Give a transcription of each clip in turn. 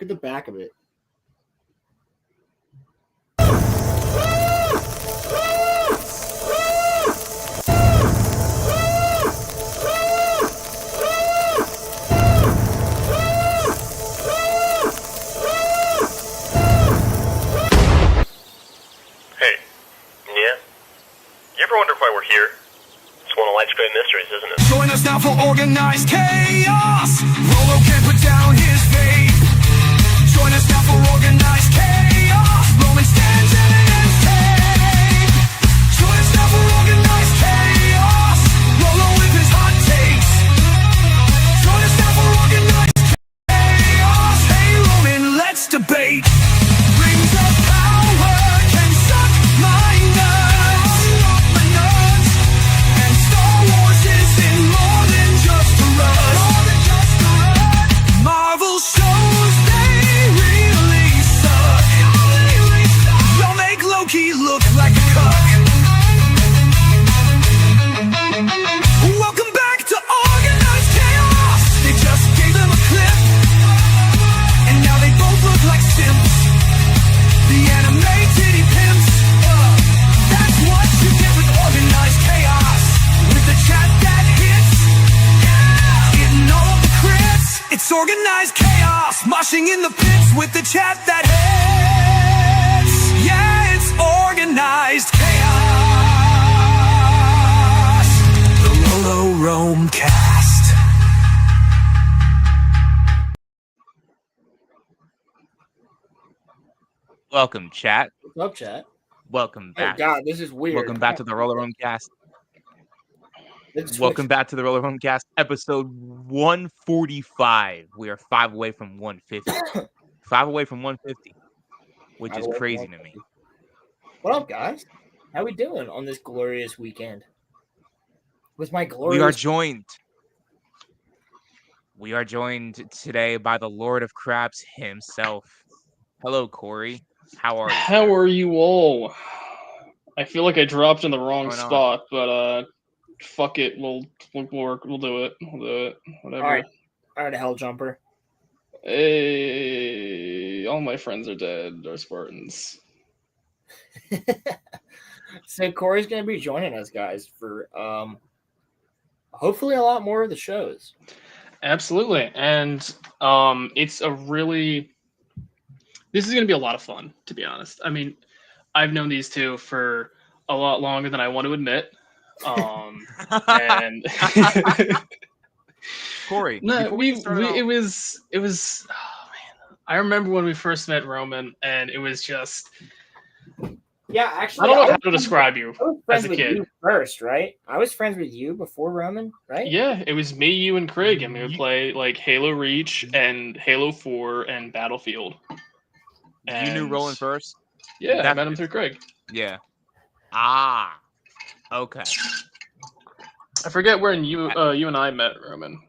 Look at the back of it. Hey, yeah? You ever wonder why we're here? It's one of life's great mysteries, isn't it? Join us now for organized chaos. Rolo can't put down his faith. Join us now for organized chaos. Roman stands in and safe. Join us now for organized chaos. Rolo with his hot takes. Join us now for organized chaos. Hey Roman, let's debate. Rings of power can suck my nuts. And Star Wars isn't more than just a rush. Marvel shows they really suck. Y'all make Loki look like a cuck. Welcome back to Organized Chaos. They just gave them a clip, and now they both look like simps. The anime titty pimps. That's what you get with Organized Chaos. With the chat that hits, getting all the crits. It's Organized Chaos, moshing in the pits with the chat that hits. Yeah, it's Organized Chaos. The RoloRome cast. Welcome, chat. What's up, chat? Welcome Oh back. God, this is weird. Welcome back to the RoloRome cast. It's Welcome back to the RoloRome cast, episode 145. We are 5 away from 150. 5 away from 150, which is crazy to me. What up, guys? How we doing on this glorious weekend? With my glorious... We are joined today by the Lord of Craps himself. Hello, Corey. How are you? How are you all? I feel like I dropped in the wrong What's going spot, but fuck it. We'll work. We'll do it. Whatever. All right, Hell Jumper. Hey, all my friends are dead. They're Spartans. So Corey's gonna be joining us, guys, for hopefully a lot more of the shows. Absolutely, and it's a really. This is gonna be a lot of fun, to be honest. I mean, I've known these two for a lot longer than I want to admit. And Corey, no, it was. Oh man, I remember when we first met Roman, and it was just. Yeah, actually, I don't know how to describe you I was friends as a with kid. you first, right? I was friends with you before Roman, right? Yeah, it was me, you, and Craig, and we would play like Halo Reach and Halo 4 and Battlefield. You knew Roland first? Yeah, I met him through Craig. Yeah. Ah. Okay. I forget when you and I met, Roman.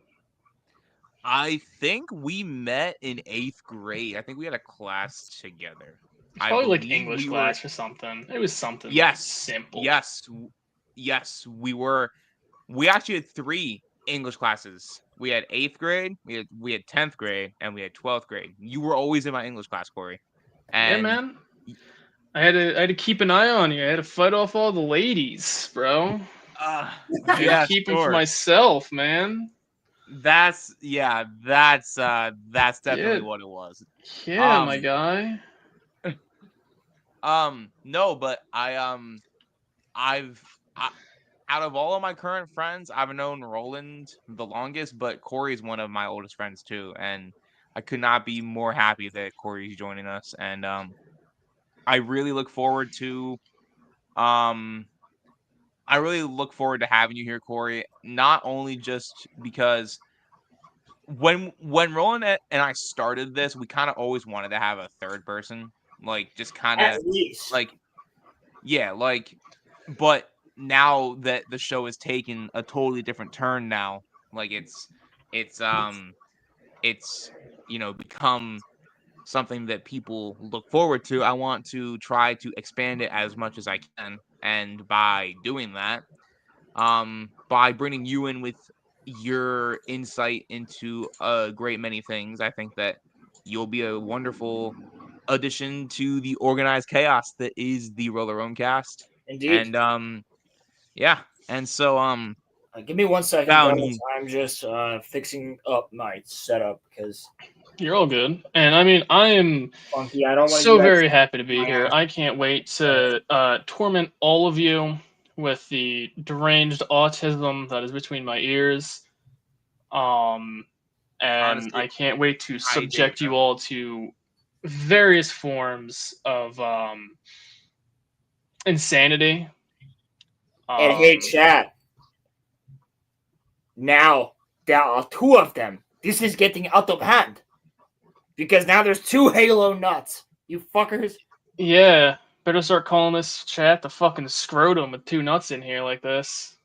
I think we met in 8th grade. I think we had a class together. It's probably like English class or something. It was something simple. Yes, we were. We actually had 3 English classes. We had 8th grade, we had 10th grade, and we had 12th grade. You were always in my English class, Corey. And yeah, man. I had to keep an eye on you. I had to fight off all the ladies, bro. I had to keep them for myself, man. That's definitely what it was. Yeah, my guy. No, but I've out of all of my current friends, I've known Roland the longest, but Corey's one of my oldest friends too, and I could not be more happy that Corey's joining us, and I really look forward to having you here, Corey. Not only just because when Roland and I started this, we kind of always wanted to have a third person, like just kind of like, yeah, like, but now that the show has taken a totally different turn now, like it's become something that people look forward to. I want to try to expand it as much as I can, and by doing that, by bringing you in with your insight into a great many things, I think that you'll be a wonderful addition to the organized chaos that is the RoloRome cast. Indeed. And yeah, and so give me 1 second, Down guys. here. I'm just fixing up my setup because You're all good. And I mean, I am funky. I don't want so you guys very happy to be my here. ass. I can't wait to torment all of you with the deranged autism that is between my ears. And Honestly, I can't wait to I dig subject that. you all to various forms of insanity. And hey, chat. Now there are 2 of them. This is getting out of hand because now there's 2 Halo nuts. You fuckers. Yeah, better start calling this chat the fucking scrotum with 2 nuts in here like this.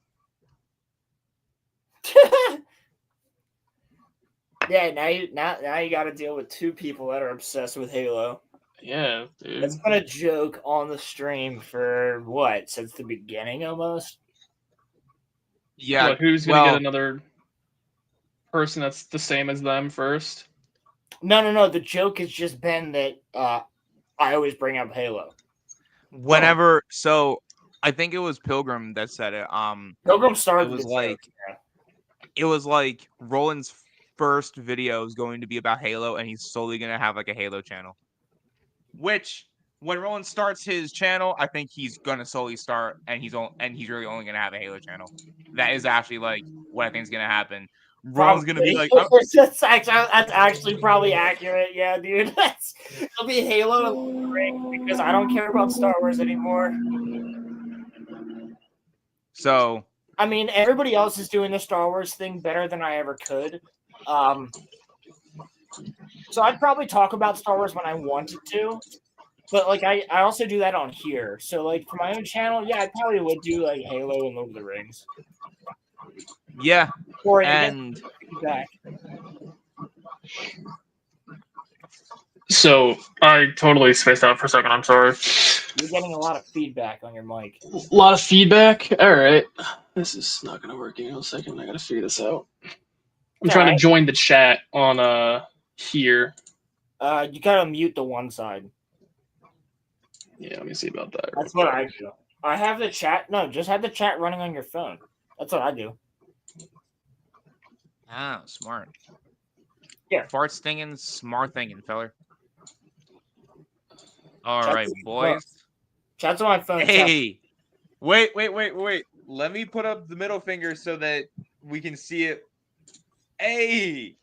Yeah, now you got to deal with 2 people that are obsessed with Halo. Yeah, dude. It's been a joke on the stream for what, since the beginning almost. Yeah, What, who's gonna get another person that's the same as them first? No. The joke has just been that I always bring up Halo. Whenever, so I think it was Pilgrim that said it. Pilgrim started it was the like joke, yeah. it was like Roland's first video is going to be about Halo, and he's slowly gonna have like a Halo channel. Which, when Roland starts his channel, I think he's gonna slowly start, and he's really only gonna have a Halo channel. That is actually like what I think is gonna happen. Roland's gonna be like, that's actually probably accurate, yeah, dude. It'll be Halo and Lord of the Rings because I don't care about Star Wars anymore. So I mean, everybody else is doing the Star Wars thing better than I ever could. So I'd probably talk about Star Wars when I wanted to, but like I also do that on here. So like for my own channel, yeah, I probably would do like Halo and Lord of the Rings. Yeah, Corey, and back. So I totally spaced out for a second. I'm sorry. You're getting a lot of feedback on your mic. A lot of feedback. All right, this is not gonna work. Give me 1 second. I gotta figure this out. I'm trying to join the chat on here. You gotta mute the one side. Yeah, let me see about that. That's what I do. I have the chat. No, just have the chat running on your phone. That's what I do. Ah, smart. Yeah. Fart stinging, smart thinking, feller. All right, boys. Chat's on my phone. Hey, wait. Let me put up the middle finger so that we can see it. Hey.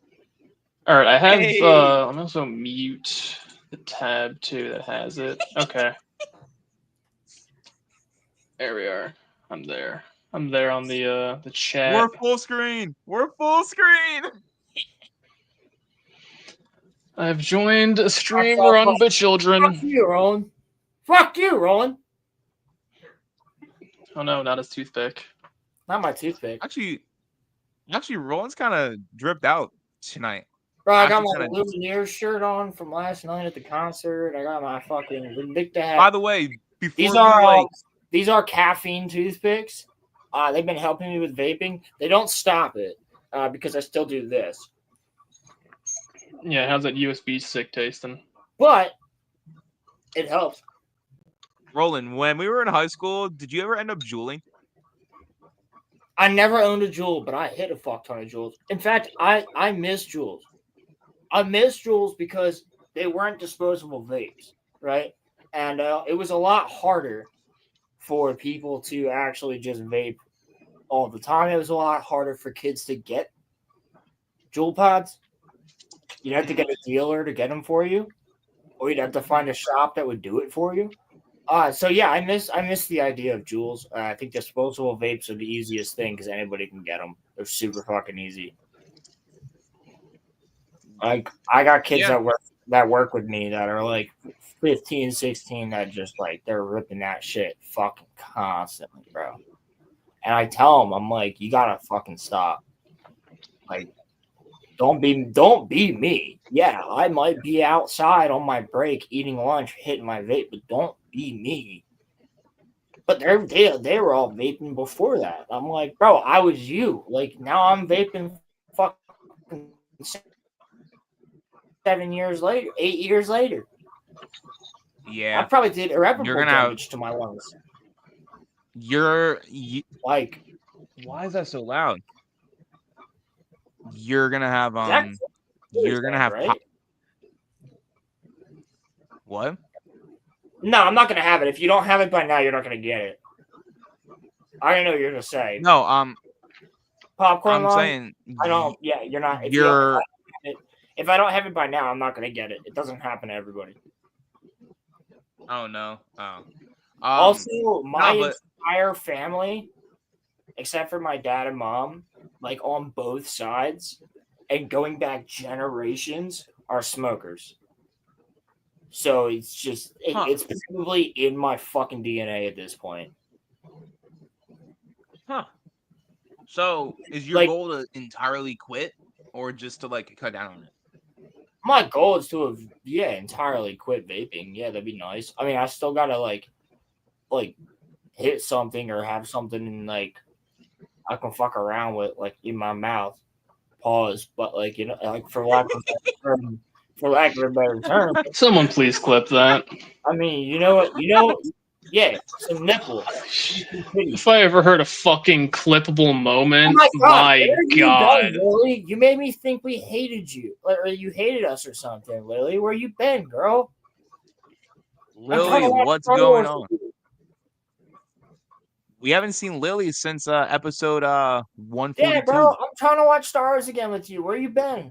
All right, I have. Hey. I'm also mute the tab too that has it. Okay. There we are. I'm there. I'm there on the chat. We're full screen. I've joined a stream run by children. Fuck you, Roland. Fuck you, Roland. Oh no, not his toothpick. Not my toothpick. Actually, Roland's kind of dripped out tonight. Bro, I got my Lumineers shirt on from last night at the concert. I got my fucking Vindicta hat. By the way, these are caffeine toothpicks. They've been helping me with vaping. They don't stop it because I still do this. Yeah, how's that USB stick tasting? But it helps. Roland, when we were in high school, did you ever end up juuling? I never owned a Juul, but I hit a fuck ton of Juuls. In fact, I miss Juuls. I miss Juuls because they weren't disposable vapes, right? And it was a lot harder for people to actually just vape all the time. It was a lot harder for kids to get Juul pods. You'd have to get a dealer to get them for you, or you'd have to find a shop that would do it for you. So yeah, I miss the idea of Juuls. I think disposable vapes are the easiest thing because anybody can get them. They're super fucking easy. Like I got kids that work with me that are like 15, 16 that just like they're ripping that shit fucking constantly, bro. And I tell them, I'm like, you gotta fucking stop. Like, don't be me. Yeah, I might be outside on my break eating lunch, hitting my vape, but don't be me. But they were all vaping before that. I'm like, bro, I was you. Like now I'm vaping fucking 8 years later. Yeah. I probably did irreparable You're gonna damage to my lungs. Like, why is that so loud? You're gonna have that's you're gonna have right? What? No, I'm not gonna have it. If you don't have it by now, you're not gonna get it. I don't know what you're gonna say. No, Popcorn I'm lung? saying I don't. Yeah, you're not. If I don't have it by now, I'm not gonna get it. It doesn't happen to everybody. Oh no. Oh. Also, my entire family, except for my dad and mom, like on both sides, and going back generations, are smokers. So it's just it's probably in my fucking DNA at this point. Huh. So is your goal to entirely quit, or just to like cut down on it? My goal is to entirely quit vaping. Yeah, that'd be nice. I mean, I still gotta like hit something or have something in, like, I can fuck around with, like, in my mouth. Pause. But like, you know, like for lack of a better term. Someone please clip that. I mean, you know what? Yeah, some nipple. If I ever heard a fucking clippable moment, oh my god. You done, Lily? You made me think we hated you, or you hated us or something. Lily, where you been, girl? Lily, what's going on? We haven't seen Lily since episode 142. Yeah, bro, I'm trying to watch Star Wars again with you. Where you been?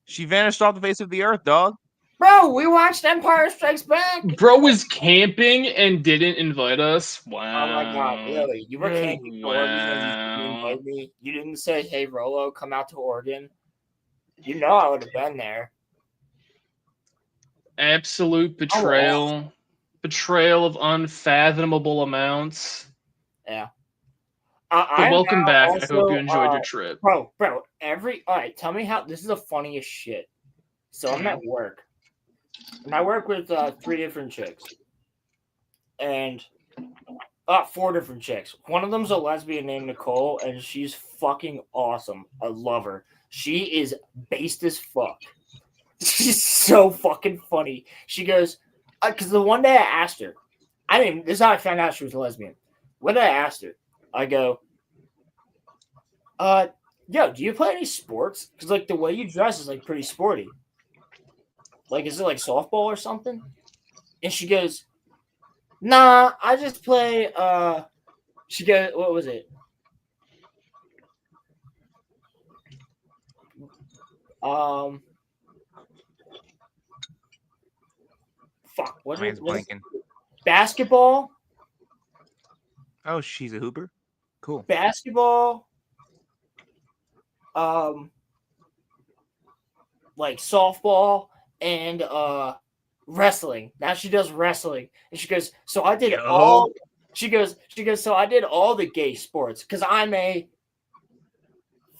She vanished off the face of the earth, dog. Bro, we watched Empire Strikes Back. Bro was camping and didn't invite us. Wow. Oh my god, Lily, you were camping in Oregon and you didn't invite me. You didn't say, "Hey, Rolo, come out to Oregon." You know I would have been there. Absolute betrayal. Oh, betrayal of unfathomable amounts. Yeah. But welcome back. Also, I hope you enjoyed your trip. Bro, all right, tell me how, this is the funniest shit. So I'm at work. And I work with 3 different chicks. And 4 different chicks. One of them's a lesbian named Nicole, and she's fucking awesome. I love her. She is based as fuck. She's so fucking funny. She goes, because the one day I asked her, this is how I found out she was a lesbian. When I asked her, I go, yo, do you play any sports? Because, like, the way you dress is, like, pretty sporty. Like, is it, like, softball or something? And she goes, nah, I just play, she goes, what was it? Fuck, what is it? Basketball. Oh, she's a hooper? Cool. Basketball. Like wrestling and wrestling. Now she does wrestling. And she goes, so I did all she goes, so I did all the gay sports because I'm a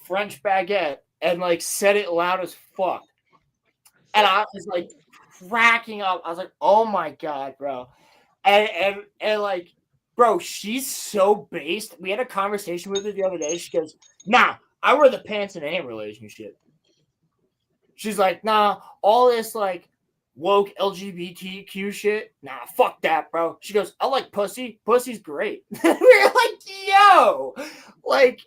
French baguette, and like said it loud as fuck. And I was like cracking up. I was like, oh my god, bro. And like, bro, she's so based. We had a conversation with her the other day. She goes, nah, I wear the pants in any relationship. She's like, nah, all this like woke LGBTQ shit. Nah, fuck that, bro. She goes, I like pussy. Pussy's great. We were like, yo, like,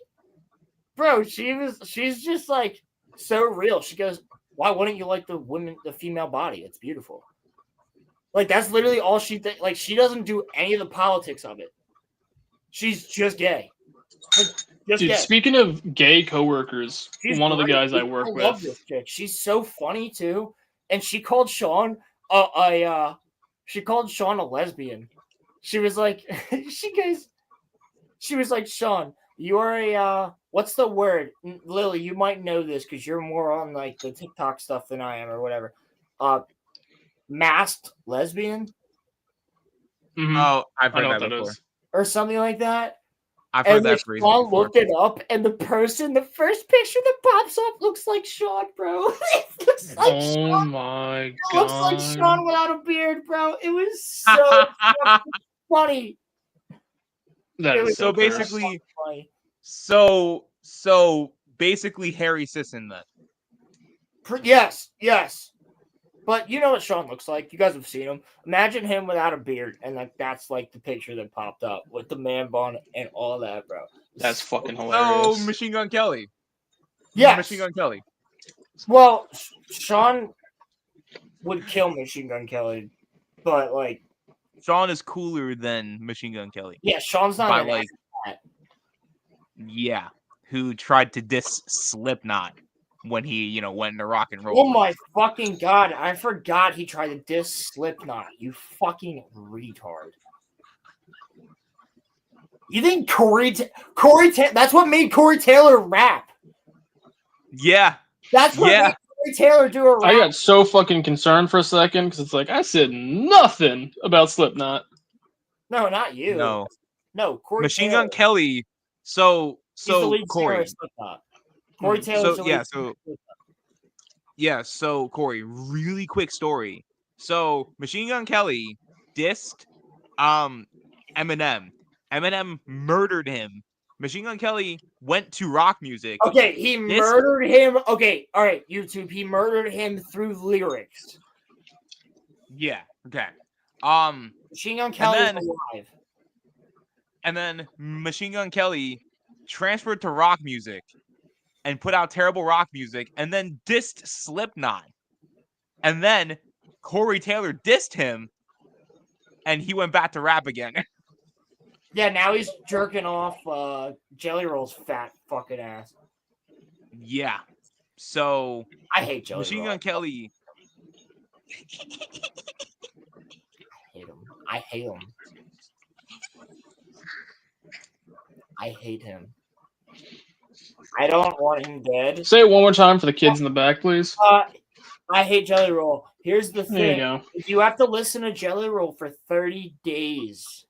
bro, she's just like so real. She goes, why wouldn't you like the female body? It's beautiful. Like, that's literally all she thinks. Like, she doesn't do any of the politics of it. She's just gay. Dude, gay. Speaking of gay coworkers, one of the guys I work with. I love this chick. She's so funny too. And she called Sean she called Sean a lesbian. She was like, she was like, Sean, you're a what's the word? Lily, you might know this because you're more on like the TikTok stuff than I am or whatever. Masked lesbian. Mm-hmm. Oh, I've heard that before. Or something like that. I've heard that phrase before. Looked it up, and the first picture that pops up looks like Sean, bro. It looks like Sean. My god. It looks like Sean without a beard, bro. It was so funny. That is so basically so basically Harry Sisson then. Yes, yes. But you know what Sean looks like. You guys have seen him. Imagine him without a beard, and like that's like the picture that popped up with the man bun and all that, bro. That's fucking Oh, hilarious. Machine Gun Kelly. Yes. Machine Gun Kelly. Well, Sean would kill Machine Gun Kelly, but like Sean is cooler than Machine Gun Kelly. yeah, Sean's not By an like, yeah, who tried to diss Slipknot when he, went into rock and roll. Oh my fucking god! I forgot he tried to diss Slipknot. You fucking retard. You think Corey? That's what made Corey Taylor rap. Yeah. That's what made Corey Taylor do a rap. I got so fucking concerned for a second because it's like I said nothing about Slipknot. No, not you. No, Corey Machine Taylor. Gun Kelly. So He's the lead singer Corey. of Slipknot. Corey Taylor's the lead singer of Slipknot. Yeah, so Corey, really quick story. So Machine Gun Kelly dissed Eminem. Eminem murdered him. Machine Gun Kelly went to rock music. Okay, he murdered him. Okay, all right, YouTube. He murdered him through lyrics. Yeah. Okay. Machine Gun Kelly is alive. And then Machine Gun Kelly transferred to rock music and put out terrible rock music, and then dissed Slipknot. And then Corey Taylor dissed him, and he went back to rap again. Yeah, now he's jerking off Jelly Roll's fat fucking ass. Yeah. So I hate Jelly Machine Roll. Gun Kelly. I hate him. I hate him. I don't want him dead. Say it one more time for the kids in the back, please. I hate Jelly Roll. Here's the There you thing. go. If you have to listen to Jelly Roll for 30 days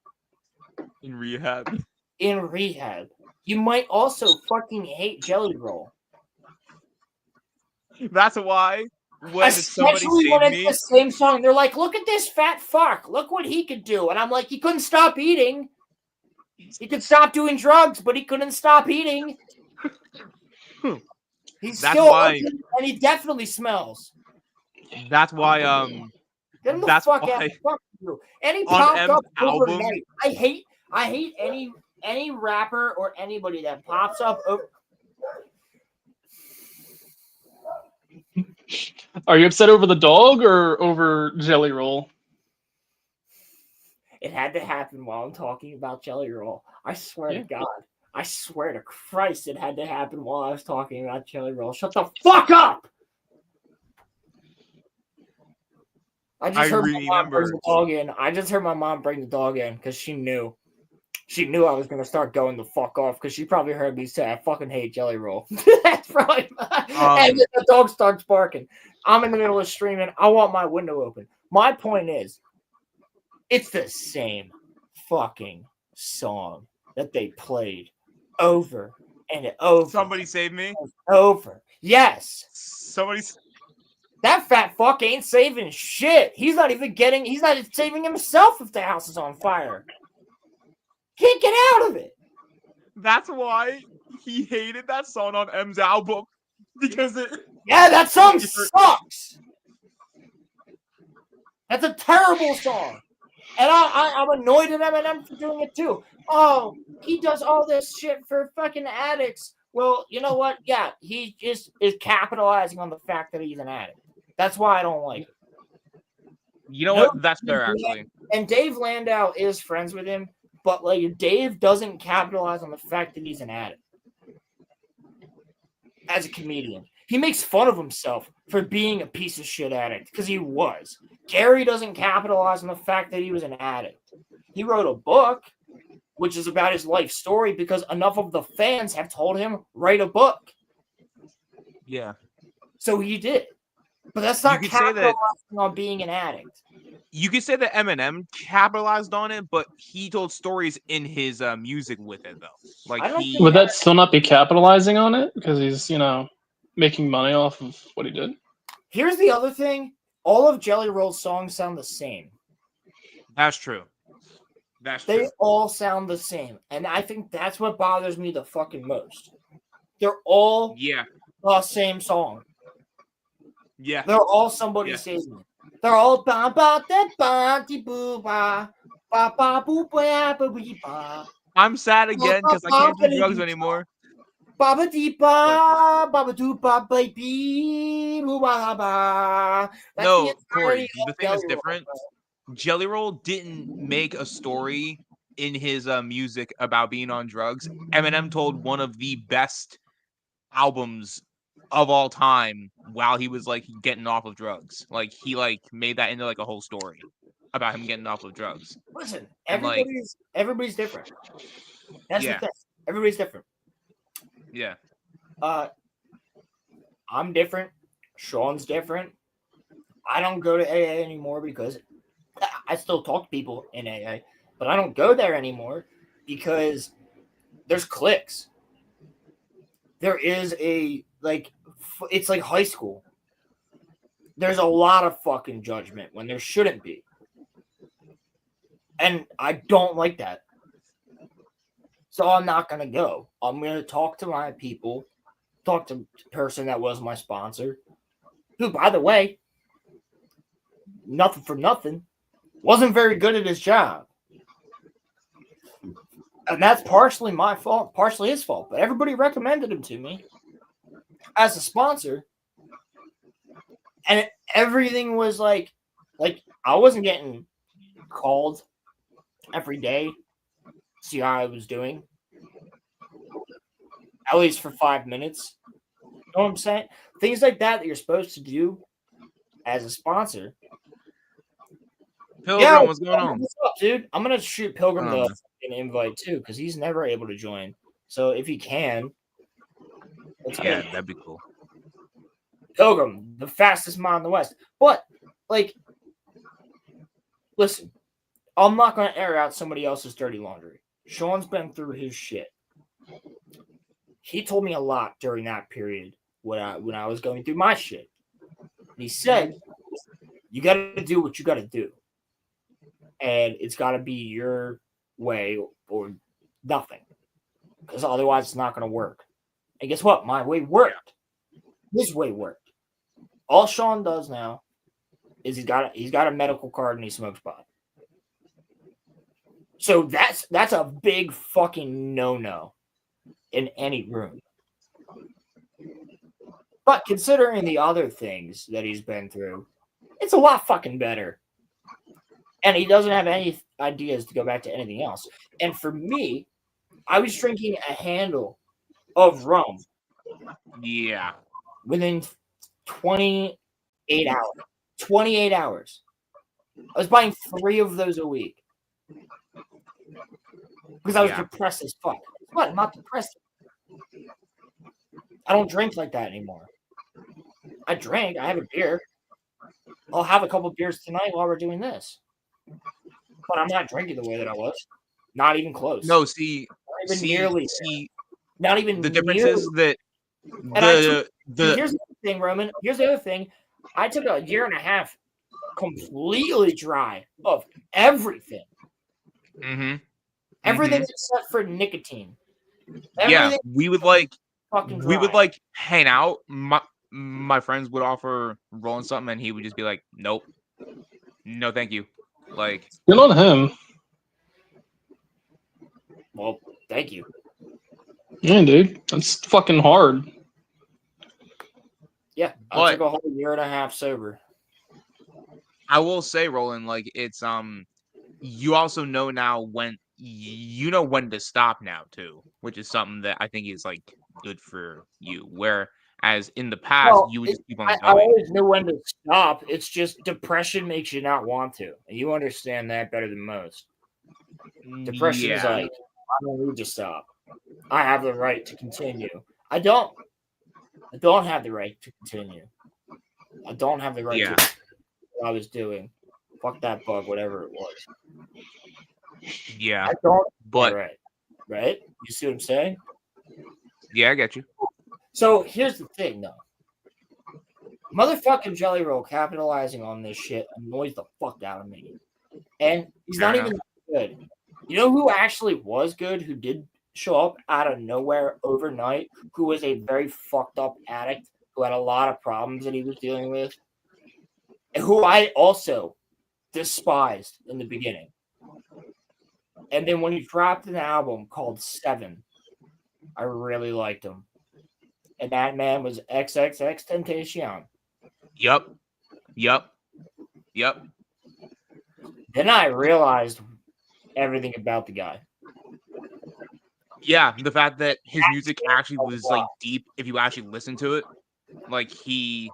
In rehab. you might also fucking hate Jelly Roll. That's why when somebody Especially when saved it's me, the same song. They're like, look at this fat fuck. Look what he could do. And I'm like, he couldn't stop eating. He could stop doing drugs, but he couldn't stop eating. He's That's still why- ugly, and he definitely smells. that's why Get him the that's fuck why out. Fuck you. And he on popped M's up album- overnight. I hate any rapper or anybody that pops up. Are you upset over the dog or over Jelly Roll? It had to happen while I'm talking about Jelly Roll. I swear Yeah. to God. I swear to Christ, it had to happen while I was talking about Jelly Roll. Shut the fuck up! I just heard my mom bring the dog in. I just heard my mom bring the dog in because she knew. She knew I was going to start going the fuck off because she probably heard me say, I fucking hate Jelly Roll. That's probably and then the dog starts barking. I'm in the middle of streaming. I want my window open. My point is, it's the same fucking song that they played over and over. somebody saved me. Over. Yes. Somebody's That fat fuck ain't saving shit. He's not saving himself if the house is on fire. Can't get out of it. That's why he hated that song on M's album. Because it Yeah, that song sucks. That's a terrible song. And I'm annoyed at Eminem for doing it too. Oh, he does all this shit for fucking addicts. Well, you know what? Yeah, he just is capitalizing on the fact that he's an addict. That's why I don't like it. You know what? That's fair, actually. And Dave Landau is friends with him, but like Dave doesn't capitalize on the fact that he's an addict. As a comedian, he makes fun of himself for being a piece of shit addict because he was. Gary doesn't capitalize on the fact that he was an addict. He wrote a book, which is about his life story because enough of the fans have told him, write a book. Yeah. So he did. But that's not You could say that- capitalizing on being an addict. You could say that Eminem capitalized on it, but he told stories in his music with it, though. Like I don't he, think- Would that still not be capitalizing on it because he's making money off of what he did? Here's the other thing. All of Jelly Roll's songs sound the same. that's true. That's They true. all sound the same. And I think that's what bothers me the fucking most. They're all Yeah. the same song. Yeah. They're all somebody Yeah. saves me. They're all ba ba da ba di boo ba ba ba boo ba ba bee ba I'm sad again because I can't do drugs anymore. ba ba dee ba ba ba doo ba ba bee boo ba ba. That's the No, Corey, entirety the of thing that's Jelly Roll, different, bro. Jelly Roll didn't make a story in his music about being on drugs. Eminem told one of the best albums of all time while he was like getting off of drugs. Like he like made that into like a whole story about him getting off of drugs. Listen, And like everybody's different. That's the yeah, thing. Everybody's different. yeah, I'm different. Sean's different. I don't go to AA anymore because I still talk to people in AA, but I don't go there anymore because there's cliques. There is it's like high school. There's a lot of fucking judgment when there shouldn't be. And I don't like that. So I'm not going to go. I'm going to talk to my people, talk to the person that was my sponsor, who, by the way, nothing for nothing, wasn't very good at his job. And that's partially my fault, partially his fault. But everybody recommended him to me as a sponsor. And everything was like I wasn't getting called every day, see how I was doing. At least for 5 minutes. You know what I'm saying? Things like that you're supposed to do as a sponsor. Pilgrim, what's going on? What's up, dude? I'm gonna shoot Pilgrim Oh, an invite too, because he's never able to join. So if he can, yeah, that'd be cool. Pilgrim, the fastest mod in the West. But like, listen, I'm not gonna air out somebody else's dirty laundry. Sean's been through his shit. He told me a lot during that period when I was going through my shit. And he said, "You got to do what you got to do, and it's got to be your way or nothing, because otherwise it's not going to work." And guess what? My way worked. His way worked. All Sean does now is he's got a medical card and he smokes pot. So that's a big fucking no in any room. But considering the other things that he's been through, it's a lot fucking better. And he doesn't have any ideas to go back to anything else. And for me, I was drinking a handle of rum. Yeah. Within 28 hours. 28 hours. I was buying 3 of those a week. Because I was depressed as fuck. What? I'm not depressed. I don't drink like that anymore. I drink. I have a beer. I'll have a couple beers tonight while we're doing this. But I'm not drinking the way that I was. Not even close. No, not even nearly. Not even the difference nearly. is that here's the other thing, Roman. Here's the other thing. I took a year and a half completely dry of everything. Mm-hmm. Everything except for nicotine. Yeah, we would dry. hang out. My friends would offer rolling something, and he would just be like, "Nope, no, thank you." Like, good on him. Well, thank you. Yeah, dude, that's fucking hard. Yeah, I took a whole year and a half sober. I will say, Roland, like it's you also know now when to stop now too, which is something that I think is like good for you. Whereas in the past, you would just keep on going. I always knew when to stop. It's just depression makes you not want to. And you understand that better than most. Depression is like, I don't need to stop. I have the right to continue. I don't have the right to continue. I don't have the right to what I was doing. Fuck that bug, whatever it was. Yeah. I don't but right? You see what I'm saying? Yeah, I get you. So here's the thing though. Motherfucking Jelly Roll capitalizing on this shit annoys the fuck out of me. And he's not even good. You know who actually was good, who did show up out of nowhere overnight, who was a very fucked up addict who had a lot of problems that he was dealing with, and who I also despised in the beginning. And then when he dropped an album called Seven, I really liked him. And that man was XXX Temptation. Yep. Then I realized everything about the guy. Yeah, the fact that his music actually was like deep. If you actually listen to it, like he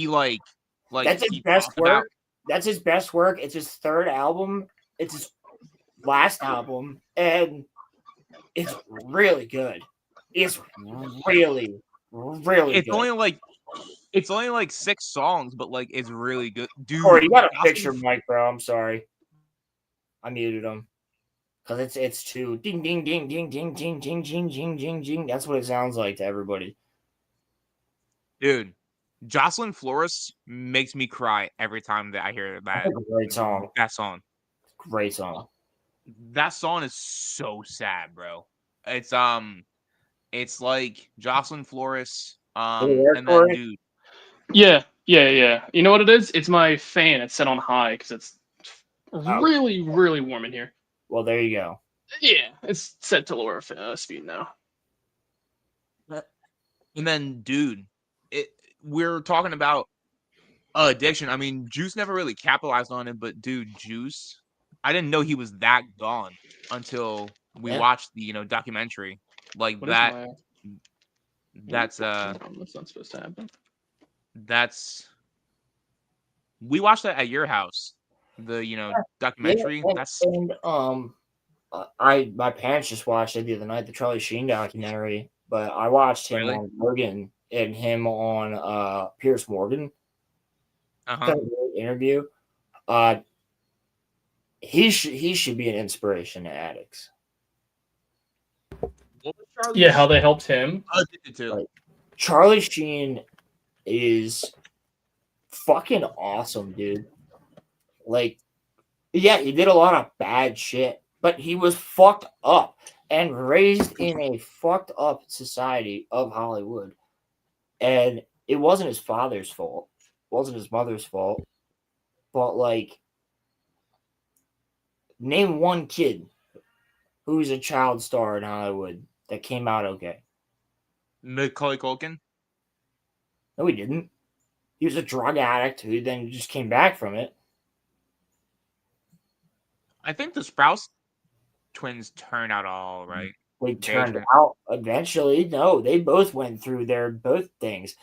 like That's his he best talked work. about. That's his best work. It's his third album. It's his last album, and it's really good. It's really, really It's good. only like 6 songs, but like it's really good, dude. Corey, you gotta fix Jocelyn your mic, bro. I'm sorry. I muted him because it's too ding ding ding ding ding ding ding ding ding ding ding. That's what it sounds like to everybody. Dude, Jocelyn Flores makes me cry every time that I hear That's a great song. that song. Great song. That song is so sad, bro. It's like Jocelyn Flores, and then dude, Yeah. You know what it is? It's my fan. It's set on high because it's really, really warm in here. Well, there you go. Yeah, it's set to lower speed now. and then dude, we're talking about addiction. I mean, Juice never really capitalized on it, but dude, Juice, I didn't know he was that gone until we watched the documentary. Like What is that. my? That's That's not supposed to happen. we watched that at your house. The documentary. Yeah, That's and my parents just watched it the other night, the Charlie Sheen documentary. But I watched him Really? on Rogan and him on Pierce Morgan. uh-huh. Kind of great interview. He should be an inspiration to addicts. What was Charlie Yeah, how Sheen they helped him. addicted to? Like, Charlie Sheen is fucking awesome, dude. Like, yeah, he did a lot of bad shit, but he was fucked up and raised in a fucked up society of Hollywood. And it wasn't his father's fault. It wasn't his mother's fault. But like, name one kid who's a child star in Hollywood that came out okay. Macaulay Culkin. No, he didn't. He was a drug addict who then just came back from it. I think the Sprouse twins turned out all right. They turned out eventually. No, they both went through their both things.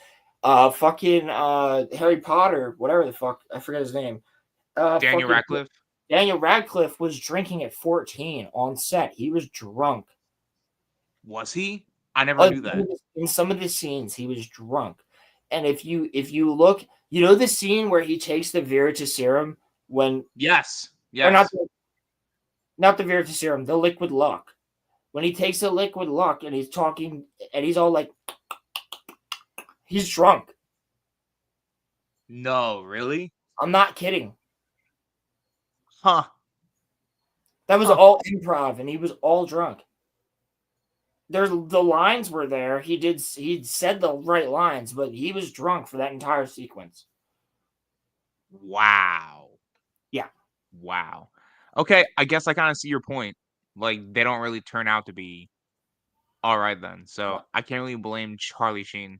Fucking Harry Potter, whatever the fuck, I forget his name. Daniel Radcliffe. Daniel Radcliffe was drinking at 14 on set. He was drunk. Was he? I never knew that. In some of the scenes, he was drunk. And if you look, you know the scene where he takes the Verita serum when Yes. or not the Verita serum, the liquid luck. When he takes the liquid luck and he's talking and he's all like, he's drunk. No, really? I'm not kidding. Huh. That was all improv, and he was all drunk. The lines were there. He'd said the right lines, but he was drunk for that entire sequence. Wow. Yeah. Wow. Okay, I guess I kind of see your point. Like, they don't really turn out to be all right then. So I can't really blame Charlie Sheen.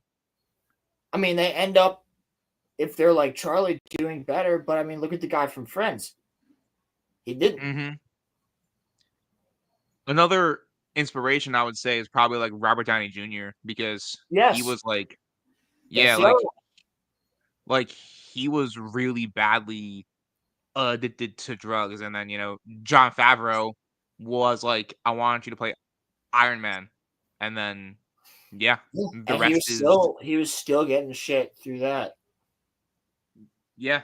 I mean, they end up, if they're like Charlie, doing better. But I mean, look at the guy from Friends. He didn't. Mm-hmm. Another inspiration I would say is probably like Robert Downey Jr. because he was like, like he was really badly addicted to drugs, and then Jon Favreau was like, I want you to play Iron Man, and then the rest is he was still getting shit through that. Yeah,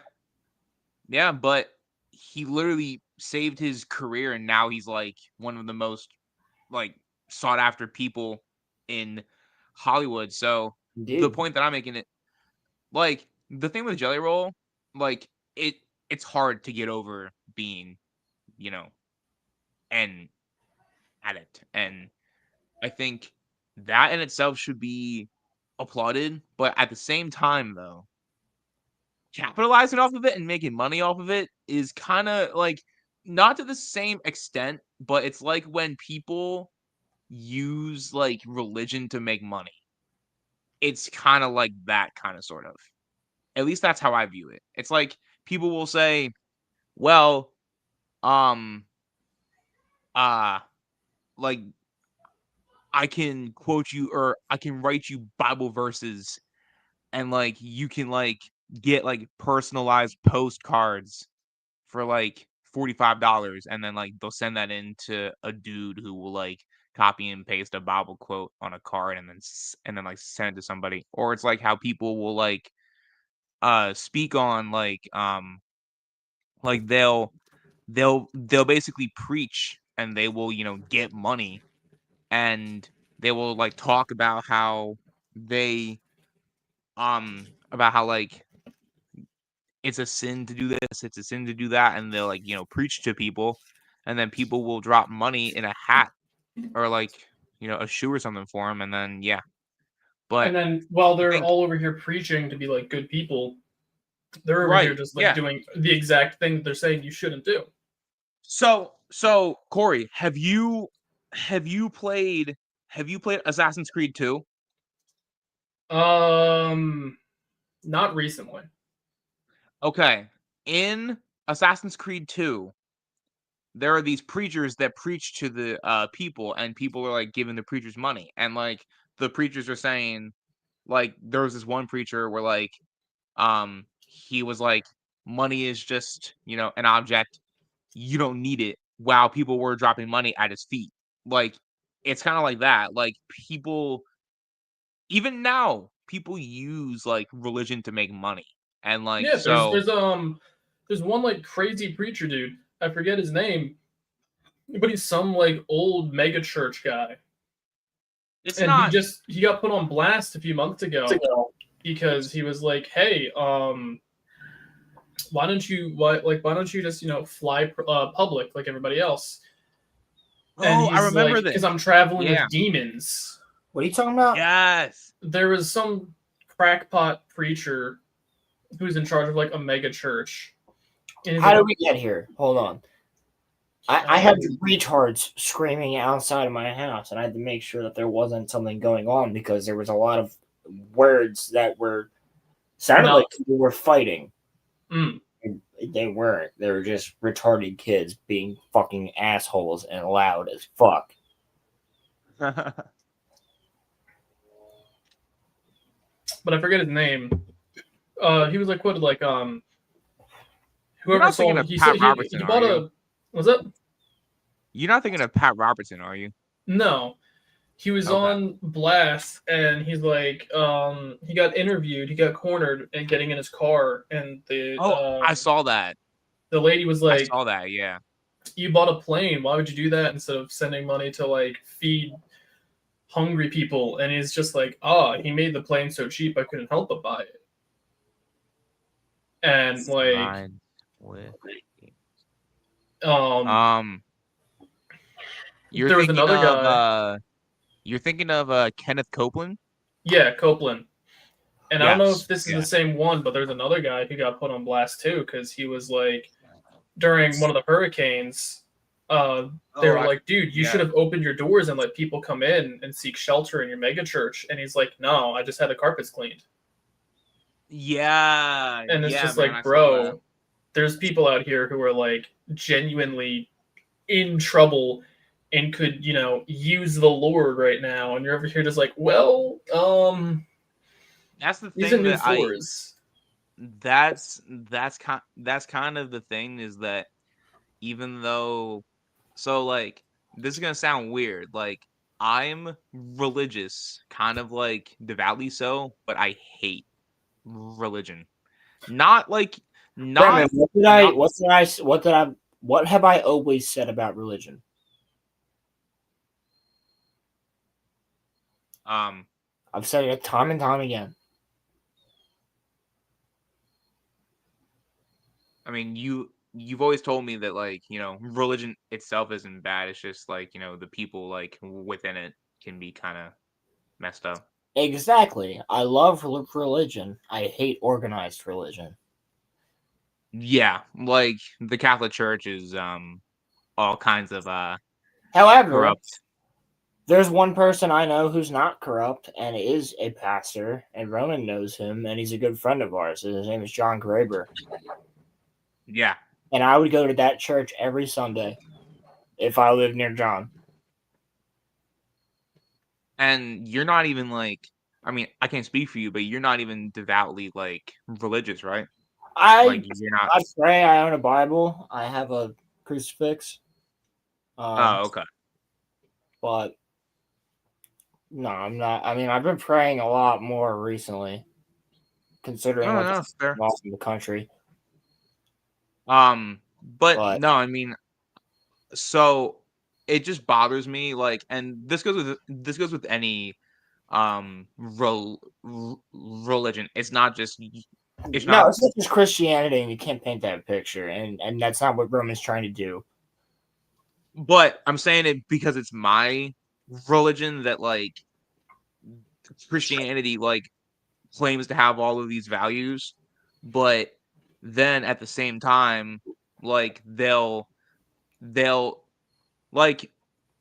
but he literally saved his career, and now he's like one of the most like sought after people in Hollywood. So Indeed. the point that I'm making, it like the thing with Jelly Roll, like it's hard to get over being, an addict, and I think that in itself should be applauded, but at the same time, though, capitalizing off of it and making money off of it is kind of like not to the same extent, but it's like when people use like religion to make money. It's kind of like that kind of sort of. At least that's how I view it. It's like people will say, well, um like I can quote you or I can write you Bible verses and like you can like get like personalized postcards for like $45 and then like they'll send that in to a dude who will like copy and paste a Bible quote on a card and then like send it to somebody. Or it's like how people will speak on like they'll basically preach and they will, get money and they will like talk about how they about how like it's a sin to do this, it's a sin to do that, and they'll like, preach to people, and then people will drop money in a hat or like, a shoe or something for them, and then yeah. But And then while I they're think all over here preaching to be like good people, they're over here right, just like yeah. doing the exact thing that they're saying you shouldn't do. So Corey, have you played Assassin's Creed 2? Not recently. Okay. In Assassin's Creed 2, there are these preachers that preach to the people, and people are like giving the preachers money, and like the preachers are saying, like there was this one preacher where like he was like, money is just an object, you don't need it, while people were dropping money at his feet. Like it's kind of like that, like people even now people use like religion to make money, and like Yeah, there's so there's one like crazy preacher dude. I forget his name, but he's some like old mega church guy. it's And not he got put on blast a few months ago because he was like, "Hey, why don't you just fly public like everybody else?" And oh I he's like, remember this, "Because I'm traveling yeah, with demons." What are you talking about? yes. There was some crackpot preacher who's in charge of like a mega church. And he's How like, did we get here? Hold on. I had retards screaming outside of my house, and I had to make sure that there wasn't something going on because there was a lot of words that sounded No. like people were fighting. Mm. They weren't. They were just retarded kids being fucking assholes and loud as fuck. But I forget his name. He was like quoted like You're whoever not thinking sold of he Pat said Robertson, he are bought you? a was that You're not thinking of Pat Robertson, are you? no. He was Okay. on blast and he's like he got interviewed, he got cornered and getting in his car and I saw that. the lady was I like, saw that, yeah. "You bought a plane, why would you do that instead of sending money to like feed hungry people?" And he's just like, he made the plane so cheap I couldn't help but buy it. And like Mine with um you're there was thinking another of guy. Kenneth Copeland? Yeah, Copeland. And I don't know Yes. if this is Yeah. the same one, but there's another guy who got put on blast too because he was like during one of the hurricanes. They were like, "Dude, you should have opened your doors and let people come in and seek shelter in your mega church." And he's like, "No, I just had the carpets cleaned." Yeah. And it's Yeah, just man, like, I saw that. bro, there's people out here who are like genuinely in trouble and could, use the Lord right now, and you're over here just like, well, That's the these are thing new that I floors. that's kind of the thing is that even though so like this is gonna sound weird, like I'm religious, kind of like devoutly so, but I hate religion. Not like Brandon, not not what have I always said about religion? I've said it time and time again. I mean you've always told me that like, religion itself isn't bad. It's just like, the people like within it can be kind of messed up. Exactly. I love religion. I hate organized religion. Yeah, like the Catholic Church is all kinds of However, corrupt. there's one person I know who's not corrupt and is a pastor, and Ronan knows him, and he's a good friend of ours. His name is John Graber. Yeah. And I would go to that church every Sunday if I lived near John. And you're not even like, I mean, I can't speak for you, but you're not even devoutly like religious, right? Like you're not. I pray. I own a Bible. I have a crucifix. Oh, okay. But no, I'm not. I mean, I've been praying a lot more recently, considering No, what's fair. lost in the country. But no, I mean, so it just bothers me, like, and this goes with any religion. It's not just It's not just Christianity, and you can't paint that picture, and that's not what Roman's trying to do. But I'm saying it because it's my religion that like Christianity like claims to have all of these values, but then at the same time, like they'll like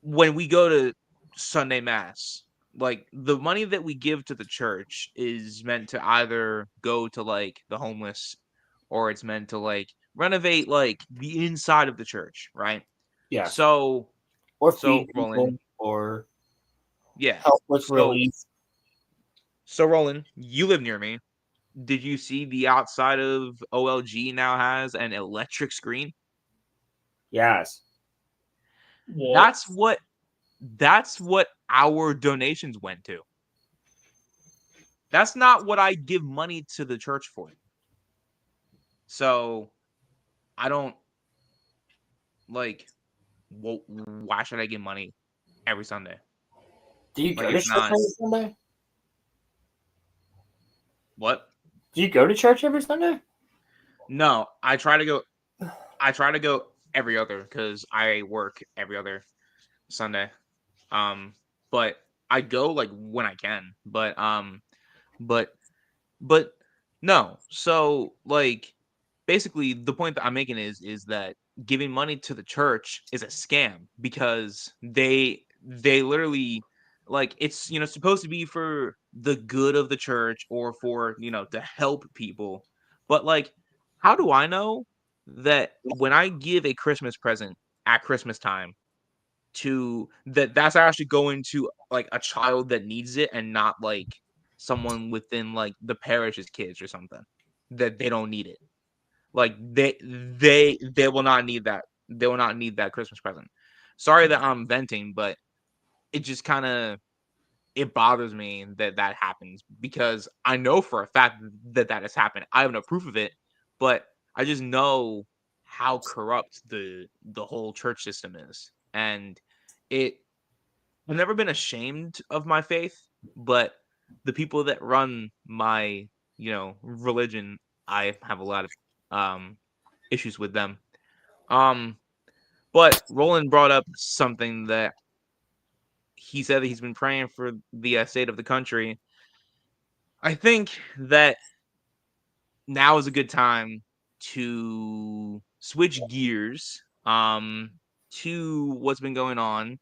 when we go to Sunday Mass, like the money that we give to the church is meant to either go to like the homeless or it's meant to like renovate like the inside of the church, right? Yeah. So or feed Roland, people, or yeah. help with relief. So Roland, you live near me. Did you see the outside of OLG now has an electric screen? Yes. What? That's what our donations went to. That's not what I give money to the church for. So I don't like. Well, why should I give money every Sunday? Do you go to church every Sunday? What? Do you go to church every Sunday? No, I try to go. I try to go every other because I work every other Sunday. But I go like when I can. But no. So like basically the point that I'm making is that giving money to the church is a scam because they literally like it's supposed to be for the good of the church or for to help people. But like how do I know that when I give a Christmas present at Christmas time to that's actually going to like a child that needs it and not like someone within like the parish's kids or something that they don't need it. Like they will not need that. They will not need that Christmas present. Sorry that I'm venting, but it just kind of it bothers me that that happens because I know for a fact that that has happened. I have no proof of it, but I just know how corrupt the whole church system is. And I've never been ashamed of my faith, but the people that run my, religion, I have a lot of issues with them. But Roland brought up something that he said that he's been praying for the state of the country. I think that now is a good time to switch gears to what's been going on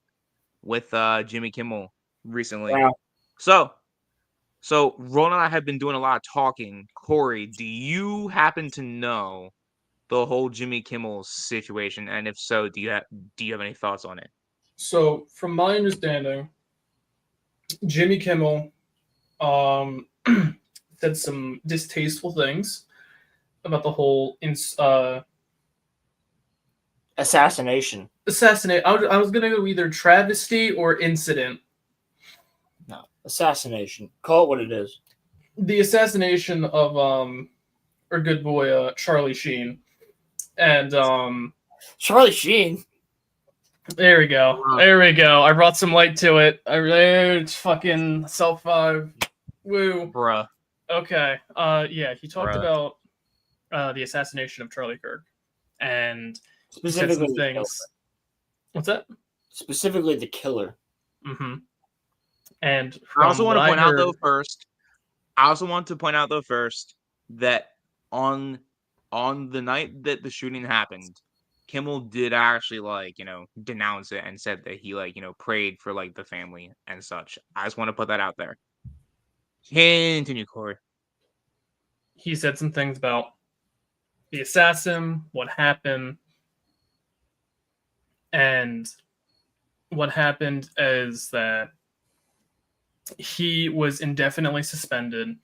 with Jimmy Kimmel recently. Wow. So Roland and I have been doing a lot of talking. Corey, do you happen to know the whole Jimmy Kimmel situation? And if so, do you have any thoughts on it? So, from my understanding, Jimmy Kimmel said some distasteful things about the whole assassination. I was gonna go either travesty or incident. No, assassination. Call it what it is. The assassination of our good boy Charlie Sheen, and Charlie Sheen. There we go. There we go. I brought some light to it. It's fucking self 5. Woo. Bruh. Okay. Yeah, he talked about the assassination of Charlie Kirk. And specifically things. What's that? Specifically the killer. Mm-hmm. And I also from want what to point I out heard, though first. I also want to point out though first that on the night that the shooting happened, Kimmel did actually denounce it and said that he prayed for the family and such. I just want to put that out there. Continue, Corey. he said some things about the assassin, what happened, and what happened is that he was indefinitely suspended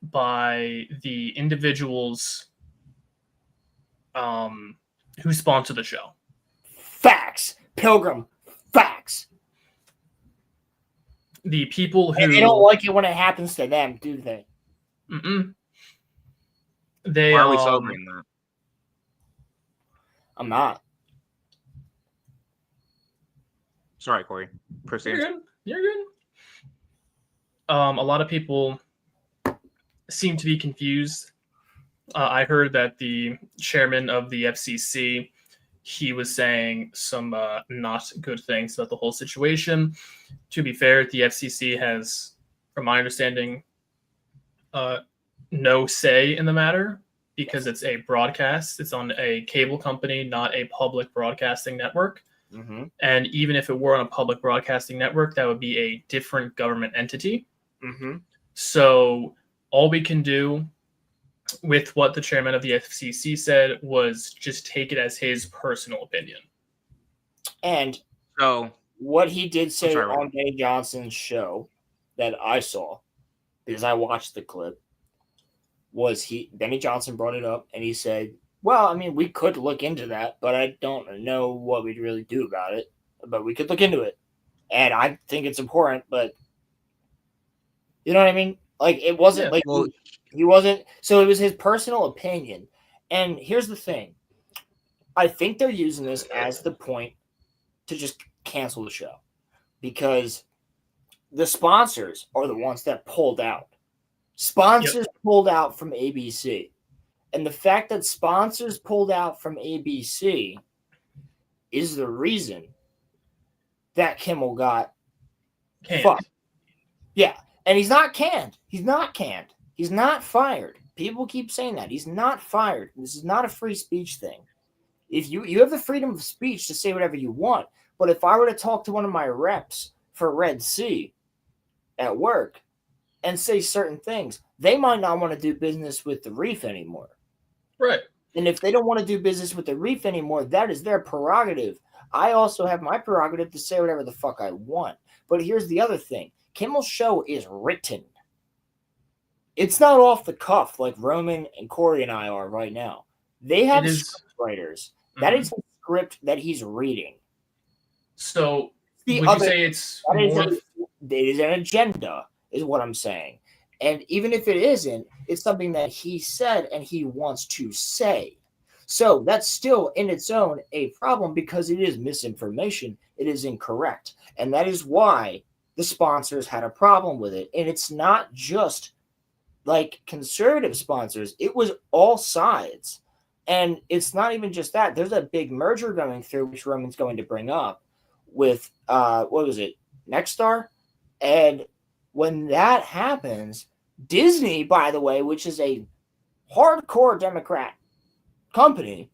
by the individuals who sponsor the show. Facts. Pilgrim. Facts. The people who... And they don't like it when it happens to them, do they? Mm-mm. They, Why are we celebrating that? I'm not. Sorry, Corey. Proceed. You're good. A lot of people seem to be confused. I heard that the chairman of the FCC, he was saying some not good things about the whole situation. To be fair, the FCC has, from my understanding, no say in the matter because it's a broadcast. It's on a cable company, not a public broadcasting network. Mm-hmm. And even if it were on a public broadcasting network, that would be a different government entity. Mm-hmm. So all we can do with what the chairman of the FCC said was just take it as his personal opinion. And so what he did say sorry, on Benny Johnson's show that I saw, because I watched the clip, was Benny Johnson brought it up and he said, well, I mean, we could look into that, but I don't know what we'd really do about it. But we could look into it. And I think it's important, but you know what I mean? Like, it wasn't he wasn't. So it was his personal opinion. And here's the thing. I think they're using this as the point to just cancel the show because the sponsors are the ones that pulled out. Sponsors pulled out from ABC. And the fact that sponsors pulled out from ABC is the reason that Kimmel got fucked. Yeah. And he's not canned. He's not canned. He's not fired. People keep saying that. He's not fired. This is not a free speech thing. If you have the freedom of speech to say whatever you want, but if I were to talk to one of my reps for Red Sea at work and say certain things, they might not want to do business with the Reef anymore. Right. And if they don't want to do business with the Reef anymore, that is their prerogative. I also have my prerogative to say whatever the fuck I want. But here's the other thing. Kimmel's show is written. It's not off the cuff like Roman and Corey and I are right now. They have script writers. Mm-hmm. That is a script that he's reading. So would you say it is an agenda, is what I'm saying. And even if it isn't, it's something that he said and he wants to say. So that's still in its own a problem because it is misinformation. It is incorrect. And that is why the sponsors had a problem with it. And it's not just like conservative sponsors. It was all sides. And it's not even just that. There's a big merger going through, which Roman's going to bring up with, what was it, Nexstar? And when that happens, Disney, by the way, which is a hardcore Democrat company,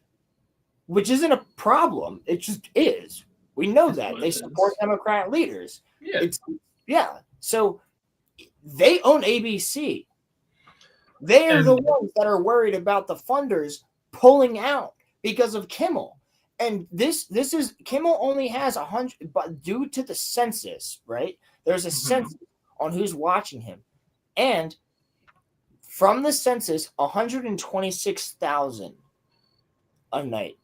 which isn't a problem. It just is. We know that. They support Democrat leaders. Yeah. So they own ABC. They are the ones that are worried about the funders pulling out because of Kimmel. And this is Kimmel only has 100, but due to the census, right? There's a census on who's watching him. And from the census, 126,000 a night.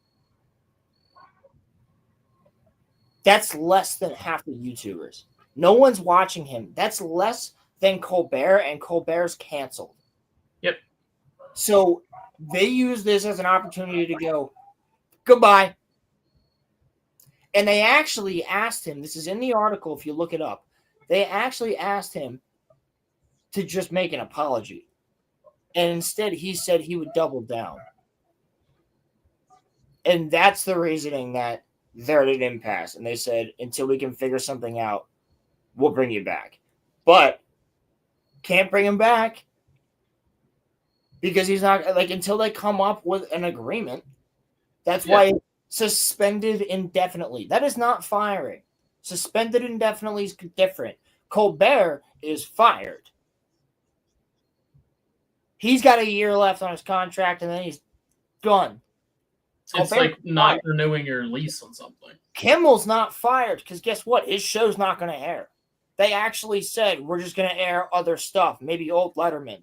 That's less than half the YouTubers. No one's watching him. That's less than Colbert, and Colbert's canceled. Yep. So they use this as an opportunity to go, goodbye. And they actually asked him, this is in the article if you look it up, they actually asked him to just make an apology. And instead he said he would double down. And that's the reasoning that they're at an impasse. And they said, until we can figure something out, we'll bring you back. But can't bring him back because he's not like until they come up with an agreement. That's why it's suspended indefinitely. That is not firing. Suspended indefinitely is different. Colbert is fired. He's got a year left on his contract, and then he's done. It's like not renewing your lease on something. Kimmel's not fired because guess what? His show's not going to air. They actually said we're just going to air other stuff, maybe old Letterman.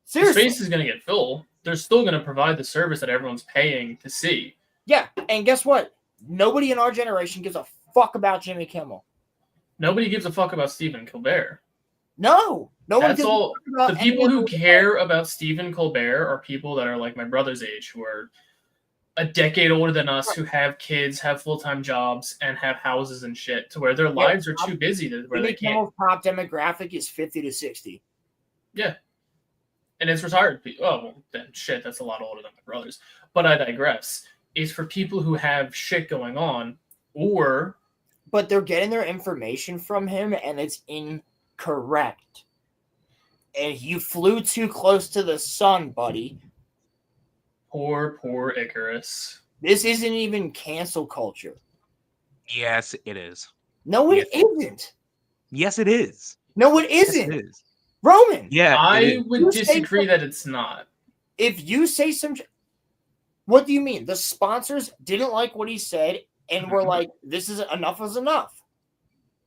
Seriously, His space is going to get full. They're still going to provide the service that everyone's paying to see. Yeah, and guess what? Nobody in our generation gives a fuck about Jimmy Kimmel. Nobody gives a fuck about Stephen Colbert. No one. That's all. The people who care about Stephen Colbert are people that are like my brother's age, who are a decade older than us, who have kids, have full-time jobs, and have houses and shit, to where their lives are too busy to where they can't. Kimmel's top demographic is 50 to 60. Yeah. And it's retired people. Oh, well, then shit, that's a lot older than my brother's. But I digress. It's for people who have shit going on, or... But they're getting their information from him, and it's incorrect. And you flew too close to the sun, buddy. Poor Icarus. This isn't even cancel culture. Yes, it is. No, it isn't. Yes, it is. No, it isn't. Yes, it is. Roman. Yeah, I would disagree that it's not. If you say some... What do you mean? The sponsors didn't like what he said and were like, this is enough is enough.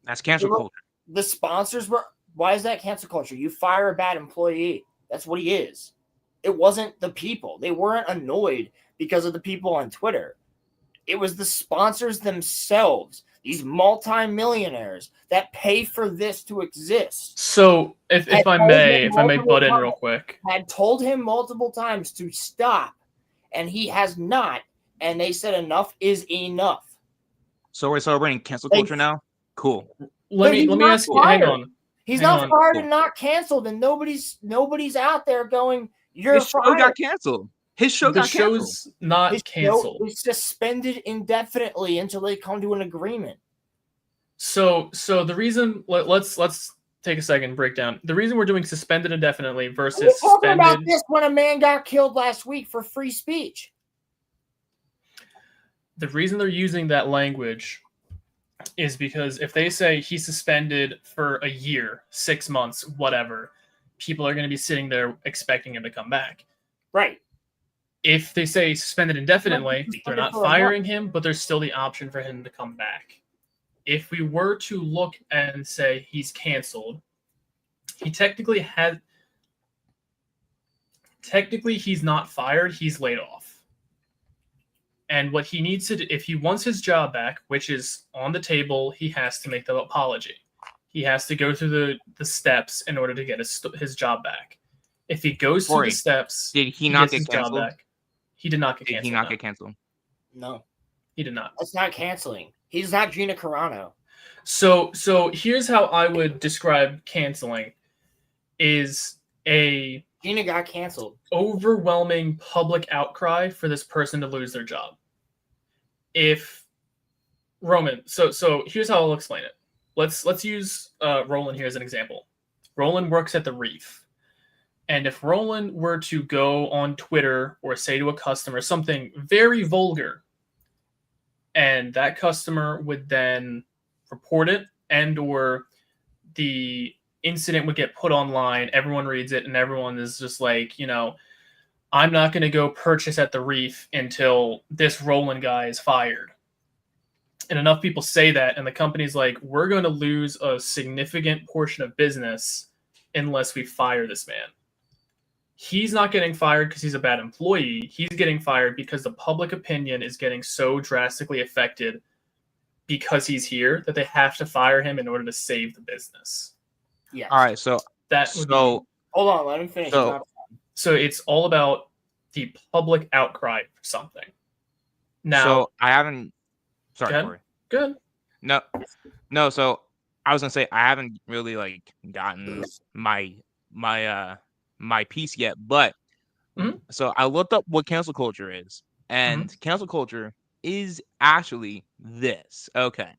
That's cancel culture. The sponsors were... Why is that cancel culture? You fire a bad employee. That's what he is. It wasn't the people. They weren't annoyed because of the people on Twitter. It was the sponsors themselves, these multi-millionaires that pay for this to exist. So, if I may butt in real quick. Had told him multiple times to stop, and he has not, and they said enough is enough. So we're celebrating cancel culture now? Cool. Let me ask you, hang on. He's not fired and not canceled, and nobody's out there going, you're His show fired. got canceled. His show got canceled. The show's not canceled. It's suspended indefinitely until they come to an agreement. So the reason, let's take a second and break down. The reason we're doing suspended indefinitely versus We're talking suspended... about this when a man got killed last week for free speech. The reason they're using that language is because if they say he's suspended for a year, 6 months, whatever, people are going to be sitting there expecting him to come back. Right. If they say suspended indefinitely, they're not firing him, but there's still the option for him to come back. If we were to look and say he's canceled, he's not fired, he's laid off. And what he needs to do, if he wants his job back, which is on the table, he has to make the apology. He has to go through the steps in order to get his job back. If he goes through the steps, did he not get canceled? He did not get canceled. Did he not get canceled? No. He did not. That's not canceling. He's not Gina Carano. So here's how I would describe canceling is a Gina got canceled. Overwhelming public outcry for this person to lose their job. If Roman, so here's how I'll explain it. Let's use Roland here as an example. Roland works at the Reef. And if Roland were to go on Twitter or say to a customer something very vulgar, and that customer would then report it, and or the incident would get put online, everyone reads it, and everyone is just like, I'm not going to go purchase at the Reef until this Roland guy is fired. And enough people say that, and the company's like, we're going to lose a significant portion of business unless we fire this man. He's not getting fired because he's a bad employee. He's getting fired because the public opinion is getting so drastically affected because he's here that they have to fire him in order to save the business. Yes. All right, so hold on, let him finish. So it's all about the public outcry for something. Now, so I haven't. Sorry, Corey. Good. No. So I was gonna say I haven't really gotten my piece yet, but so I looked up what cancel culture is, and cancel culture is actually this. Okay.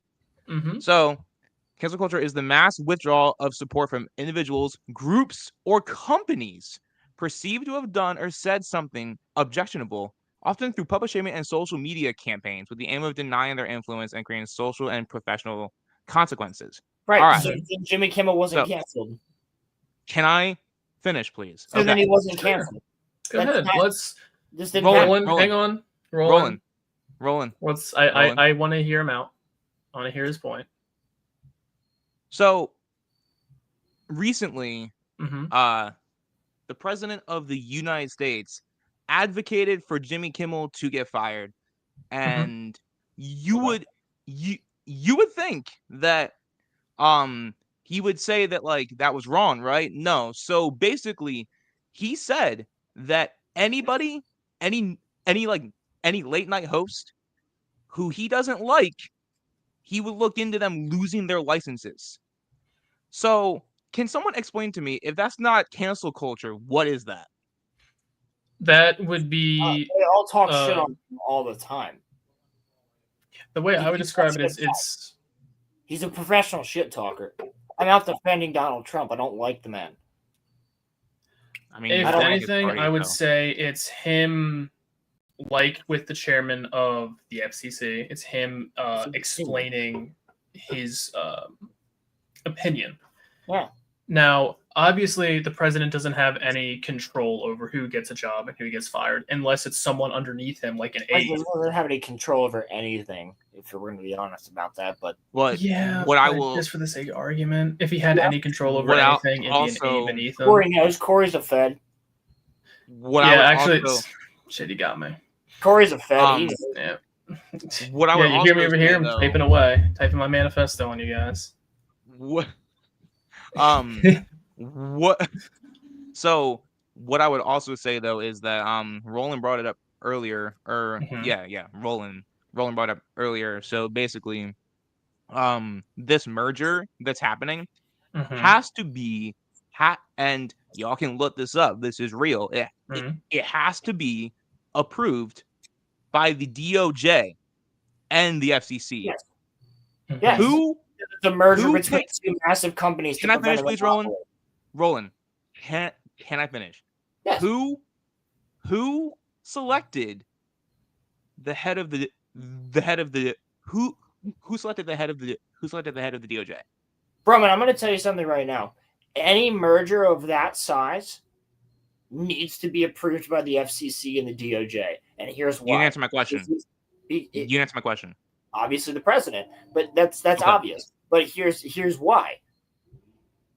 So Cancel culture is the mass withdrawal of support from individuals, groups, or companies perceived to have done or said something objectionable, often through public shaming and social media campaigns, with the aim of denying their influence and creating social and professional consequences. Right. All right. So Jimmy Kimmel wasn't canceled. Can I finish, please? So then he wasn't canceled. Go ahead. Let's Roland. Hang on. Roland. I want to hear him out. I want to hear his point. So recently, Mm-hmm. the president of the United States advocated for Jimmy Kimmel to get fired, and you would think that he would say that like that was wrong, right? No. So basically, he said that any late night host who he doesn't like, he would look into them losing their licenses. So, can someone explain to me, if that's not cancel culture, what is that? That would be. They all talk shit on him all the time. The way I would describe it is he's a professional shit talker. I'm not defending Donald Trump. I don't like the man. I mean, if anything, I would say it's him, like with the chairman of the FCC, it's him explaining his opinion. Yeah. Now, obviously, the president doesn't have any control over who gets a job and who gets fired, unless it's someone underneath him, like an aide. He doesn't have any control over anything, if we're going to be honest about that. But just for the sake of argument, if he had any control over anything, it'd be an aide beneath him. Corey knows. Corey's a Fed. Shit, he got me. Corey's a Fed. Yeah. You hear me over here? I'm typing away, typing my manifesto on you guys. What? So what I would also say though is that Roland brought it up earlier, Roland brought it up earlier. So basically, this merger that's happening has to be and y'all can look this up. This is real. It has to be approved by the DOJ and the FCC. Yes. Yes. Who? The merger between two massive companies. Can I finish, please, Roland? Roland, can I finish? Yes. Who selected the head of the who selected the head of the DOJ? Broman, I'm going to tell you something right now. Any merger of that size needs to be approved by the FCC and the DOJ, and here's why. You answer my question. You answer my question. Obviously, the president, but that's obvious. But here's why.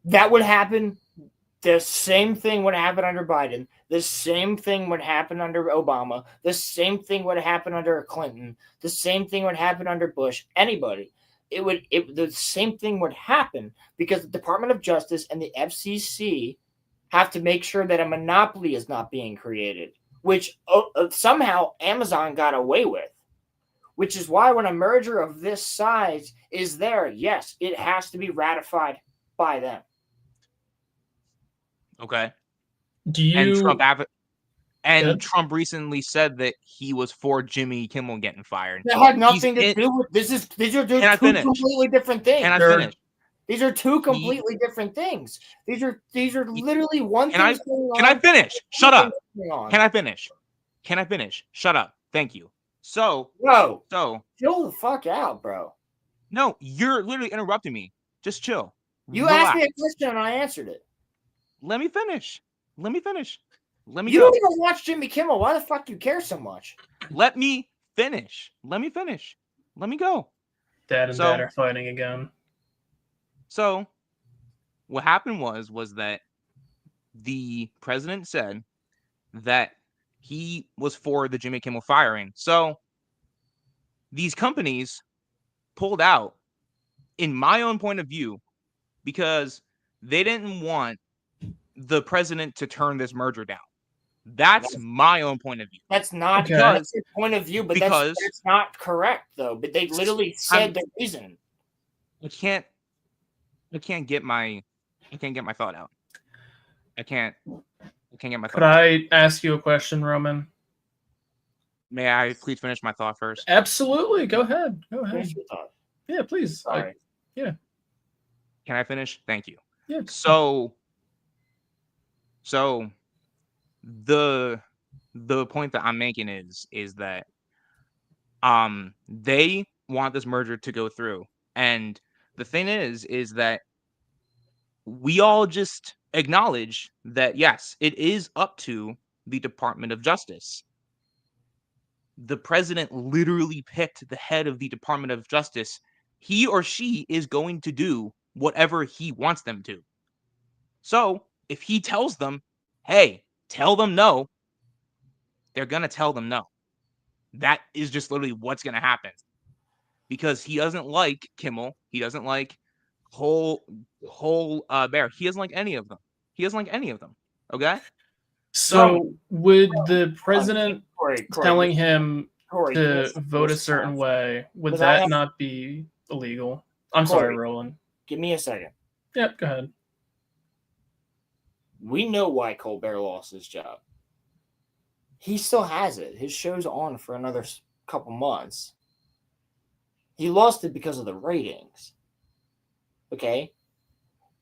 That would happen. The same thing would happen under Biden. The same thing would happen under Obama. The same thing would happen under Clinton. The same thing would happen under Bush. Anybody. The same thing would happen because the Department of Justice and the FCC have to make sure that a monopoly is not being created, which somehow Amazon got away with. Which is why when a merger of this size is there, yes, it has to be ratified by them. Okay. And Trump recently said that he was for Jimmy Kimmel getting fired. That had nothing to do with this. These are two completely different things. Can I finish? These are two completely different things. These are literally one thing. Can I finish? Shut up. Can I finish? Shut up. Thank you. So chill the fuck out, bro. No, you're literally interrupting me. Just chill. You asked me a question and I answered it. Let me finish. You don't even watch Jimmy Kimmel. Why the fuck do you care so much? Let me finish. Let me go. Dad and Dad are fighting again. So what happened was that the president said that he was for the Jimmy Kimmel firing. So these companies pulled out, in my own point of view, because they didn't want the president to turn this merger down. That's my own point of view. That's not your point of view, but that's not correct, though. But they literally said the reason. I can't get my thought out. I can't get my thought. Could I ask you a question, Roman? May I please finish my thought first? Absolutely. Go ahead. Finish your thought. Yeah, please. Sorry. Can I finish? Thank you. Yeah. So the point that I'm making is that they want this merger to go through. And the thing is that we all just acknowledge that yes, it is up to the Department of Justice. The president literally picked the head of the Department of Justice. He or she is going to do whatever he wants them to. So if he tells them, hey, tell them no, they're going to tell them no. That is just literally what's going to happen. Because he doesn't like Kimmel. He doesn't like whole Bear. He doesn't like any of them. He doesn't like any of them. Okay? So would the president Corey, telling him Corey, to vote a certain way, would Because I that have- not be illegal? I'm Corey. sorry, Roland. Give me a second. Yep, go ahead. We know why Colbert lost his job. He still has it. His show's on for another couple months. He lost it because of the ratings. Okay?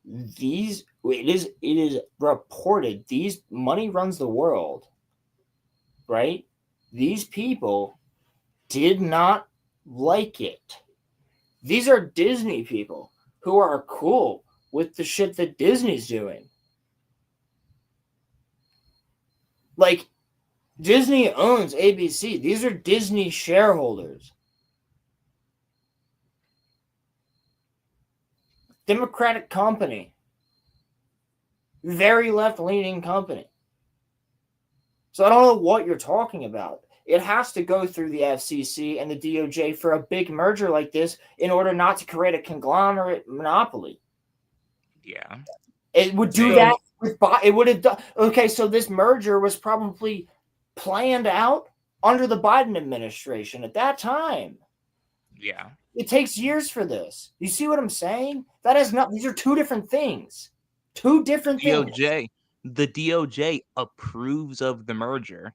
It is reported. These money runs the world. Right? These people did not like it. These are Disney people who are cool with the shit that Disney's doing. Like, Disney owns ABC. These are Disney shareholders. Democratic company. Very left-leaning company. So I don't know what you're talking about. It has to go through the FCC and the DOJ for a big merger like this in order not to create a conglomerate monopoly. Yeah. It would do that with it would have done. Okay, so this merger was probably planned out under the Biden administration at that time. Yeah. It takes years for this. You see what I'm saying? That is not. These are two different things. Two different things. The DOJ approves of the merger.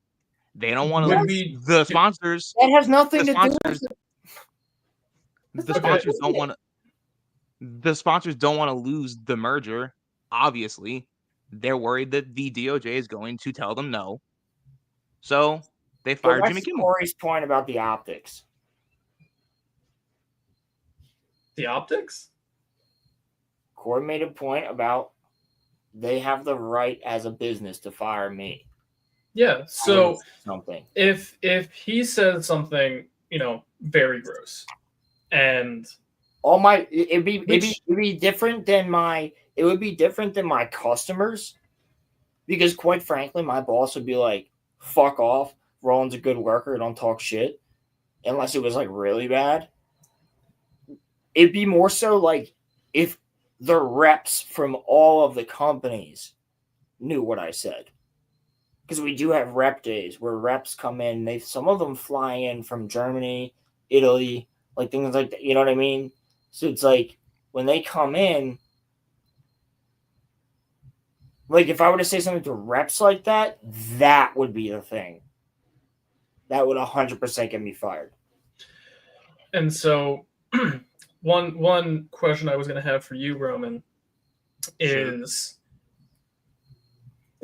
They don't want Would to. we- The sponsors. That has nothing The to do sponsors. with it. The sponsors don't want to. The sponsors don't want to lose the merger. Obviously, they're worried that the DOJ is going to tell them no. So they fired Jimmy Kimmel. Corey's point about the optics. The optics? Corey made a point about they have the right as a business to fire me. Yeah. So something. if he said something, very gross, and it'd be different than my customers, because quite frankly, my boss would be like, "Fuck off, Roland's a good worker, don't talk shit," unless it was like really bad. It'd be more so like if the reps from all of the companies knew what I said. Because we do have rep days where reps come in. Some of them fly in from Germany, Italy, like things like that. You know what I mean? So it's like when they come in, like if I were to say something to reps like that, that would be the thing. That would 100% get me fired. And so one question I was going to have for you, Roman, is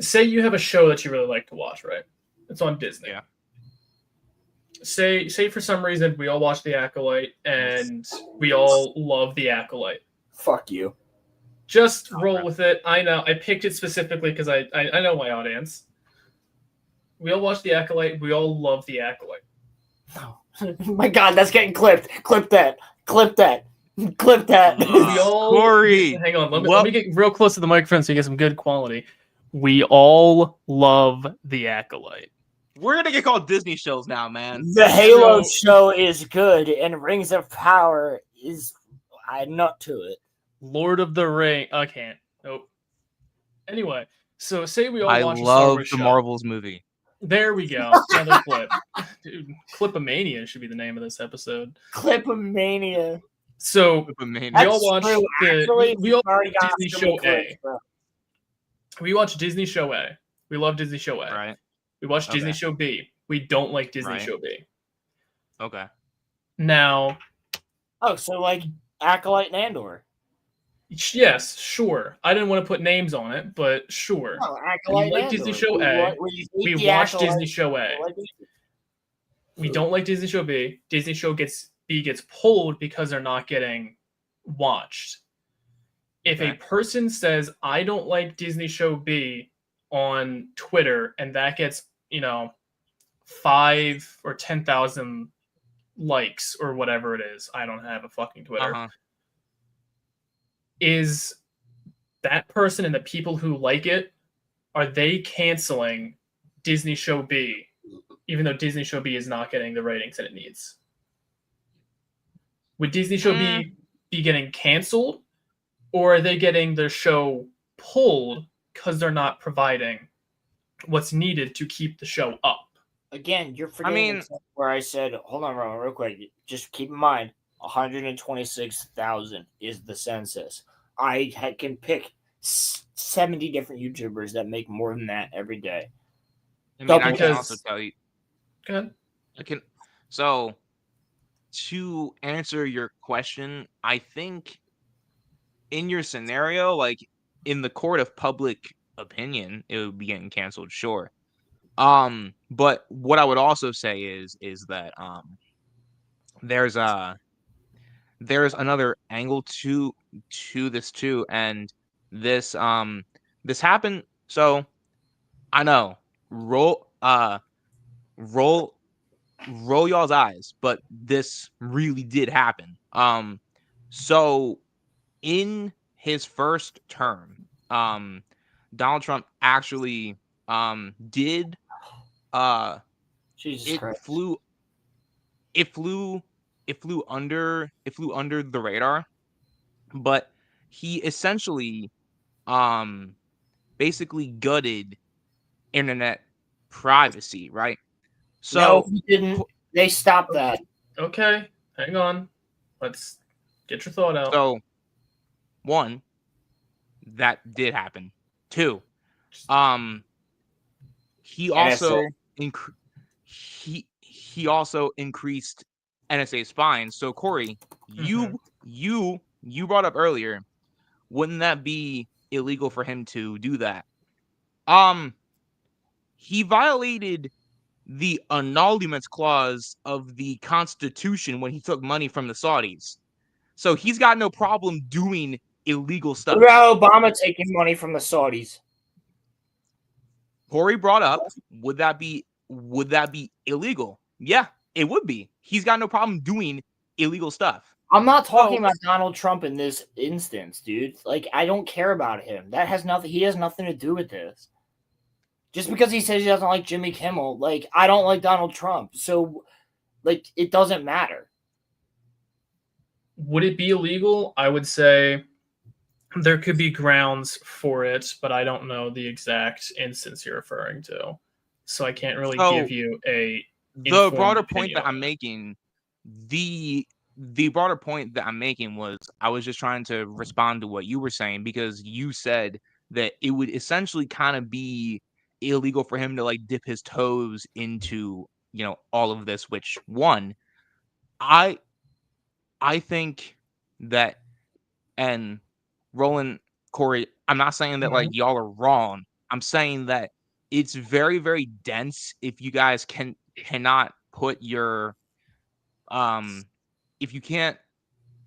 say you have a show that you really like to watch, right? It's on Disney. Yeah. Say for some reason we all watch The Acolyte and we all love The Acolyte. Fuck you. Just roll with it. I know. I picked it specifically because I know my audience. We all watch The Acolyte. We all love The Acolyte. Oh my God, that's getting clipped. Clip that. Clip that. Clip that. We all. Corey, Hang on. Let me get real close to the microphone so you get some good quality. We all love The Acolyte. we're gonna get called Disney shows now, man. The Halo show is good, and Rings of Power is. I'm not to it. Lord of the Ring. I can't. Nope. Anyway, so say we all I watch a Star love Wars the show. Marvels movie. There we go. Another clip. Dude, Clipomania should be the name of this episode. Clipomania. So Man, we all watch true. Actually, we all already got Disney some Show clips, A. bro. We watch Disney Show A. We love Disney Show A. right? We watch Disney Okay. Show B. We don't like Disney Right. Show B. Okay. Now, Oh, so like Acolyte and Andor. Yes, sure. I didn't want to put names on it, but sure. No, We Acolyte like and Disney Andor. Show A. We watch Disney Show A. We don't like Disney Show B. Disney Show B gets pulled because they're not getting watched. If a person says, I don't like Disney Show B on Twitter, and that gets, 5 or 10,000 likes or whatever it is, I don't have a fucking Twitter, is that person and the people who like it, are they canceling Disney Show B, even though Disney Show B is not getting the ratings that it needs? Would Disney Show B be getting canceled, or are they getting their show pulled because they're not what's needed to keep the show up? Again, you're forgetting where I said, hold on, Roman, real quick. Just keep in mind, 126,000 is the census. I can pick 70 different YouTubers that make more than that every day. I mean, I can also tell you. Go ahead. So, to answer your question, I think in your scenario, like in the court of public opinion, it would be getting canceled, sure. But what I would also say is that there's another angle to this too, and this happened. So I know roll y'all's eyes, but this really did happen. So in his first term, Donald Trump actually did Jesus Christ. It flew under the radar, but he essentially basically gutted internet privacy, right? So no, he didn't. They stopped that. Okay, hang on. Let's get your thought out. So, one, that did happen. Two, he also he also increased NSA's fines. So, Corey, you brought up earlier, wouldn't that be illegal for him to do that? He violated the annulments clause of the Constitution when he took money from the Saudis. So he's got no problem doing illegal stuff. What about Obama taking money from the Saudis? Corey brought up, would that be illegal? Yeah, it would be. He's got no problem doing illegal stuff. I'm not talking about Donald Trump in this instance, dude. Like, I don't care about him. That has nothing. He has nothing to do with this. Just because he says he doesn't like Jimmy Kimmel, like, I don't like Donald Trump. So, like, it doesn't matter. Would it be illegal? I would say there could be grounds for it, but I don't know the exact instance you're referring to. So I can't really give you the broader point that I'm making. The broader point that I'm making was I was just trying to respond to what you were saying, because you said that it would essentially kind of be illegal for him to like dip his toes into, all of this, which one, I think that, and Roland, Corey, I'm not saying that like y'all are wrong. I'm saying that it's very, very dense if you guys cannot put your if you can't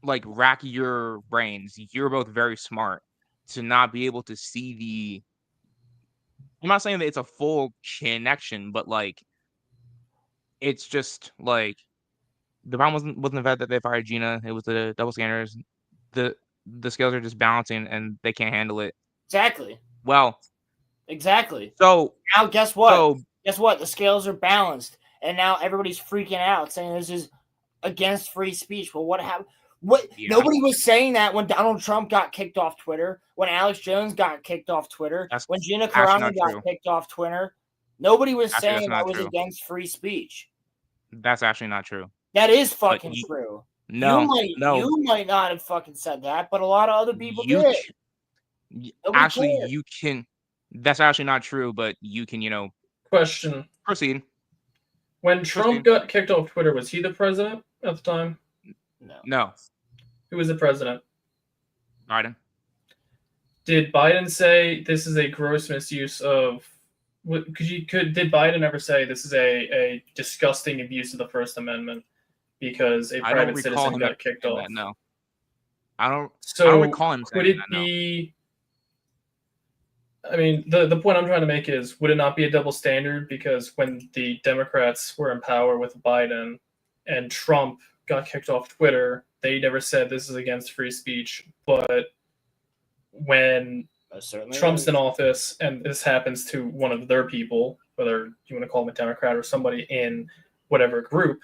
like rack your brains, you're both very smart to not be able to see the. I'm not saying that it's a full connection, but like it's just like the problem wasn't the fact that they fired Gina. It was the double scanners. The scales are just balancing and they can't handle it. Exactly. Well, exactly. So now guess what? Guess what? The scales are balanced, and now everybody's freaking out saying this is against free speech. Well, what happened? Nobody was saying that when Donald Trump got kicked off Twitter, when Alex Jones got kicked off Twitter, when Gina Carano got kicked off Twitter. Nobody was saying that was against free speech. That's actually not true. That is fucking true. No, you might not have fucking said that, but a lot of other people did. Actually, you can. That's actually not true, but you can, Question. Proceed. When Trump got kicked off Twitter, was he the president at the time? No. Who was the president? Biden. Did Biden say this is a gross misuse of? Did Biden ever say this is a disgusting abuse of the First Amendment because a I don't private recall citizen him got ever kicked saying off? that. No, I don't So recall him could saying it that. No. be? I mean, the point I'm trying to make is, would it not be a double standard? Because when the Democrats were in power with Biden and Trump got kicked off Twitter, they never said this is against free speech. But when Trump's in office and this happens to one of their people, whether you want to call them a Democrat or somebody in whatever group,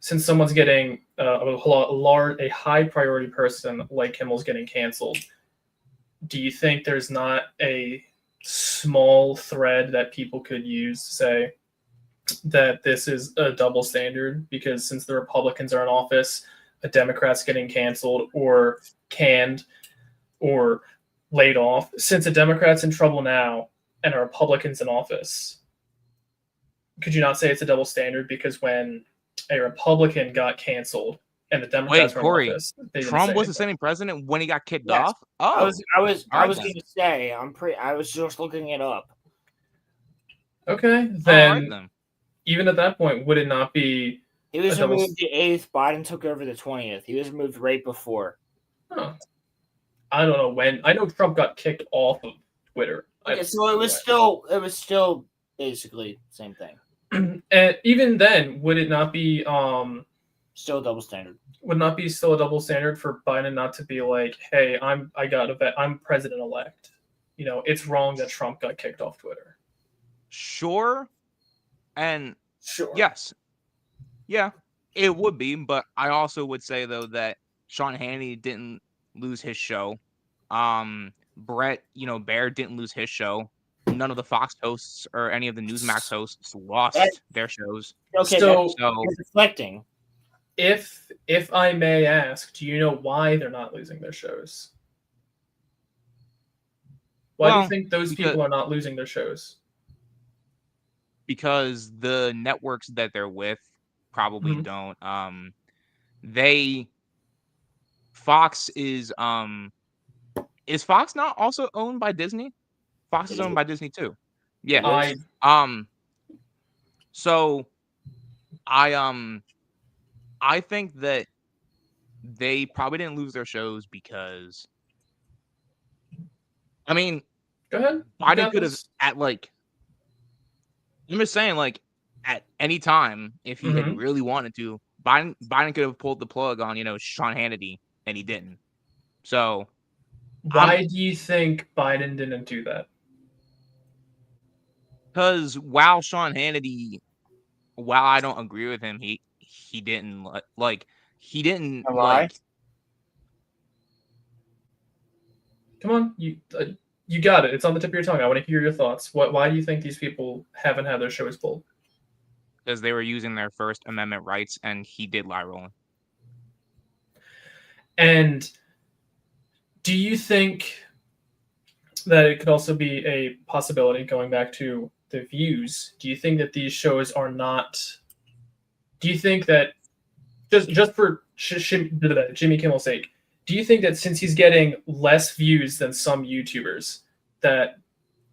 since someone's getting a high priority person like Kimmel's getting canceled, do you think there's not a small thread that people could use to say that this is a double standard? Because since the Republicans are in office, a Democrat's getting canceled or canned or laid off. Since a Democrat's in trouble now and a Republican's in office, could you not say it's a double standard? Because when a Republican got canceled and the Democrats were in Corey, office, they didn't Trump say was the anything. sitting president when he got kicked Yes. off. Oh, I was all right going to say I was just looking it up. Okay, All then, right, then. even at that point, would it not be? He was removed the 8th. Biden took over the 20th. He was removed right before. Huh. I don't know when. I know Trump got kicked off of Twitter. Okay, so it was still basically the same thing. And even then, would it not be still a double standard? Would not be still a double standard for Biden not to be like, hey, I'm president elect. You know, it's wrong that Trump got kicked off Twitter. Sure. And sure. Yes. Yeah, it would be, but I also would say though that Sean Hannity didn't lose his show. Brett, Baer didn't lose his show. None of the Fox hosts or any of the Newsmax hosts lost their shows. Okay, so you're deflecting. If I may ask, do you know why they're not losing their shows? Why do you think those people are not losing their shows? Because the networks that they're with probably don't. Fox is Fox not also owned by Disney? Fox is owned by Disney too. Yeah. So I think that they probably didn't lose their shows because go ahead. Biden could have I'm just saying, at any time, if he had really wanted to, Biden could have pulled the plug on, Sean Hannity, and he didn't. So, why do you think Biden didn't do that? Because while Sean Hannity, while I don't agree with him, he didn't he didn't like. Come on, you got it. It's on the tip of your tongue. I want to hear your thoughts. Why do you think these people haven't had their shows pulled? Because they were using their First Amendment rights, and he did lie rolling. And do you think that it could also be a possibility, going back to the views? Do you think that these shows are not? Do you think that just for Jimmy Kimmel's sake, do you think that since he's getting less views than some YouTubers, that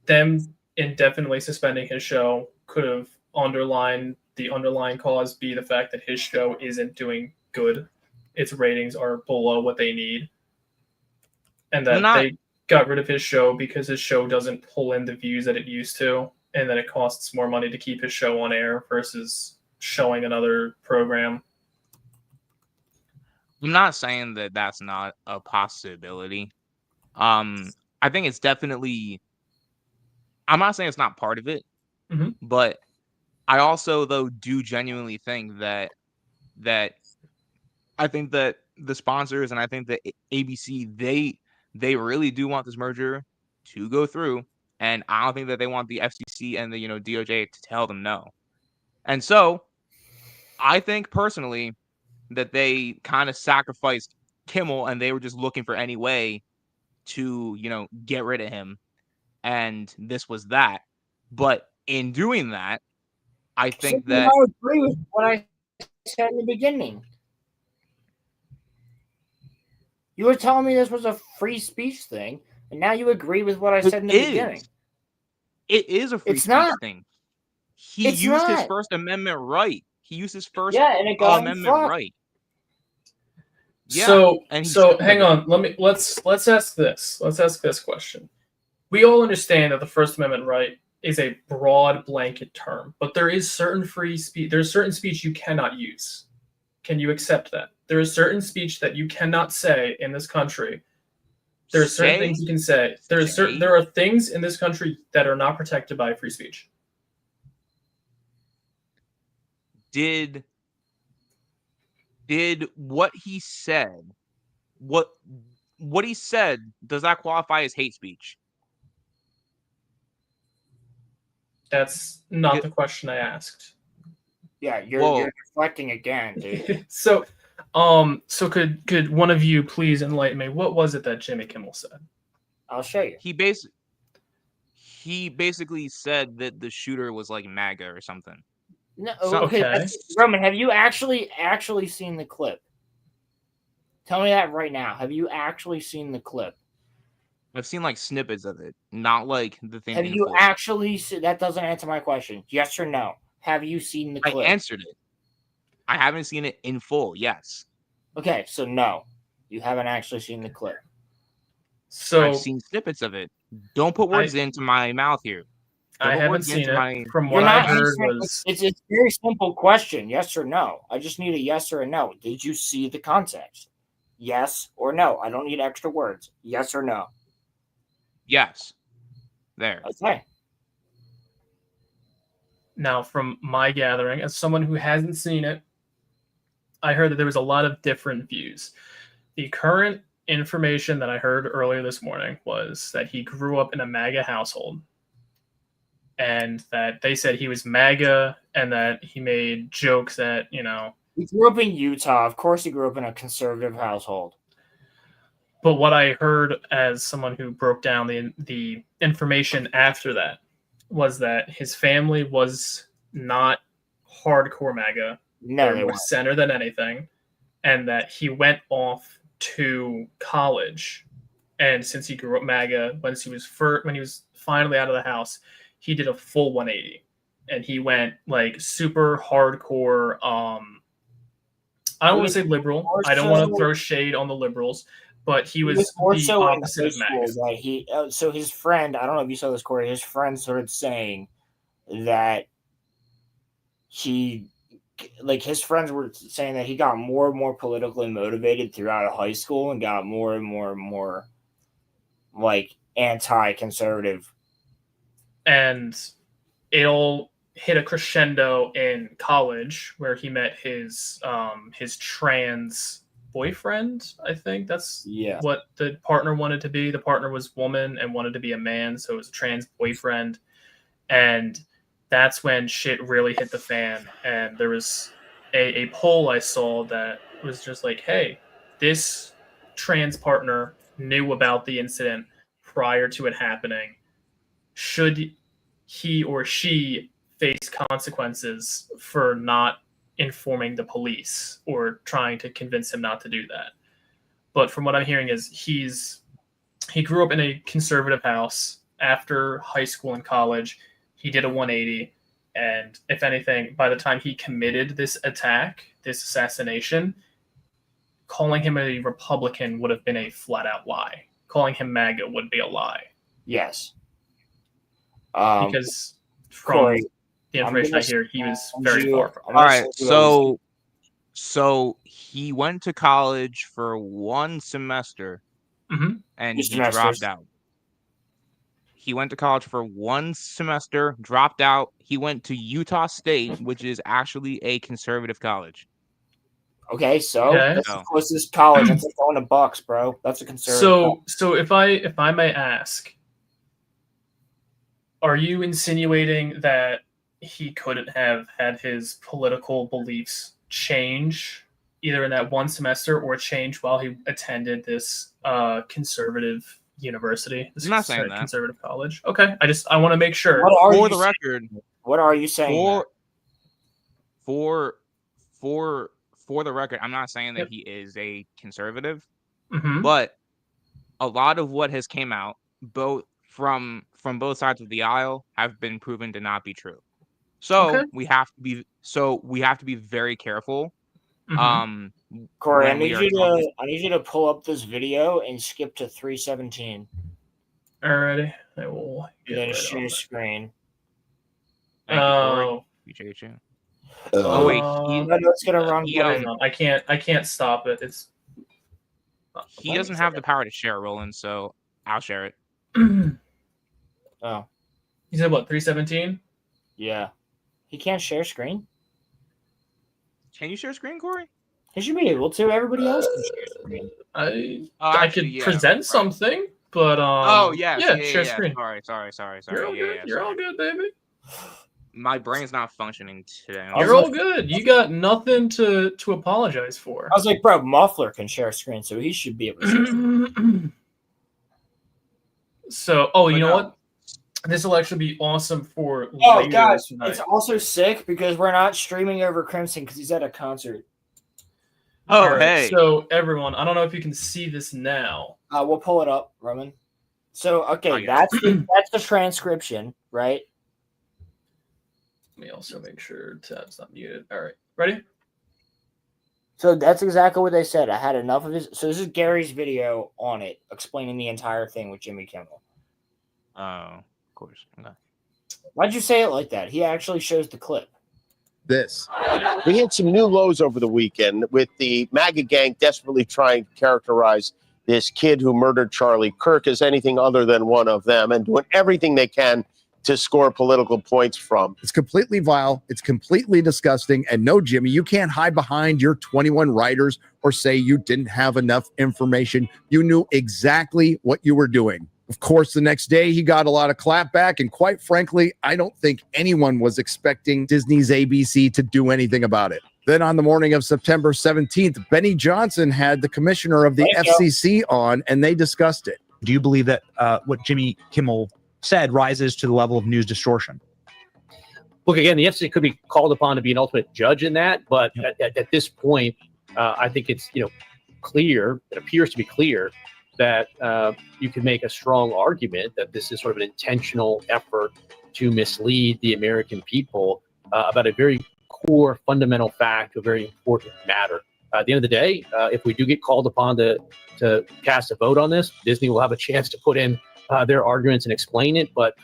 them indefinitely suspending his show could have underlined the underlying cause be the fact that his show isn't doing good? Its ratings are below what they need. And that they got rid of his show because his show doesn't pull in the views that it used to, and that it costs more money to keep his show on air versus showing another program. I'm not saying that that's not a possibility. I think it's definitely. I'm not saying it's not part of it, but I also though do genuinely think that I think that the sponsors and I think that ABC they really do want this merger to go through, and I don't think that they want the FCC and the DOJ to tell them no. And so, I think personally that they kind of sacrificed Kimmel and they were just looking for any way to, get rid of him. And this was that. But in doing that, I think that I agree with what I said in the beginning. You were telling me this was a free speech thing. And now you agree with what I said in the beginning. It is a free It's speech not. thing. He It's used his not. First Amendment right. He used his First And it got him Amendment fucked. right. Yeah, So, and he so should hang have on. Let's ask this. Let's ask this question. We all understand that the First Amendment right is a broad blanket term, but there is certain free speech. There's certain speech you cannot use. Can you accept that? There is certain speech that you cannot say in this country. There are certain things you can say. There are things in this country that are not protected by free speech. Did what he said, what he said, does that qualify as hate speech? That's not the question I asked. Yeah, you're deflecting again, dude. So could one of you please enlighten me? What was it that Jimmy Kimmel said? I'll show you. He basically said that the shooter was like MAGA or something. No, okay. Roman, have you actually seen the clip? Tell me that right now. Have you actually seen the clip? I've seen like snippets of it, not like the thing. Have you actually seen? That doesn't answer my question. Yes or no? Have you seen the clip? I answered it. I haven't seen it in full. Yes. Okay, so no, you haven't actually seen the clip. So I've seen snippets of it. Don't put words into my mouth here. I haven't seen it. From what I heard was it's a very simple question: yes or no. I just need a yes or a no. Did you see the context? Yes or no. I don't need extra words. Yes or no. Yes. There. Okay. Now, from my gathering, as someone who hasn't seen it, I heard that there was a lot of different views. The current information that I heard earlier this morning was that he grew up in a MAGA household, and that they said he was MAGA, and that he made jokes that, you know... He grew up in Utah. Of course he grew up in a conservative household. But what I heard as someone who broke down the information after that was that his family was not hardcore MAGA. No, they were center than anything. And that he went off to college. And since he grew up MAGA, when he was finally out of the house, he did a full 180. And he went like super hardcore. I don't want to say liberal. I don't want to throw shade on the liberals. But he was the opposite of MAGA. Right? So his friend, I don't know if you saw this, Corey, his friend started saying that his friends were saying that he got more and more politically motivated throughout high school and got more and more like anti-conservative. And it'll hit a crescendo in college where he met his trans boyfriend. I think that's what the partner wanted to be. The partner was woman and wanted to be a man, so it was a trans boyfriend. And that's when shit really hit the fan. And there was a poll I saw that was just like, hey, this trans partner knew about the incident prior to it happening. Should he or she face consequences for not informing the police or trying to convince him not to do that? But from what I'm hearing is he grew up in a conservative house. After high school and college, he did a 180. And if anything, by the time he committed this attack, this assassination, calling him a Republican would have been a flat out lie. Calling him MAGA would be a lie. Yes. Because from Corey, the information I hear, he was very far from it. All right, so he went to college for one semester, and he dropped out. He went to college for one semester, dropped out. He went to Utah State, which is actually a conservative college. Okay, so that's the closest college. That's like going to Bucks, bro. That's a conservative. So if I may ask, are you insinuating that he couldn't have had his political beliefs change either in that one semester or change while he attended this conservative university? I'm not saying that. Conservative college. Okay, I want to make sure. For the record, what are you saying? For the record, I'm not saying that he is a conservative, but a lot of what has came out, both from both sides of the aisle, have been proven to not be true. So Okay. we have to be very careful. Mhm. Corey, I when we need are you talking. to pull up this video and skip to 317, Alrighty, I will and get then right share on screen. Thank you, Corey. Oh. Appreciate you. that. Oh wait, No, it's gonna run. he Hang on. I can't stop it. It's he doesn't have the power to share, Roland. So I'll share it. Oh, You said what? 317. yeah. He can't share screen. Can you share screen, Corey? He should be able to. Everybody else can share screen. I Actually, could present right. something, but Oh yes, yeah, share screen. Sorry. You're all good. You're all good, baby. My brain's not functioning today. You're all good. You got nothing to apologize for. I was like, bro, Muffler can share screen, so he should be able to share screen. So, you know what? This will actually be awesome for Oh, later guys, tonight. it's also sick because we're not streaming over Crimson because he's at a concert. Oh, All right, hey. So, everyone, I don't know if you can see this now. We'll pull it up, Roman. So, okay, that's the transcription, right? Let me also make sure tab's not muted. All right, ready? So that's exactly what they said. I had enough of his. So this is Gary's video on it, explaining the entire thing with Jimmy Kimmel. Oh, of course. Okay. Why'd you say it like that? He actually shows the clip. This. We hit some new lows over the weekend with the MAGA gang desperately trying to characterize this kid who murdered Charlie Kirk as anything other than one of them and doing everything they can to score political points from. It's completely vile. It's completely disgusting. And no, Jimmy, you can't hide behind your 21 writers or say you didn't have enough information. You knew exactly what you were doing. Of course, the next day he got a lot of clapback. And quite frankly, I don't think anyone was expecting Disney's ABC to do anything about it. Then on the morning of September 17th, Benny Johnson had the commissioner of the FCC on, and they discussed it. Do you believe that what Jimmy Kimmel said rises to the level of news distortion? Look, again, the FCC could be called upon to be an ultimate judge in that, but at this point, I think it's clear. It appears to be clear that you can make a strong argument that this is sort of an intentional effort to mislead the American people about a very core, fundamental fact, a very important matter. At the end of the day, if we do get called upon to cast a vote on this, Disney will have a chance to put in their arguments and explain it. But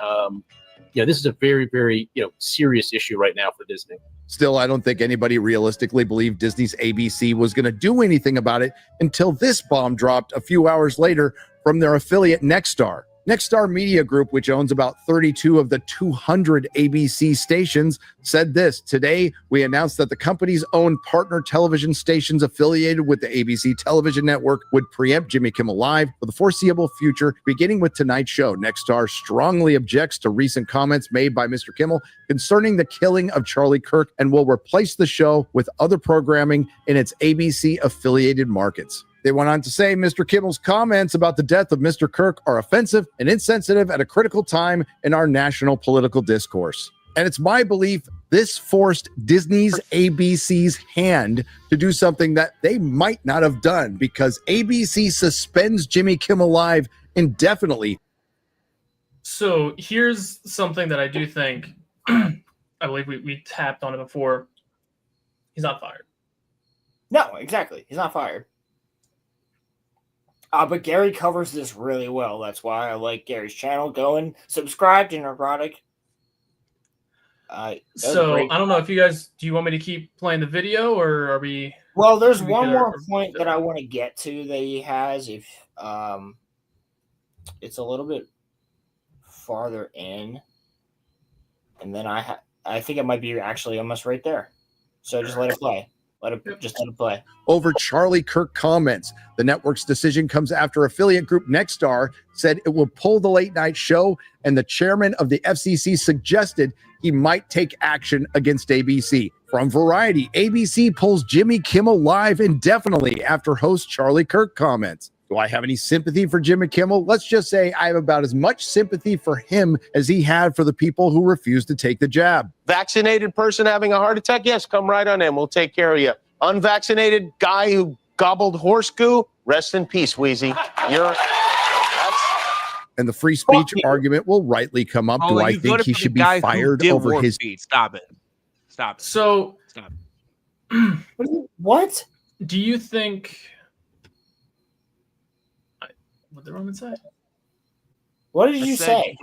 this is a very, very serious issue right now for Disney. Still, I don't think anybody realistically believed Disney's ABC was going to do anything about it until this bomb dropped a few hours later from their affiliate Nexstar. Nexstar Media Group, which owns about 32 of the 200 ABC stations, said this: today, we announced that the company's own partner television stations affiliated with the ABC television network would preempt Jimmy Kimmel Live for the foreseeable future, beginning with tonight's show. Nexstar strongly objects to recent comments made by Mr. Kimmel concerning the killing of Charlie Kirk and will replace the show with other programming in its ABC affiliated markets. They went on to say Mr. Kimmel's comments about the death of Mr. Kirk are offensive and insensitive at a critical time in our national political discourse. And it's my belief this forced Disney's ABC's hand to do something that they might not have done, because ABC suspends Jimmy Kimmel Live indefinitely. So here's something that I do think, I believe we tapped on it before. He's not fired. No, exactly. He's not fired. But Gary covers this really well. That's why I like Gary's channel. Go and subscribe to Neurotic. So I don't know if you guys, do you want me to keep playing the video, or are we? Well, there's one more point that I want to get to that he has. If it's a little bit farther in, and then I think it might be actually almost right there. So just let it play. Let it play. Over Charlie Kirk comments. The network's decision comes after affiliate group Nexstar said it will pull the late night show, and the chairman of the FCC suggested he might take action against ABC. From Variety, ABC pulls Jimmy Kimmel Live indefinitely after host Charlie Kirk comments. Do I have any sympathy for Jimmy Kimmel? Let's just say I have about as much sympathy for him as he had for the people who refused to take the jab. Vaccinated person having a heart attack? Yes, come right on in. We'll take care of you. Unvaccinated guy who gobbled horse goo? Rest in peace, Wheezy. You're And the free speech argument will rightly come up. Do I think he should be fired over his... Stop it. Stop it. So, Stop it. What? Do you think... What did the Roman say? What did you say?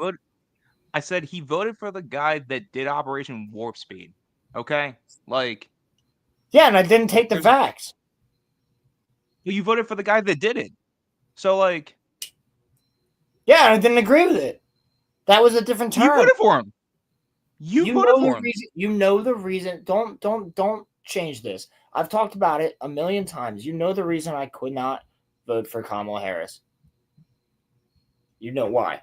I said he voted for the guy that did Operation Warp Speed. Okay? Like... Yeah, and I didn't take the facts. You voted for the guy that did it. So, like... Yeah, I didn't agree with it. That was a different term. You voted for him. You voted for him. You know the reason. Don't change this. I've talked about it a million times. You know the reason I could not vote for Kamala Harris. You know why.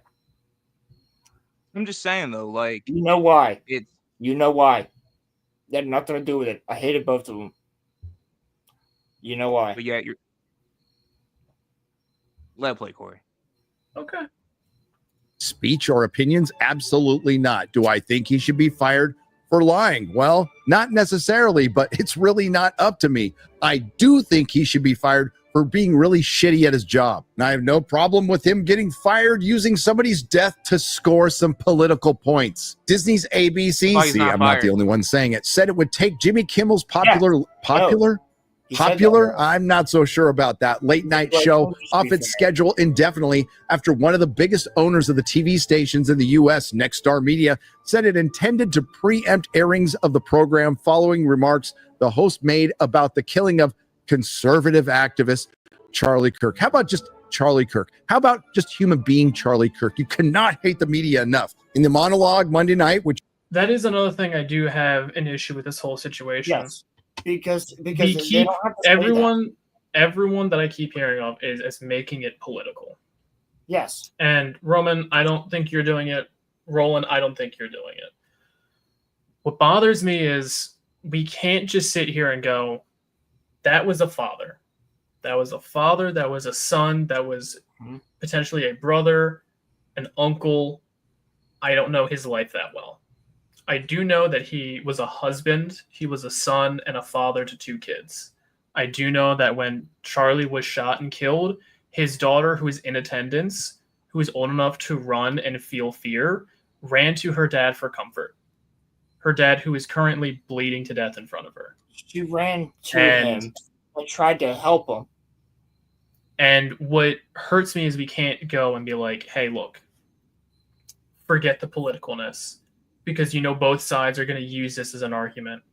I'm just saying, though, like... You know why. It's... You know why. That had nothing to do with it. I hated both of them. You know why. But yeah, you're... Let it play, Corey. Okay. Speech or opinions? Absolutely not. Do I think he should be fired for lying? Well, not necessarily, but it's really not up to me. I do think he should be fired for being really shitty at his job. And I have no problem with him getting fired using somebody's death to score some political points. Disney's ABC, I'm not the only one saying it, said it would take Jimmy Kimmel's popular? I'm not so sure about that. Late night show off its schedule indefinitely after one of the biggest owners of the TV stations in the U.S., Nexstar Media, said it intended to preempt airings of the program following remarks the host made about the killing of conservative activist Charlie Kirk. How about just Charlie Kirk? How about just human being Charlie Kirk? You cannot hate the media enough. In the monologue Monday night, which... That is another thing I do have an issue with this whole situation. Yes. Because we keep everyone that I keep hearing of is making it political. Yes. And Roman, I don't think you're doing it. Roland, I don't think you're doing it. What bothers me is we can't just sit here and go, that was a father. That was a father, that was a son, that was potentially a brother, an uncle. I don't know his life that well. I do know that he was a husband, he was a son, and a father to 2 kids. I do know that when Charlie was shot and killed, his daughter, who was in attendance, who was old enough to run and feel fear, ran to her dad for comfort. Her dad, who is currently bleeding to death in front of her. She ran to him and tried to help him. And what hurts me is we can't go and be like, hey, look, forget the politicalness. Because you know both sides are going to use this as an argument.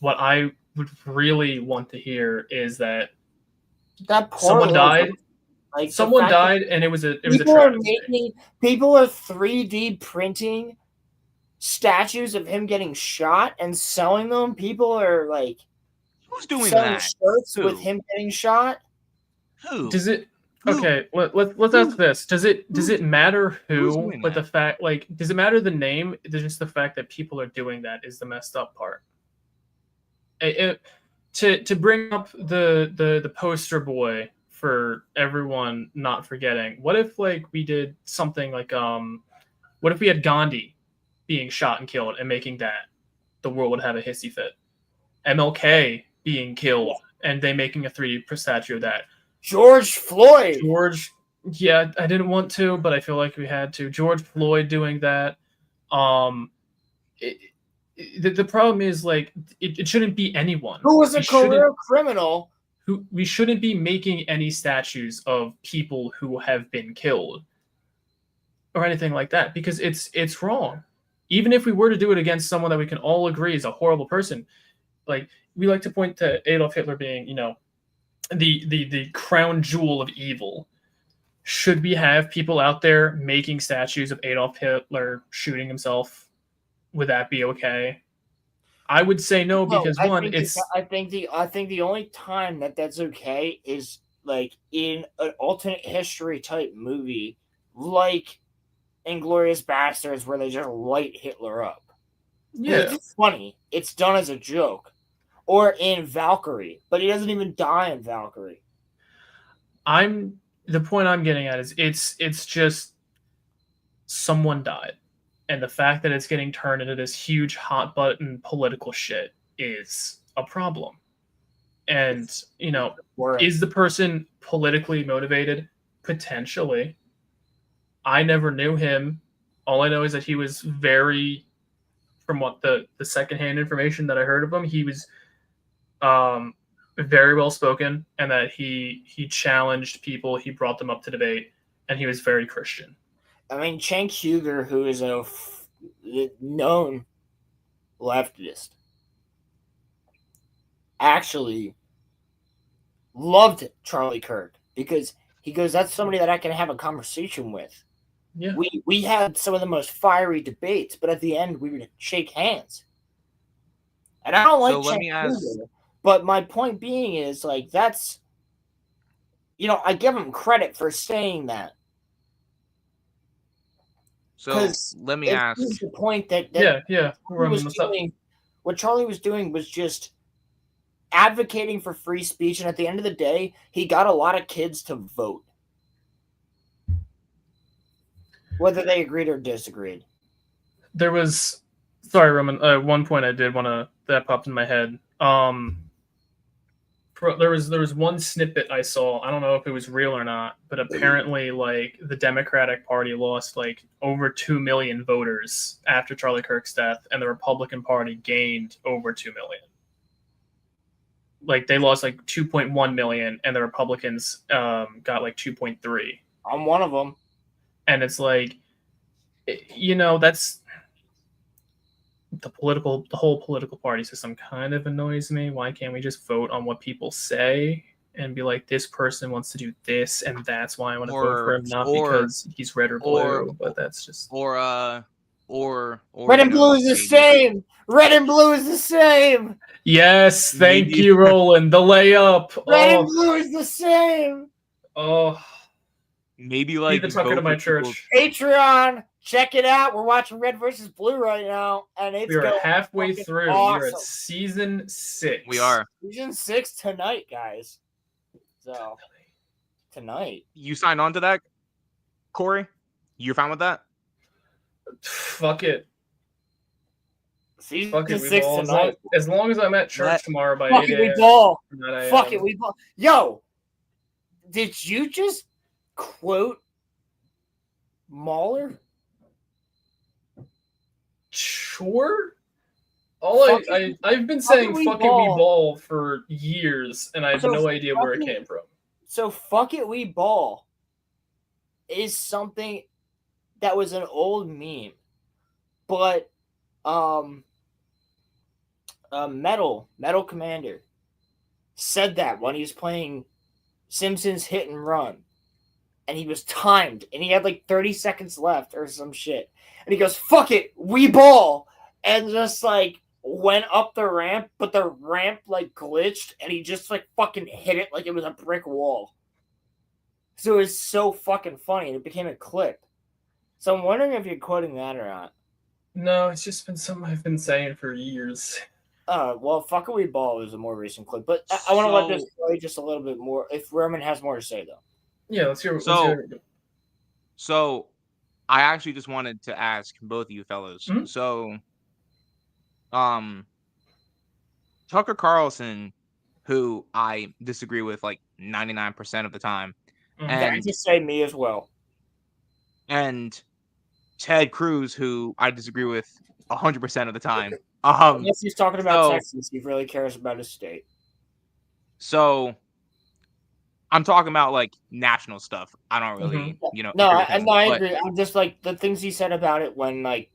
What I would really want to hear is that someone died. Like someone died, and it was a tragedy. People are 3D printing statues of him getting shot and selling them. People are like, who's doing selling that? Shirts with him getting shot. Who? Does it? Okay, let's ask this. Does it matter who? But the fact, like, does it matter the name? It's just the fact that people are doing that is the messed up part. To bring up the poster boy for everyone not forgetting. What if like we did something like what if we had Gandhi being shot and killed and making that the world would have a hissy fit? MLK being killed and they making a 3D statue of that. George Floyd. Yeah, I didn't want to, but I feel like we had to. George Floyd doing that. The problem is like it shouldn't be anyone who was a career criminal. We shouldn't be making any statues of people who have been killed or anything like that because it's wrong. Even if we were to do it against someone that we can all agree is a horrible person, like we like to point to Adolf Hitler being, you know, the crown jewel of evil. Should we have people out there making statues of Adolf Hitler shooting himself? Would that be okay? I would say no because I think the only time that's okay is like in an alternate history type movie, like Inglourious Bastards, where they just light Hitler up. Yeah, it's funny. It's done as a joke. Or in Valkyrie, but he doesn't even die in Valkyrie. The point I'm getting at is it's just someone died. And the fact that it's getting turned into this huge hot button political shit is a problem. And, you know, is the person politically motivated? Potentially. I never knew him. All I know is that he was from what the secondhand information that I heard of him, he was very well spoken, and that he challenged people, he brought them up to debate, and he was very Christian. I mean, Cenk Uygur, who is a known leftist, actually loved Charlie Kirk because he goes, "That's somebody that I can have a conversation with." Yeah. We had some of the most fiery debates, but at the end we would shake hands. And I don't like Cenk Uygur, but my point being is, like, that's, you know, I give him credit for saying that. So let me ask. The point that what Charlie was doing was just advocating for free speech, and at the end of the day, he got a lot of kids to vote, whether they agreed or disagreed. There was, sorry, Roman. One point I did want to that popped in my head. There was one snippet I saw. I don't know if it was real or not, but apparently, like, the Democratic Party lost like over 2 million voters after Charlie Kirk's death, and the Republican Party gained over 2 million. Like, they lost like 2.1 million, and the Republicans got like 2.3. I'm one of them. And it's like, you know, that's the whole political party system kind of annoys me. Why can't we just vote on what people say and be like, this person wants to do this, and that's why I want to vote for him, not because he's red or blue. But that's just or red and blue is the same. Red and blue is the same. Yes, thank you, Roland. The layup. Red and blue is the same. Oh. Maybe like the Tucker to my church. Patreon, check it out. We're watching Red versus Blue right now, and we are halfway through. Awesome. We are at season 6. We are season 6 tonight, guys. So tonight, you signed on to that, Corey? You're fine with that? Fuck it. Season 6 tonight. As long as I'm at church tomorrow by 8 a.m. We ball. Fuck it, we ball. Yo, did you just quote Mahler? Sure. I've been saying "fuck it, we ball" for years, and I have no idea where it came from. So "fuck it, we ball" is something that was an old meme, but Metal Commander said that when he was playing Simpsons Hit and Run. And he was timed, and he had like 30 seconds left or some shit. And he goes, "Fuck it, we ball," and just like went up the ramp, but the ramp like glitched, and he just like fucking hit it like it was a brick wall. So it was so fucking funny, and it became a clip. So I'm wondering if you're quoting that or not. No, it's just been something I've been saying for years. Well, "fuck it, we ball" is a more recent clip, but I want to let this play just a little bit more. If Roman has more to say, though. Yeah, let's hear. So, I actually just wanted to ask both of you fellows. Mm-hmm. So, Tucker Carlson, who I disagree with like 99% of the time, and just say me as well, and Ted Cruz, who I disagree with 100% of the time. Unless he's talking about Texas, he really cares about his state. So. I'm talking about like national stuff. I don't really, No, I agree. I'm just like the things he said about it when like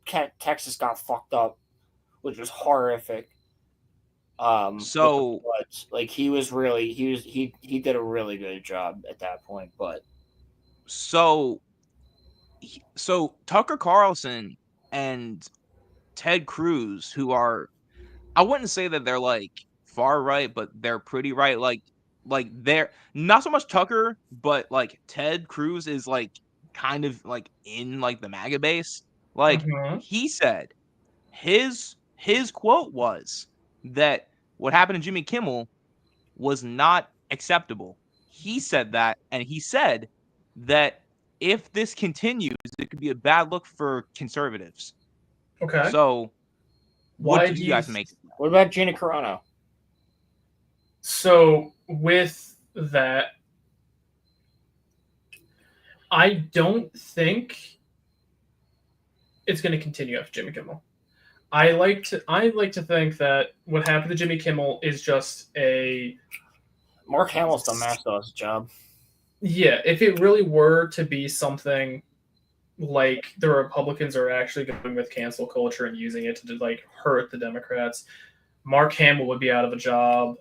Texas got fucked up, which was horrific. So like he did a really good job at that point. But so Tucker Carlson and Ted Cruz, who are, I wouldn't say that they're like far right, but they're pretty right. Like they're not so much Tucker, but like Ted Cruz is like kind of like in like the MAGA base. Like he said, his quote was that what happened to Jimmy Kimmel was not acceptable. He said that, and he said that if this continues, it could be a bad look for conservatives. Okay. So what do you guys make? What about Gina Carano? So with that, I don't think it's going to continue after Jimmy Kimmel. I like to think that what happened to Jimmy Kimmel is just a Mark Hamill's done Master's job. Yeah, if it really were to be something like the Republicans are actually going with cancel culture and using it to like hurt the Democrats, Mark Hamill would be out of a job.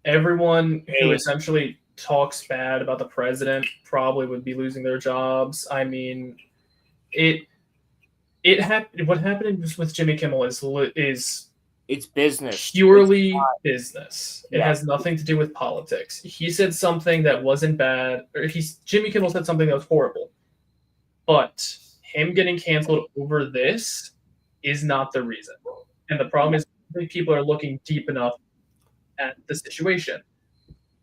Everyone who essentially talks bad about the president probably would be losing their jobs. I mean, what happened with Jimmy Kimmel is it's business, purely business. It Yeah. has nothing to do with politics. He said something that wasn't bad, or Jimmy Kimmel said something that was horrible, but him getting canceled over this is not the reason. And the problem is, I think people are looking deep enough at the situation.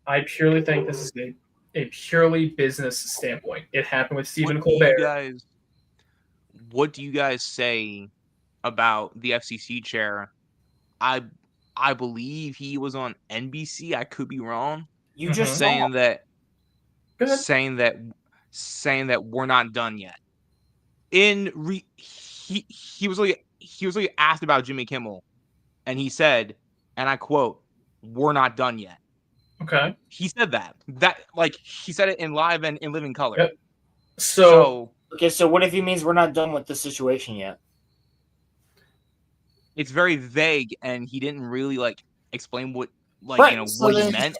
I purely think this is a purely business standpoint. It happened with Stephen Colbert. What do you guys say about the FCC chair? I believe he was on NBC. I could be wrong. You just saying that Go ahead. saying that we're not done yet. He was like asked about Jimmy Kimmel, and he said, and I quote, "We're not done yet." Okay. He said that he said it in live and in living color. Yep. So okay, so what if he means we're not done with the situation yet? It's very vague, and he didn't really like explain what what he meant.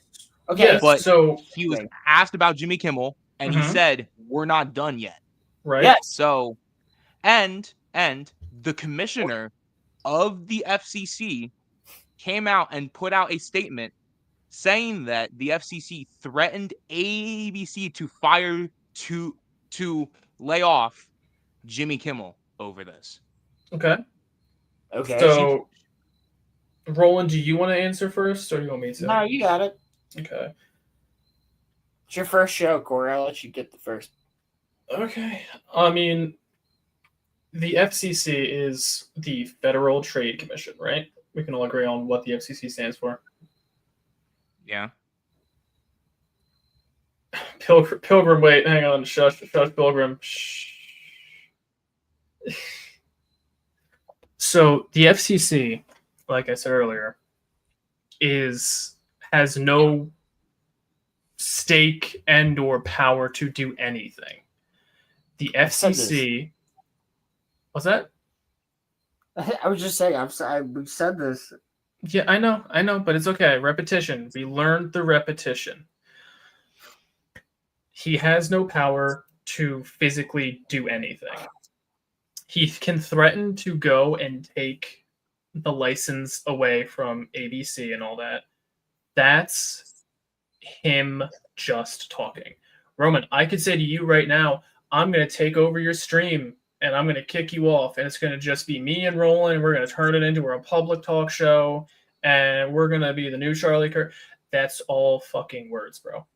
Okay, yes, but so he was asked about Jimmy Kimmel, and he said, "We're not done yet." right. Yes. So, and the commissioner of the FCC came out and put out a statement saying that the FCC threatened ABC to fire to lay off Jimmy Kimmel over this. Okay. Okay. So, Roland, do you want to answer first, or do you want me to? No, you got it. Okay. It's your first show, Corey. I'll let you get the first. Okay. I mean, the FCC is the Federal Trade Commission, right? We can all agree on what the FCC stands for. Yeah. Pilgrim, wait, hang on. Shush, Pilgrim. Shh. So the FCC, like I said earlier, has no stake and or power to do anything. The FCC. What's that? I was just saying. We've said this. Yeah, I know, but it's okay. Repetition. We learned the repetition. He has no power to physically do anything. He can threaten to go and take the license away from ABC and all that. That's him just talking. Roman, I could say to you right now, I'm going to take over your stream and I'm going to kick you off, and it's going to just be me and Roland, and we're going to turn it into a public talk show, and we're going to be the new Charlie Kirk. That's all fucking words, bro.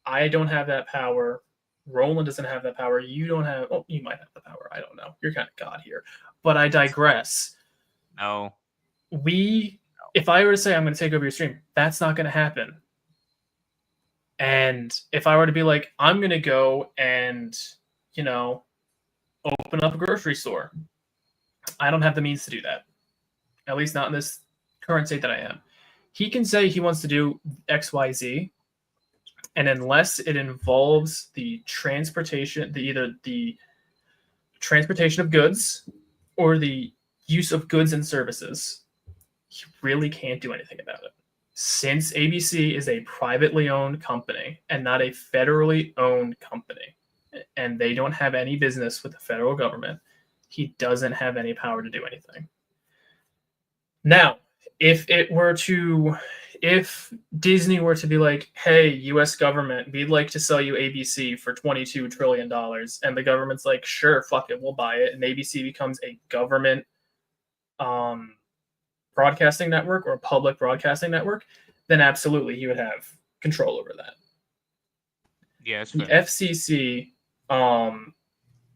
I don't have that power. Roland doesn't have that power. You don't have... Oh, you might have the power. I don't know. You're kind of God here. But I digress. No. If I were to say I'm going to take over your stream, that's not going to happen. And if I were to be like, I'm going to go and, open up a grocery store, I don't have the means to do that. At least not in this current state that I am. He can say he wants to do XYZ, and unless it involves the transportation, either the transportation of goods or the use of goods and services, he really can't do anything about it. Since ABC is a privately owned company and not a federally owned company, and they don't have any business with the federal government, he doesn't have any power to do anything. Now, if Disney were to be like, hey, US government, we'd like to sell you ABC for $22 trillion, and the government's like, sure, fuck it, we'll buy it, and ABC becomes a government broadcasting network or a public broadcasting network, then absolutely he would have control over that. Yeah, the FCC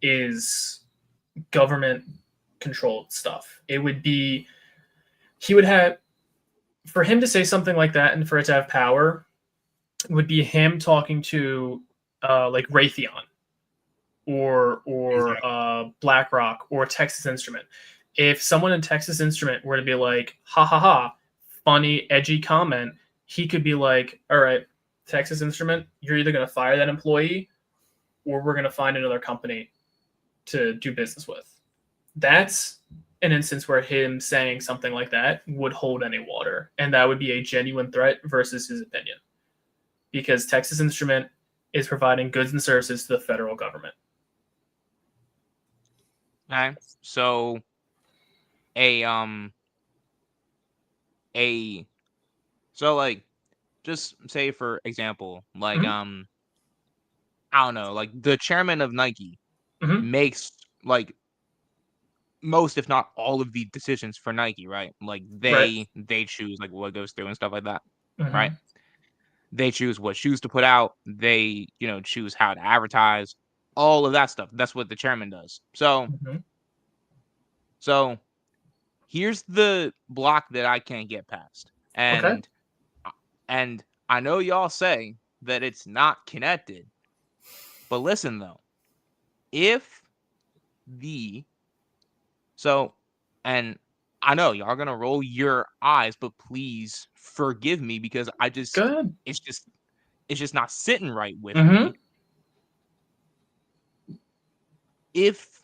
is government controlled stuff. He would have, for him to say something like that and for it to have power, would be him talking to like Raytheon or BlackRock or Texas Instrument. If someone in Texas Instrument were to be like, ha ha ha, funny, edgy comment, he could be like, all right, Texas Instrument, you're either going to fire that employee or we're going to find another company to do business with. That's an instance where him saying something like that would hold any water. And that would be a genuine threat versus his opinion. Because Texas Instrument is providing goods and services to the federal government. Okay. So so like, just say for example, like Mhm. I don't know, like the chairman of Nike Mhm. makes like most, if not all, of the decisions for Nike, right? Like Right. they choose like what goes through and stuff like that, right? Mhm. They choose what shoes to put out. They, choose how to advertise, all of that stuff. That's what the chairman does. Mhm. So here's the block that I can't get past. Okay. And I know y'all say that it's not connected, but listen though, if the so and I know y'all are gonna roll your eyes, but please forgive me because Good. it's just not sitting right with Mhm. me. If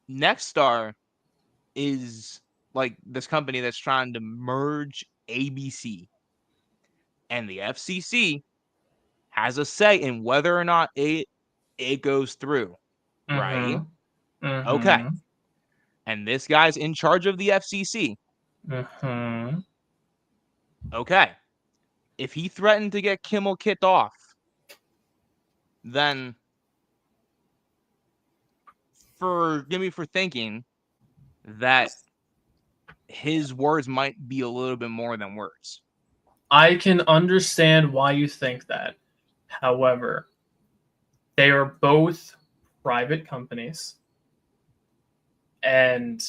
Nexstar is like this company that's trying to merge ABC, and the FCC has a say in whether or not it goes through, right? Mhm. Okay. Mhm. And this guy's in charge of the FCC. Mhm. Okay. If he threatened to get Kimmel kicked off, then forgive me for thinking that his words might be a little bit more than words. I can understand why you think that. However, they are both private companies, and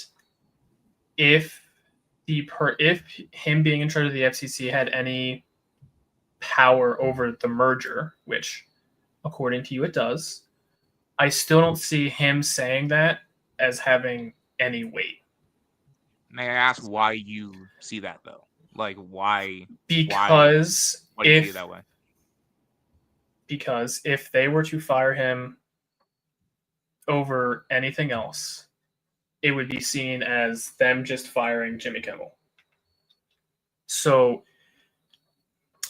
if if him being in charge of the FCC had any power over the merger, which according to you it does, I still don't see him saying that as having any weight. May I ask why you see that though? Like why Because do you see it that way? if they were to fire him over anything else, it would be seen as them just firing Jimmy Kimmel. So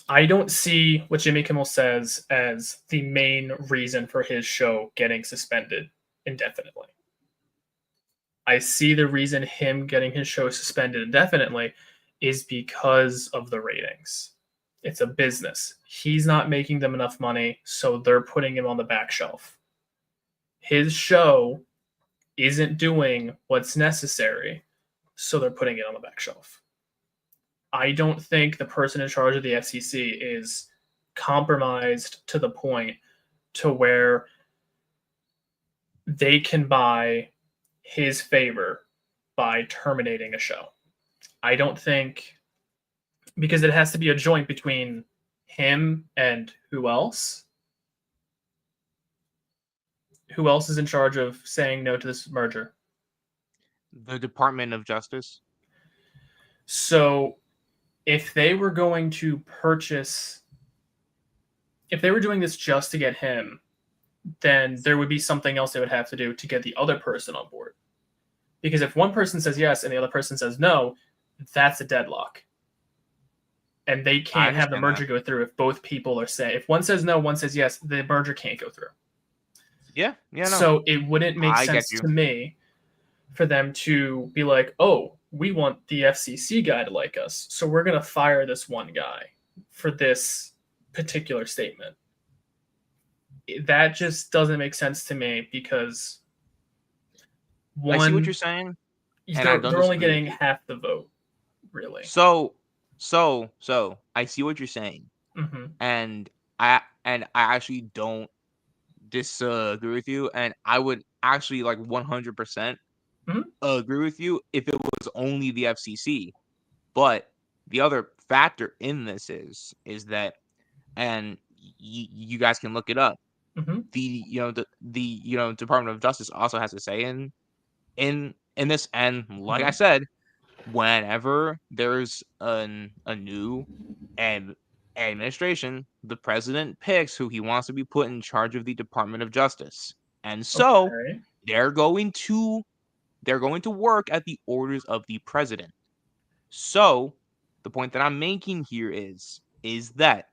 I don't see what Jimmy Kimmel says as the main reason for his show getting suspended indefinitely. I see the reason him getting his show suspended indefinitely is because of the ratings. It's a business. He's not making them enough money, so they're putting him on the back shelf. His show isn't doing what's necessary, so they're putting it on the back shelf. I don't think the person in charge of the FCC is compromised to the point to where they can buy his favor by terminating a show. I don't think, because it has to be a joint between him and who else? Who else is in charge of saying no to this merger? The Department of Justice. So if they were going to purchase, if they were doing this just to get him, then there would be something else they would have to do to get the other person on board. Because if one person says yes and the other person says no, that's a deadlock. And they can't have the merger go through if both people are saying, if one says no, one says yes, the merger can't go through. Yeah, no. So it wouldn't make sense to me for them to be like, oh, we want the FCC guy to like us, so we're going to fire this one guy for this particular statement. That just doesn't make sense to me because I see what you're saying, and I don't they're only disagree with getting you. half the vote, really. So I see what you're saying, and I actually don't disagree with you, and I would actually like 100% agree with you if it was only the FCC. But the other factor in this is that, and you guys can look it up, the Department of Justice also has to say in this. And like I said, whenever there's a new administration, the president picks who he wants to be put in charge of the Department of Justice, and so Okay. they're going to work at the orders of the president. So the point that I'm making here is that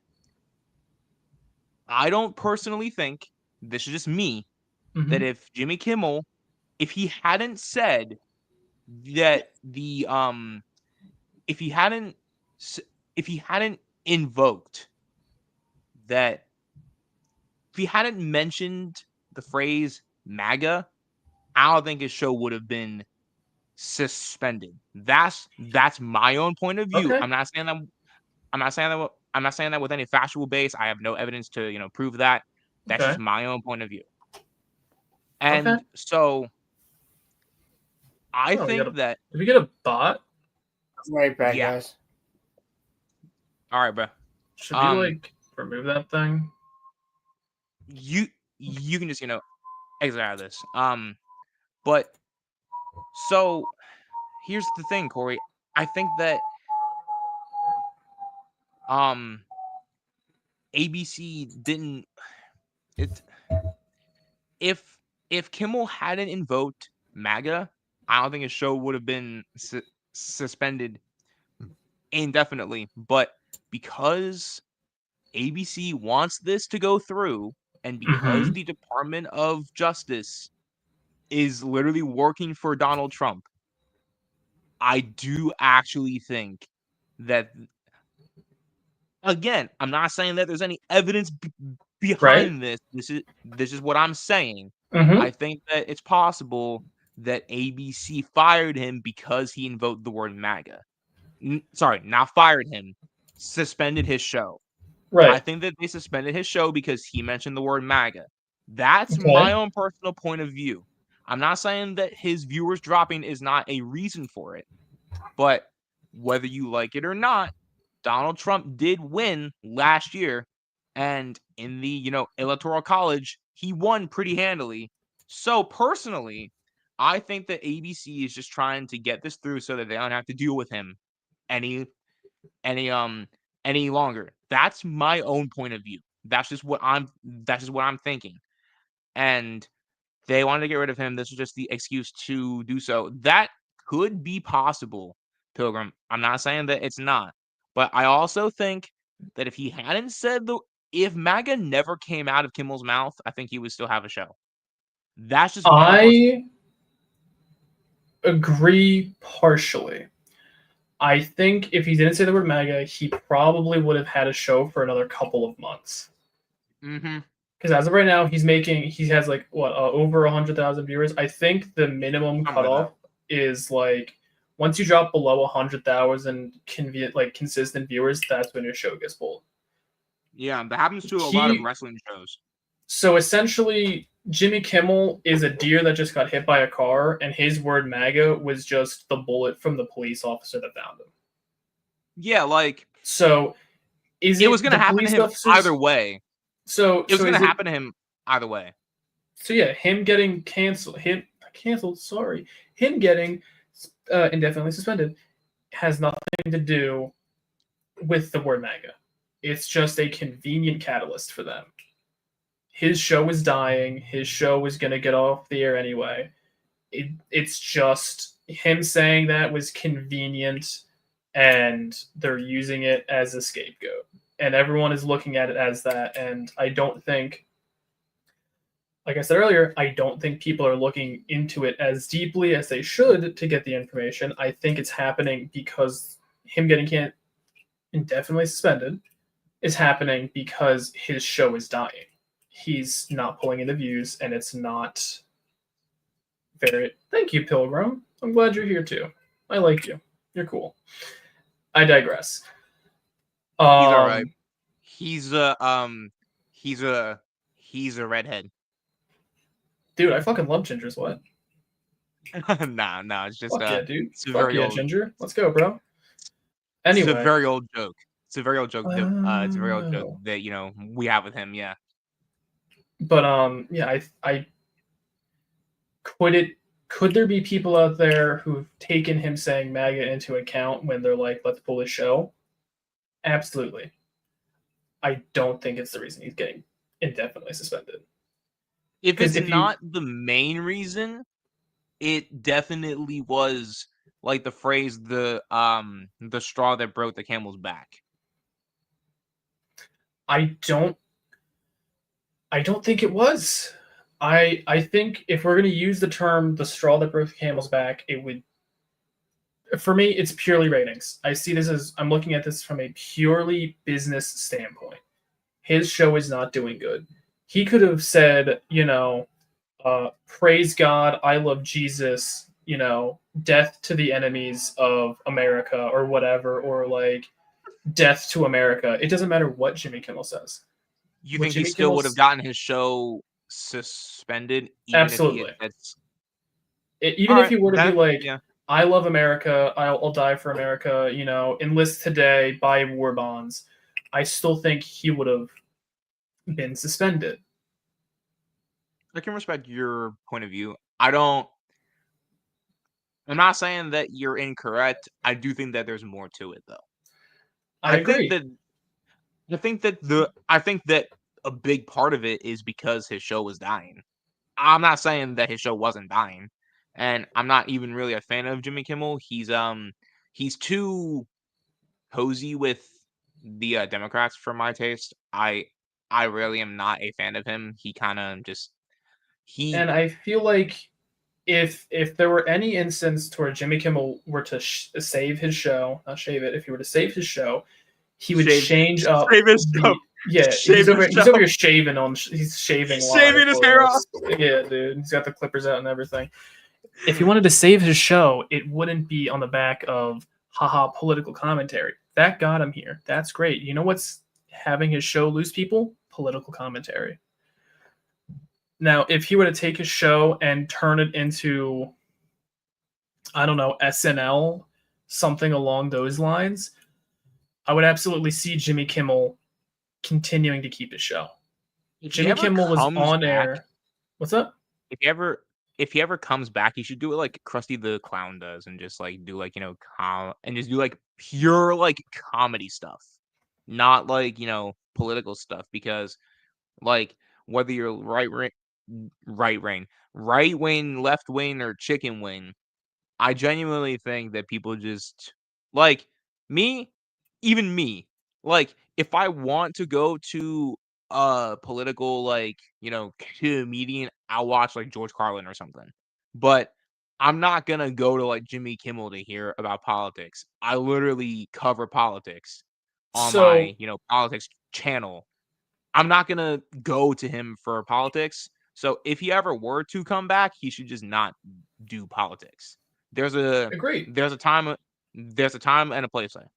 I don't personally think, this is just me, that if Jimmy Kimmel, if he hadn't said that if he hadn't invoked that, if he hadn't mentioned the phrase MAGA, I don't think his show would have been suspended. That's my own point of view. Okay. I'm not saying that with any factual base. I have no evidence to prove that. That's Okay. just my own point of view. And so I think that. Did we get a bot? Right back, guys. All right, bro. Should we remove that thing? You can just exit out of this. But so here's the thing, Corey. I think that ABC didn't. If Kimmel hadn't invoked MAGA, I don't think his show would have been suspended indefinitely. But because ABC wants this to go through, and because the Department of Justice is literally working for Donald Trump, I do actually think that, again, I'm not saying that there's any evidence behind this. This is what I'm saying. I think that it's possible that ABC fired him because he invoked the word MAGA. Sorry, not fired him, suspended his show. Right. I think that they suspended his show because he mentioned the word MAGA. That's my own personal point of view. I'm not saying that his viewers dropping is not a reason for it, but whether you like it or not, Donald Trump did win last year, and in the Electoral College, he won pretty handily. So personally, I think that ABC is just trying to get this through so that they don't have to deal with him any longer. That's my own point of view. That's just what I'm thinking. And they wanted to get rid of him. This was just the excuse to do so. That could be possible, Pilgrim. I'm not saying that it's not. But I also think that if he hadn't said if MAGA never came out of Kimmel's mouth, I think he would still have a show. That's just I agree partially. I think if he didn't say the word MAGA, he probably would have had a show for another couple of months. Because as of right now, he has over 100,000 viewers. I think the minimum cutoff is once you drop below 100,000 consistent viewers, that's when your show gets pulled. Yeah, that happens to a lot of wrestling shows. So essentially, Jimmy Kimmel is a deer that just got hit by a car, and his word MAGA was just the bullet from the police officer that found him. Yeah, so it was going to happen to him either way. So it was going to happen to him either way. So yeah, him getting him getting indefinitely suspended has nothing to do with the word MAGA. It's just a convenient catalyst for them. His show is dying. His show was going to get off the air anyway. It's just him saying that was convenient, and they're using it as a scapegoat. And everyone is looking at it as that. And I don't think, like I said earlier, I don't think people are looking into it as deeply as they should to get the information. I think it's happening because him getting indefinitely suspended is happening because his show is dying. He's not pulling in the views, and it's not very... Thank you, Pilgrim. I'm glad you're here, too. I like you. You're cool. I digress. He's all right. He's a redhead. Dude, I fucking love gingers. What? Nah, it's just Fuck yeah, dude. It's a Fuck very yeah, old ginger. Let's go, bro. Anyway, it's a very old joke. It's a very old joke. It's a very old joke that we have with him. Yeah. But yeah, I could there be people out there who've taken him saying MAGA into account when they're like, let's pull his show? Absolutely. I don't think it's the reason he's getting indefinitely suspended. If it's if you- not the main reason, it definitely was like the phrase the straw that broke the camel's back. I don't think it was. I think if we're going to use the term the straw that broke the camel's back, it would, for me, it's purely ratings. I see this as, I'm looking at this from a purely business standpoint. His show is not doing good. He could have said, praise God, I love Jesus, death to the enemies of America or whatever, or like death to America. It doesn't matter what Jimmy Kimmel says. You think he still would have gotten his show suspended? Absolutely. Even if he were to be like, I love America, I'll die for America, enlist today, buy war bonds, I still think he would have been suspended. I can respect your point of view. I'm not saying that you're incorrect. I do think that there's more to it, though. I agree. I think that a big part of it is because his show was dying. I'm not saying that his show wasn't dying, and I'm not even really a fan of Jimmy Kimmel. He's too cozy with the Democrats for my taste. I really am not a fan of him. He kind of just And I feel like if there were any instance to where Jimmy Kimmel were to save his show, not shave it, if he were to save his show, he would change up. Yeah, he's over here shaving on. He's shaving his hair off. Yeah, dude, he's got the clippers out and everything. If he wanted to save his show, it wouldn't be on the back of haha political commentary. That got him here. That's great. You know what's having his show lose people? Political commentary. Now, if he were to take his show and turn it into, I don't know, SNL, something along those lines, I would absolutely see Jimmy Kimmel continuing to keep his show. Jimmy Kimmel was on air. What's up? If he ever comes back, he should do it like Krusty the Clown does, and just like do like and just do like pure like comedy stuff, not like political stuff. Because like whether you're right wing, left wing, or chicken wing, I genuinely think that people just like even me. Like, if I want to go to a political, comedian, I'll watch, like, George Carlin or something. But I'm not gonna go to, like, Jimmy Kimmel to hear about politics. I literally cover politics on my, politics channel. I'm not gonna go to him for politics. So if he ever were to come back, he should just not do politics. There's a time and a place there.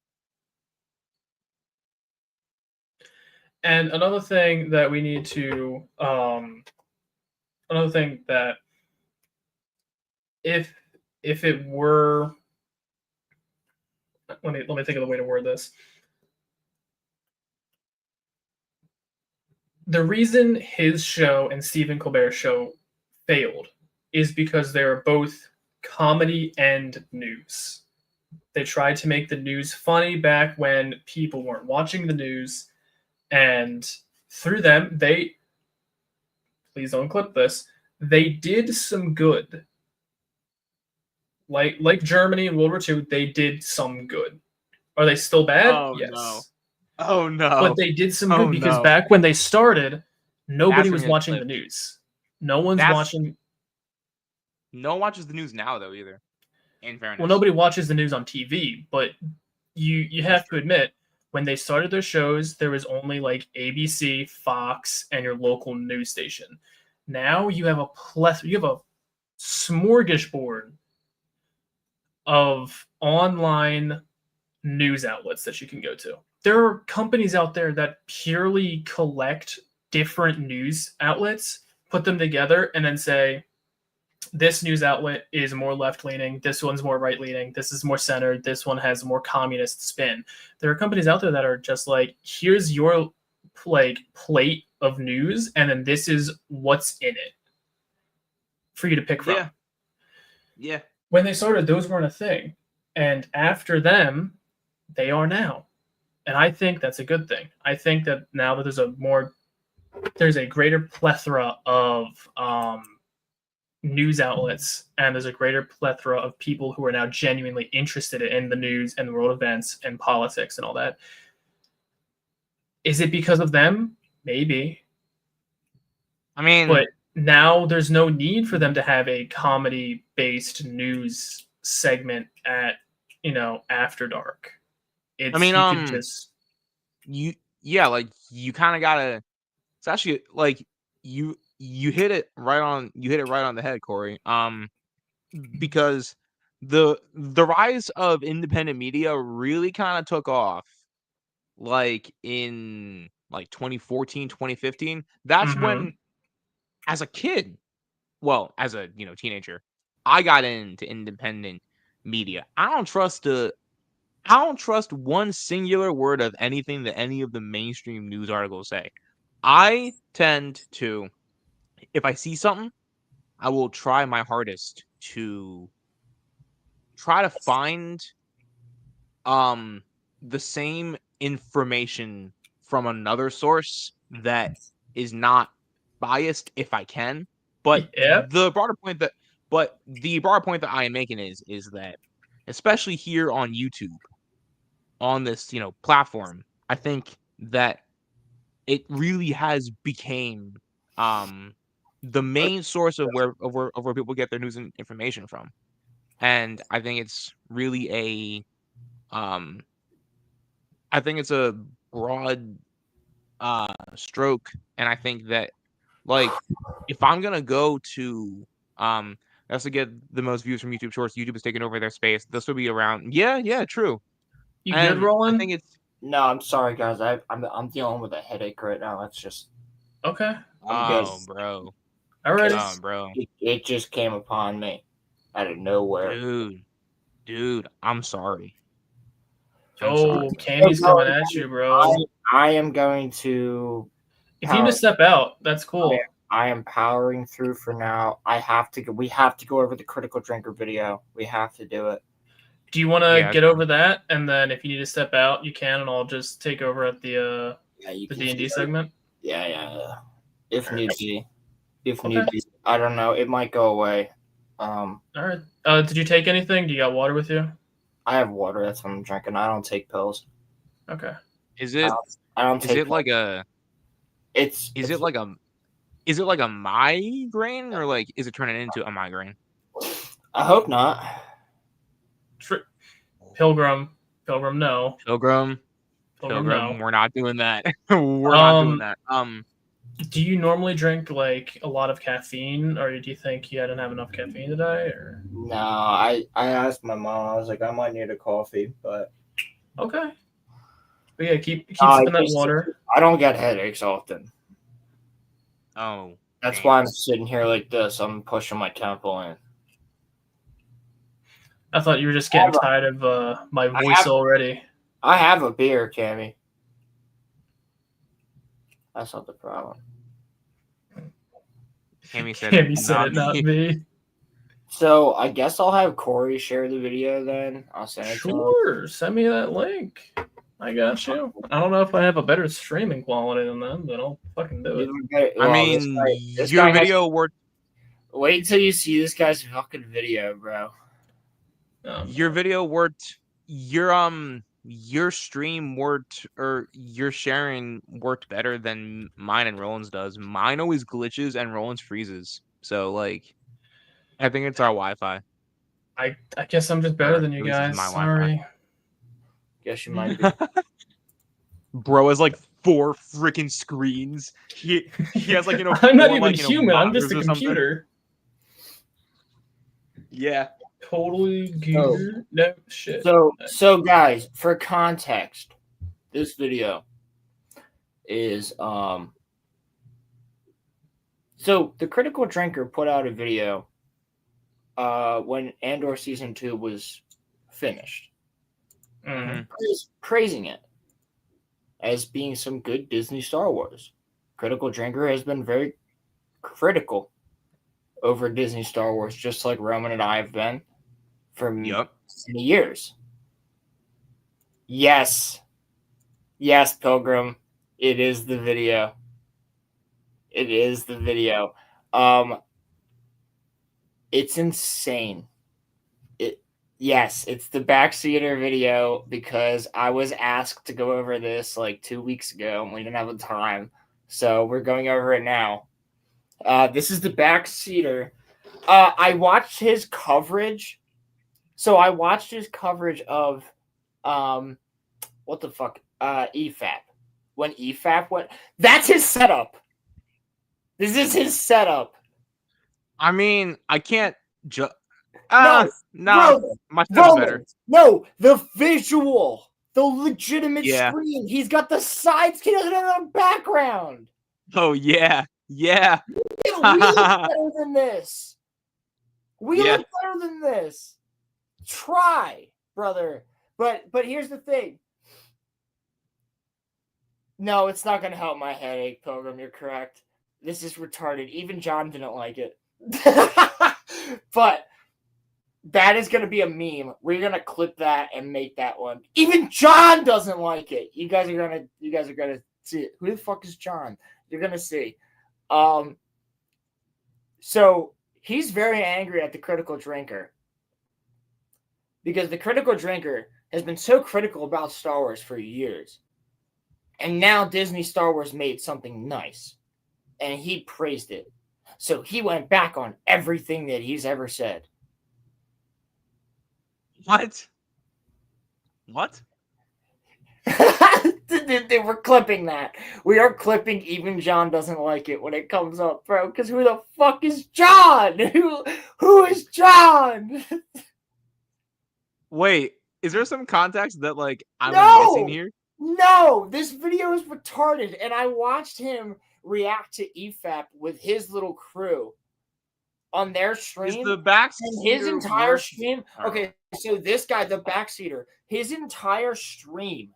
And another thing that we need to, another thing that if it were, let me think of the way to word this. The reason his show and Stephen Colbert's show failed is because they're both comedy and news. They tried to make the news funny back when people weren't watching the news. And through them, please don't clip this, they did some good. Like Germany in World War II, they did some good. Are they still bad? Oh, yes. No. Oh, no. But they did some good because back when they started, nobody was watching the news. No one's watching. No one watches the news now, though, either. In fairness. Well, nobody watches the news on TV, but you have to admit, when they started their shows, there was only like ABC, Fox, and your local news station. Now you have a smorgasbord of online news outlets that you can go to. There are companies out there that purely collect different news outlets, put them together, and then say, this news outlet is more left-leaning, this one's more right-leaning, this is more centered, this one has more communist spin. There are companies out there that are just like, here's your plate of news, and then this is what's in it for you to pick from. Yeah. Yeah. When they started, those weren't a thing. And after them, they are now. And I think that's a good thing. I think that now that there's a greater plethora of news outlets, and there's a greater plethora of people who are now genuinely interested in the news and world events and politics and all that. Is it because of them? Maybe. I mean, but now there's no need for them to have a comedy-based news segment at, After Dark. You could just... you kind of gotta. It's actually like you hit it right on the head, Corey. Because the rise of independent media really kind of took off like in 2014, 2015. That's when, as a kid, well, as a teenager, I got into independent media. I don't trust one singular word of anything that any of the mainstream news articles say. I tend to, if I see something, I will try my hardest to try to find the same information from another source that is not biased if I can. But the broader point that I am making is that, especially here on YouTube, on this platform, I think that it really has became the main source of where people get their news and information from. And I think it's really I think it's a broad stroke, and I think that, like, if I'm gonna go to that's to get the most views from YouTube Shorts, YouTube is taking over their space. This will be around. Yeah, true. You good, Roland? I think it's... No, I'm sorry, guys. I'm dealing with a headache right now. That's just... Okay. Bro. All right. Bro. It just came upon me out of nowhere. Dude, I'm sorry. Candy's coming at you, bro. I am going to... If you need to step out, that's cool. I am powering through for now. We have to go over the Critical Drinker video. We have to do it. Do you want to get over that, and then if you need to step out, you can, and I'll just take over at the D&D segment? Yeah. If need be. I don't know. It might go away. All right. Did you take anything? Do you got water with you? I have water. That's what I'm drinking. I don't take pills. Okay. Is it? I don't take. Is it like a? Is it like a migraine, or like is it turning into a migraine? I hope not. Pilgrim, no. Pilgrim, no. We're not doing that. We're not doing that. Do you normally drink like a lot of caffeine, or do you think you didn't have enough caffeine today? Or no, I asked my mom. I was like, I might need a coffee, but okay. But yeah, keep sipping that water. I don't get headaches often. Oh, that's why I'm sitting here like this. I'm pushing my temple in. I thought you were just getting tired of my voice already. I have a beer, Cammy. That's not the problem. Cammy said it, not me. So I guess I'll have Corey share the video then. I'll send it to him. Sure, send me that link. I got you. I don't know if I have a better streaming quality than them, but I'll fucking do it. Well, I mean, your video worked. Wait till you see this guy's fucking video, bro. Your video worked. Your stream worked, or your sharing worked better than mine and Roland's does. Mine always glitches and Roland's freezes. So like, I think it's our Wi-Fi. I guess I'm just better than you guys. Sorry. Guess you might be. Bro has like 4 freaking screens. He has like I'm not even human. I'm just a computer. Yeah. Totally geared. No shit. So guys, for context, this video is so the Critical Drinker put out a video when Andor season 2 was finished, praising it as being some good Disney Star Wars. Critical Drinker has been very critical over Disney Star Wars, just like Roman and I have been for many years. Yes, Pilgrim, it is the video. It is the video. It's insane. Yes, it's the backseater video because I was asked to go over this like 2 weeks ago and we didn't have the time. So we're going over it now. This is the backseater. I watched his coverage. So I watched his coverage of what the fuck? EFAP. When EFAP went, that's his setup. This is his setup. I mean, I can't No, my setup's better. No, the visual, the legitimate Yeah. screen. He's got the sides. He doesn't have a background. Oh yeah. We look better than this. We Yeah. look better than this. Try, brother. But here's the thing. No, it's not going to help my headache, Pilgrim. You're correct. This is retarded. Even John didn't like it. But that is going to be a meme. We're going to clip that and make that one. Even John doesn't like it. You guys are going to see it. Who the fuck is John? You're going to see. So he's very angry at the Critical Drinker because the Critical Drinker has been so critical about Star Wars for years. And now Disney Star Wars made something nice. And he praised it. So he went back on everything that he's ever said. What? We're clipping that. We are clipping even John doesn't like it when it comes up, bro. Because who the fuck is John? Who is John? Wait, is there some context that like I'm missing here? No, this video is retarded, and I watched him react to EFAP with his little crew on their stream. Is the backseater and his entire worse? stream. Okay, so this guy, the backseater, his entire stream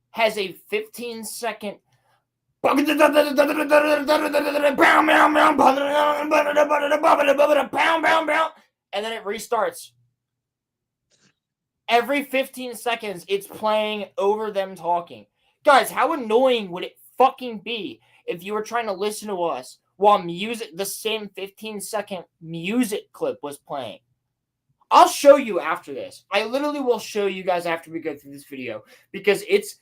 has a 15-second. And then it restarts. Every 15 seconds, it's playing over them talking. Guys, how annoying would it fucking be if you were trying to listen to us while the same 15-second music clip was playing? I'll show you after this. I literally will show you guys after we go through this video because it's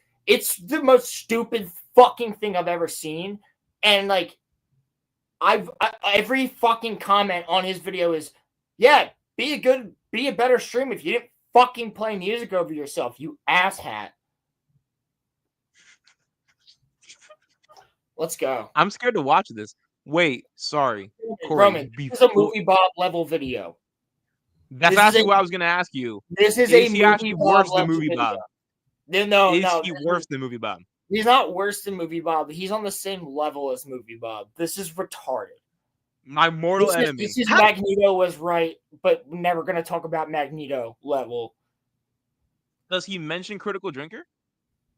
the most stupid fucking thing I've ever seen. And like, every fucking comment on his video is, yeah, be a better streamer if you didn't fucking play music over yourself, you asshat. Let's go. I'm scared to watch this. Wait, sorry. Corey, Roman, this is a Movie Bob level video. That's actually what I was going to ask you. This is he actually worse than Movie Bob? No. Is he worse than Movie Bob? He's not worse than Movie Bob. He's on the same level as Movie Bob. This is retarded. My mortal enemy. This is Magneto was right, but we're never going to talk about Magneto level. Does he mention Critical Drinker?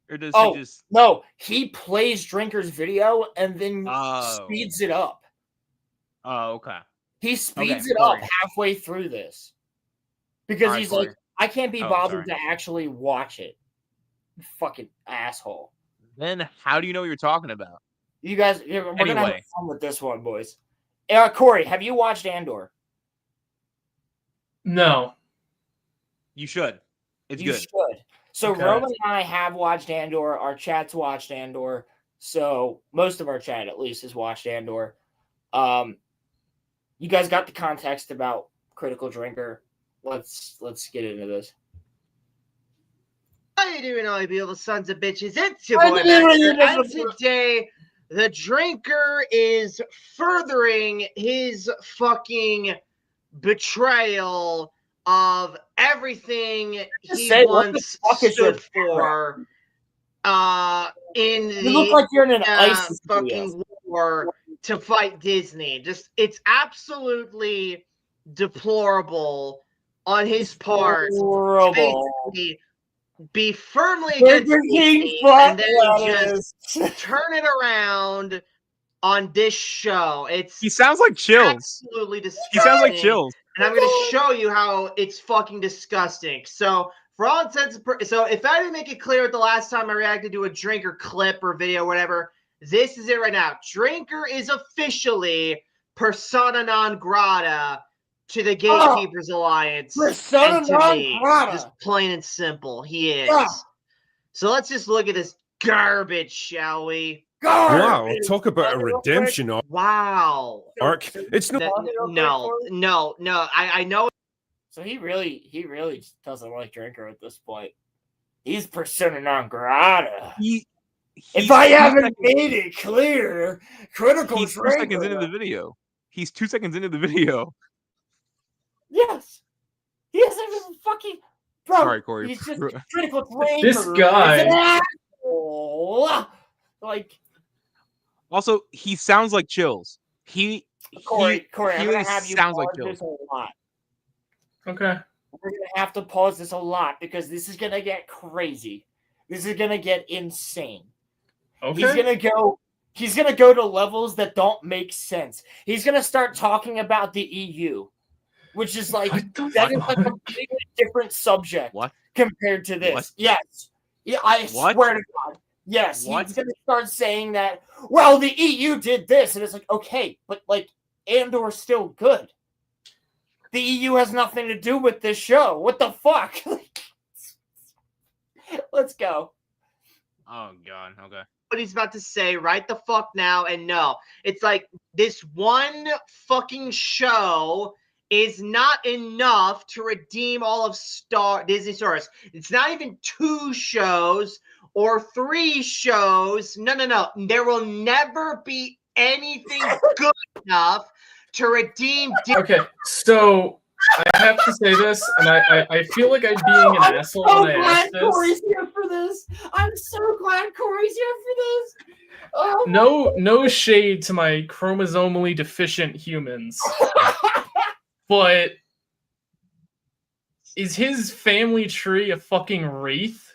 Or does he just... No, he plays Drinker's video and then speeds it up. Oh, okay. He speeds it up halfway through this. Because he's like, I can't be bothered to actually watch it. You fucking asshole. Then how do you know what you're talking about? You guys, we're going to have fun with this one, boys. Corey, have you watched Andor? No. You should. It's you good. Should. So Roman and I have watched Andor. Our chat's watched Andor. So most of our chat, at least, has watched Andor. You guys got the context about Critical Drinker. Let's get into this. How you doing, all you beautiful sons of bitches? It's your boy, and today the Drinker is furthering his fucking betrayal of everything he once stood for in the look like you're in an ISIS fucking war to fight Disney. It's absolutely deplorable on his part. be firmly against DC, and then just turn it around on this show. He sounds like Chills. Absolutely disgusting. He sounds like Chills. And I'm going to show you how it's fucking disgusting. So, for all intents and so if I didn't make it clear the last time I reacted to a Drinker clip or video or whatever, this is it right now. Drinker is officially persona non grata to the Gatekeepers Alliance. Persona non grata. Just plain and simple, he is. Yeah. So let's just look at this garbage, shall we? Wow, talk about a redemption arc. Wow. It's not. No. I know. So he really doesn't like Drinker at this point. He's persona non grata. If I haven't made it clear, critical. He's 2 seconds into the video. He's 2 seconds into the video. Yes. He hasn't even fucking. Bro, sorry, Corey. He's just critical Drinker. This guy. Like. Also, he sounds like Chills. Corey, I'm gonna have you sounds like pause this a lot. Okay. We're gonna have to pause this a lot because this is gonna get crazy. This is gonna get insane. Okay. He's gonna go to levels that don't make sense. He's gonna start talking about the EU, which is like that is like a completely different subject compared to this. What? Yes. Yeah, I swear to God. Yes, he's gonna start saying that. Well, the EU did this, and it's like, okay, but like Andor's still good. The EU has nothing to do with this show. What the fuck? Let's go. Oh God. Okay. What he's about to say right the fuck now, and no, it's like this one fucking show is not enough to redeem all of Disney Stars. It's not even 2 shows or 3 shows. No. There will never be anything good enough to redeem. Okay, so I have to say this, and I feel like I'm being an asshole when I ask this. Corey's here for this. I'm so glad Corey's here for this. Oh, no shade to my chromosomally deficient humans, but is his family tree a fucking wreath?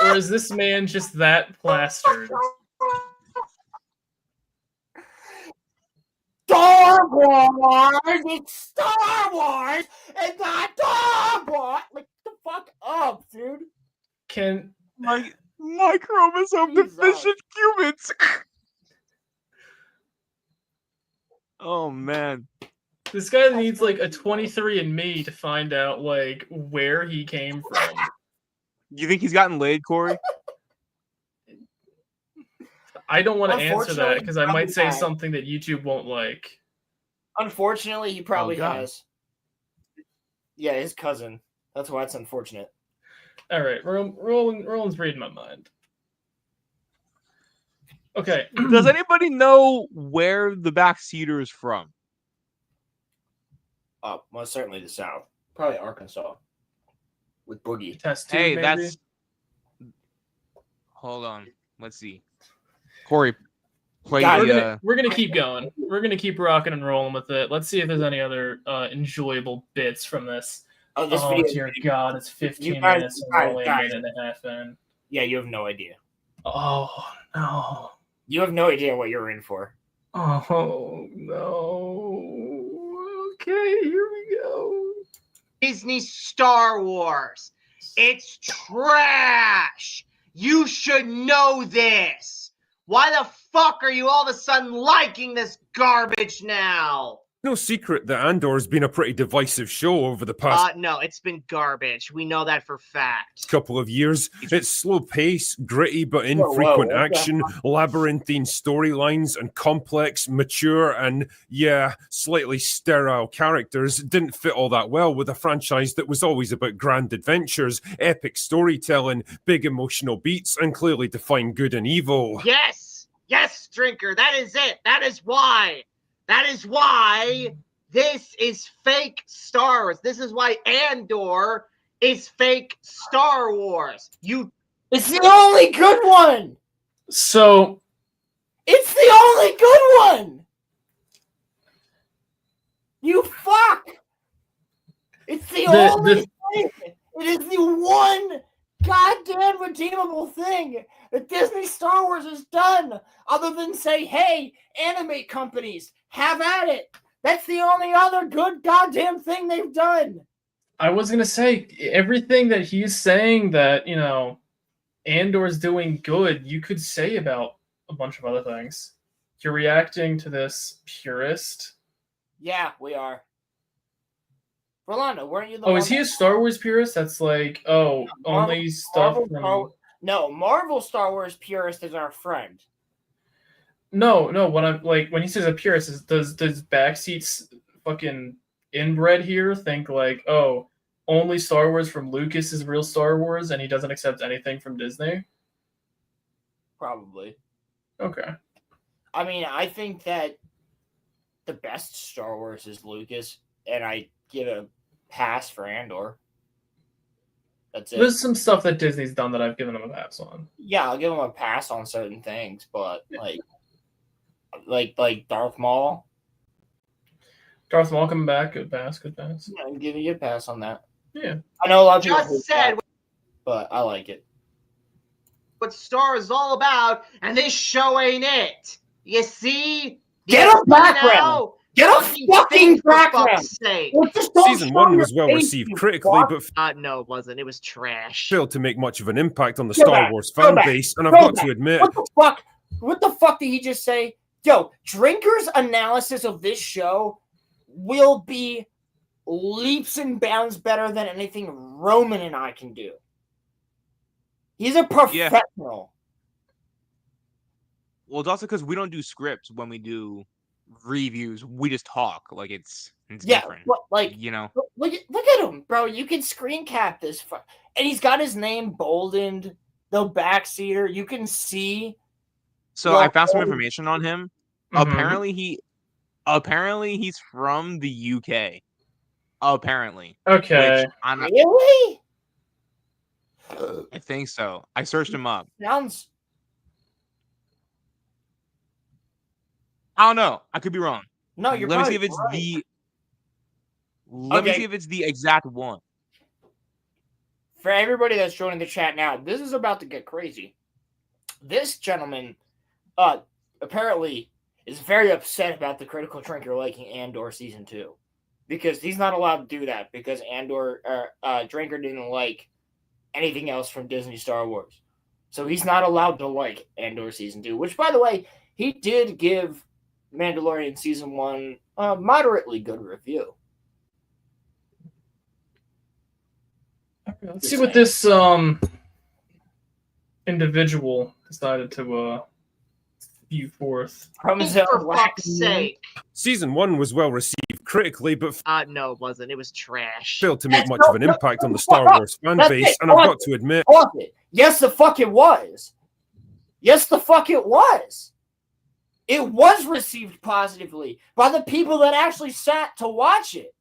Or is this man just that plastered? Star Wars! It's Star Wars! And not Star Wars! Like, the fuck up, dude. Can my chromosome deficient humans? Oh man. This guy needs like a 23andMe to find out like where he came from. You think he's gotten laid, Corey? I don't want to answer that because I might say something that YouTube won't like. Unfortunately, he probably has. Yeah, his cousin. That's why it's unfortunate. All right, Roland's reading my mind. Okay. Does anybody know where the backseater is from? Most certainly the South. Probably Arkansas. With Boogie. Hey, that's. Hold on. Let's see. Corey, play we're gonna keep going. We're gonna keep rocking and rolling with it. Let's see if there's any other enjoyable bits from this. Oh, dear God, it's 15 minutes and we're only a minute and a half in. Yeah, you have no idea. Oh no. You have no idea what you're in for. Oh no. Okay, here we go. Disney Star Wars. It's trash. You should know this. Why the fuck are you all of a sudden liking this garbage now? No secret that Andor's been a pretty divisive show over the past No, it's been garbage. We know that for fact. couple of years. It's slow pace, gritty but infrequent action, labyrinthine storylines, and complex, mature, and slightly sterile characters didn't fit all that well with a franchise that was always about grand adventures, epic storytelling, big emotional beats, and clearly defined good and evil. Yes, Drinker, that is it. That is why this is fake Star Wars. This is why Andor is fake Star Wars. It's the only good one. So it's the only good one. You fuck. It's the only thing. It is the one goddamn redeemable thing that Disney Star Wars has done, other than say, "Hey, anime companies, have at it." That's the only other good goddamn thing they've done. I was gonna say everything that he's saying that Andor's doing good. You could say about a bunch of other things. You're reacting to this purist. Yeah, we are. Rolando, weren't you the Oh, one is he that- a Star Wars purist? That's like, only stuff from... No, Marvel Star Wars purist is our friend. No. When he says a purist, does backseats fucking inbred here think like, oh, only Star Wars from Lucas is real Star Wars, and he doesn't accept anything from Disney? Probably. Okay. I mean, I think that the best Star Wars is Lucas, and I give a pass for Andor. That's it. There's some stuff that Disney's done that I've given him a pass on. Yeah, I'll give him a pass on certain things, but like Darth Maul. Darth Maul coming back, good pass. Yeah, I'm giving you a pass on that. Yeah. I know a lot of people Just hate said that, but I like it. what Star is all about, and this show ain't it. You see? Get a background. Get a fucking background. Season 1 was well received critically, but no, it wasn't. It was trash. failed to make much of an impact on the Go Star back. Wars Go fan back. base, and I've Go got back. to admit, What the fuck did he just say? Yo, Drinker's analysis of this show will be leaps and bounds better than anything Roman and I can do. He's a professional. Well, it's also because we don't do scripts when we do reviews. We just talk. Like it's different. But, like, look at him, bro. You can screen cap this, and he's got his name boldened. The backseater, you can see. So I found some information on him. Mm-hmm. Apparently he's from the UK. Apparently. Okay. Really? I think so. I searched him up. Sounds. I don't know. I could be wrong. No, you're. Let me see if it's the. Let me see if it's the exact one. For everybody that's joining the chat now, this is about to get crazy. This gentleman, apparently, is very upset about the Critical Drinker liking Andor season 2, because he's not allowed to do that because Drinker didn't like anything else from Disney Star Wars, so he's not allowed to like Andor season 2. Which, by the way, he did give Mandalorian season 1 a moderately good review. Let's see what this individual decided to spew forth. For fuck's sake. Season 1 was well received critically, but no, it wasn't. It was trash. failed to make much of an impact on the Star Wars fan base, and I've got to admit, yes, the fuck it was. Yes, the fuck it was. It was received positively by the people that actually sat to watch it.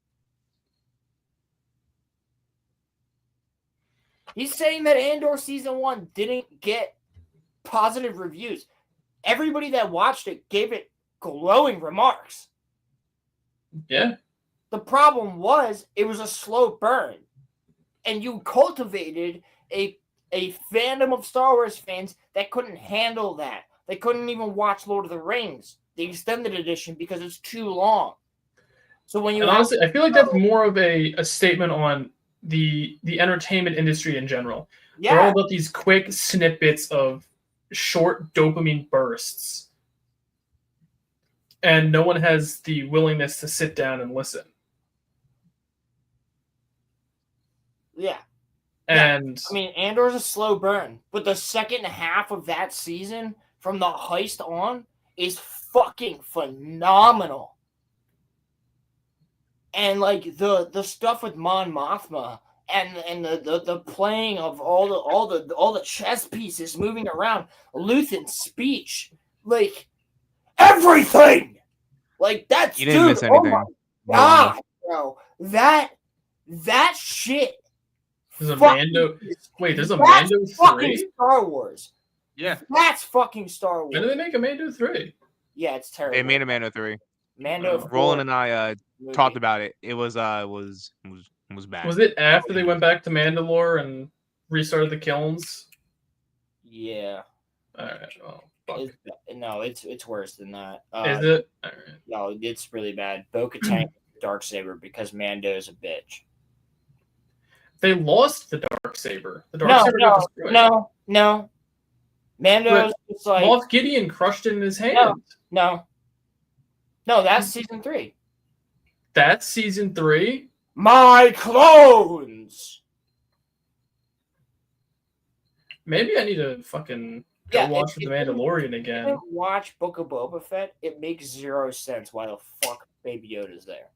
He's saying that Andor season 1 didn't get positive reviews. Everybody that watched it gave it glowing remarks. Yeah. The problem was it was a slow burn. And you cultivated a fandom of Star Wars fans that couldn't handle that. They couldn't even watch Lord of the Rings, the extended edition, because it's too long. So when you honestly, I feel like that's more of a statement on the entertainment industry in general. Yeah. They're all about these quick snippets of short dopamine bursts. And no one has the willingness to sit down and listen. Yeah. And I mean, Andor's a slow burn, but the second half of that season, from the heist on, is fucking phenomenal. And like the stuff with Mon Mothma and the playing of all the chess pieces moving around, Luthen's speech, like everything, like that's you didn't miss anything. Oh my God, bro, that shit. There's a Mando. Wait, there's a Mando 3? Star Wars. Yeah. That's fucking Star Wars. When did they make a Mando 3? Yeah, it's terrible. They made a Mando 3. Mando. Roland and I talked about it. It was was bad. Was it after they went back to Mandalore and restarted the kilns? Yeah. All right. Well, No, it's worse than that. Is it? All right. No, it's really bad. Bo-Katan Darksaber because Mando's a bitch. They lost the Darksaber. The Darksaber got destroyed. No. Mando's just like Moff Gideon crushed it in his hand. No, that's season 3. That's season 3? My clones! Maybe I need to fucking go watch The Mandalorian again. If you watch Book of Boba Fett, it makes 0 sense why the fuck Baby Yoda's there.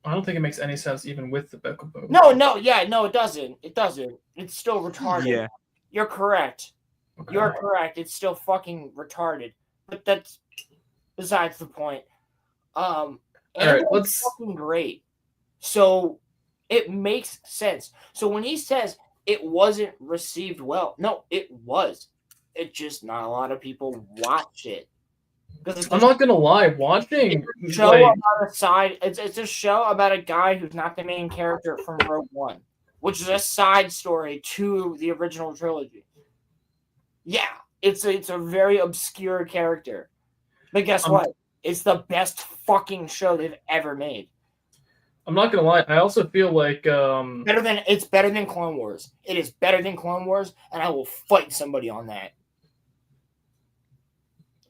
I don't think it makes any sense even with the Book of Boba. No, it doesn't. It doesn't. It's still retarded. Yeah. You're correct. Okay. You're correct. It's still fucking retarded. But that's besides the point. All right, it's fucking great. So it makes sense. So when he says it wasn't received well, no, it was. It just not a lot of people watch it. I'm not gonna lie, watching It's a show about a guy who's not the main character from Rogue One, which is a side story to the original trilogy. Yeah, it's a very obscure character, but guess what? It's the best fucking show they've ever made. I'm not gonna lie. I also feel like it's better than Clone Wars. It is better than Clone Wars, and I will fight somebody on that.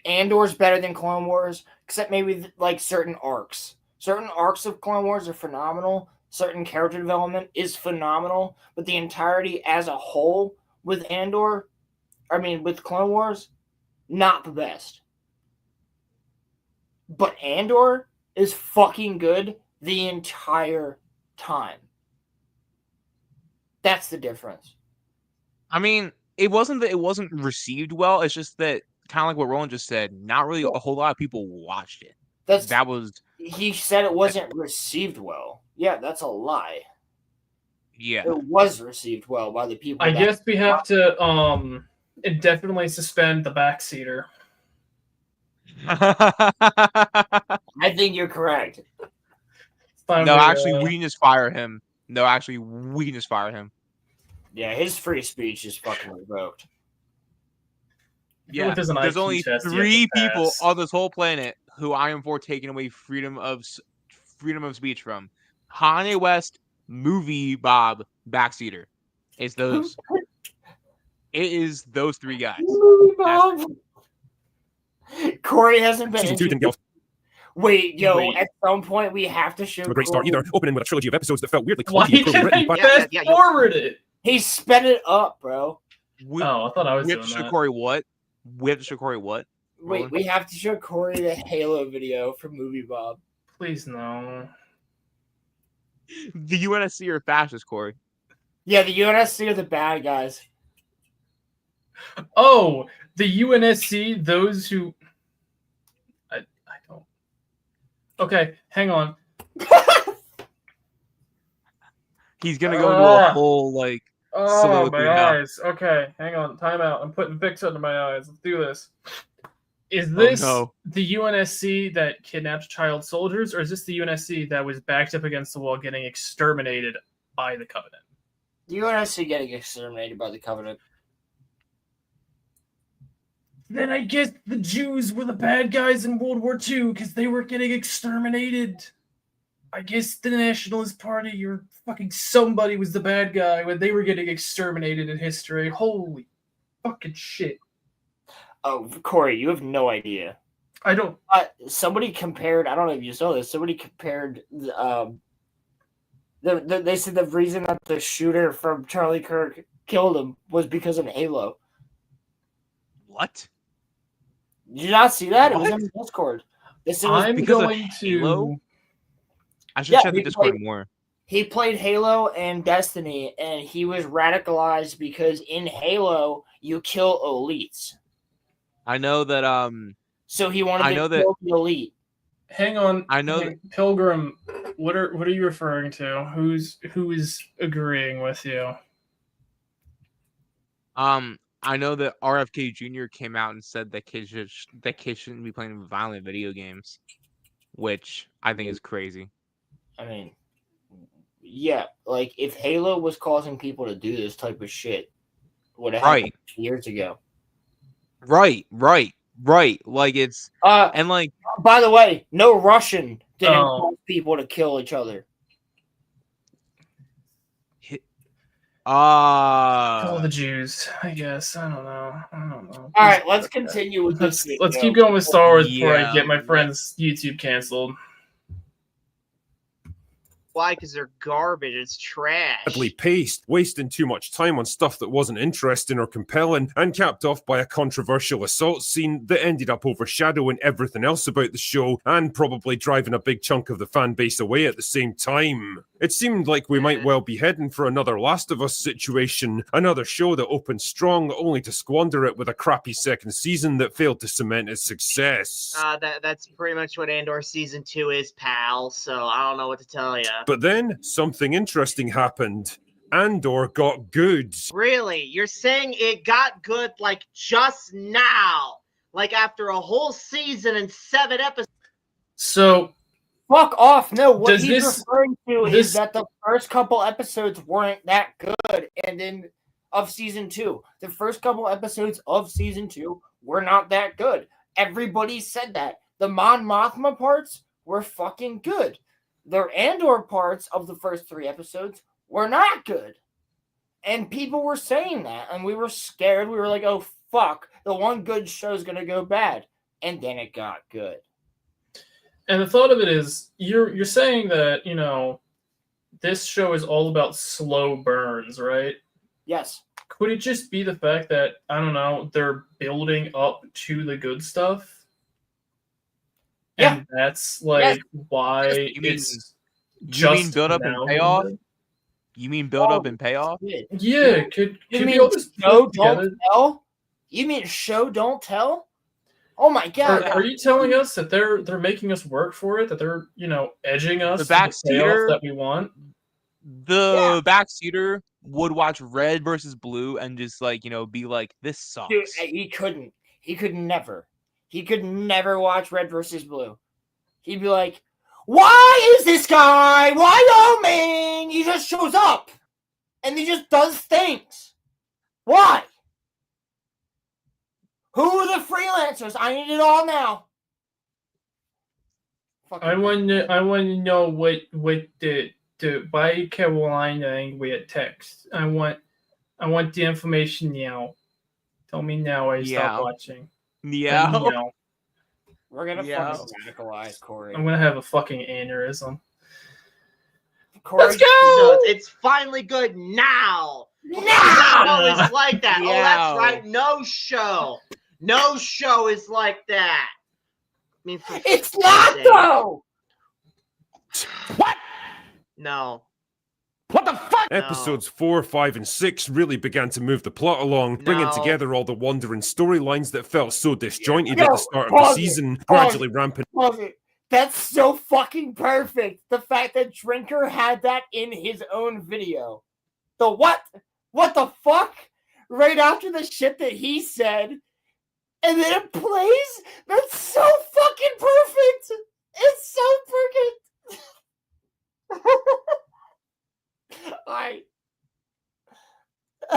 Andor's better than Clone Wars, except maybe like certain arcs. Certain arcs of Clone Wars are phenomenal. Certain character development is phenomenal, but the entirety as a whole with with Clone Wars, not the best. But Andor is fucking good the entire time. That's the difference. I mean, it wasn't that it wasn't received well. It's just that, kind of like what Roland just said, not really a whole lot of people watched it. He said it wasn't received well. Yeah, that's a lie. Yeah. It was received well by the people. I guess we have to indefinitely suspend the backseater. I think you're correct. No, actually, we can just fire him. Yeah, his free speech is fucking revoked. Yeah, there's only 3 people on this whole planet who I am for taking away freedom of speech from: Kanye West, Movie Bob, Backseater. It's those. It is those 3 guys. Corey hasn't been. Season 2 didn't get Wait, at some point we have to show. a great start either. Opening with a trilogy of episodes that felt weirdly Why clunky and can't poorly I written. fast forward it? He sped it up, bro. I thought I was doing that. Corey what? We have to show Corey what? Wait, we have to show Corey the Halo video from Movie Bob. Please no. The UNSC are fascist, Corey. Yeah, the UNSC are the bad guys. Oh, the UNSC, those who I don't. Okay, hang on. He's gonna go into a whole soliloquy my now. eyes. Okay, hang on. Time out. I'm putting Vicks under my eyes. Let's do this. Is this the UNSC that kidnapped child soldiers, or is this the UNSC that was backed up against the wall getting exterminated by the Covenant? The UNSC getting exterminated by the Covenant. Then I guess the Jews were the bad guys in World War II because they were getting exterminated. I guess the Nationalist Party or fucking somebody was the bad guy when they were getting exterminated in history. Holy fucking shit. Oh, Corey, you have no idea. I don't. Somebody compared, I don't know if you saw this, somebody compared, they said the reason that the shooter from Charlie Kirk killed him was because of Halo. What? Did you not see that? It was on the Discord. I'm going to. I should check the Discord more. He played Halo and Destiny, and he was radicalized because in Halo you kill elites. I know that. So he wanted to kill the elite. Hang on. I know that Pilgrim. What are you referring to? Who is agreeing with you? I know that RFK Jr. came out and said that kids shouldn't be playing violent video games. which I think is crazy. I mean, yeah, like if Halo was causing people to do this type of shit, would have happened years ago. Right. Like it's and like. By the way, no Russian didn't cause people to kill each other. The Jews, I guess. I don't know. All right, let's continue with this. Let's keep going with Star Wars before I get my friend's YouTube canceled. Why? Because they're garbage. It's trash. Badly paced, wasting too much time on stuff that wasn't interesting or compelling, and capped off by a controversial assault scene that ended up overshadowing everything else about the show and probably driving a big chunk of the fan base away at the same time. It seemed like we might well be heading for another Last of Us situation, another show that opened strong only to squander it with a crappy second season that failed to cement its success. That's pretty much what Andor Season 2 is, pal, so I don't know what to tell you. But then, something interesting happened. Andor got good. Really? You're saying it got good, like, just now? Like, after a whole season and 7 episodes? So... Fuck off. No, what he's referring to is that the first couple episodes weren't that good, and then of Season 2. The first couple episodes of Season 2 were not that good. Everybody said that. The Mon Mothma parts were fucking good. The Andor parts of the first 3 episodes were not good. And people were saying that, and we were scared. We were like, oh, fuck, the one good show's going to go bad. And then it got good. And the thought of it is, you're saying that, you know, this show is all about slow burns, right? Yes. Could it just be the fact that, I don't know, they're building up to the good stuff? Yeah. And that's, like, why it's just... You mean build up and payoff? You mean build up and payoff? Yeah, could you mean we all just show don't tell? You mean show don't tell? Oh my god! Are you telling us that they're making us work for it? That they're, you know, edging us the backseater that we want? The backseater would watch Red versus Blue and just, like, you know, be like, this sucks. Dude, he couldn't. He could never. He could never watch Red versus Blue. He'd be like, why is this guy Wyoming? He just shows up and he just does things. Why? Who are the freelancers? I need it all now. I want to know what the why Carolina we at text. I want the information now. Tell me now. I stop watching. Yeah. We're gonna fucking radicalize Corey. I'm gonna have a fucking aneurysm. Corey, let's go. It's finally good now. Now is like that. Oh, that's right. No show is like that. I mean, it's not though. What? No. What the fuck? Episodes 4, 5, and 6 really began to move the plot along, bringing together all the wandering storylines that felt so disjointed at the start of the season, gradually ramping. That's so fucking perfect. The fact that Drinker had that in his own video. The what? What the fuck? Right after the shit that he said, and then it plays? That's so fucking perfect. It's so perfect.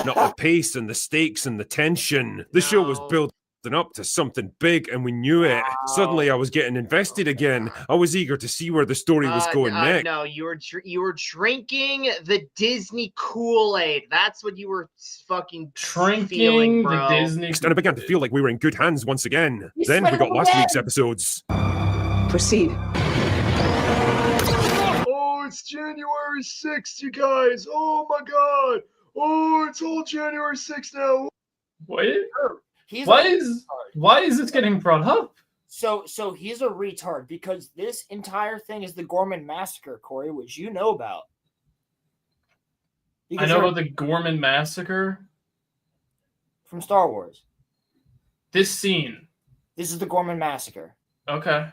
Not the pace and the stakes and the tension. The show was building up to something big, and we knew it. Suddenly, I was getting invested again. I was eager to see where the story was going next. No, you were drinking the Disney Kool-Aid. That's what you were fucking feeling, bro. The Disney. And I began to feel like we were in good hands once again. Then we got last week's episodes. Proceed. Oh, it's January 6th, you guys. Oh my god. Oh, it's all January 6th now. What? Why is this getting brought up? So he's a retard because this entire thing is the Gorman Massacre, Corey, which you know about. I know about the Gorman Massacre from Star Wars. This scene. This is the Gorman Massacre. Okay.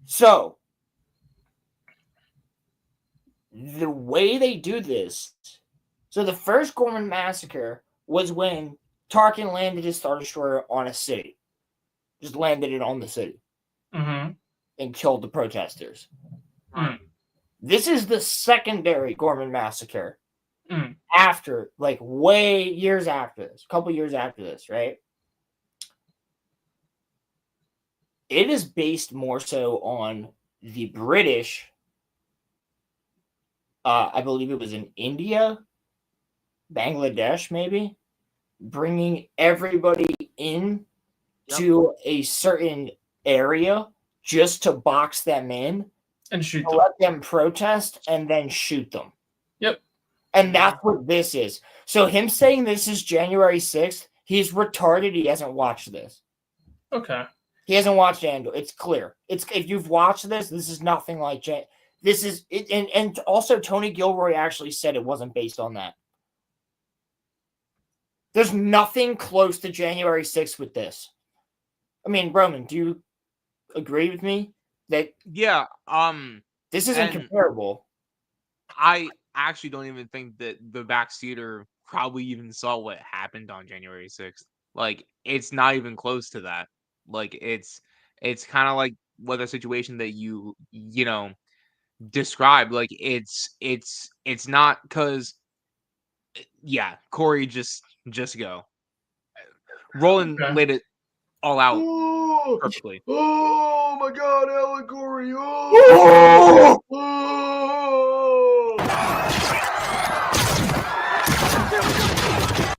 So the way they do this. So the first Gorman Massacre was when Tarkin landed his Star Destroyer on a city. Just landed it on the city. Mm-hmm. and killed the protesters. Mm. This is the secondary Gorman massacre. Mm. After, like, way years after this, a couple years after this, right? It is based more so on the British. I believe it was in India, Bangladesh, maybe, bringing everybody in to a certain area just to box them in and shoot them. Let them protest and then shoot them. Yep. And that's what this is. So him saying this is January 6th, he's retarded. He hasn't watched this. Okay. He hasn't watched Andor. It's clear. It's if you've watched this is nothing like this is it. And also Tony Gilroy actually said it wasn't based on that. There's nothing close to January 6th with this. I mean, Roman, do you agree with me that this isn't comparable? I actually don't even think that the backseater probably even saw what happened on January 6th. Like, it's not even close to that. Like, it's kind of like what the situation that you know described. Like, it's not because Corey just go. Roland laid it all out perfectly. Oh my God, allegory! Oh!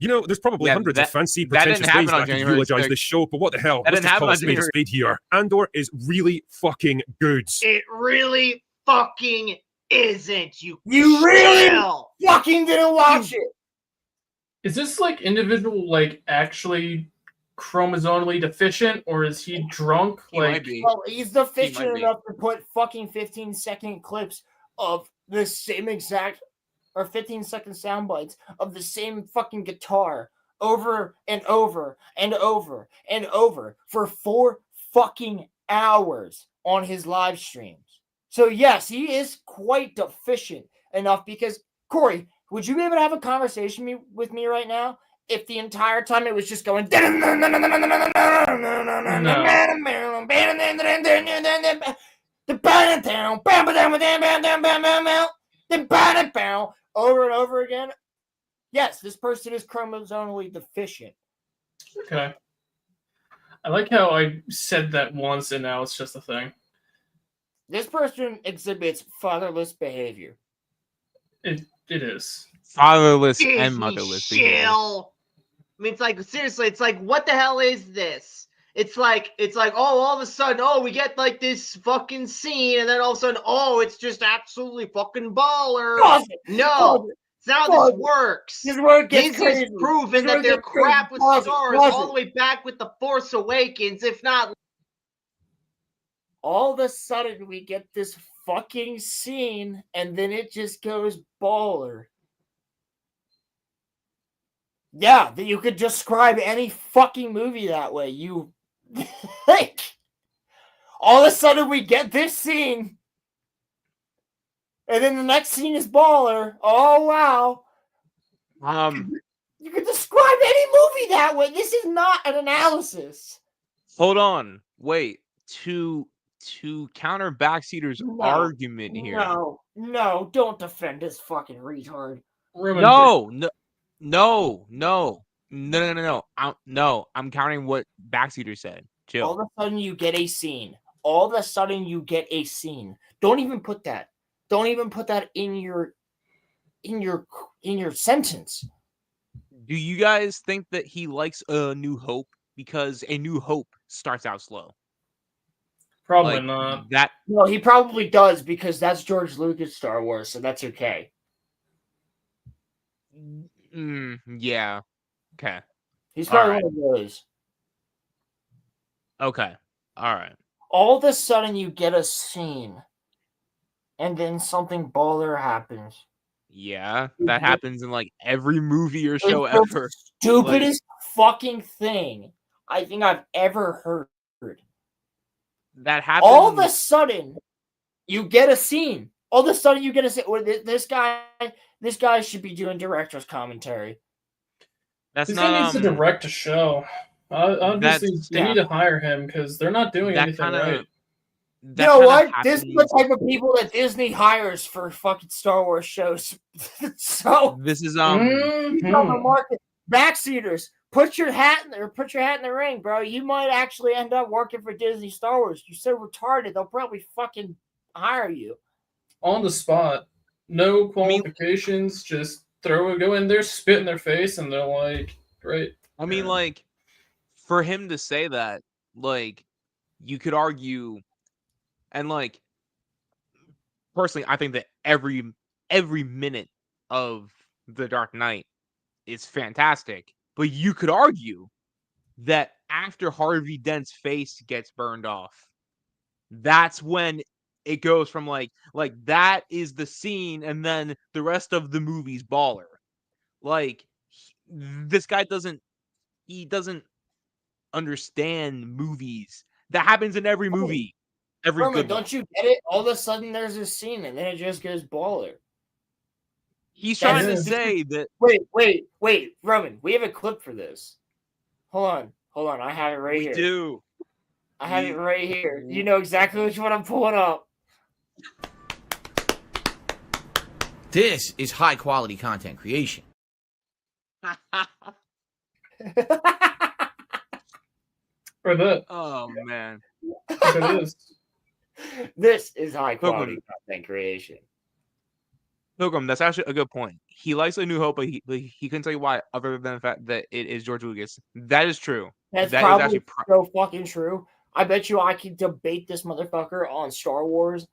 You know, there's probably hundreds of fancy, pretentious ways that I could eulogize this show, but what the hell? Let's just call a spade a spade here. Andor is really fucking good. It really fucking isn't. You really fucking didn't watch it. Is this like individual, like actually chromosomally deficient, or is he drunk? Well, he's deficient enough to put fucking 15-second clips of the same exact, or 15-second sound bites of the same fucking guitar over and over and over and over for 4 fucking hours on his live streams. So yes, he is quite deficient enough because, Corey, would you be able to have a conversation with me right now if the entire time it was just going over and over again? Yes, this person is chromosomally deficient. Okay. I like how I said that once and now it's just a thing. This person exhibits fatherless behavior. It is. Fatherless and motherless behavior. I mean, it's like, seriously, it's like, what the hell is this? It's like, oh, all of a sudden, oh, we get like this fucking scene, and then all of a sudden, oh, it's just absolutely fucking baller. No, it's not how this works. This is where it gets Disney's crazy. proven that they're crap with stars all the way back with The Force Awakens, if not. All of a sudden, we get this fucking scene, and then it just goes baller. Yeah, that you could describe any fucking movie that way. You like all of a sudden we get this scene, and then the next scene is baller. Oh wow. You could describe any movie that way. This is not an analysis. Hold on. Wait. To counter Backseater's argument here. No, don't defend this fucking retard. No. I'm counting what Backseater said. Chill. All of a sudden you get a scene. All of a sudden you get a scene. Don't even put that. Don't even put that in your sentence. Do you guys think that he likes A New Hope because A New Hope starts out slow? Probably not. No, he probably does because that's George Lucas Star Wars, so that's okay. Yeah. Okay. He's probably one of those. Okay. All right. All of a sudden you get a scene, and then something baller happens. Yeah, that happens in like every movie or show it's ever. The stupidest fucking thing I think I've ever heard. That happens. All of a sudden, you get a scene. All of a sudden, you get a scene. This guy should be doing director's commentary. This guy needs to direct a show. Obviously, they need to hire him because they're not doing anything right. You know what? This is the type of people that Disney hires for fucking Star Wars shows. So this is he's on the market. Backseaters, put your hat in there. Put your hat in the ring, bro. You might actually end up working for Disney Star Wars. You're so retarded, they'll probably fucking hire you on the spot. No qualifications. Just go in there, spit in their face, and they're like, "Great." I mean, like, for him to say that, like, you could argue, and like, personally, I think that every minute of The Dark Knight is fantastic. But you could argue that after Harvey Dent's face gets burned off, that's when it goes from like that is the scene, and then the rest of the movie's baller. Like, this guy doesn't understand movies. That happens in every movie. Every Roman, good one. don't you get it? All of a sudden there's a scene and then it just goes baller. He's trying to say that. Wait, Roman, we have a clip for this. Hold on. I have it right here. We do. I have it right here. You know exactly which one I'm pulling up. This is high quality content creation. Or that. Oh man. It is. This is high quality content creation. Pilgrim, that's actually a good point. He likes A New Hope, but he couldn't tell you why, other than the fact that it is George Lucas. That is true. That's that probably is actually so fucking true. I bet you I could debate this motherfucker on Star Wars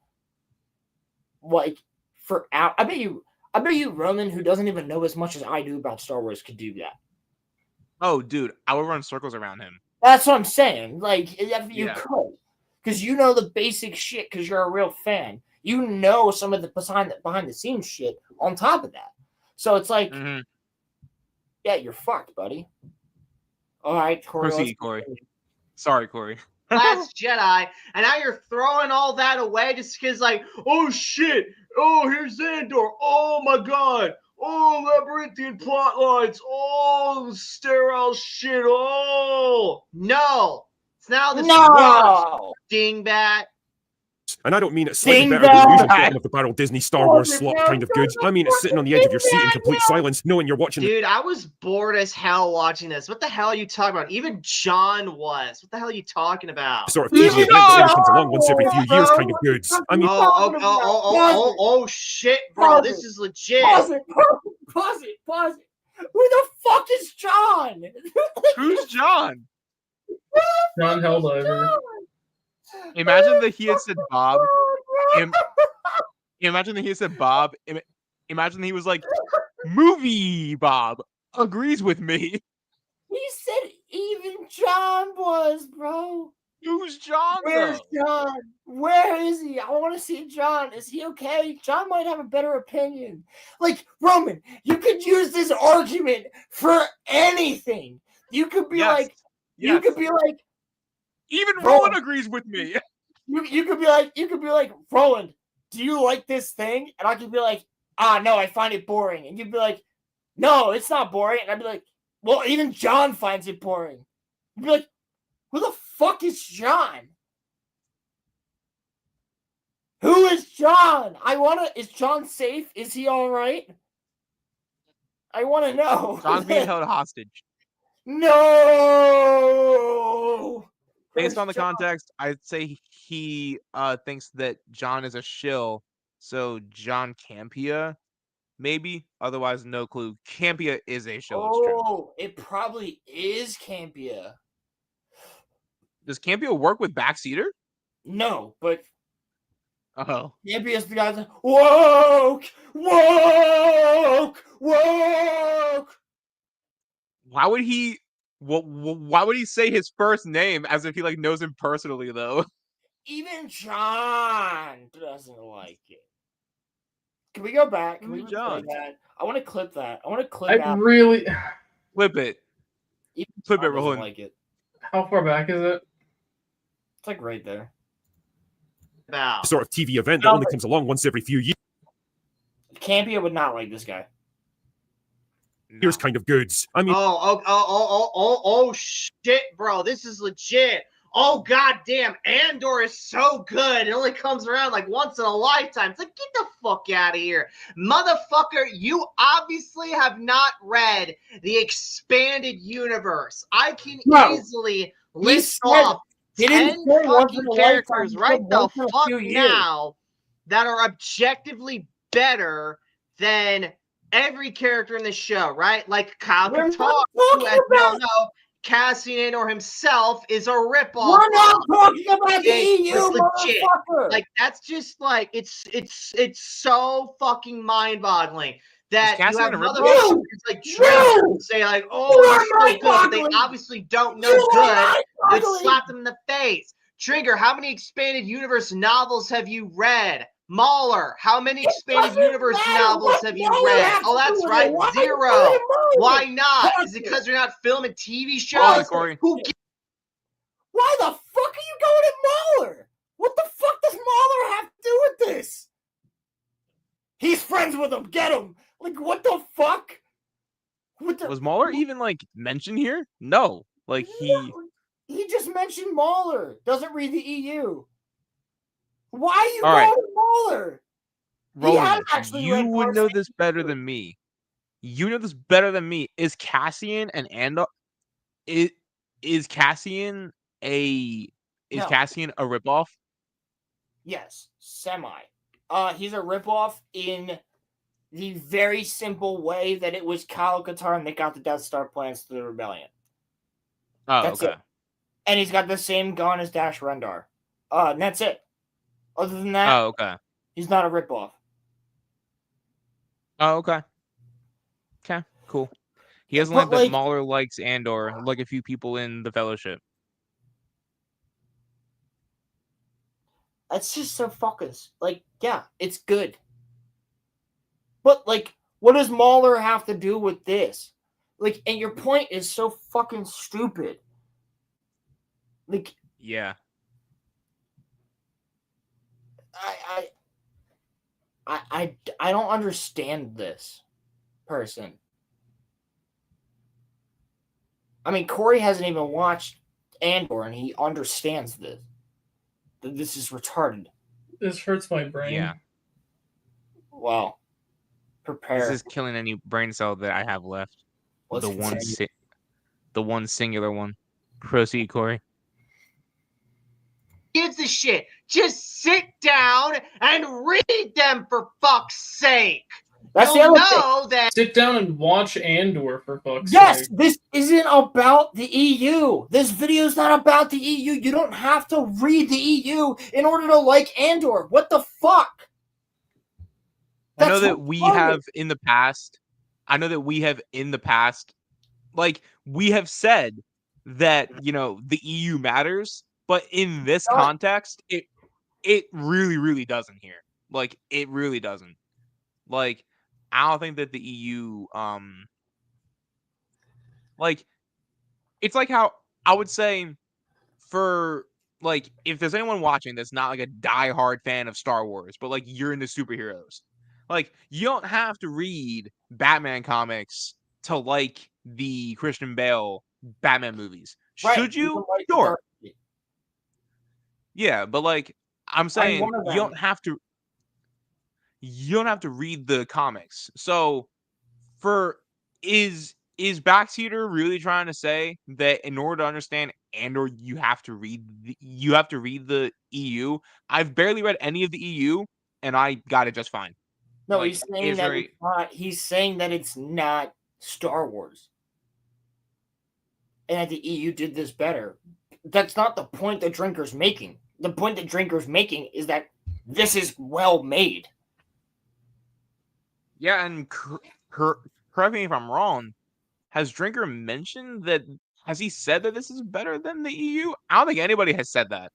like for out. I bet you Roman, who doesn't even know as much as I do about Star Wars, could do that. Oh, dude, I would run circles around him. That's what I'm saying. Like, if you could, because you know the basic shit, because you're a real fan. You know some of the behind the scenes shit on top of that. So it's like, yeah, you're fucked, buddy. All right, Corey. Proceed, Corey. Sorry, Corey. Last Jedi, and now you're throwing all that away just because, like, oh shit, oh here's Andor, oh my god, oh labyrinthian plot lines, oh sterile shit, oh no, it's now the dingbat. And I don't mean it's slightly better than the usual bottom of the barrel Disney Star Wars slop kind of good. I mean it's sitting on the edge of your seat in complete silence, knowing you're watching. Dude, I was bored as hell watching this. What the hell are you talking about? Even John was. What the hell are you talking about? Sort of TV event that only comes along once every few years kind of good. I mean, oh shit, bro, this is legit. Pause it. Who the fuck is John? Who's John? John Helldiver. Imagine that he had said Bob. Imagine that he said Bob. Imagine he was like, movie Bob agrees with me. He said even John was, bro. Who's John? Where's John? Where is he? I want to see John. Is he okay? John might have a better opinion. Like, Roman, you could use this argument for anything. You could be you could be like, even Roland agrees with me. You could be like, Roland, do you like this thing? And I could be like, no, I find it boring. And you'd be like, no, it's not boring. And I'd be like, well, even John finds it boring. You'd be like, who the fuck is John? Who is John? Is John safe? Is he all right? I want to know. John's being held hostage. No! Based on the context, I'd say he thinks that John is a shill. So John Campea, maybe. Otherwise, no clue. Campea is a shill. Oh, it probably is Campea. Does Campea work with Backseater? No, but Campea's the guy that woke. Why would he? Why would he say his first name as if he like knows him personally though? Even John doesn't like it. Can we go back? Can we John? That? I want to clip that. I want to clip out. Really clip it. Even clip John it, Roland. Like it. How far back is it? It's like right there. Sort of TV event that only comes along once every few years. Campea would not like this guy. Here's kind of good. I mean, oh shit, bro, this is legit. oh goddamn, Andor is so good. It only comes around like once in a lifetime. It's like, get the fuck out of here. Motherfucker, you obviously have not read the expanded universe. I can easily list off 10 fucking characters right the fuck now that are objectively better than every character in the show, right? Like Kyle Katarn, who, as we all know, Cassian Andor himself is a ripoff. We're not talking about the EU, legit. motherfucker. Like, that's just like, it's so fucking mind-boggling that you have motherfuckers like Trigger say like, oh, you're so good, but they obviously don't know good. You'd slap them in the face. Trigger, how many expanded universe novels have you read? Mauler, how many expanded universe novels have you read? Oh, that's right, 0. Why not? Is it because you're not filming TV shows? Why the fuck are you going at Mauler? What the fuck does Mauler have to do with this? He's friends with him. Get him. Like, what the fuck? Was Mauler even like mentioned here? No. Like he just mentioned Mauler. Doesn't read the EU. Why are you All going right. to Mauler? Roland, you would know this better than me. You know this better than me. Is Cassian and Andor? Is Cassian a ripoff? Yes, semi. He's a ripoff in the very simple way that it was Kyle Katarn that got the Death Star plans to the rebellion. Oh, that's okay. it. And he's got the same gun as Dash Rendar. And that's it. Other than that, oh, okay. He's not a ripoff. Oh, okay. Okay, cool. He hasn't learned that Mauler likes Andor, like a few people in the Fellowship. That's just so fucking like, yeah, it's good. But like, what does Mauler have to do with this? Like, and your point is so fucking stupid. Like, yeah. I don't understand this person. I mean, Corey hasn't even watched Andor, and he understands this. That this is retarded. This hurts my brain. Yeah. Wow. Prepare. This is killing any brain cell that I have left. The one singular one. Proceed, Corey. Gives a shit. Just sit down and read them for fuck's sake. That's You'll the know other that. Sit down and watch Andor for fuck's sake. Yes, this isn't about the EU. This video is not about the EU. You don't have to read the EU in order to like Andor. What the fuck? I know that we have in the past. Like, we have said that, you know, the EU matters, but in this context, it really, really doesn't here. Like, it really doesn't. Like, I don't think that the EU, like, it's like how I would say for, like, if there's anyone watching that's not like a diehard fan of Star Wars, but like you're into superheroes, like, you don't have to read Batman comics to like the Christian Bale Batman movies. Right. Should you? Sure. Yeah, but like, I'm saying you don't have to read the comics. So is Backseater really trying to say that in order to understand Andor, you have to read the EU? I've barely read any of the EU, and I got it just fine. No, like, he's saying that it's not. He's saying that it's not Star Wars, and that the EU did this better. That's not the point that Drinker's making. The point that Drinker's making is that this is well made. Yeah, and correct me if I'm wrong. Has Drinker mentioned that? Has he said that this is better than the EU? I don't think anybody has said that.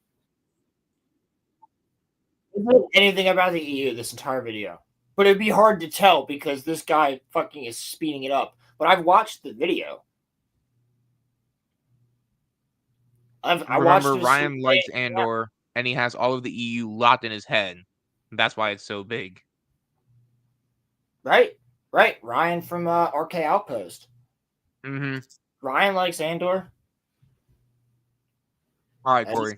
He didn't say anything about the EU this entire video, but it'd be hard to tell because this guy fucking is speeding it up. But I've watched the video. I watched. Remember, Ryan likes Andor, and he has all of the EU locked in his head. That's why it's so big. Right. Ryan from RK Outpost. Mm-hmm. Ryan likes Andor. All right, Corey.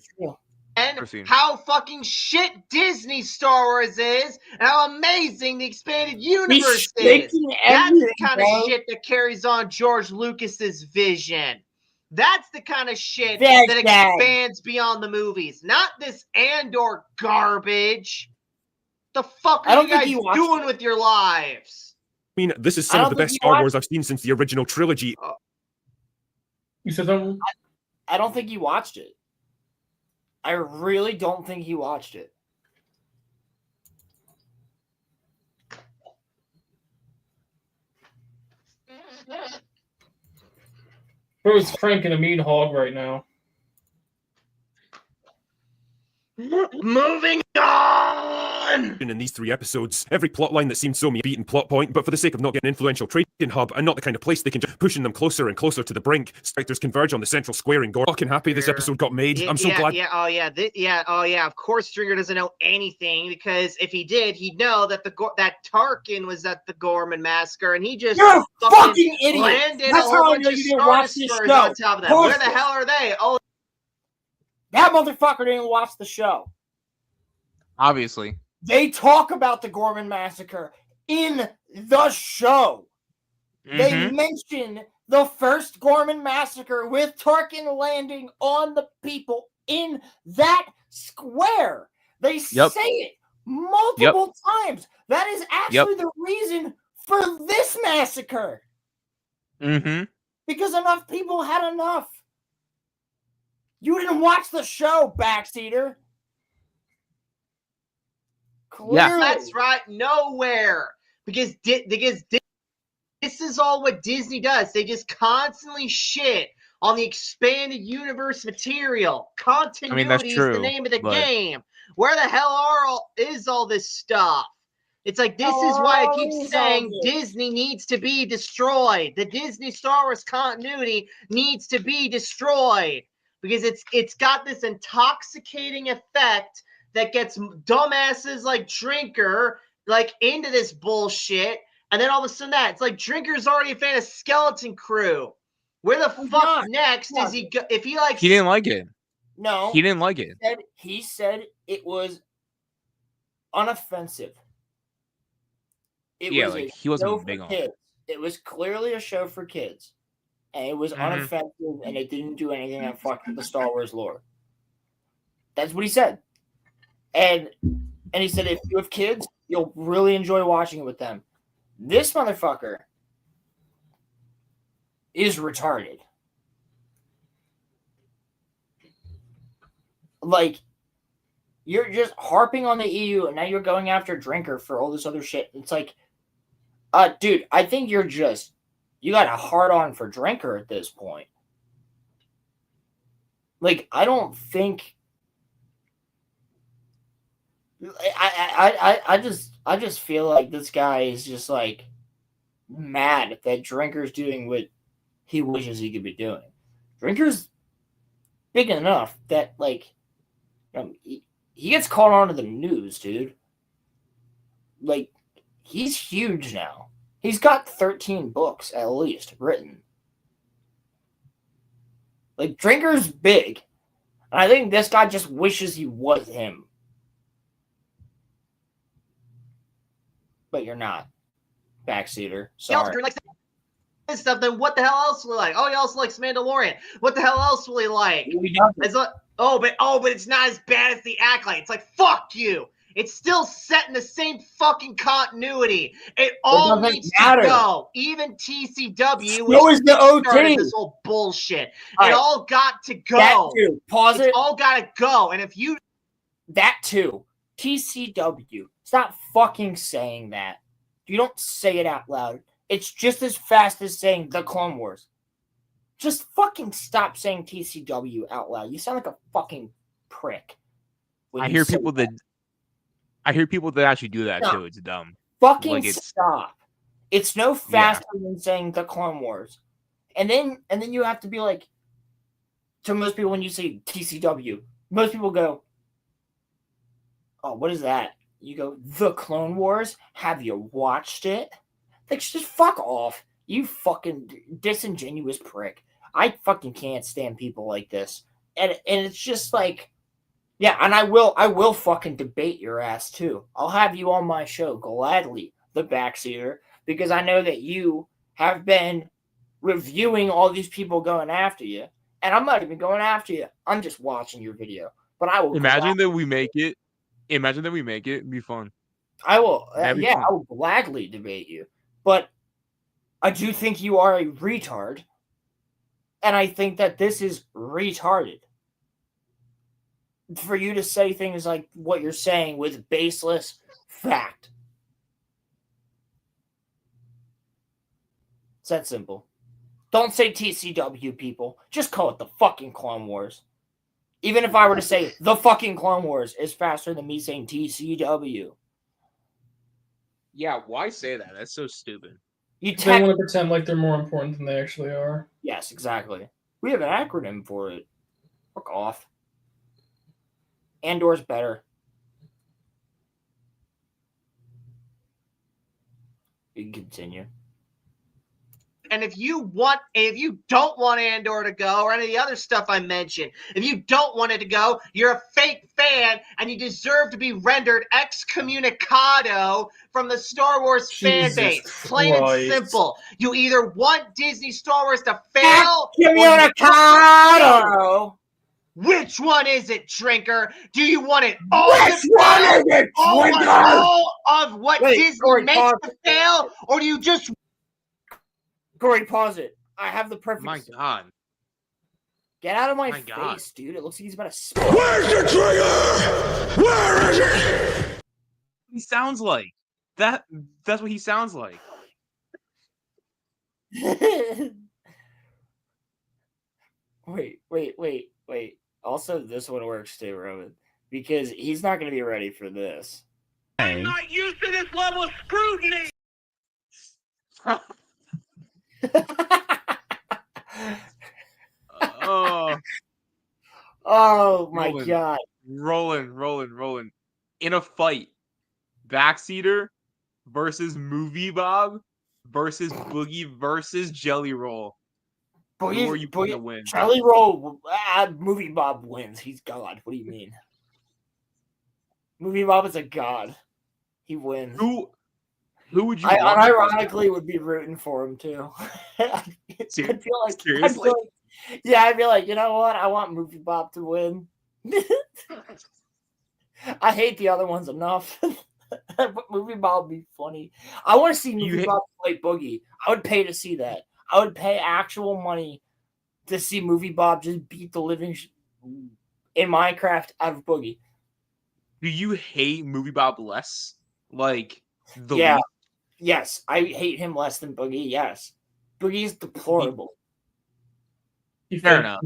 And Proceed. how fucking shit Disney Star Wars is, and how amazing the expanded universe is. That's the kind of shit that carries on George Lucas's vision. That's the kind of shit that expands beyond the movies, not this Andor garbage. The fuck are you guys doing with your lives? I mean, this is some of the best Star Wars I've seen since the original trilogy. You said something? I don't think he watched it. I really don't think he watched it. Bro's cranking a mean hog right now. Moving on! In these 3 episodes, every plotline that seemed so beaten plot point, but for the sake of not getting an influential trading hub and not the kind of place they can just pushing them closer and closer to the brink, characters converge on the central square in Gore. Fucking happy this episode got made. I'm so glad. Of course, Stringer doesn't know anything, because if he did, he'd know that that Tarkin was at the Gorman massacre, and he just fucking idiot. landed That's a whole how I bunch know of you didn't watch Star this Destroyers show. on top of that. Where the hell are they? Oh, that motherfucker didn't watch the show. Obviously. They talk about the Gorman massacre in the show. They mention the first Gorman massacre with Tarkin landing on the people in that square. They say it multiple times. That is actually the reason for this massacre. Because enough people had enough. You didn't watch the show, backseater. Clearly. Yeah, that's right. Nowhere. Because this is all what Disney does. They just constantly shit on the expanded universe material. Continuity is the name of the game. Where the hell is all this stuff? It's like, this is why I keep saying Disney needs to be destroyed. The Disney Star Wars continuity needs to be destroyed. Because it's got this intoxicating effect that gets dumbasses like Drinker like into this bullshit, and then all of a sudden it's like Drinker's already a fan of Skeleton Crew. Where the fuck next is he go? If he likes, he didn't like it. No, he didn't like it. He said it was unoffensive. He wasn't big on it. It was clearly a show for kids. And it was unoffensive, and it didn't do anything that fucked with the Star Wars lore. That's what he said. And he said, if you have kids, you'll really enjoy watching it with them. This motherfucker is retarded. Like, you're just harping on the EU, and now you're going after Drinker for all this other shit. It's like, dude, I think you got a hard on for Drinker at this point. Like, I don't think. I just feel like this guy is just like mad that Drinker's doing what he wishes he could be doing. Drinker's big enough that he gets called onto the news, dude. Like, he's huge now. He's got 13 books at least written. Like, Drinker's big. And I think this guy just wishes he was him. But you're not. Backseater. Sorry. Like this stuff, then what the hell else will he like? Oh, he also likes Mandalorian. What the hell else will he like? But it's not as bad as the Acolyte. It's like, fuck you. It's still set in the same fucking continuity. It all needs to go. Even TCW, which started this whole bullshit. It all got to go. That too. Pause it. It's all got to go. And if you... That too. TCW. Stop fucking saying that. You don't say it out loud. It's just as fast as saying the Clone Wars. Just fucking stop saying TCW out loud. You sound like a fucking prick. I hear people that actually do that too. It's dumb. Fucking stop. It's no faster than saying the Clone Wars. And then you have to be like, to most people when you say TCW, most people go, oh, what is that? You go, the Clone Wars? Have you watched it? Like, just fuck off. You fucking disingenuous prick. I fucking can't stand people like this. and it's just like, yeah, and I will fucking debate your ass too. I'll have you on my show gladly, the backseater, because I know that you have been reviewing all these people going after you, and I'm not even going after you. I'm just watching your video. But I will imagine that we make it. Imagine that we make it. It'd be fun. I will, That'd be yeah, fun. I will gladly debate you. But I do think you are a retard, and I think that this is retarded. For you to say things like what you're saying with baseless fact. It's that simple. Don't say TCW, people. Just call it the fucking Clone Wars. Even if I were to say the fucking Clone Wars is faster than me saying TCW. Yeah, why say that? That's so stupid. They want to pretend like they're more important than they actually are. Yes, exactly. We have an acronym for it. Fuck off. Andor's better. You can continue. And if you don't want Andor to go, or any of the other stuff I mentioned, if you don't want it to go, you're a fake fan and you deserve to be rendered excommunicado from the Star Wars fan base. Plain and simple. You either want Disney Star Wars to fail, excommunicado. Which one is it, Drinker? Do you want it all Which one is it, Drinker? All of what Disney makes to fail, or do you just... Corey, pause it. I have the perfect... My God. Get out of my face, God. dude. It looks like he's about to spit. Where's the trigger? Where is it? He sounds like that. That's what he sounds like. Wait. Also, this one works too, Roman, because he's not going to be ready for this. I'm not used to this level of scrutiny. Oh my God. Rolling. In a fight, Backseater versus Movie Bob versus Boogie versus Jelly Roll. Who are you putting to win? Jelly Roll, Movie Bob wins. He's God. What do you mean? Movie Bob is a god. He wins. Who would you? I unironically would be rooting for him too. Seriously? I'd be like, you know what? I want Movie Bob to win. I hate the other ones enough. But Movie Bob would be funny. I want to see Movie Bob fight Boogie. I would pay to see that. I would pay actual money to see Movie Bob just beat the living in Minecraft out of Boogie. Do you hate Movie Bob less? Like the least? Yes, I hate him less than Boogie. Yes, Boogie's deplorable. Fair enough.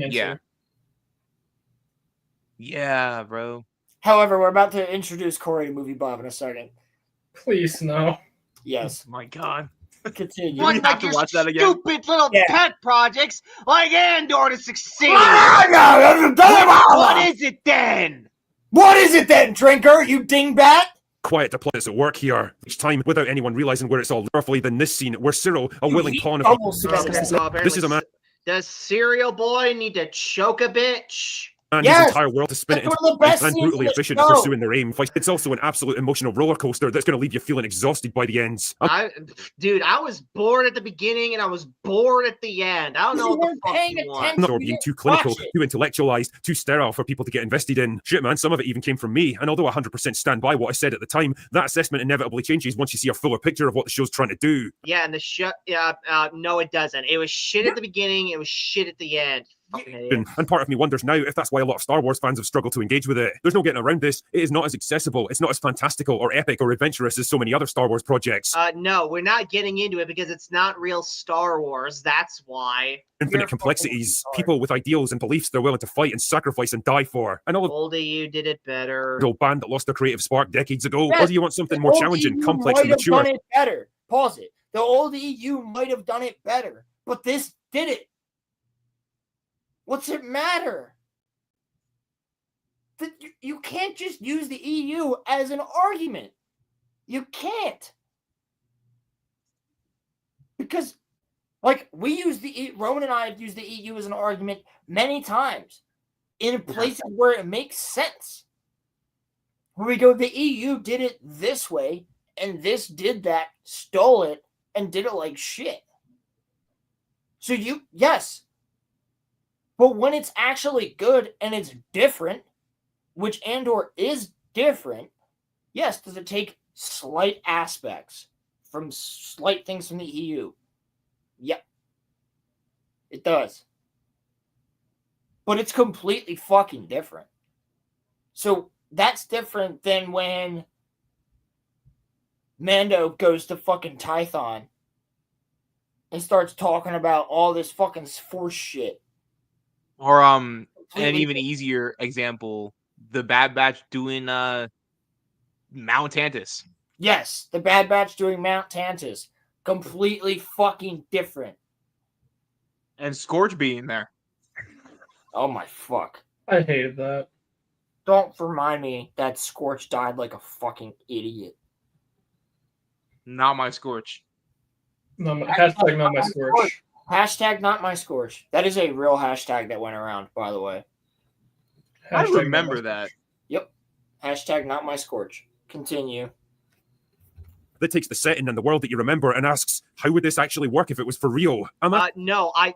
Yeah, bro. However, we're about to introduce Corey to Movie Bob in a second. Please, no. Yes. Oh my God. Continue. Want like your stupid little pet projects like Andor to succeed. What is it then? What is it then, Drinker? You dingbat? Quiet diplomats at work here. Each time, without anyone realizing where it's all powerfully than this scene, where Cyril, a willing pawn of... This is a man... Does Cereal Boy need to choke a bitch? And his entire world to spin it into and brutally efficient at pursuing their aim. It's also an absolute emotional roller coaster that's going to leave you feeling exhausted by the ends. Dude, I was bored at the beginning and I was bored at the end. I don't know what the fuck you want. Not being too clinical, too intellectualized, too sterile for people to get invested in. Shit, man, some of it even came from me. And although I 100% stand by what I said at the time, that assessment inevitably changes once you see a fuller picture of what the show's trying to do. Yeah, and the show, no, it doesn't. It was shit at the beginning. It was shit at the end. And part of me wonders now if that's why a lot of Star Wars fans have struggled to engage with it. There's no getting around this. It is not as accessible. It's not as fantastical or epic or adventurous as so many other Star Wars projects. No, we're not getting into it because it's not real Star Wars. That's why. Infinite complexities, people with ideals and beliefs they're willing to fight and sacrifice and die for. And all of Old EU did it better. The old band that lost their creative spark decades ago. Or do you want something more challenging, complex, and mature? Done it better. Pause it. The old EU might have done it better, but this did it. What's it matter? You can't just use the EU as an argument. You can't. Because, like, Roman and I have used the EU as an argument many times. in places where it makes sense. Where we go, the EU did it this way, and this did that, stole it, and did it like shit. So yes. But when it's actually good and it's different, which Andor is different, yes, does it take slight aspects from slight things from the EU? Yep. It does. But it's completely fucking different. So that's different than when Mando goes to fucking Tython and starts talking about all this fucking Force shit. Or an even easier example, the Bad Batch doing Mount Tantus. Yes, the Bad Batch doing Mount Tantus. Completely fucking different. And Scorch being there. Oh my fuck. I hated that. Don't remind me that Scorch died like a fucking idiot. Not my Scorch. Hashtag not my Scorch. Hashtag not my Scorch. That is a real hashtag that went around, by the way. I remember that. Yep. Hashtag not my Scorch. Continue. That takes the setting and the world that you remember and asks, how would this actually work if it was for real? No. I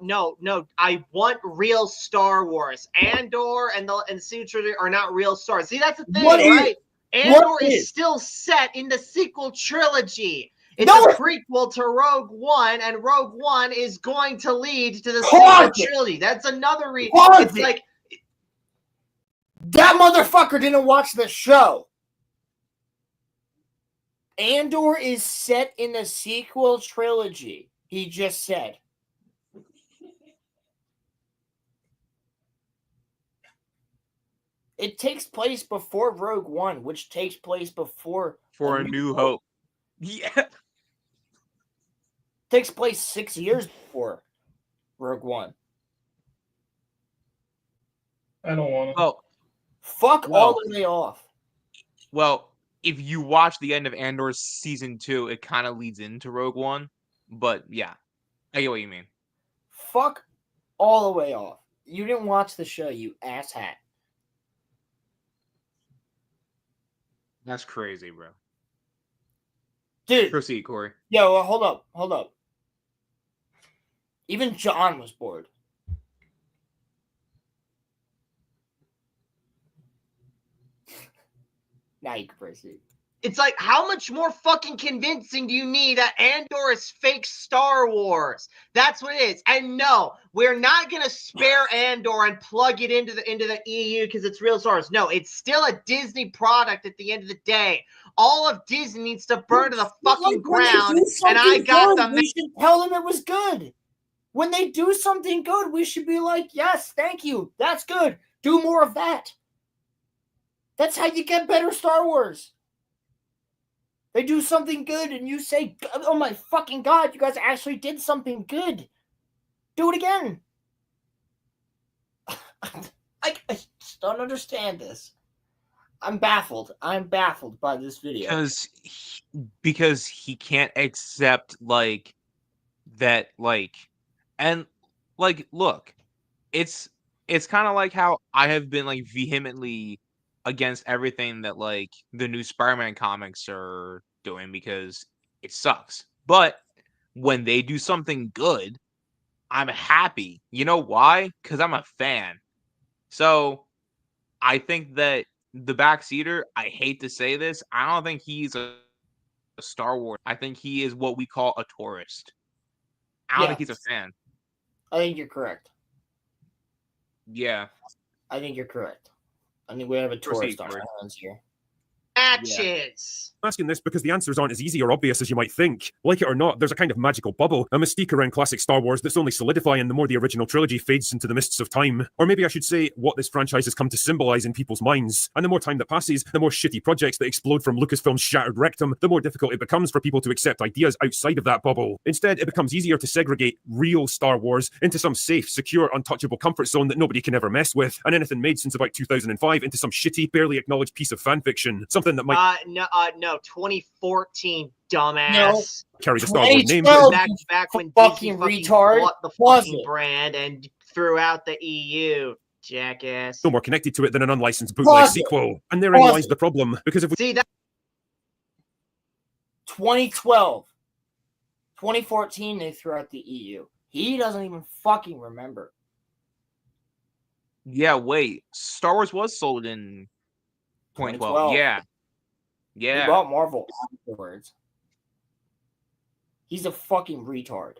want real Star Wars. Andor and the Sutra are not real stars. See, that's the thing, right? Andor is still set in the sequel trilogy. It's a prequel to Rogue One, and Rogue One is going to lead to the sequel trilogy. That's another reason. It's like that motherfucker didn't watch the show. Andor is set in the sequel trilogy. He just said. It takes place before Rogue One, which takes place before A New Hope. Yeah. Takes place 6 years before Rogue One. I don't want to. Oh, fuck all the way off. Well, if you watch the end of Andor season 2, it kind of leads into Rogue One. But yeah, I get what you mean. Fuck all the way off. You didn't watch the show, you asshat. That's crazy, bro. Dude. Proceed, Corey. Yo, well, hold up. Even John was bored. Now you can proceed. It's like, how much more fucking convincing do you need that Andor is fake Star Wars? That's what it is. And no, we're not gonna spare Andor and plug it into the EU because it's real Star Wars. No, it's still a Disney product at the end of the day. All of Disney needs to burn to the fucking ground. And I got them. We should tell them it was good. When they do something good, we should be like, yes, thank you. That's good. Do more of that. That's how you get better Star Wars. They do something good and you say, oh my fucking God, you guys actually did something good. Do it again. I just don't understand this. I'm baffled. I'm baffled by this video. Because he can't accept, like, that, like, and, like, look, it's kind of like how I have been, like, vehemently against everything that, like, the new Spider-Man comics are doing because it sucks. But when they do something good, I'm happy. You know why? Because I'm a fan. So I think that the backseater, I hate to say this, I don't think he's a Star Wars. I think he is what we call a tourist. I don't think he's a fan. I think you're correct. Yeah. I think you're correct. I think we have a tourist on our hands here. Matches. I'm asking this because the answers aren't as easy or obvious as you might think. Like it or not, there's a kind of magical bubble, a mystique around classic Star Wars that's only solidifying the more the original trilogy fades into the mists of time. Or maybe I should say, what this franchise has come to symbolize in people's minds. And the more time that passes, the more shitty projects that explode from Lucasfilm's shattered rectum, the more difficult it becomes for people to accept ideas outside of that bubble. Instead, it becomes easier to segregate real Star Wars into some safe, secure, untouchable comfort zone that nobody can ever mess with, and anything made since about 2005 into some shitty, barely acknowledged piece of fanfiction. Something that might... No, 2014, dumbass. Carry the Star Wars name. Back when fucking Disney retard bought the fucking brand and threw out the EU. Jackass. No more connected to it than an unlicensed bootleg Pause it. sequel. And therein Pause lies it. the problem. Because if we See that 2012, 2014, they threw out the EU. He doesn't even fucking remember. Yeah, wait. Star Wars was sold in 2012. Yeah. He Yeah. bought Marvel afterwards. He's a fucking retard.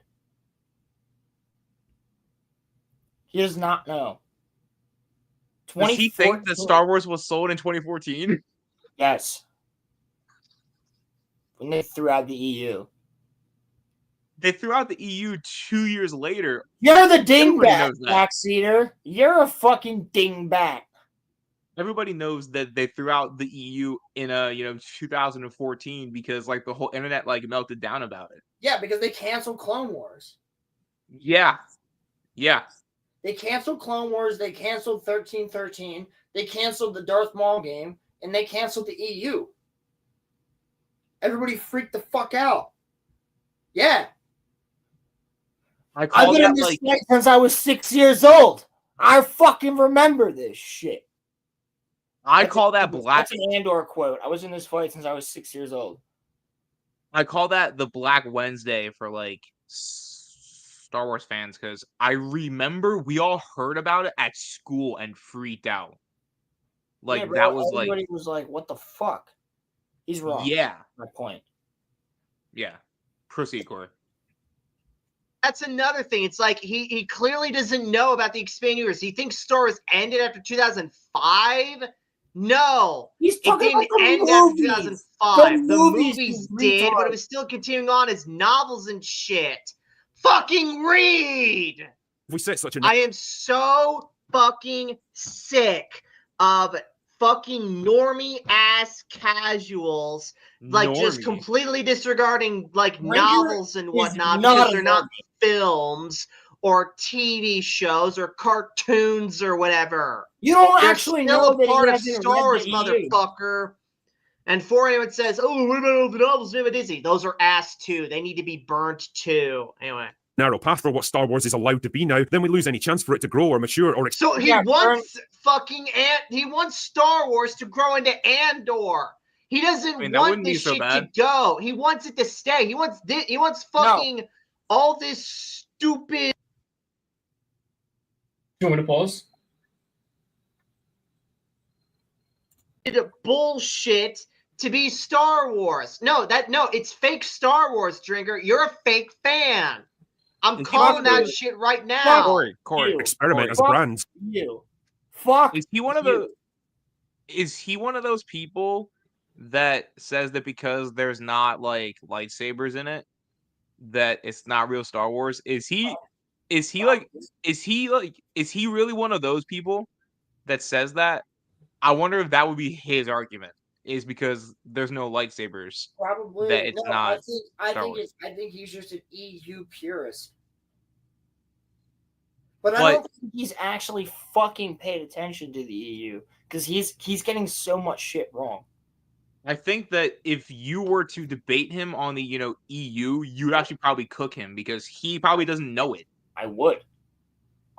He does not know. Does he think that 2014 Star Wars was sold in 2014? Yes. When they threw out the EU. They threw out the EU 2 years later. You're the Everybody dingbat, knows that. backseater. You're a fucking dingbat. Everybody knows that they threw out the EU in 2014 because like the whole internet like melted down about it. Yeah, because they canceled Clone Wars. Yeah. Yeah. They canceled Clone Wars. They canceled 1313. They canceled the Darth Maul game. And they canceled the EU. Everybody freaked the fuck out. Yeah. I've been in this fight since I was 6 years old. I fucking remember this shit. I call that black. That's an Andor quote. I was in this fight since I was 6 years old. I call that the Black Wednesday for like Star Wars fans because I remember we all heard about it at school and freaked out. Like yeah, bro, that was everybody like was like, "What the fuck?" He's wrong. Yeah. My point. Yeah. Proceed, Corey. That's another thing. It's like he clearly doesn't know about the expanded universe. He thinks Star Wars ended after 2005. No, He's it talking didn't about the end movies. after 2005. The The movies, movies you did, but retard. it was still continuing on as novels and shit. Fucking read. if we set such a I am so fucking sick of fucking normie ass casuals, like just Normie. completely disregarding like Regular novels and is whatnot not because a they're not normie. films or TV shows or cartoons or whatever. You don't They're actually still know a that part he of hasn't Star read Wars, the EU. motherfucker. And before anyone says, "Oh, what about all the novels made by Disney?" Those are ass too. They need to be burnt too. Anyway. narrow path for what Star Wars is allowed to be now, then we lose any chance for it to grow or mature or So he wants he wants Star Wars to grow into Andor. He doesn't that want wouldn't be this so shit bad. to go. He wants it to stay. He wants fucking all this stupid. You want me to pause? Bullshit to be Star Wars. No, it's fake Star Wars, Drinker. You're a fake fan. I'm calling that shit right now. Corey. Experiment as a brand. You. Fuck. Is he one of the? Is he one of those people that says that because there's not like lightsabers in it, that it's not real Star Wars? Is he really one of those people that says that? I wonder if that would be his argument. Is because there's no lightsabers. Probably that it's no. not. I Star think Wars. he's just an EU purist. But I don't think he's actually fucking paid attention to the EU because he's getting so much shit wrong. I think that if you were to debate him on the EU, you'd actually probably cook him because he probably doesn't know it. I would.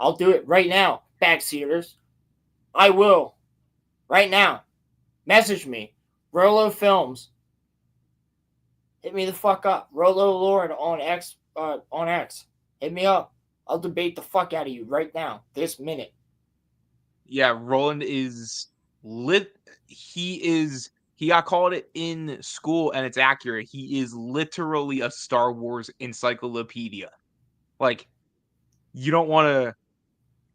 I'll do it right now, backseaters. I will. Right now. Message me. Rolo Films. Hit me the fuck up. Rolo Lord on X. Hit me up. I'll debate the fuck out of you right now, this minute. Yeah, Roland is lit. He got called it in school, and it's accurate. He is literally a Star Wars encyclopedia. Like, you don't want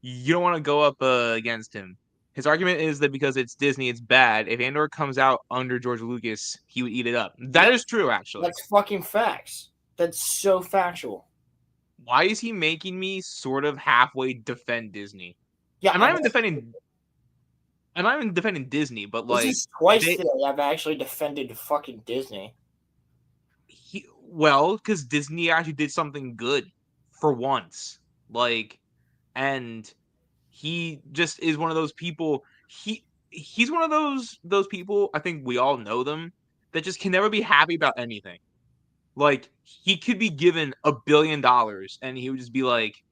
to go up against him. His argument is that because it's Disney, it's bad. If Andor comes out under George Lucas, he would eat it up. That is true, actually. That's fucking facts. That's so factual. Why is he making me sort of halfway defend Disney? Yeah, I'm not even defending Disney, but like this is twice today I've actually defended fucking Disney. Because Disney actually did something good for once. Like, and he just is one of those people. He's one of those people. I think we all know them that just can never be happy about anything. Like, he could be given $1 billion and he would just be like,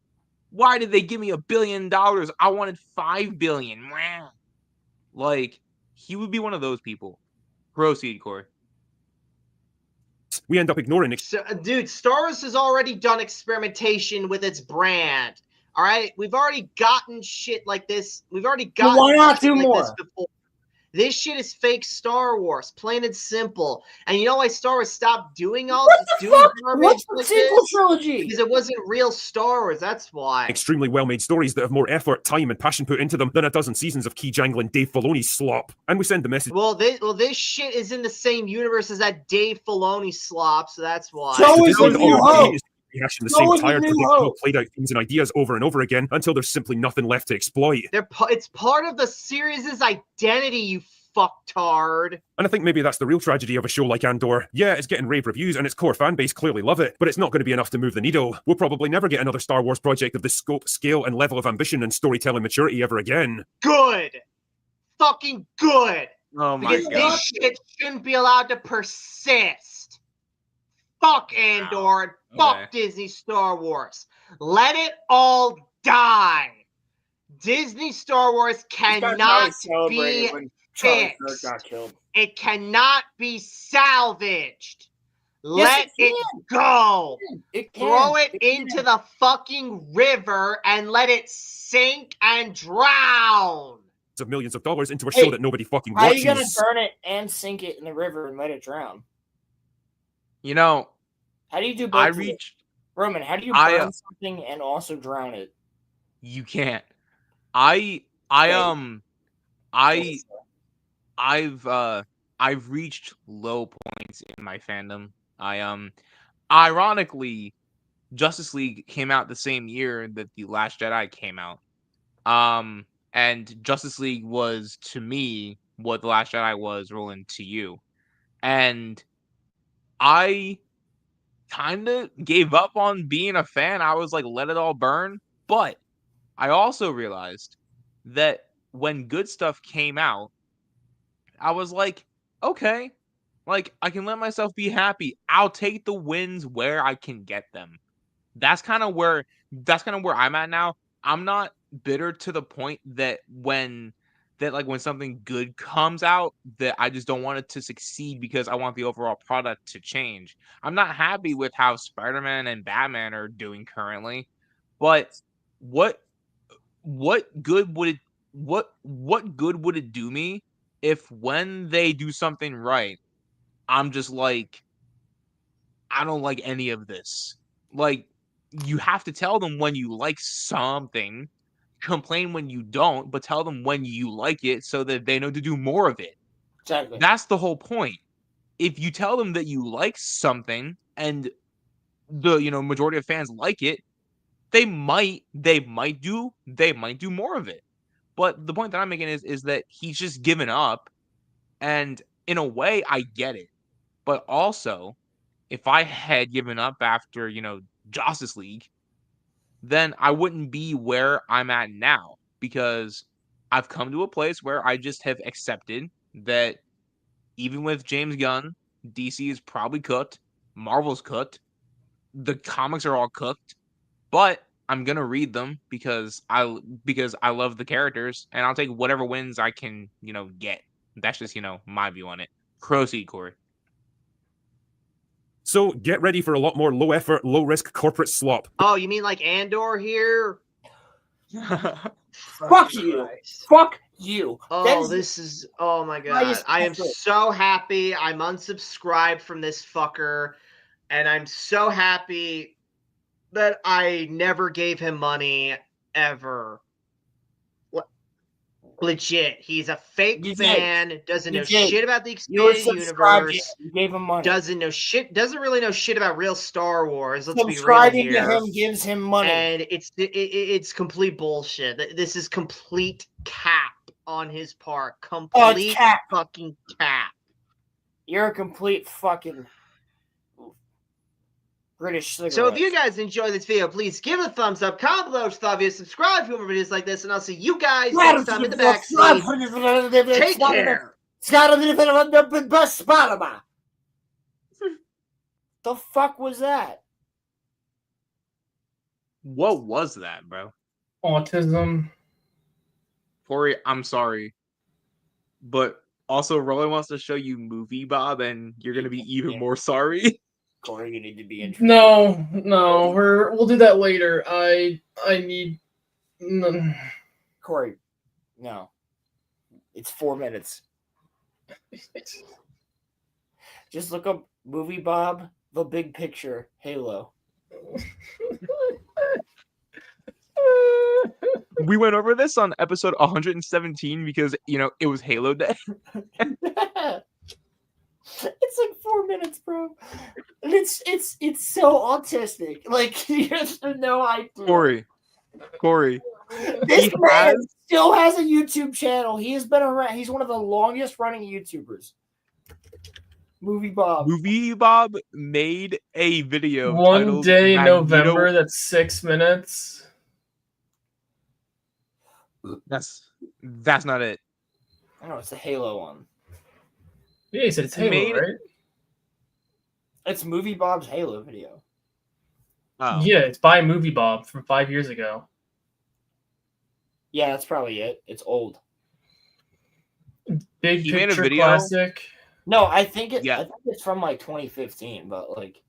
Why did they give me $1 billion? I wanted $5 billion. Like, he would be one of those people. Proceed, Corey. We end up ignoring it. So, dude, Star Wars has already done experimentation with its brand. All right, we've already gotten shit like this. We've already gotten why not shit do like more? this before. This shit is fake Star Wars, plain and simple. And you know why Star Wars stopped doing all What the fuck? garbage What's the like sequel this? trilogy? Because it wasn't real Star Wars. That's why. Extremely well-made stories that have more effort, time, and passion put into them than a dozen seasons of key jangling Dave Filoni's slop. And we send the message. Well, this shit is in the same universe as that Dave Filoni slop, so that's why. So is the New Hope. Rehashing the So same is the tired, New predictable, Hope. played-out themes and ideas over and over again until there's simply nothing left to exploit. It's part of the series' identity, you fucktard. And I think maybe that's the real tragedy of a show like Andor. Yeah, it's getting rave reviews and its core fan base clearly love it, but it's not going to be enough to move the needle. We'll probably never get another Star Wars project of this scope, scale, and level of ambition and storytelling maturity ever again. Good. Fucking good. Oh my Because god. this shit shouldn't be allowed to persist. Fuck Andor and fuck Disney Star Wars. Let it all die. Disney Star Wars cannot be fixed. Got killed. It cannot be salvaged. Let it go. Throw it into the fucking river and let it sink and drown. Of millions of dollars into a show that nobody fucking How are watches. you gonna burn it and sink it in the river and let it drown? You know, how do you do both? Roman, how do you burn something and also drown it? You can't. I've reached low points in my fandom. Ironically, Justice League came out the same year that The Last Jedi came out. And Justice League was to me what The Last Jedi was, Roland, to you. And I kind of gave up on being a fan. I was like, let it all burn. But I also realized that when good stuff came out, I was like, okay, like I can let myself be happy. I'll take the wins where I can get them. That's kind of where I'm at now. I'm not bitter to the point that when something good comes out that I just don't want it to succeed because I want the overall product to change. I'm not happy with how Spider-Man and Batman are doing currently, but what good would it do me if when they do something right, I'm just like, I don't like any of this. Like, you have to tell them when you like something, complain when you don't, but tell them when you like it so that they know to do more of it. Exactly. That's the whole point. If you tell them that you like something and the majority of fans like it, they might do more of it. But the point that I'm making is that he's just given up, and in a way I get it. But also, if I had given up after, Justice League, then I wouldn't be where I'm at now, because I've come to a place where I just have accepted that even with James Gunn, DC is probably cooked, Marvel's cooked, the comics are all cooked, but I'm gonna read them because I love the characters, and I'll take whatever wins I can, get. That's just, my view on it. Proceed, Corey. So get ready for a lot more low effort, low risk corporate slop. Oh, you mean like Andor here? Fuck you. Fuck you. Oh, oh my god. I am so happy I'm unsubscribed from this fucker, and I'm so happy that I never gave him money ever. Legit. He's a fake fan, doesn't know shit about the expanded universe. You gave him money. Doesn't really know shit about real Star Wars. Let's be real Subscribing here. to him gives him money. And it's complete bullshit. This is complete cap on his part. Complete fucking cap. You're a complete fucking British cigarette. So if you guys enjoy this video, please give it a thumbs up, comment below, thought videos, subscribe for more videos like this, and I'll see you guys next time in the backseat. Take care. The fuck was that? What was that, bro? Autism. Corey, I'm sorry, but also Roland wants to show you Movie Bob, and you're gonna be even more sorry. Corey, you need to be in. No, we'll do that later. I need. Corey, no. It's 4 minutes. Just look up Movie Bob, The Big Picture, Halo. We went over this on episode 117 because it was Halo Day. It's like 4 minutes, bro. And it's so autistic. Like you have no idea. Corey. This man still has a YouTube channel. He has been around. He's one of the longest running YouTubers. Movie Bob. Movie Bob made a video. One day in November. That's 6 minutes. That's not it. I know it's the Halo one. Yeah, he said it's Halo, right? It's Movie Bob's Halo video. Oh. Yeah, it's by Movie Bob from 5 years ago. Yeah, that's probably it. It's old. Big Picture made a video? Classic. No, I think it's from like 2015, but like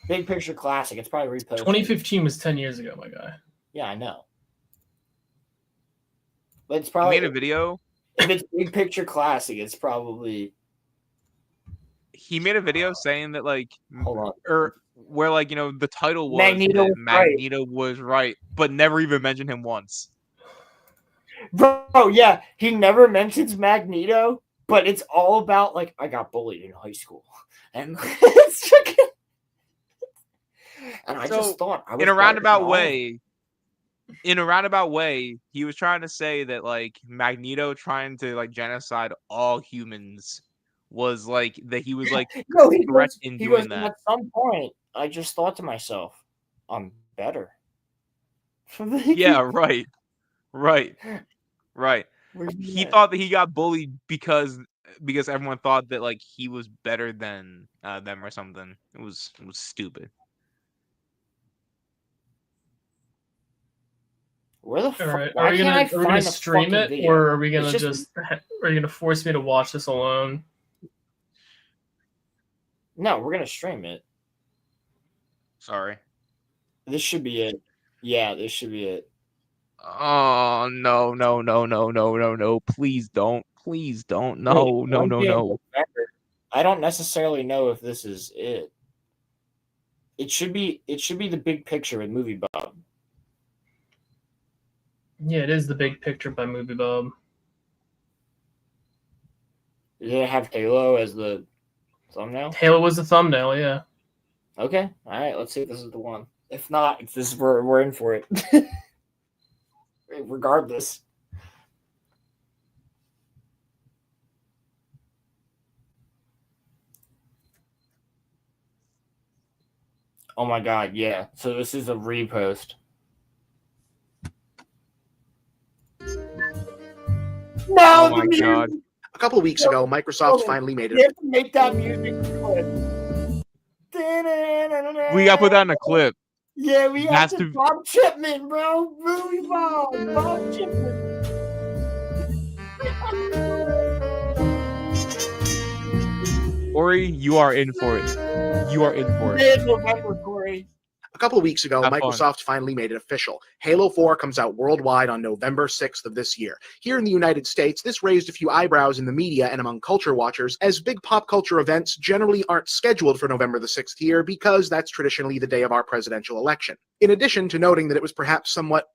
Big Picture Classic. It's probably reposted. 2015 was 10 years ago, my guy. Yeah, I know. But it's probably made a video. If it's Big Picture Classic, it's probably. He made a video saying that hold on, or where the title was Magneto was right, but never even mentioned him once. Bro, yeah, he never mentions Magneto, but it's all about I got bullied in high school, and it's and I just thought I was in a roundabout way, he was trying to say that Magneto trying to genocide all humans was that he was no, he correct was, in he doing was, that. At some point, I just thought to myself, I'm better. Yeah, right. He thought that he got bullied because everyone thought that he was better than them or something. It was stupid. Where the fuck? Right. Are we gonna stream it, video? Or are we gonna are you gonna force me to watch this alone? No, we're gonna stream it. Sorry. This should be it. Yeah, this should be it. Oh no! Please don't! No! I don't necessarily know if this is it. It should be the Big Picture with Movie Bob. Yeah, it is the Big Picture by Movie Bob. Did it have Halo as the thumbnail? Halo was the thumbnail, yeah. Okay, all right. Let's see if this is the one. If not, we're in for it. Regardless. Oh my god, yeah. So this is a repost. No, oh my god. A couple of weeks ago, Microsoft finally made it. You have to make that music clip. We gotta put that in a clip. Yeah, we have to. Bob Chipman, bro. Movie Bob Chipman. Corey, you are in for it. You are in for it. Mid-November, Corey. A couple of weeks ago, Microsoft finally made it official. Halo 4 comes out worldwide on November 6th of this year. Here in the United States, this raised a few eyebrows in the media and among culture watchers, as big pop culture events generally aren't scheduled for November the 6th here because that's traditionally the day of our presidential election. In addition to noting that it was perhaps somewhat,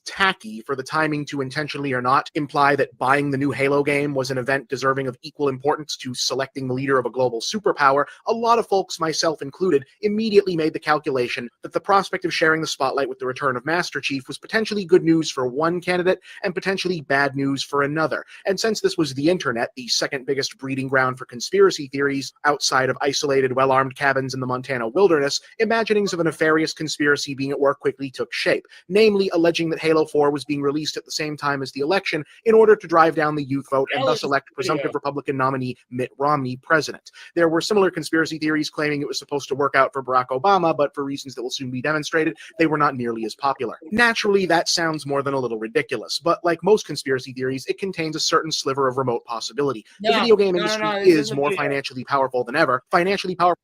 tacky for the timing to intentionally or not imply that buying the new Halo game was an event deserving of equal importance to selecting the leader of a global superpower, a lot of folks, myself included, immediately made the calculation that the prospect of sharing the spotlight with the return of Master Chief was potentially good news for one candidate and potentially bad news for another. And since this was the internet, the second biggest breeding ground for conspiracy theories outside of isolated, well-armed cabins in the Montana wilderness, imaginings of a nefarious conspiracy being at work quickly took shape, namely alleging that Halo 4 was being released at the same time as the election in order to drive down the youth vote and thus elect presumptive Republican nominee Mitt Romney president. There were similar conspiracy theories claiming it was supposed to work out for Barack Obama, but for reasons that will soon be demonstrated, they were not nearly as popular. Naturally, that sounds more than a little ridiculous, but like most conspiracy theories, it contains a certain sliver of remote possibility. The video game industry is more financially powerful than ever. Financially powerful.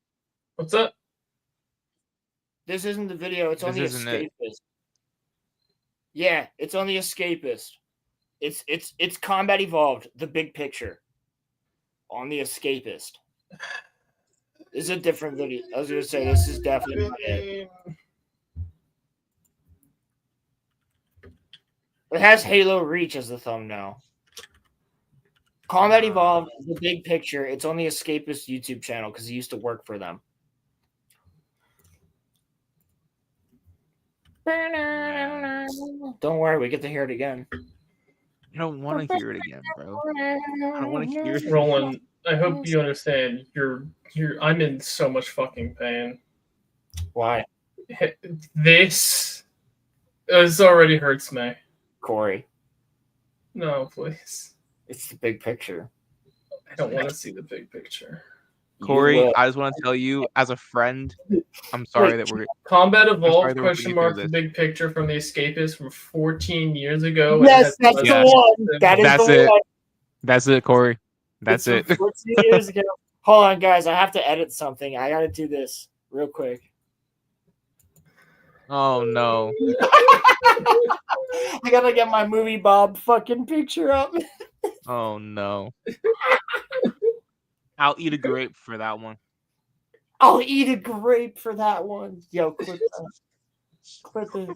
What's up? This isn't the video. It's on the Escapist. Yeah, it's on the Escapist. It's Combat Evolved, the big picture. On the Escapist. This is a different video. I was gonna say this is definitely not it. It has Halo Reach as the thumbnail. Combat Evolved, the big picture. It's on the Escapist YouTube channel because he used to work for them. Don't worry, we get to hear it again. I don't want to hear it again, bro. I don't want to hear it. Roland, I hope you understand. I'm in so much fucking pain. Why? This already hurts me. Corey. No, please. It's the big picture. I don't want to see the big picture. Corey, I just want to tell you, as a friend, I'm sorry that we're Combat Evolved the big picture from the Escapist from 14 years ago. Yes, that's the one. That's it. That's it, Corey. That's it. 14 years ago. Hold on, guys. I have to edit something. I gotta do this real quick. Oh no. I gotta get my movie Bob fucking picture up. Oh no. I'll eat a grape for that one. I'll eat a grape for that one. Yo, clip that. Clip it.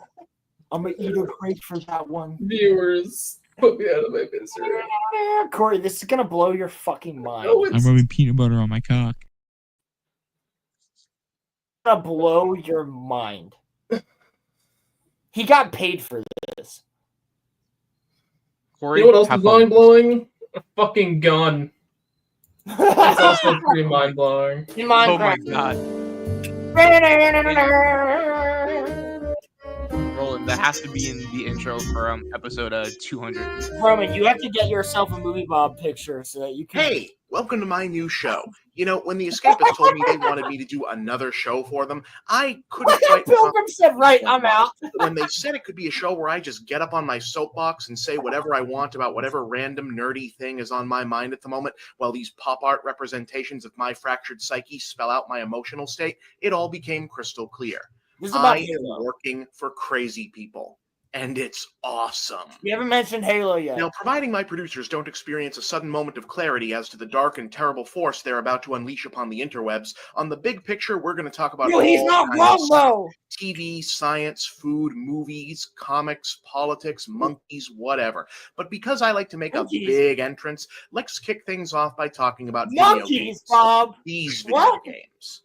I'm gonna eat a grape for that one. Viewers, put me out of my misery. Corey, this is gonna blow your fucking mind. No, I'm rubbing peanut butter on my cock. It's gonna blow your mind. He got paid for this. Corey, you know what else is mind blowing? A fucking gun. That's also pretty mind blowing. Oh my god. Roland, that has to be in the intro for episode 200. Roman, you have to get yourself a movie Bob picture so that you can. Hey, welcome to my new show. You know, when the Escapists told me they wanted me to do another show for them, I couldn't quite. Pilgrim said, "Right, I'm out." When they said it could be a show where I just get up on my soapbox and say whatever I want about whatever random nerdy thing is on my mind at the moment, while these pop art representations of my fractured psyche spell out my emotional state, it all became crystal clear. I am working for crazy people, and it's awesome. You haven't mentioned Halo yet. Now, providing my producers don't experience a sudden moment of clarity as to the dark and terrible force they're about to unleash upon the interwebs, on the big picture, we're going to talk about he's not wrong, though. TV, science, food, movies, comics, politics, monkeys, whatever. But because I like to make a big entrance, let's kick things off by talking about video games. Bob. These video games.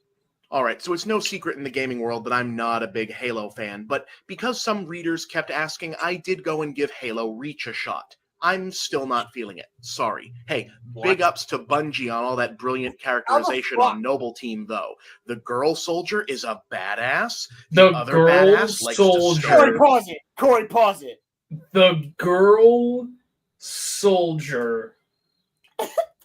All right, so it's no secret in the gaming world that I'm not a big Halo fan, but because some readers kept asking, I did go and give Halo Reach a shot. I'm still not feeling it. Sorry. Hey, big ups to Bungie on all that brilliant characterization on Noble Team, though. The girl soldier is a badass. The other badass likes to Corey, pause it. Corey, pause it. The girl soldier.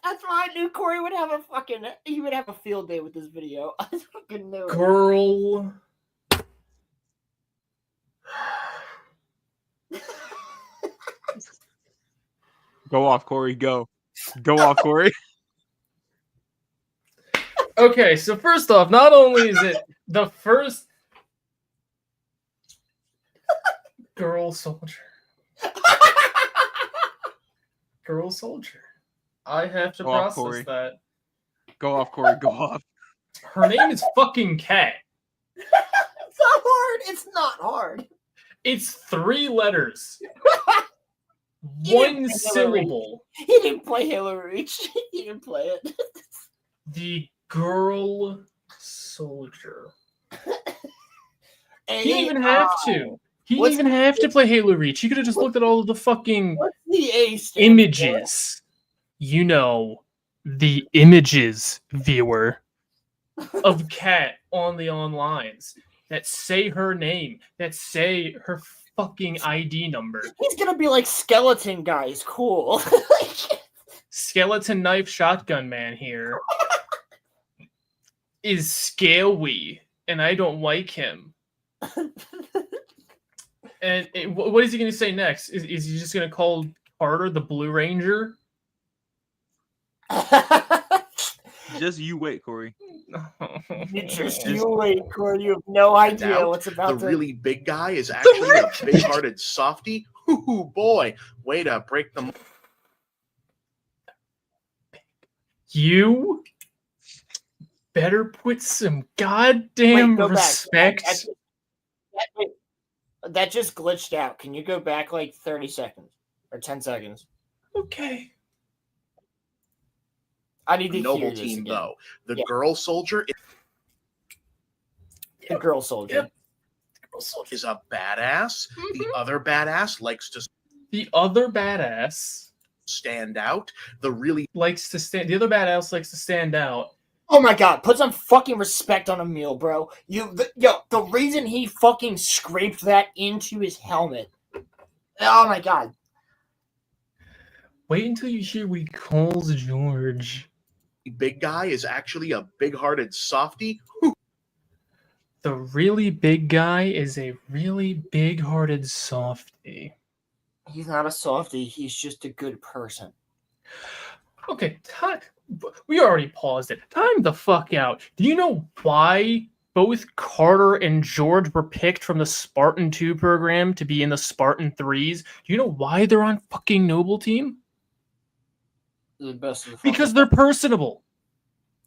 That's why I knew Corey would have a field day with this video. I fucking knew. Girl. Go off, Corey. Go off, Corey. Okay, so first off, not only is it the first girl soldier. Girl soldier. I have to process that. Go off, Corey. Go off. Her name is fucking Cat. It's not hard. It's not hard. It's 3 letters. 1 syllable. He didn't play Halo Reach. He didn't play it. The girl soldier. He didn't even have to. He didn't even have to play Halo Reach. He could have just looked at all of the fucking images. You know, the images, viewer, of Kat on the onlines that say her name, that say her fucking ID number. He's gonna be like Skeleton Guys, cool. Skeleton Knife Shotgun Man here is scary, and I don't like him. And what is he going to say next? Is he just going to call Carter the Blue Ranger? Just you wait, Corey. You wait, Corey. You have no idea what's about the really big guy is actually a big-hearted softy. Ooh, boy, way to break them. You better put some goddamn respect. That just glitched out. Can you go back like 30 seconds or 10 seconds? Okay. I need to noble hear this team, again. though. The girl soldier. The girl soldier. Is a badass. The other badass likes to. The other badass stand out. The really likes to stand. The other badass likes to stand out. Oh my god, put some fucking respect on Emil, bro. The reason he fucking scraped that into his helmet. Oh my god. Wait until you hear what he calls George. Big guy is actually a big-hearted softy. The really big guy is a really big-hearted softy. He's not a softy, he's just a good person. Okay, we already paused it. Time the fuck out. Do you know why both Carter and George were picked from the Spartan 2 program to be in the Spartan 3s? Do you know why they're on fucking Noble Team? The best of the because they're personable.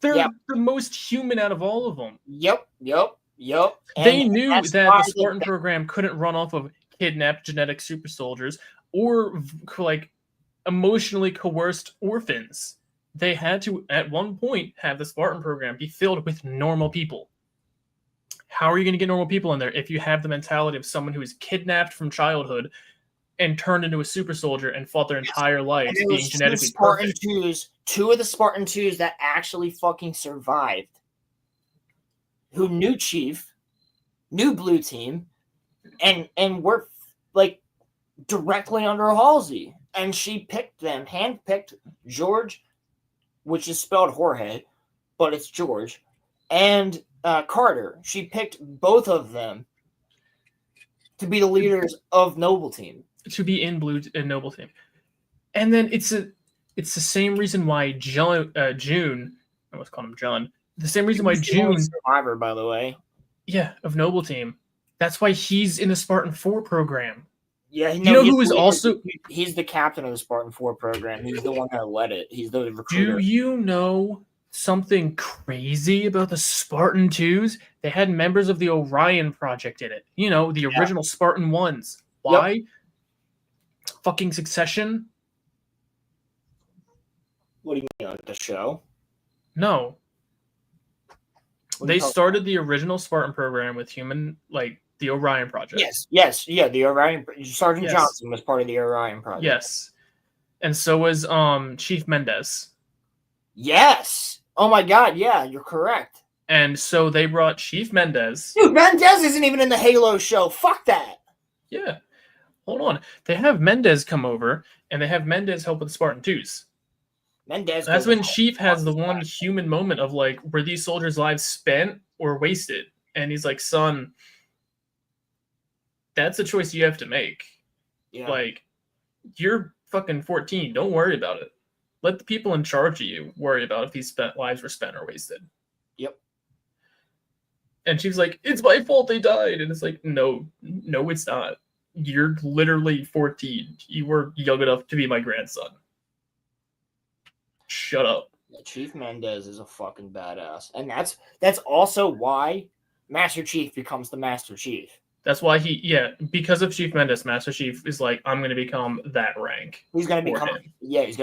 They're Yep. the most human out of all of them. Yep. They knew that's that why the Spartan program couldn't run off of kidnapped genetic super soldiers or like emotionally coerced orphans. They had to, at one point, have the Spartan program be filled with normal people. How are you going to get normal people in there if you have the mentality of someone who is kidnapped from childhood and turned into a super soldier and fought their entire lives being genetically perfect? Two of the Spartan 2s that actually fucking survived, who knew Chief, knew Blue Team, and were like directly under Halsey. And she picked them, handpicked George, which is spelled Jorge, but it's George, and Carter. She picked both of them to be the leaders of Noble Team. To be in Noble Team. And then it's the same reason why June, I almost called him John. The same reason why June, survivor, by the way. Yeah, of Noble Team. That's why he's in the Spartan 4 program. Yeah, you know who is also he's the captain of the Spartan 4 program. He's the one that led it. He's the recruiter. Do you know something crazy about the Spartan 2s? They had members of the Orion Project in it. You know, the original Spartan 1s. Why? Yep. Fucking Succession? What do you mean, like the show? No. They started the original Spartan program with the Orion Project. Yes, the Orion. Sergeant Johnson was part of the Orion Project. Yes, and so was Chief Mendez. Yes. Oh my God. Yeah, you're correct. And so they brought Chief Mendez. Dude, Mendez isn't even in the Halo show. Fuck that. Yeah. Hold on. They have Mendez come over, and they have Mendez help with the Spartan 2s. Mendez. That's when Chief has the one human moment of like, were these soldiers' lives spent or wasted? And he's like, son, that's a choice you have to make. Yeah. Like, you're fucking 14. Don't worry about it. Let the people in charge of you worry about if these lives were spent or wasted. Yep. And Chief's like, it's my fault they died. And it's like, no, it's not. You're literally 14. You were young enough to be my grandson. Shut up. Yeah, Chief Mendez is a fucking badass. And that's also why Master Chief becomes the Master Chief. That's why because of Chief Mendez, Master Chief is like, I'm going to become that rank. He's going to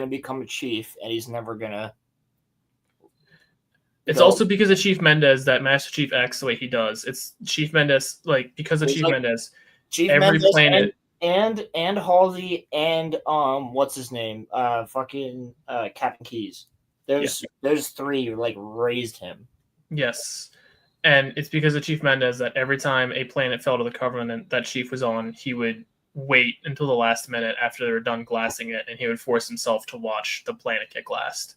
become a chief, and he's never going to. It's also because of Chief Mendez that Master Chief acts the way he does. It's Chief Mendez, because of Chief Mendez, every Mendez planet. And Halsey and what's his name? Captain Keyes. Those three raised him. Yes. And it's because of Chief Mendez that every time a planet fell to the Covenant that Chief was on, he would wait until the last minute after they were done glassing it, and he would force himself to watch the planet get glassed.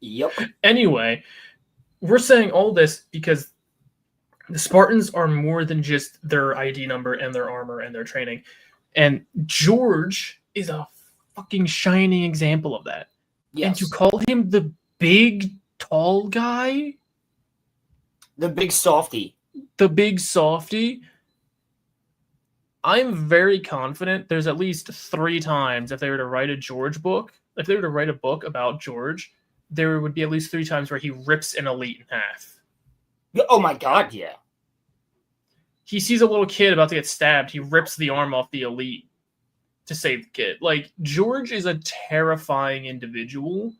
Yep. Anyway, we're saying all this because The Spartans are more than just their ID number and their armor and their training. And George is a fucking shining example of that. Yes. And to call him the big, tall guy? The big softy. The big softy? I'm very confident there's at least 3 times if they were to write a George book, if they were to write a book about George, there would be at least 3 times where he rips an elite in half. Oh my god, yeah. He sees a little kid about to get stabbed, he rips the arm off the elite to save the kid. Like, George is a terrifying individual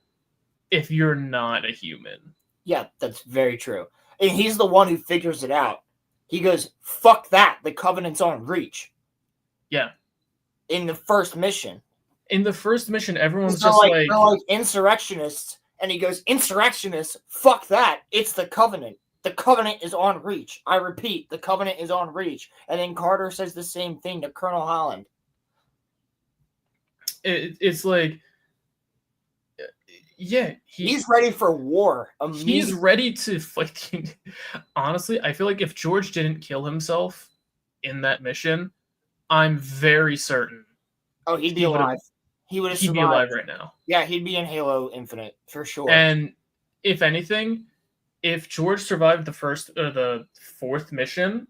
if you're not a human. Yeah, that's very true. And he's the one who figures it out. He goes, fuck that, the Covenant's on Reach. Yeah. In the first mission. In the first mission, everyone's They're just they're like insurrectionists, and he goes, insurrectionists, fuck that, it's the Covenant. The Covenant is on Reach. I repeat, the Covenant is on Reach. And then Carter says the same thing to Colonel Holland. It's like, yeah, he's ready for war. He's ready to fight. Honestly, I feel like if George didn't kill himself in that mission, I'm very certain. Oh, he'd be alive. He would have survived. He'd be alive right now. Yeah, he'd be in Halo Infinite for sure. And if anything, if George survived the 4th mission,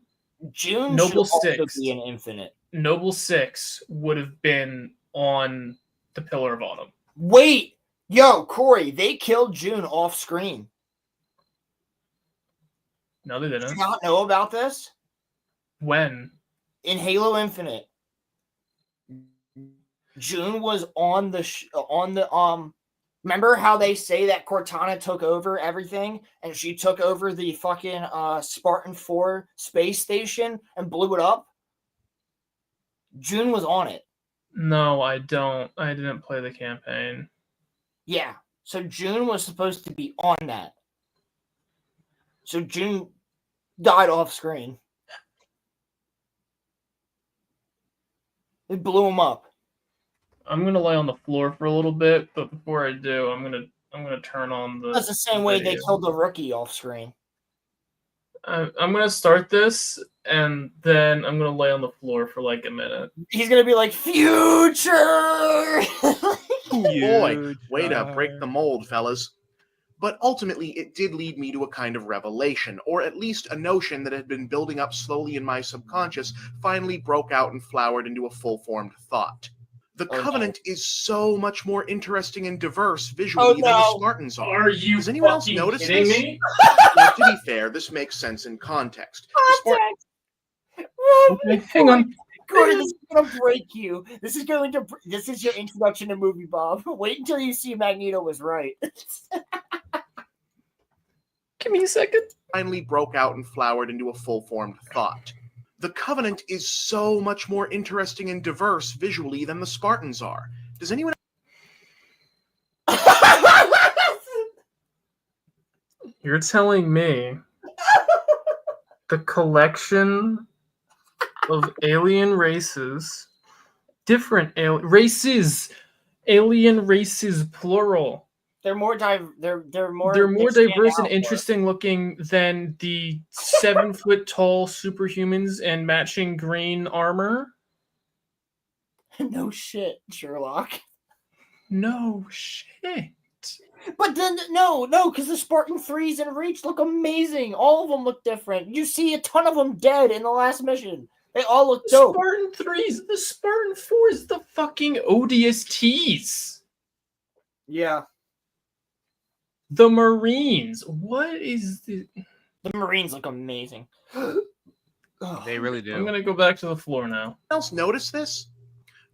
June Noble should also 6 be in Infinite. Noble 6 would have been on the Pillar of Autumn. Wait, yo, Corey, they killed June off screen. No, they didn't. Did you not know about this? When? In Halo Infinite, June was on the remember how they say that Cortana took over everything and she took over the fucking Spartan 4 space station and blew it up? June was on it. No, I don't. I didn't play the campaign. Yeah. So June was supposed to be on that. So June died off screen. It blew him up. I'm gonna lay on the floor for a little bit, but before I do, I'm gonna turn on the. That's the same way they killed the rookie off screen. I'm gonna start this, and then I'm gonna lay on the floor for like a minute. He's gonna be like, future! Boy, way to break the mold, fellas. But ultimately, it did lead me to a kind of revelation, or at least a notion that had been building up slowly in my subconscious finally broke out and flowered into a full-formed thought. The Covenant is so much more interesting and diverse visually than the Spartans are. Are you Does anyone else notice kidding this? me? Now, to be fair, this makes sense in context. Okay, hang on. Corey, this is gonna break you. This is your introduction to Movie Bob. Wait until you see Magneto was right. Give me a second. Finally broke out and flowered into a full-formed thought. The Covenant is so much more interesting and diverse visually than the Spartans are. Does anyone... You're telling me the collection of alien races, alien races plural. They're more They're more diverse and interesting looking than the 7-foot tall superhumans and matching green armor. No shit, Sherlock. No shit. But then no, because the Spartan 3s and Reach look amazing. All of them look different. You see a ton of them dead in the last mission. They all look dope. Spartan 3s, the Spartan 4s, the fucking ODSTs. Yeah. The Marines. What is the Marines look amazing. They really do. I'm gonna go back to the floor now. else notice this?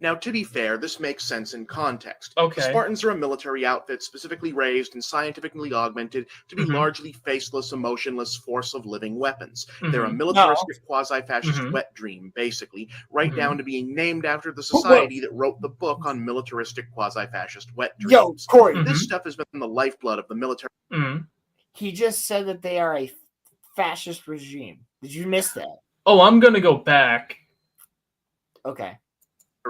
Now, to be fair, this makes sense in context. Okay. The Spartans are a military outfit specifically raised and scientifically augmented to be largely faceless, emotionless force of living weapons. They're a militaristic, quasi-fascist wet dream, basically, right down to being named after the society that wrote the book on militaristic, quasi-fascist wet dreams. Yo, Corey. This stuff has been the lifeblood of the military. He just said that they are a fascist regime. Did you miss that? Oh, I'm gonna go back. Okay.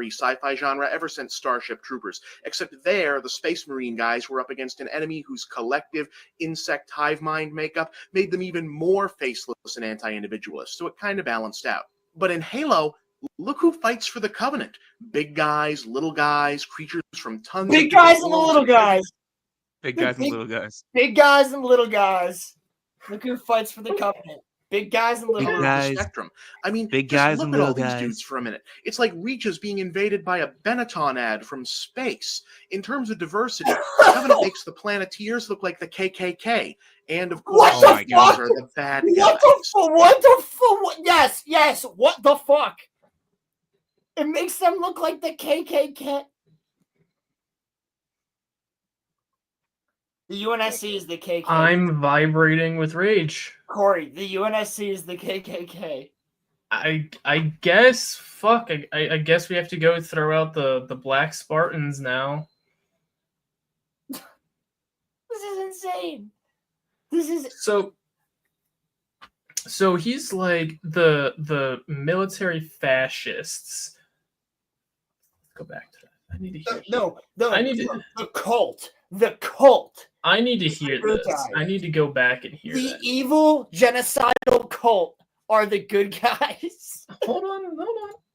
sci-fi genre ever since Starship Troopers, except there the Space Marine guys were up against an enemy whose collective insect hive mind makeup made them even more faceless and anti-individualist, so it kind of balanced out. But in Halo, look who fights for the Covenant. Big guys, little guys, creatures from tons Big of different guys and worlds little guys. Big guys and little guys. Big guys and little guys. Look who fights for the Covenant. Big guys and little Big guys. The spectrum. I mean, big just guys look and at all little these guys. dudes for a minute. It's like Reach is being invaded by a Benetton ad from space. In terms of diversity, Covenant makes the Planeteers look like the KKK. And of course, What the fuck? are the bad guys. What the fuck? Yes. What the fuck? It makes them look like the KKK. The UNSC is the KKK. I'm vibrating with rage. Corey, the UNSC is the KKK. I guess, fuck, I guess we have to go throw out the Black Spartans now. This is insane. This is so he's like the military fascists. Go back to that. I need to hear the cult. The cult. I need to hear this. I need to go back and hear the that. evil genocidal cult are the good guys. Hold on.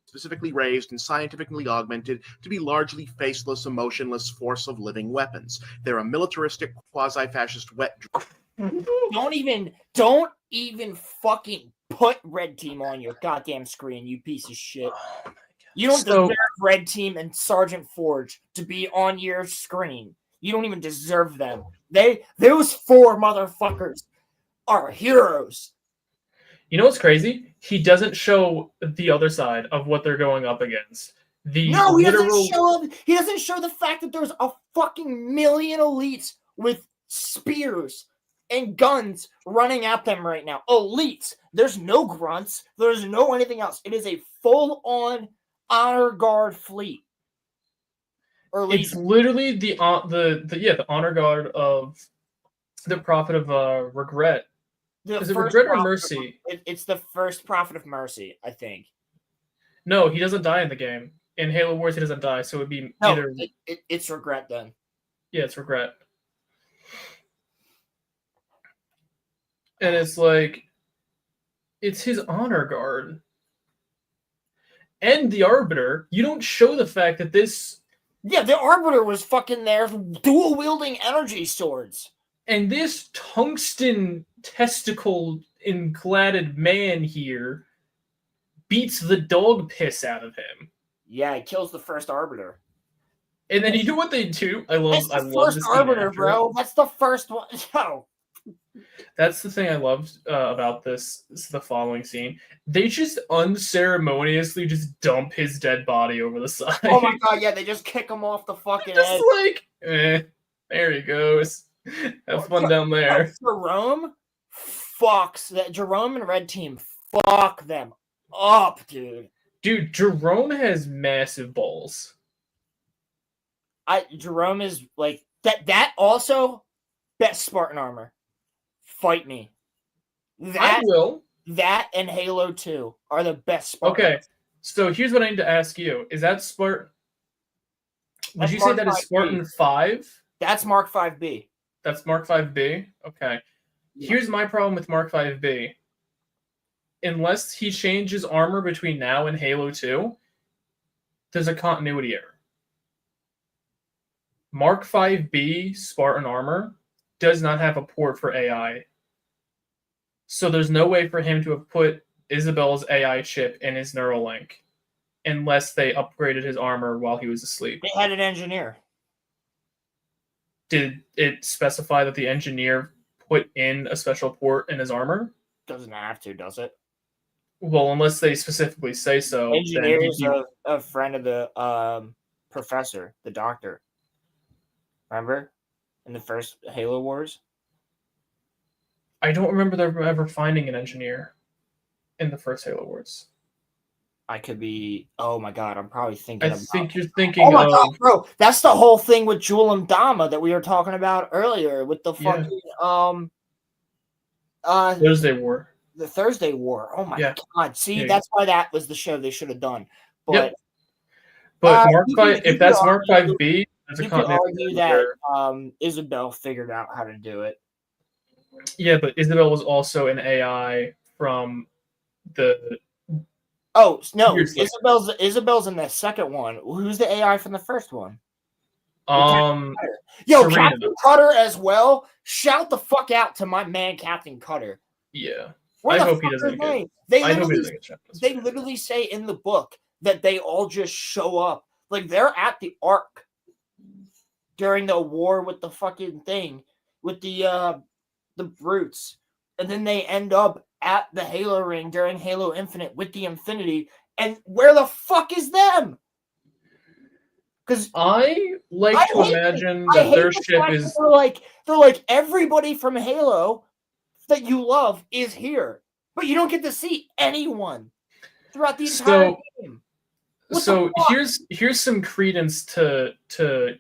Specifically raised and scientifically augmented to be largely faceless, emotionless force of living weapons. They're a militaristic, quasi-fascist wet dream. Don't even fucking put Red Team on your goddamn screen, you piece of shit. You don't deserve Red Team and Sergeant Forge to be on your screen. You don't even deserve them. Those four motherfuckers are heroes. You know what's crazy? He doesn't show the other side of what they're going up against. He doesn't show the fact that there's a fucking million elites with spears and guns running at them right now. Elites. There's no grunts. There's no anything else. It is a full-on honor guard fleet. It's literally the honor guard of the Prophet of Regret. Is it Regret or Mercy? It's the first Prophet of Mercy, I think. No, he doesn't die in the game. In Halo Wars, he doesn't die, so it would be either. It's Regret then. Yeah, it's Regret. And it's like, it's his honor guard. And the Arbiter, you don't show the fact that this. Yeah, the Arbiter was fucking there dual wielding energy swords. And this tungsten testicle encladded man here beats the dog piss out of him. Yeah, he kills the first Arbiter. And then you know what they do? I love first Arbiter, bro. That's the first one. No. That's the thing I loved about this. This is the following scene. They just unceremoniously just dump his dead body over the side. Oh my god, yeah, they just kick him off the fucking just edge. Like, there he goes. Have fun down there. Jerome fucks that. Jerome and Red Team fuck them up, dude. Dude, Jerome has massive balls. Jerome is like that also best Spartan armor. Fight me. I will. That and Halo 2 are the best Spartan. Okay, so here's what I need to ask you. Is that Spartan? Would you say that is Spartan 5? That's Mark 5B. That's Mark 5B? Okay. Yeah. Here's my problem with Mark 5B. Unless he changes armor between now and Halo 2, there's a continuity error. Mark 5B Spartan armor does not have a port for AI. So there's no way for him to have put Isabel's AI chip in his Neuralink unless they upgraded his armor while he was asleep. They had an engineer. Did it specify that the engineer put in a special port in his armor? Doesn't have to, does it? Well, unless they specifically say so. Engineer is a friend of the professor, the doctor. Remember? In the first Halo Wars? I don't remember them ever finding an engineer in the first Halo Wars. I could be. Oh my god, I'm probably thinking. I think you're thinking. Oh my god, bro! That's the whole thing with Jewel and Dama that we were talking about earlier with the fucking Thursday War. The Thursday War. Oh my god! See, that's why that was the show they should have done. But But Mark You 5, could if that's Mark argue- 5B, that's a you could continuity argue where- that Isabel figured out how to do it. Yeah, but Isabel was also an AI from the. Oh no, Years later. Isabel's in the second one. Who's the AI from the first one? Serena. Captain Cutter as well. Shout the fuck out to my man, Captain Cutter. Yeah. Where I the hope he fuck doesn't is get. he? They I hope he literally, doesn't get shot. they literally say in the book that they all just show up. Like they're at the Ark during the war with the fucking thing with the brutes, and then they end up at the Halo ring during Halo Infinite with the Infinity. And where the fuck is them? Because I like to imagine that their ship is. They're like everybody from Halo that you love is here, but you don't get to see anyone throughout the entire game. So here's some credence to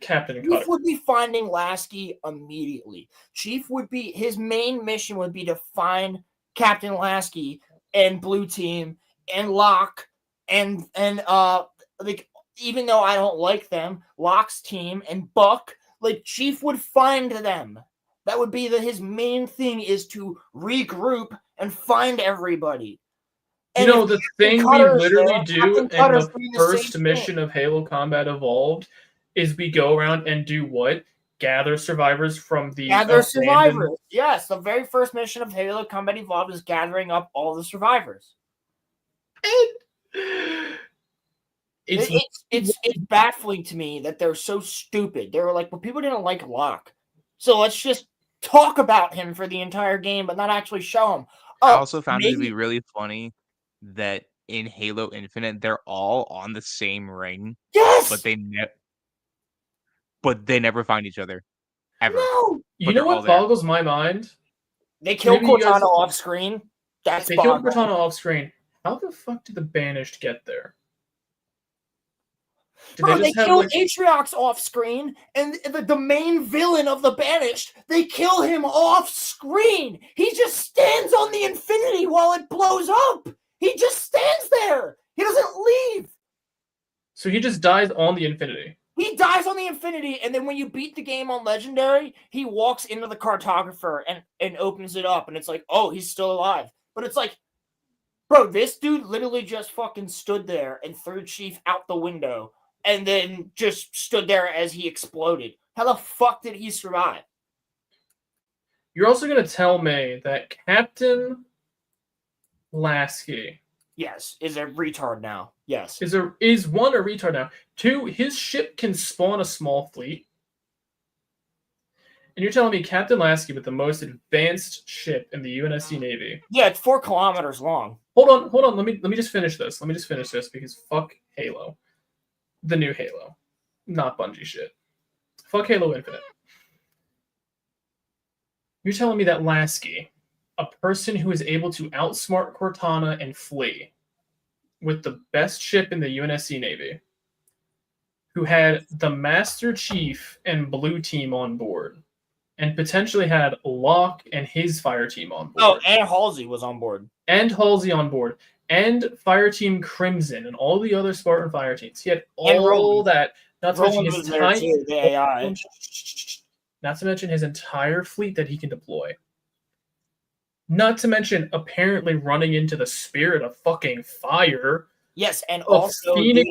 Captain Cutter. Chief would be finding Lasky immediately. His main mission would be to find Captain Lasky and Blue Team and Locke and like, even though I don't like them, Locke's team and Buck, like Chief would find them. That would be his main thing, is to regroup and find everybody. You know, the thing we literally do in the first mission of Halo Combat Evolved is we go around and do what? Gather survivors from the survivors. Yes, the very first mission of Halo Combat Evolved is gathering up all the survivors. It's baffling to me that they're so stupid. They were like, well, people didn't like Locke, so let's just talk about him for the entire game, but not actually show him. I also found it to be really funny that in Halo Infinite, they're all on the same ring. Yes, but they never find each other ever. No, you know what boggles my mind? They killed Cortana off screen. They killed Cortana off screen. How the fuck did the Banished get there? They killed Atriox off screen, and the main villain of the Banished, they kill him off screen. He just stands on the Infinity while it blows up. He just stands there. He doesn't leave. So he just dies on the Infinity. He dies on the Infinity, and then when you beat the game on Legendary, he walks into the cartographer and opens it up, and it's like, oh, he's still alive. But it's like, bro, this dude literally just fucking stood there and threw Chief out the window, and then just stood there as he exploded. How the fuck did he survive? You're also going to tell me that Captain Lasky, yes, is a retard now. Yes. Is one, a retard now. Two, his ship can spawn a small fleet. And you're telling me Captain Lasky, with the most advanced ship in the UNSC Navy. Yeah, it's 4 kilometers long. Hold on. Let me just finish this. Because fuck Halo. The new Halo. Not Bungie shit. Fuck Halo Infinite. You're telling me that Lasky, a person who is able to outsmart Cortana and flee, with the best ship in the UNSC Navy, who had the Master Chief and Blue Team on board, and potentially had Locke and his fire team on board. Oh, and Halsey was on board. And and Fire Team Crimson and all the other Spartan fire teams. He had all that. Not to mention his Not to mention his entire fleet that he can deploy. Not to mention apparently running into the Spirit of fucking Fire. Yes, and also Phoenix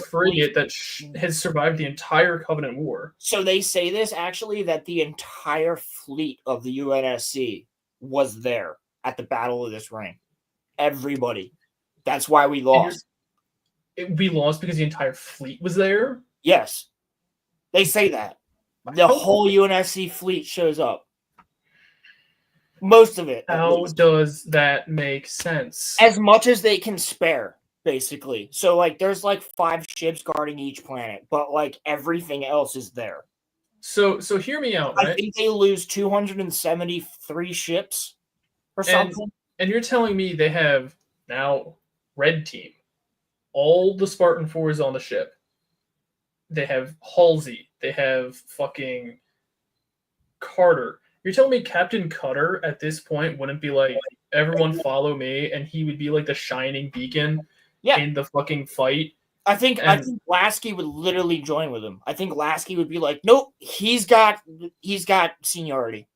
frigate that has survived the entire Covenant War. So they say this actually, that the entire fleet of the UNSC was there at the Battle of this Ring. Everybody. That's why we lost. We lost because the entire fleet was there? Yes. They say that. The whole UNSC fleet shows up. Most of it. How does that make sense? As much as they can spare, basically. So, like, there's, like, 5 ships guarding each planet, but, like, everything else is there. So hear me out, right? I think they lose 273 ships or something. And you're telling me they have now Red Team, all the Spartan 4s on the ship. They have Halsey. They have fucking Carter. You're telling me Captain Cutter at this point wouldn't be like, everyone follow me, and he would be like the shining beacon in the fucking fight? I think Lasky would literally join with him. I think Lasky would be like, nope, he's got seniority.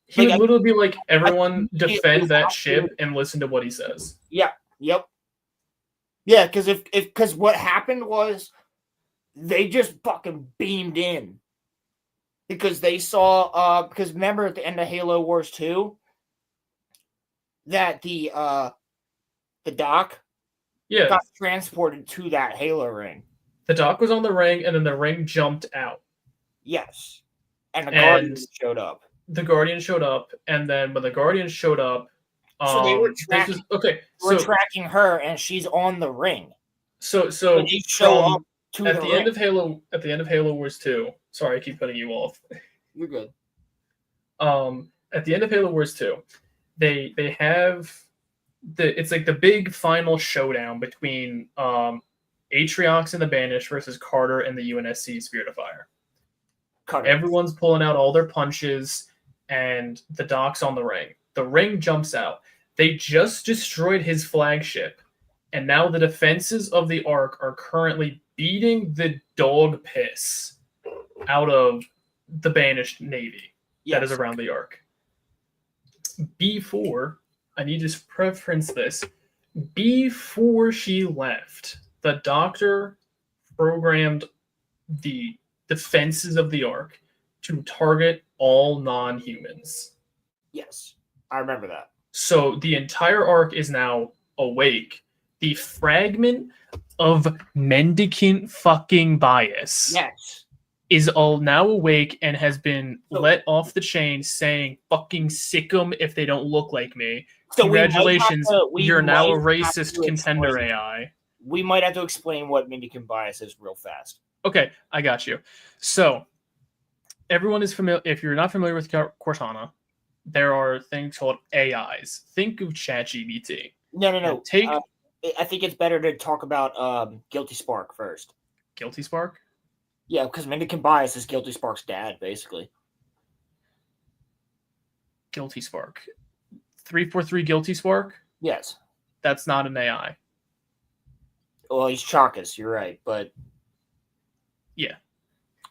He would literally be like, everyone defend that ship and listen to what he says. Yeah. Yep. Yeah, because what happened was they just fucking beamed in. Because they saw because remember at the end of Halo Wars 2 that the dock got transported to that Halo ring. The dock was on the ring, and then the ring jumped out. Yes. And the Guardians showed up. The Guardians showed up, and then when the Guardians showed up, so they were tracking her, and she's on the ring. So they show up to at the end of Halo Wars 2. Sorry, I keep cutting you off. You're good. At the end of Halo Wars 2, they have it's like the big final showdown between Atriox and the Banished versus Carter and the UNSC Spirit of Fire. Everyone's pulling out all their punches, and the dock's on the ring. The ring jumps out. They just destroyed his flagship, and now the defenses of the Ark are currently beating the dog piss out of the Banished Navy that is around the Ark. Before, I need to preference this, before she left, the Doctor programmed the defenses of the Ark to target all non-humans. Yes, I remember that. So the entire Ark is now awake. The fragment of mendicant fucking bias is all now awake and has been let off the chain saying, fucking sick them if they don't look like me. So congratulations, you're now a racist contender AI. We might have to explain what mendicant bias is real fast. Okay, I got you. So, everyone is familiar. If you're not familiar with Cortana, there are things called AIs. Think of ChatGPT. No. I think it's better to talk about Guilty Spark first. Guilty Spark? Yeah, because mendicant bias is Guilty Spark's dad, basically. Guilty Spark. 343 Guilty Spark? Yes. That's not an AI. Well, he's Chakas, you're right, but... Yeah.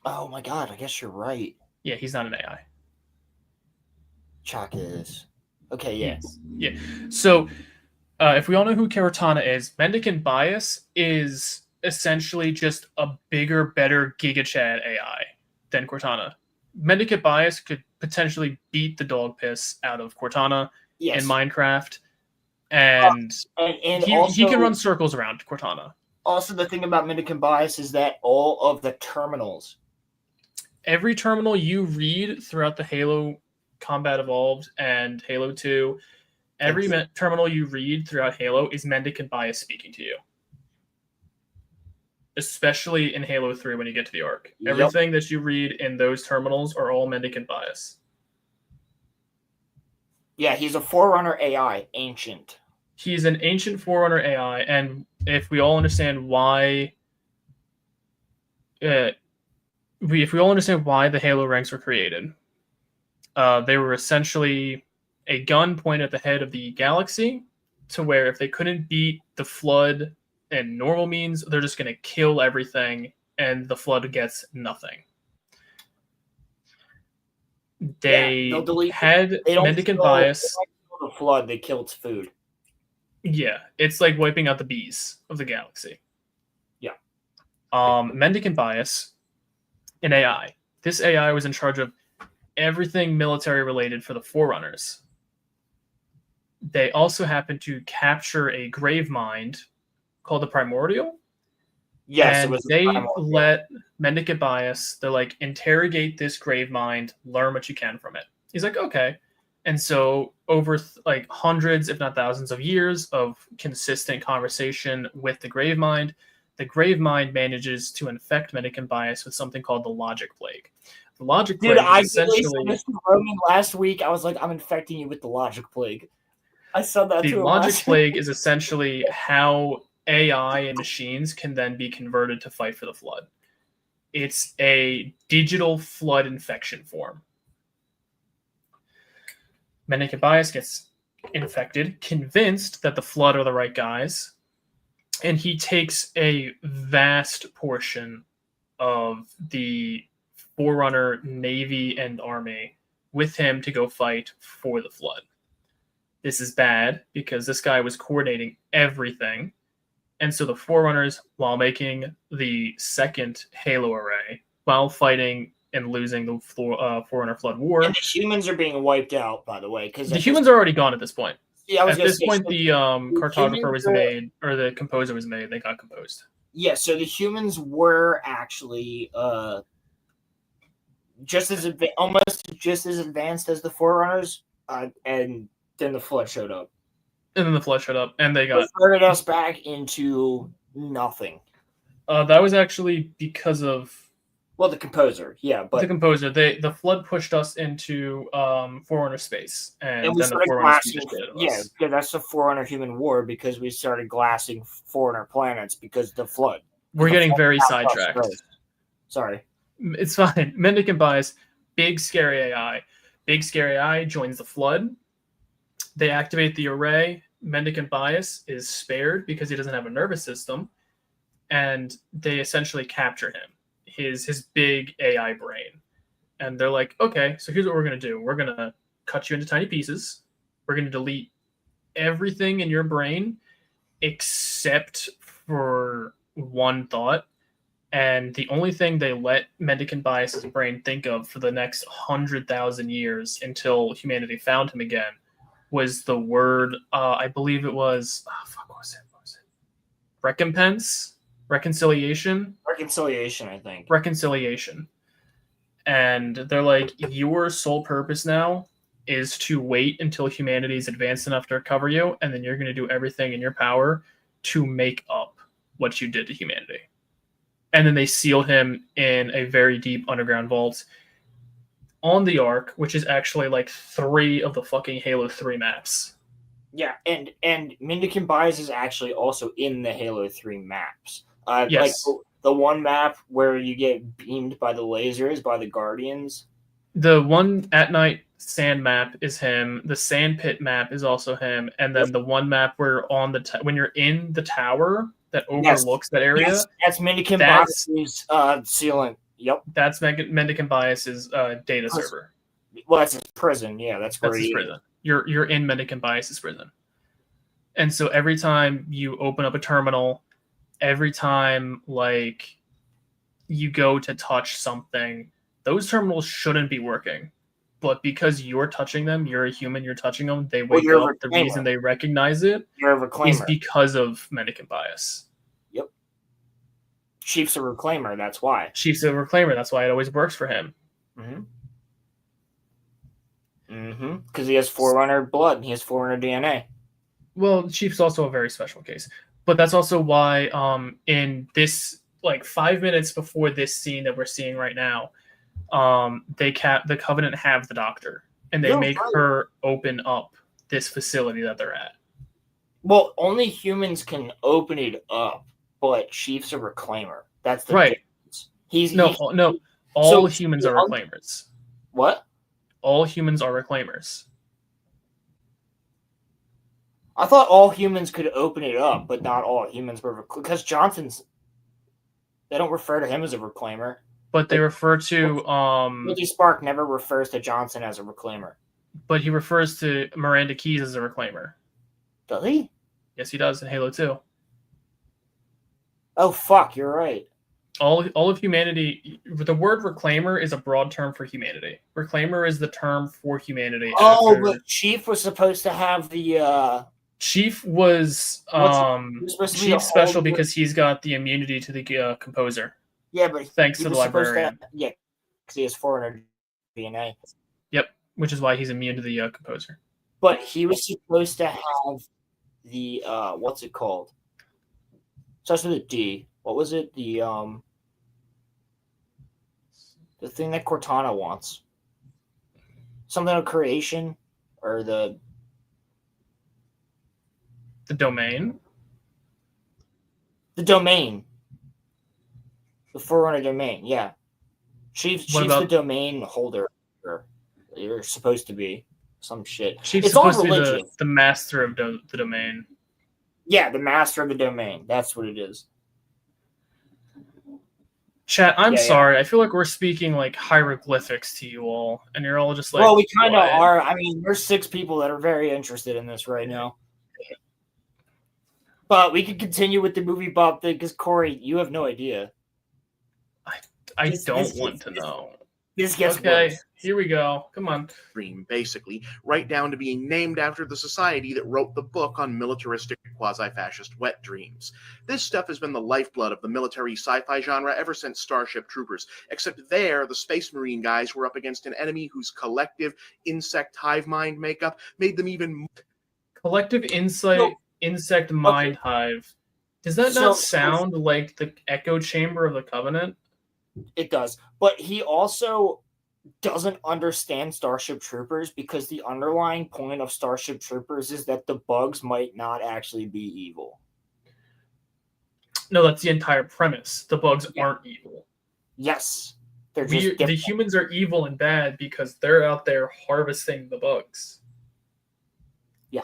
Oh my god, I guess you're right. Yeah, he's not an AI. Chakas. Okay, yes. Yeah. So, if we all know who Cortana is, mendicant bias is essentially just a bigger, better GigaChad AI than Cortana. Mendicant bias could potentially beat the dog piss out of Cortana in Minecraft, and he can run circles around Cortana. Also, the thing about mendicant bias is that all of the terminals, every terminal you read throughout the Halo Combat Evolved and Halo 2, every terminal you read throughout Halo is mendicant bias speaking to you. Especially in Halo 3 when you get to the Ark. Everything that you read in those terminals are all mendicant bias. Yeah, he's a Forerunner AI, ancient. He's an ancient Forerunner AI, and if we all understand why... if we all understand why the Halo ranks were created, they were essentially a gun pointed at the head of the galaxy, to where if they couldn't beat the Flood and normal means, they're just going to kill everything, and the Flood gets nothing. They had mendicant bias. They don't kill the Flood, they kill its food. Yeah, it's like wiping out the bees of the galaxy. Yeah. Mendicant bias, an AI. This AI was in charge of everything military related for the Forerunners. They also happened to capture a grave mind called the Primordial. Yes, and they let mendicant bias, they're like, interrogate this grave mind, learn what you can from it. He's like, okay. And so over like hundreds, if not thousands of years of consistent conversation with the grave mind manages to infect mendicant bias with something called the logic plague. The logic plague is essentially... Mr. Roman last week, I was like, I'm infecting you with the logic plague. I said that to him. The logic plague is essentially how AI and machines can then be converted to fight for the Flood. It's a digital Flood infection form. Mendicant bias gets infected, convinced that the Flood are the right guys, and he takes a vast portion of the Forerunner Navy and Army with him to go fight for the Flood. This is bad because this guy was coordinating everything. And so the Forerunners, while making the second Halo array, while fighting and losing the Forerunner Flood War. And the humans are being wiped out, by the way. Because the humans are already gone at this point. Yeah, at this point, the cartographer was made, or the composer was made. They got composed. Yeah, so the humans were actually almost just as advanced as the Forerunners, and then the Flood showed up. And then the Flood showed up, and they got started us back into nothing. That was actually because of the composer, yeah, but the composer. The Flood pushed us into Forerunner space, and we then started the glassing. Yeah, that's the Forerunner human war because we started glassing Forerunner planets because of the Flood. We're getting very sidetracked. Sorry, it's fine. Mendicant Bias, big scary AI. Big scary AI joins the Flood. They activate the array. Mendicant Bias is spared because he doesn't have a nervous system, and they essentially capture him. His big AI brain. And they're like, okay, so here's what we're going to do. We're going to cut you into tiny pieces. We're going to delete everything in your brain except for one thought. And the only thing they let Mendicant Bias's brain think of for the next 100,000 years until humanity found him again was the word, I believe it was, what was it? Recompense? Reconciliation, I think. Reconciliation. And they're like, your sole purpose now is to wait until humanity is advanced enough to recover you, and then you're going to do everything in your power to make up what you did to humanity. And then they seal him in a very deep underground vault on the Ark, which is actually like 3 of the fucking Halo 3 maps. Yeah, and Mendicant Bias is actually also in the Halo 3 maps. Yes. Like the one map where you get beamed by the lasers by the Guardians. The one at night sand map is him. The sand pit map is also him. And then the one map where on the when you're in the tower that overlooks that area. Yes, that's Mendicant Bias's sealant. Yep. That's Mendicant Bias's data server. Well, that's his prison. Yeah, that's his prison. You're in Mendicant Bias's prison. And so every time you open up a terminal, every time like you go to touch something, those terminals shouldn't be working. But because you're touching them, you're a human, you're touching them, they wake up. The reason they recognize it is because of Mendicant Bias. Yep. Chief's a reclaimer, that's why. Chief's a reclaimer, that's why it always works for him. Because he has Forerunner blood and he has Forerunner DNA. Well, Chief's also a very special case. But that's also why in this, like 5 minutes before this scene that we're seeing right now, the Covenant have the Doctor, and they make her open up this facility that they're at. Well, only humans can open it up, but Chief's a reclaimer. That's the difference. All humans are reclaimers. What? All humans are reclaimers. I thought all humans could open it up, but not all humans were because Johnson's. They don't refer to him as a reclaimer, but they refer to Ricky Spark never refers to Johnson as a reclaimer. But he refers to Miranda Keyes as a reclaimer. Does he? Yes, he does in Halo 2. Oh fuck, you're right. All of humanity. The word reclaimer is a broad term for humanity. Reclaimer is the term for humanity. But Chief was supposed to have the. Chief was Chief special because he's got the immunity to the composer. Yeah, but thanks to the librarian. Because he has Forerunner DNA. Yep, which is why he's immune to the composer. But he was supposed to have the what's it called? Starts with a D. What was it? The thing that Cortana wants. Something of creation, or the domain. The domain. The Forerunner domain. Yeah, she's the domain holder. You're supposed to be some shit. Chief's supposed to be the master of the domain. Yeah, the master of the domain. That's what it is. Chat, I'm Yeah, yeah. sorry. I feel like we're speaking like hieroglyphics to you all, and you're all just like, Well, we kind of "What?" are. I mean, there's 6 people that are very interested in this right now. But we could continue with the movie Bob thing because Corey, you have no idea. I don't want to know. This gets okay. worse. Here we go. Come on. Dream, basically, right down to being named after the society that wrote the book on militaristic quasi-fascist wet dreams. This stuff has been the lifeblood of the military sci-fi genre ever since Starship Troopers, except there, the Space Marine guys were up against an enemy whose collective insect hive mind makeup made them even... Collective insect mind hive. Does that not sound like the echo chamber of the Covenant? It does. But he also doesn't understand Starship Troopers because the underlying point of Starship Troopers is that the bugs might not actually be evil. No, that's the entire premise. The bugs aren't evil. Yes. They're just the different. humans are evil and bad because they're out there harvesting the bugs. Yeah.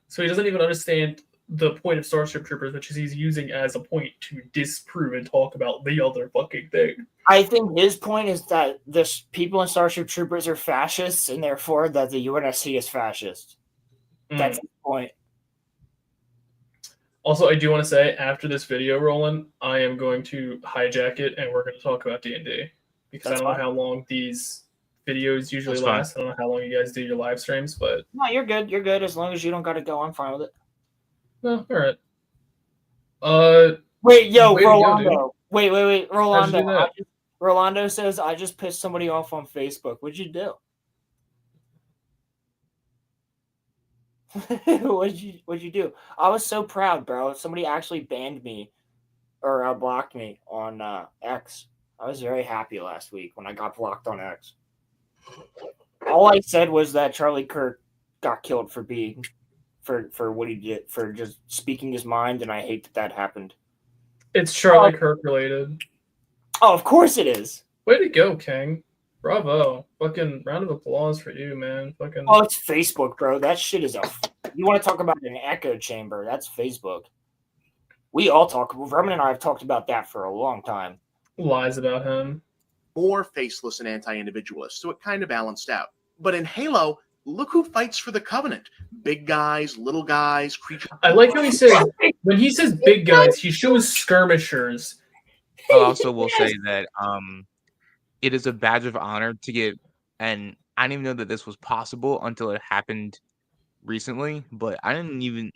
So he doesn't even understand the point of Starship Troopers, which is he's using as a point to disprove and talk about the other fucking thing. I think his point is that the people in Starship Troopers are fascists, and therefore that the UNSC is fascist. That's his point. Also, I do want to say, after this video, Roland, I am going to hijack it, and we're going to talk about D&D. Because I don't know how long these videos usually last. I don't know how long you guys do your live streams, but... No, you're good. You're good. As long as you don't got to go, I'm fine with it. No, all right. Wait, yo, Rolando. Go, wait. Rolando. How'd you do Rolando says, I just pissed somebody off on Facebook. What'd you do? What'd you do? I was so proud, bro. Somebody actually banned me or blocked me on X. I was very happy last week when I got blocked on X. All I said was that Charlie Kirk got killed for what he did, for just speaking his mind, and I hate that happened. It's Charlie Kirk related. Oh, of course it is. Way to go, King. Bravo. Fucking round of applause for you, man. Fucking. Oh, it's Facebook, bro. That shit is you want to talk about an echo chamber? That's Facebook. We all talk. Roman and I have talked about that for a long time. Lies about him. More faceless and anti-individualist, so it kind of balanced out. But in Halo, look who fights for the Covenant. Big guys, little guys, creatures. I like how he says, when he says big guys, he shows skirmishers. I also will say that it is a badge of honor to get, and I didn't even know that this was possible until it happened recently, but it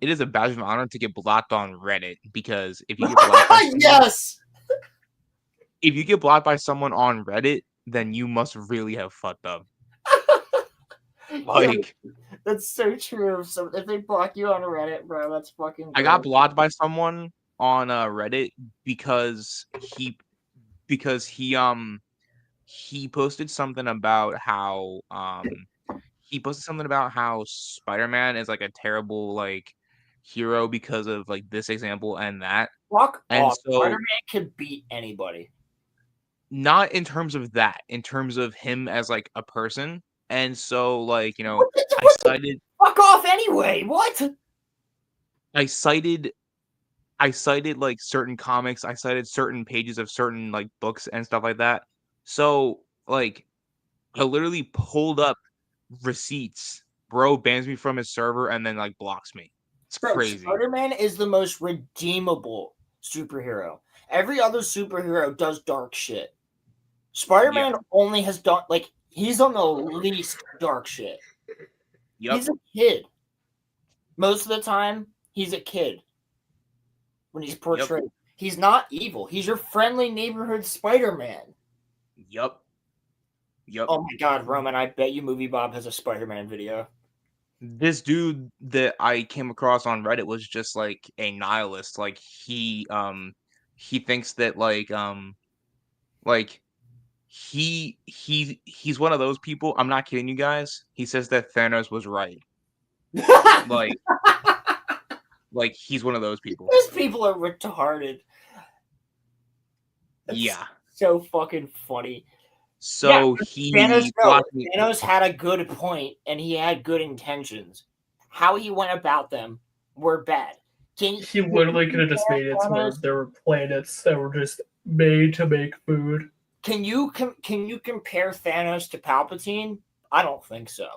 is a badge of honor to get blocked on Reddit, because if you get blocked by someone, yes, if you get blocked by someone on Reddit, then you must really have fucked up. Like, that's so true. So if they block you on Reddit, bro, that's fucking good. I got blocked by someone on Reddit because he posted something about how Spider-Man is like a terrible like hero because of like this example and that. Fuck and off. So, Spider-Man can beat anybody. Not in terms of that, in terms of him as like a person. And so, like, you know, I cited. Fuck off anyway. What? I cited like certain comics. I cited certain pages of certain like books and stuff like that. So, like, I literally pulled up receipts. Bro bans me from his server and then like blocks me. It's crazy. Spider-Man is the most redeemable superhero. Every other superhero does dark shit. Spider-Man only has done like he's on the least dark shit. Yep. He's a kid. Most of the time, he's a kid. When he's portrayed. Yep. He's not evil. He's your friendly neighborhood Spider-Man. Yep. Oh my god, Roman, I bet you Movie Bob has a Spider-Man video. This dude that I came across on Reddit was just like a nihilist. Like he thinks that he's one of those people. I'm not kidding you guys. He says that Thanos was right. like he's one of those people. Those people are retarded. That's so fucking funny. So Thanos had a good point and he had good intentions. how he went about them were bad. He literally could have just made it to where there were planets that were just made to make food. Can you compare Thanos to Palpatine? I don't think so.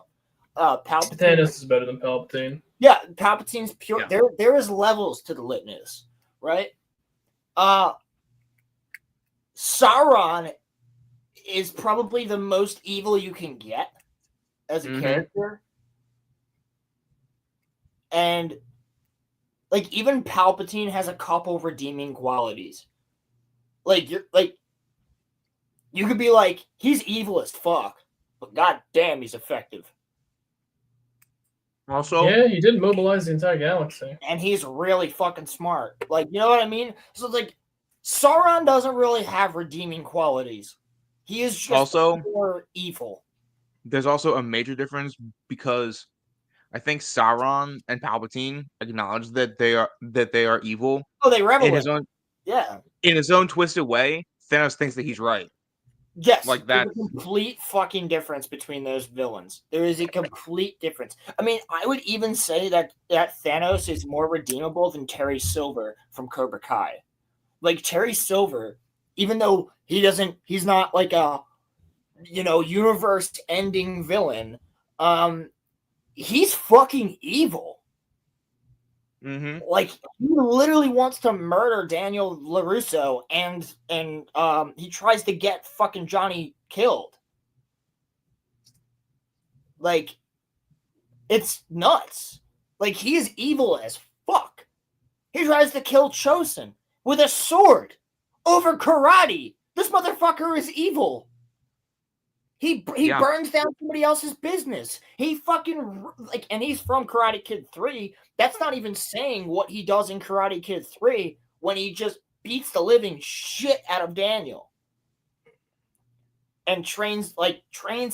Palpatine. Thanos is better than Palpatine. Yeah, Palpatine's pure. Yeah. There is levels to the litness, right? Sauron is probably the most evil you can get as a character, and like even Palpatine has a couple redeeming qualities. Like you could be like, he's evil as fuck, but god damn, he's effective. Also, yeah, he did mobilize the entire galaxy, and he's really fucking smart. Like, you know what I mean? So like, Sauron doesn't really have redeeming qualities. He is just also more evil. There's also a major difference because I think Sauron and Palpatine acknowledge that they are evil. Oh, they revel in his own, in his own twisted way. Thanos thinks that he's right. Yes, like that. There's a complete fucking difference between those villains. There is a complete difference. I mean, I would even say that Thanos is more redeemable than Terry Silver from Cobra Kai. Like Terry Silver, even though he's not like a, universe-ending villain. He's fucking evil. Mm-hmm. Like he literally wants to murder Daniel LaRusso, and he tries to get fucking Johnny killed. Like, it's nuts. Like, he is evil as fuck. He tries to kill Chosen with a sword over karate. This motherfucker is evil. He burns down somebody else's business. He fucking and he's from Karate Kid 3. That's not even saying what he does in Karate Kid 3 when he just beats the living shit out of Daniel and trains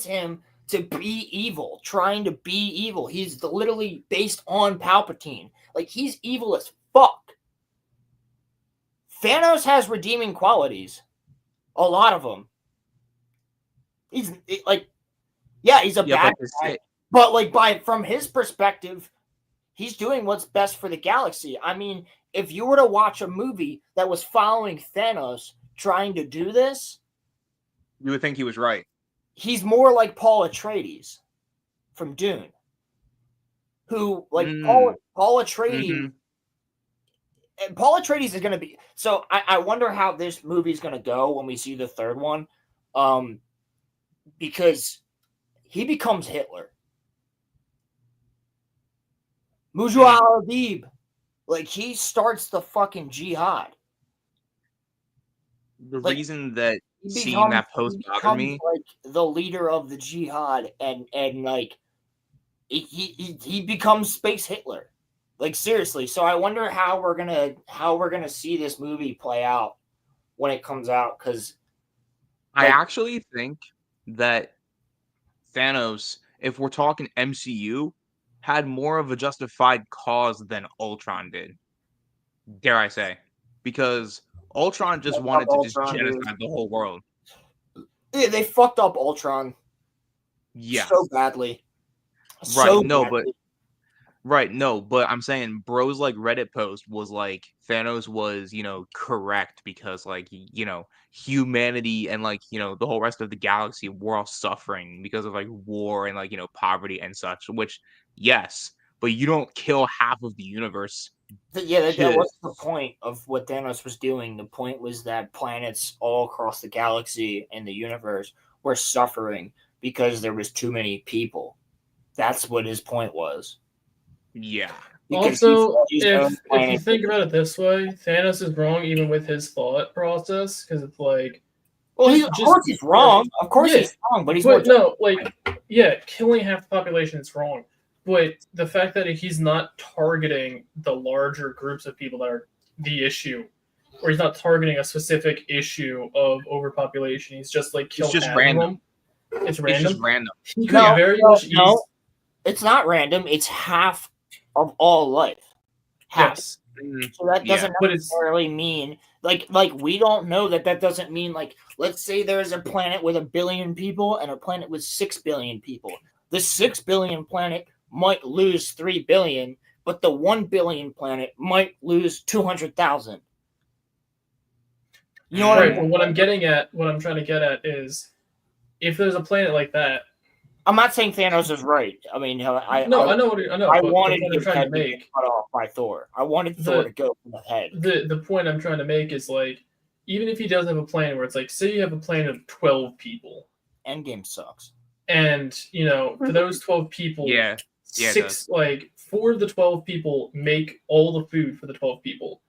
him to be evil, trying to be evil. He's literally based on Palpatine. Like, he's evil as fuck. Thanos has redeeming qualities. A lot of them. He's a bad guy, but from his perspective, he's doing what's best for the galaxy. I mean, if you were to watch a movie that was following Thanos trying to do this, you would think he was right. He's more like Paul Atreides from Dune, who Paul Atreides. Mm-hmm. Paul Atreides is going to be. So I wonder how this movie is going to go when we see the third one. Because he becomes Hitler. Mujo al-Adib. Like, he starts the fucking jihad. The reason that seeing that post bothered me, like the leader of the jihad, and like he becomes space Hitler. Like, seriously. So I wonder how we're gonna see this movie play out when it comes out, because I actually think that Thanos, if we're talking MCU, had more of a justified cause than Ultron did. Dare I say. Because Ultron just wanted to just genocide the whole world. Yeah, they fucked up Ultron. Yeah. So badly. But I'm saying bros like Reddit post was like Thanos was, correct because humanity and the whole rest of the galaxy were all suffering because of war and poverty and such, which yes, but you don't kill half of the universe. Yeah, that was the point of what Thanos was doing. The point was that planets all across the galaxy and the universe were suffering because there was too many people. That's what his point was. Yeah. Also, if you think about it this way, Thanos is wrong even with his thought process, because it's like, well, of course he's wrong. Of course he's wrong, but killing half the population is wrong. But the fact that he's not targeting the larger groups of people that are the issue, or he's not targeting a specific issue of overpopulation, he's just kill half random. of them. It's random. It's just random. He could no, it's not random. It's half of all life. Half. Yes. So that doesn't necessarily mean like we don't know that doesn't mean let's say there's a planet with 1 billion people and a planet with 6 billion people. The 6 billion planet might lose 3 billion, but the 1 billion planet might lose 200,000. You know what I mean? But what I'm trying to get at is, if there's a planet like that, I'm not saying Thanos is right. I mean, I know. I But wanted the point I'm trying to make, cut off by Thor. I wanted Thor to go from the head. The point I'm trying to make is like, even if he does have a planet where it's like, say you have a planet of 12 people, Endgame sucks. And for those 12 people, four of the 12 people make all the food for the 12 people.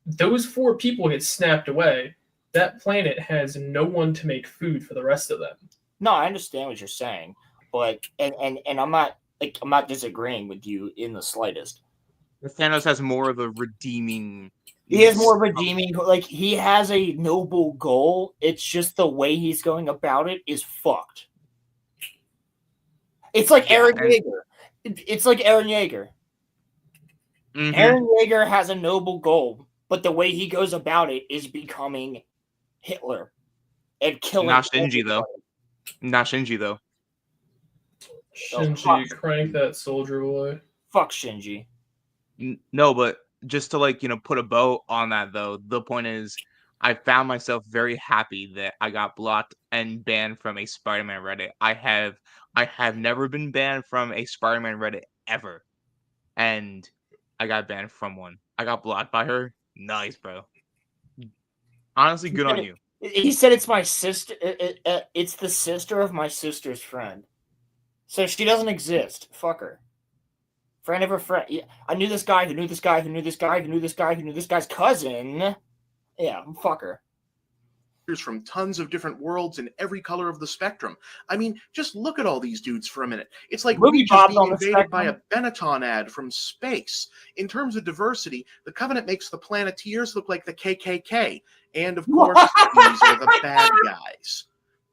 Those 4 people get snapped away. That planet has no one to make food for the rest of them. No, I understand what you're saying, but and I'm not disagreeing with you in the slightest. Thanos has more of a redeeming. He has more redeeming. Like, he has a noble goal. It's just the way he's going about it is fucked. It's like Eren Yeager. It's like Eren Yeager. Mm-hmm. Eren Yeager has a noble goal, but the way he goes about it is becoming Hitler and killing. Not Shinji though. Not Shinji though. Shinji, crank that soldier boy. Fuck Shinji. No, but just to put a bow on that though, the point is, I found myself very happy that I got blocked and banned from a Spider-Man Reddit. I have never been banned from a Spider-Man Reddit ever, and I got banned from one. I got blocked by her. Nice, bro. Honestly, good on you. He said it's my sister. It's the sister of my sister's friend. So she doesn't exist. Fuck her. Friend of her friend. Yeah, I knew this guy who knew this guy who knew this guy who knew this guy who knew this guy's cousin. Yeah, fuck her. From tons of different worlds in every color of the spectrum. I mean, just look at all these dudes for a minute. It's like Movie Regis Bob's being on the invaded by a spectrum. Benetton ad from space. In terms of diversity, the Covenant makes the Planeteers look like the KKK. And, of course, these are the bad guys.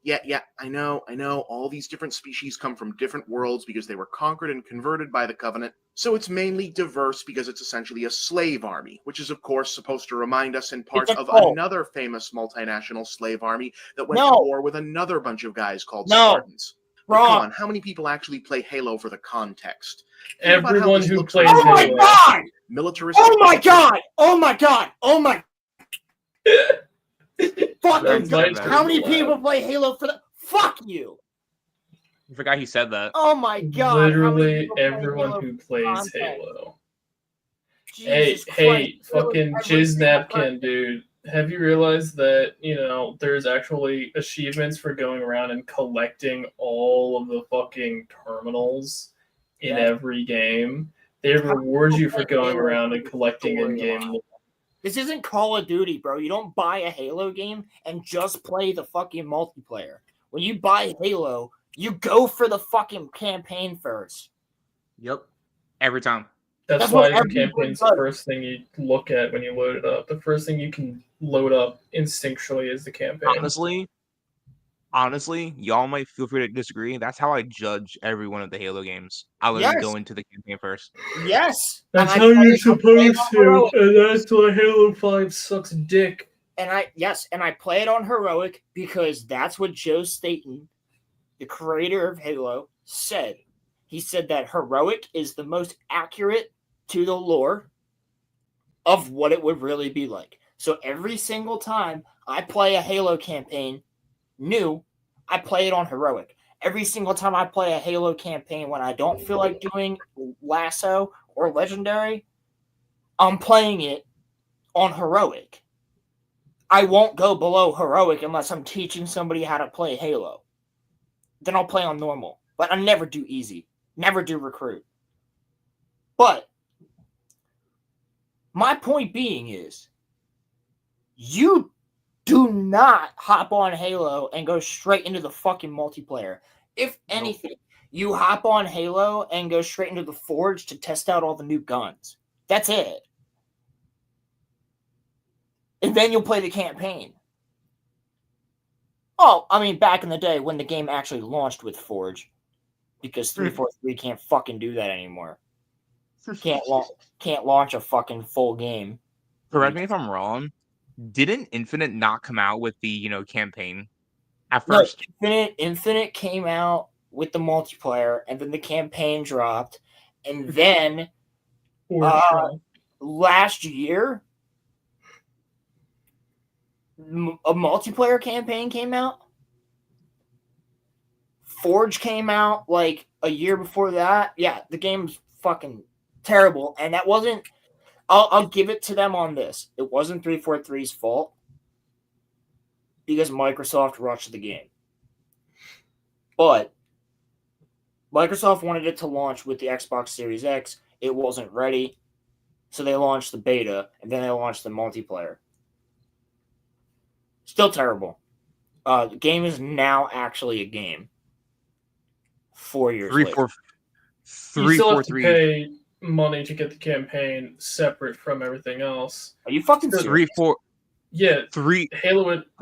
Yeah, I know. All these different species come from different worlds because they were conquered and converted by the Covenant. So it's mainly diverse because it's essentially a slave army, which is, of course, supposed to remind us in part of another famous multinational slave army that went to war with another bunch of guys called Spartans. But come on, how many people actually play Halo for the context? Everyone who plays Halo. Oh my god! Militaristic. Oh my god! Oh my god! Oh my. Fucking how many people play Halo for the? Fuck you! I forgot he said that. Oh my god! Literally everyone who plays Halo. Hey, fucking Jizz Napkin, dude. Have you realized that, there's actually achievements for going around and collecting all of the fucking terminals in every game? They reward you for going around and collecting in-game. This isn't Call of Duty, bro. You don't buy a Halo game and just play the fucking multiplayer. When you buy Halo, you go for the fucking campaign first. Yep. Every time. That's why the campaign's the first thing you look at when you load it up. The first thing you can load up instinctually is the campaign. Honestly, y'all might feel free to disagree. That's how I judge every one of the Halo games. I literally go into the campaign first. Yes. That's how you're supposed to, and that's why Halo 5 sucks dick. And I play it on Heroic because that's what Joe Staten, the creator of Halo, said. He said that Heroic is the most accurate to the lore of what it would really be like. So every single time I play a Halo campaign new, I play it on Heroic. Every single time I play a Halo campaign when I don't feel like doing Lasso or Legendary, I'm playing it on Heroic. I won't go below Heroic unless I'm teaching somebody how to play Halo. Then I'll play on normal. But I never do easy. Never do recruit. But my point being is, you do not hop on Halo and go straight into the fucking multiplayer. If anything, you hop on Halo and go straight into the Forge to test out all the new guns. That's it. And then you'll play the campaign. Oh, I mean, back in the day when the game actually launched with Forge. Because 343 can't fucking do that anymore. Can't launch a fucking full game. Correct me if I'm wrong. Didn't Infinite not come out with the campaign at first? No, Infinite came out with the multiplayer, and then the campaign dropped, and then last year a multiplayer campaign came out. Forge came out like a year before that. Yeah, the game's fucking terrible, and that wasn't. I'll give it to them on this. It wasn't 343's fault because Microsoft rushed the game, but Microsoft wanted it to launch with the Xbox Series X. It wasn't ready, so they launched the beta, and then they launched the multiplayer. Still terrible. The game is now actually a game. 4 years later. You still have to pay money to get the campaign separate from everything else. Are you fucking serious? Halo.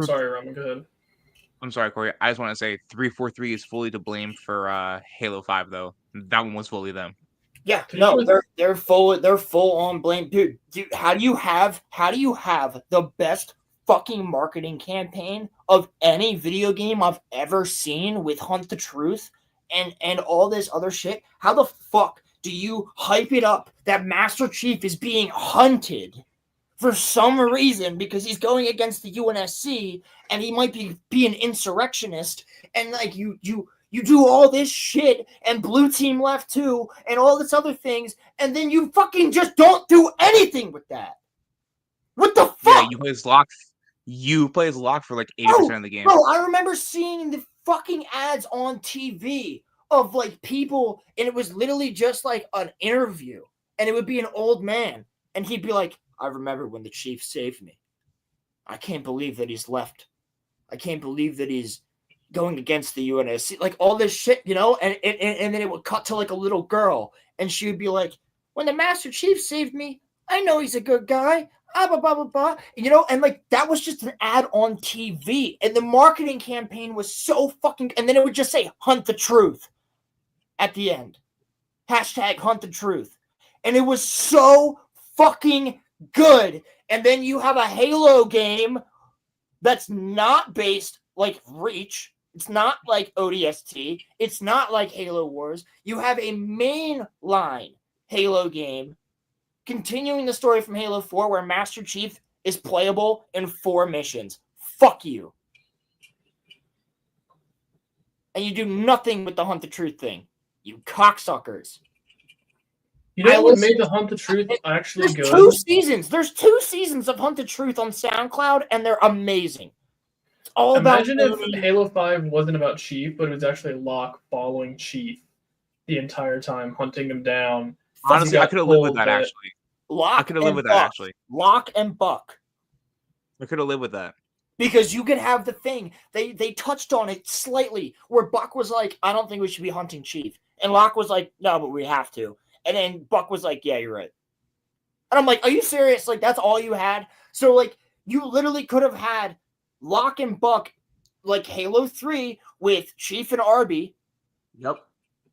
Sorry, Roman. Go ahead. I'm sorry, Corey. I just want to say 343 is fully to blame for Halo 5, though. That one was fully them. Yeah, no, they're full on blame, dude. How do you have the best fucking marketing campaign of any video game I've ever seen with Hunt the Truth and all this other shit? How the fuck do you hype it up that Master Chief is being hunted for some reason because he's going against the UNSC and he might be an insurrectionist, and like you do all this shit and Blue Team left too and all this other things, and then you fucking just don't do anything with that? What the fuck? Yeah, you play as Locke for like 80% of the game. Bro, I remember seeing the fucking ads on TV of like people, and it was literally just like an interview, and it would be an old man, and he'd be like, I remember when the chief saved me. I can't believe that he's left. I can't believe that he's going against the UNSC. Like all this shit, you know, and then it would cut to like a little girl, and she would be like, when the Master Chief saved me, I know he's a good guy. Blah, blah, blah, blah. You know, and like that was just an ad on TV, and the marketing campaign was so fucking, and then it would just say Hunt the Truth at the end. Hashtag Hunt the Truth. And it was so fucking good. And then you have a Halo game that's not based like Reach. It's not like ODST. It's not like Halo Wars. You have a mainline Halo game continuing the story from Halo 4 where Master Chief is playable in 4 missions. Fuck you. And you do nothing with the Hunt the Truth thing. You cocksuckers. You know what made the Hunt the Truth actually good? There's 2 seasons of Hunt the Truth on SoundCloud, and they're amazing. It's all Imagine if Halo 5 wasn't about Chief, but it was actually Locke following Chief the entire time, hunting him down. Honestly, I could have lived with that, actually. I could have lived with that, actually. Locke and Buck. I could have lived with that. Because you could have the thing. They touched on it slightly, where Buck was like, I don't think we should be hunting Chief. And Locke was like, no, but we have to. And then Buck was like, yeah, you're right. And I'm like, are you serious? Like, that's all you had? So, like, you literally could have had Locke and Buck, like Halo 3 with Chief and Arby. Yep.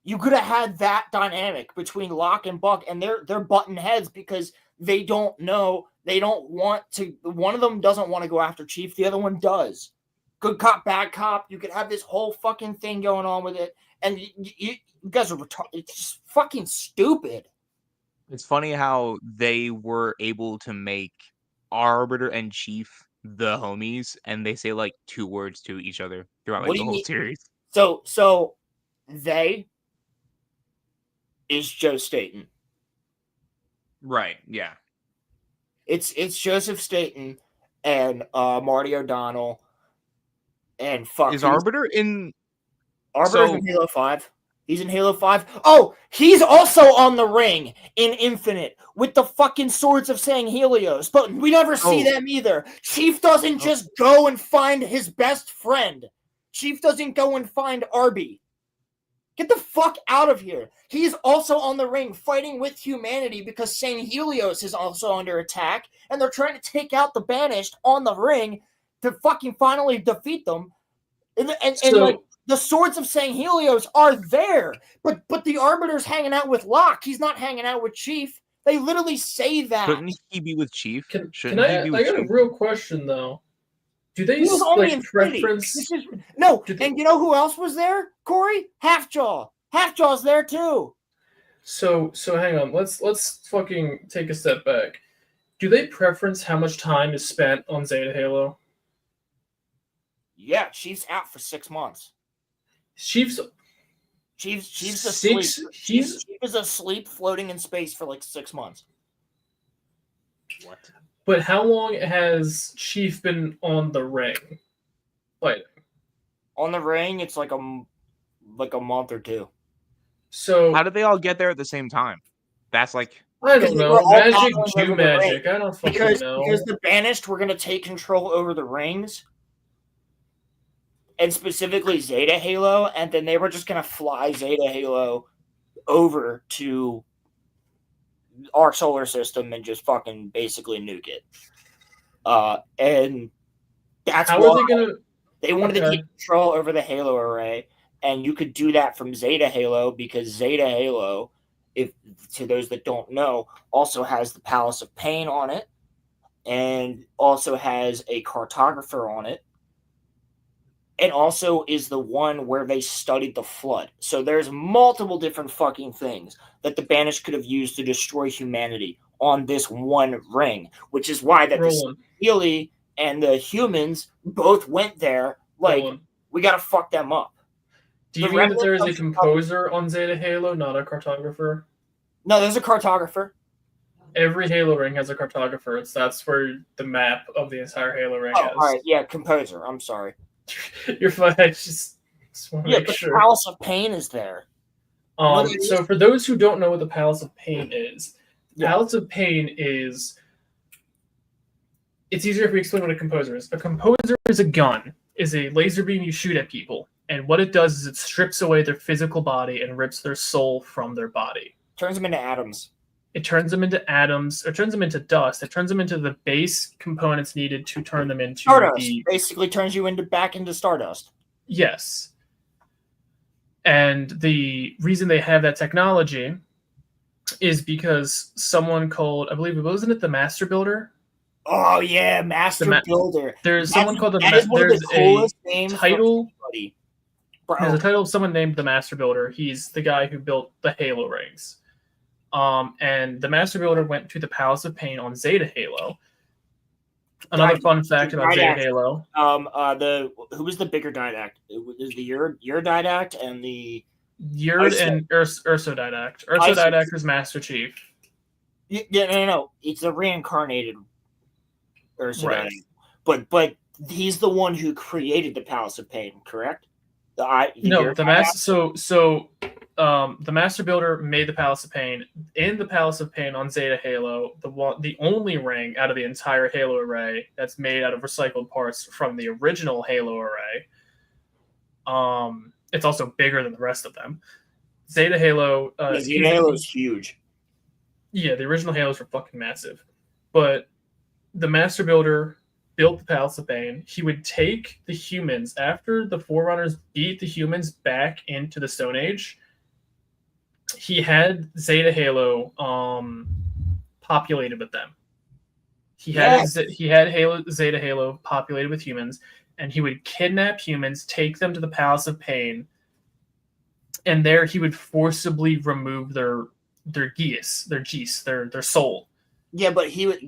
You could have had that dynamic between Locke and Buck, and they're butting heads because they don't know. They don't want to. One of them doesn't want to go after Chief. The other one does. Good cop, bad cop. You could have this whole fucking thing going on with it. And you guys are retarded. It's just fucking stupid. It's funny how they were able to make Arbiter and Chief the homies, and they say like 2 words to each other throughout like the whole series. So they is Joe Staten. Right, yeah. It's Joseph Staten and Marty O'Donnell and fuck. Is Arbiter in Arbiter's in Halo 5. He's in Halo 5. Oh, he's also on the ring in Infinite with the fucking swords of Sang Helios, but we never see them either. Chief doesn't just go and find his best friend. Chief doesn't go and find Arby. Get the fuck out of here. He's also on the ring fighting with humanity because Sang Helios is also under attack, and they're trying to take out the Banished on the ring to fucking finally defeat them. And like, the swords of Sang Helios are there, but the Arbiter's hanging out with Locke. He's not hanging out with Chief. They literally say that. Shouldn't he be with Chief? I got a real question though. Do they He was only in preference? No, and you know who else was there? Corey? Halfjaw. Halfjaw's there too. So hang on. Let's fucking take a step back. Do they preference how much time is spent on Zeta Halo? Yeah, Chief's out for 6 months. Chief's asleep. Chief is asleep, floating in space for like 6 months. What? But how long has Chief been on the ring? Fighting? On the ring, it's like a month or two. So how did they all get there at the same time? That's like I don't know. Magic do magic. I don't fucking know. Because the Banished were going to take control over the rings, and specifically Zeta Halo, and then they were just going to fly Zeta Halo over to our solar system and just fucking basically nuke it. And that's how why are they going to? They wanted to take control over the Halo array, and you could do that from Zeta Halo because Zeta Halo, if to those that don't know, also has the Palace of Pain on it, and also has a cartographer on it, and also is the one where they studied the flood. So there's multiple different fucking things that the Banished could have used to destroy humanity on this one ring, which is why that the Healy and the humans both went there. Like, we got to fuck them up. Do you mean that there is a composer on Zeta Halo, not a cartographer? No, there's a cartographer. Every Halo ring has a cartographer. That's where the map of the entire Halo ring is. All right, yeah, composer. I'm sorry. You're fine. I just want to make sure. The Palace of Pain is there. So for those who don't know what the Palace of Pain is, the Palace of Pain is... It's easier if we explain what a composer is. A composer is a gun, is a laser beam you shoot at people. And what it does is it strips away their physical body and rips their soul from their body. Turns them into atoms. It turns them into atoms, or turns them into dust. It turns them into the base components needed to turn them into Stardust. Basically turns you back into Stardust. Yes. And the reason they have that technology is because someone called, I believe, wasn't it the Master Builder? Oh yeah, Master Builder. There's someone called the There's a title. There's a title of someone named the Master Builder. He's the guy who built the Halo rings. And the Master Builder went to the Palace of Pain on Zeta Halo. Another fun fact about Zeta Halo. Who was the bigger Didact? It was the Ur Didact and the Yurd and Urso Didact. Urso Didact was Master Chief. Yeah, no. It's a reincarnated Urso Didact. But he's the one who created the Palace of Pain, correct? The Master Builder made the Palace of Pain. In the Palace of Pain on Zeta Halo, the only ring out of the entire Halo array that's made out of recycled parts from the original Halo array. It's also bigger than the rest of them. Zeta Halo. Zeta Halo is huge. Yeah, the original Halos were fucking massive, but the Master Builder built the Palace of Pain. He would take the humans after the Forerunners beat the humans back into the Stone Age. He had Zeta Halo populated with them. He had Zeta Halo populated with humans, and he would kidnap humans, take them to the Palace of Pain, and there he would forcibly remove their geas, their soul. Yeah, but he would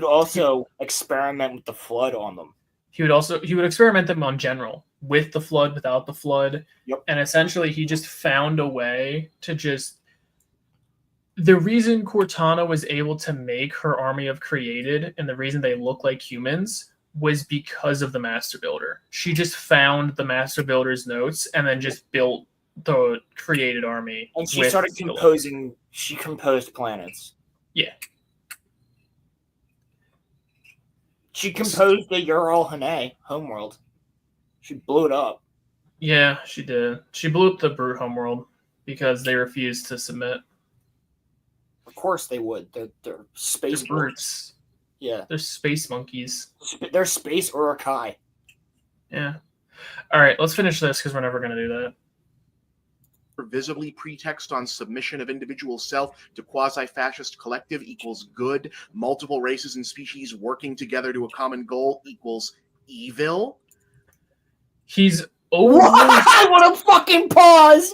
also experiment with the flood on them. He would experiment them on general, with the flood, without the flood. Yep. And essentially he just found a way to just... The reason Cortana was able to make her army of created, and the reason they look like humans, was because of the Master Builder. She just found the Master Builder's notes and then just built the created army. And she started composing. She composed planets. Yeah. She composed the Ural Hane homeworld. She blew it up. Yeah, she did. She blew up the Brute homeworld because they refused to submit. Of course they would. They're space brutes. Yeah. They're space monkeys. They're space Urukai. Yeah. All right, let's finish this because we're never going to do that. visibly pretext on submission of individual self to quasi-fascist collective equals good. Multiple races and species working together to a common goal equals evil. He's what a fucking pause.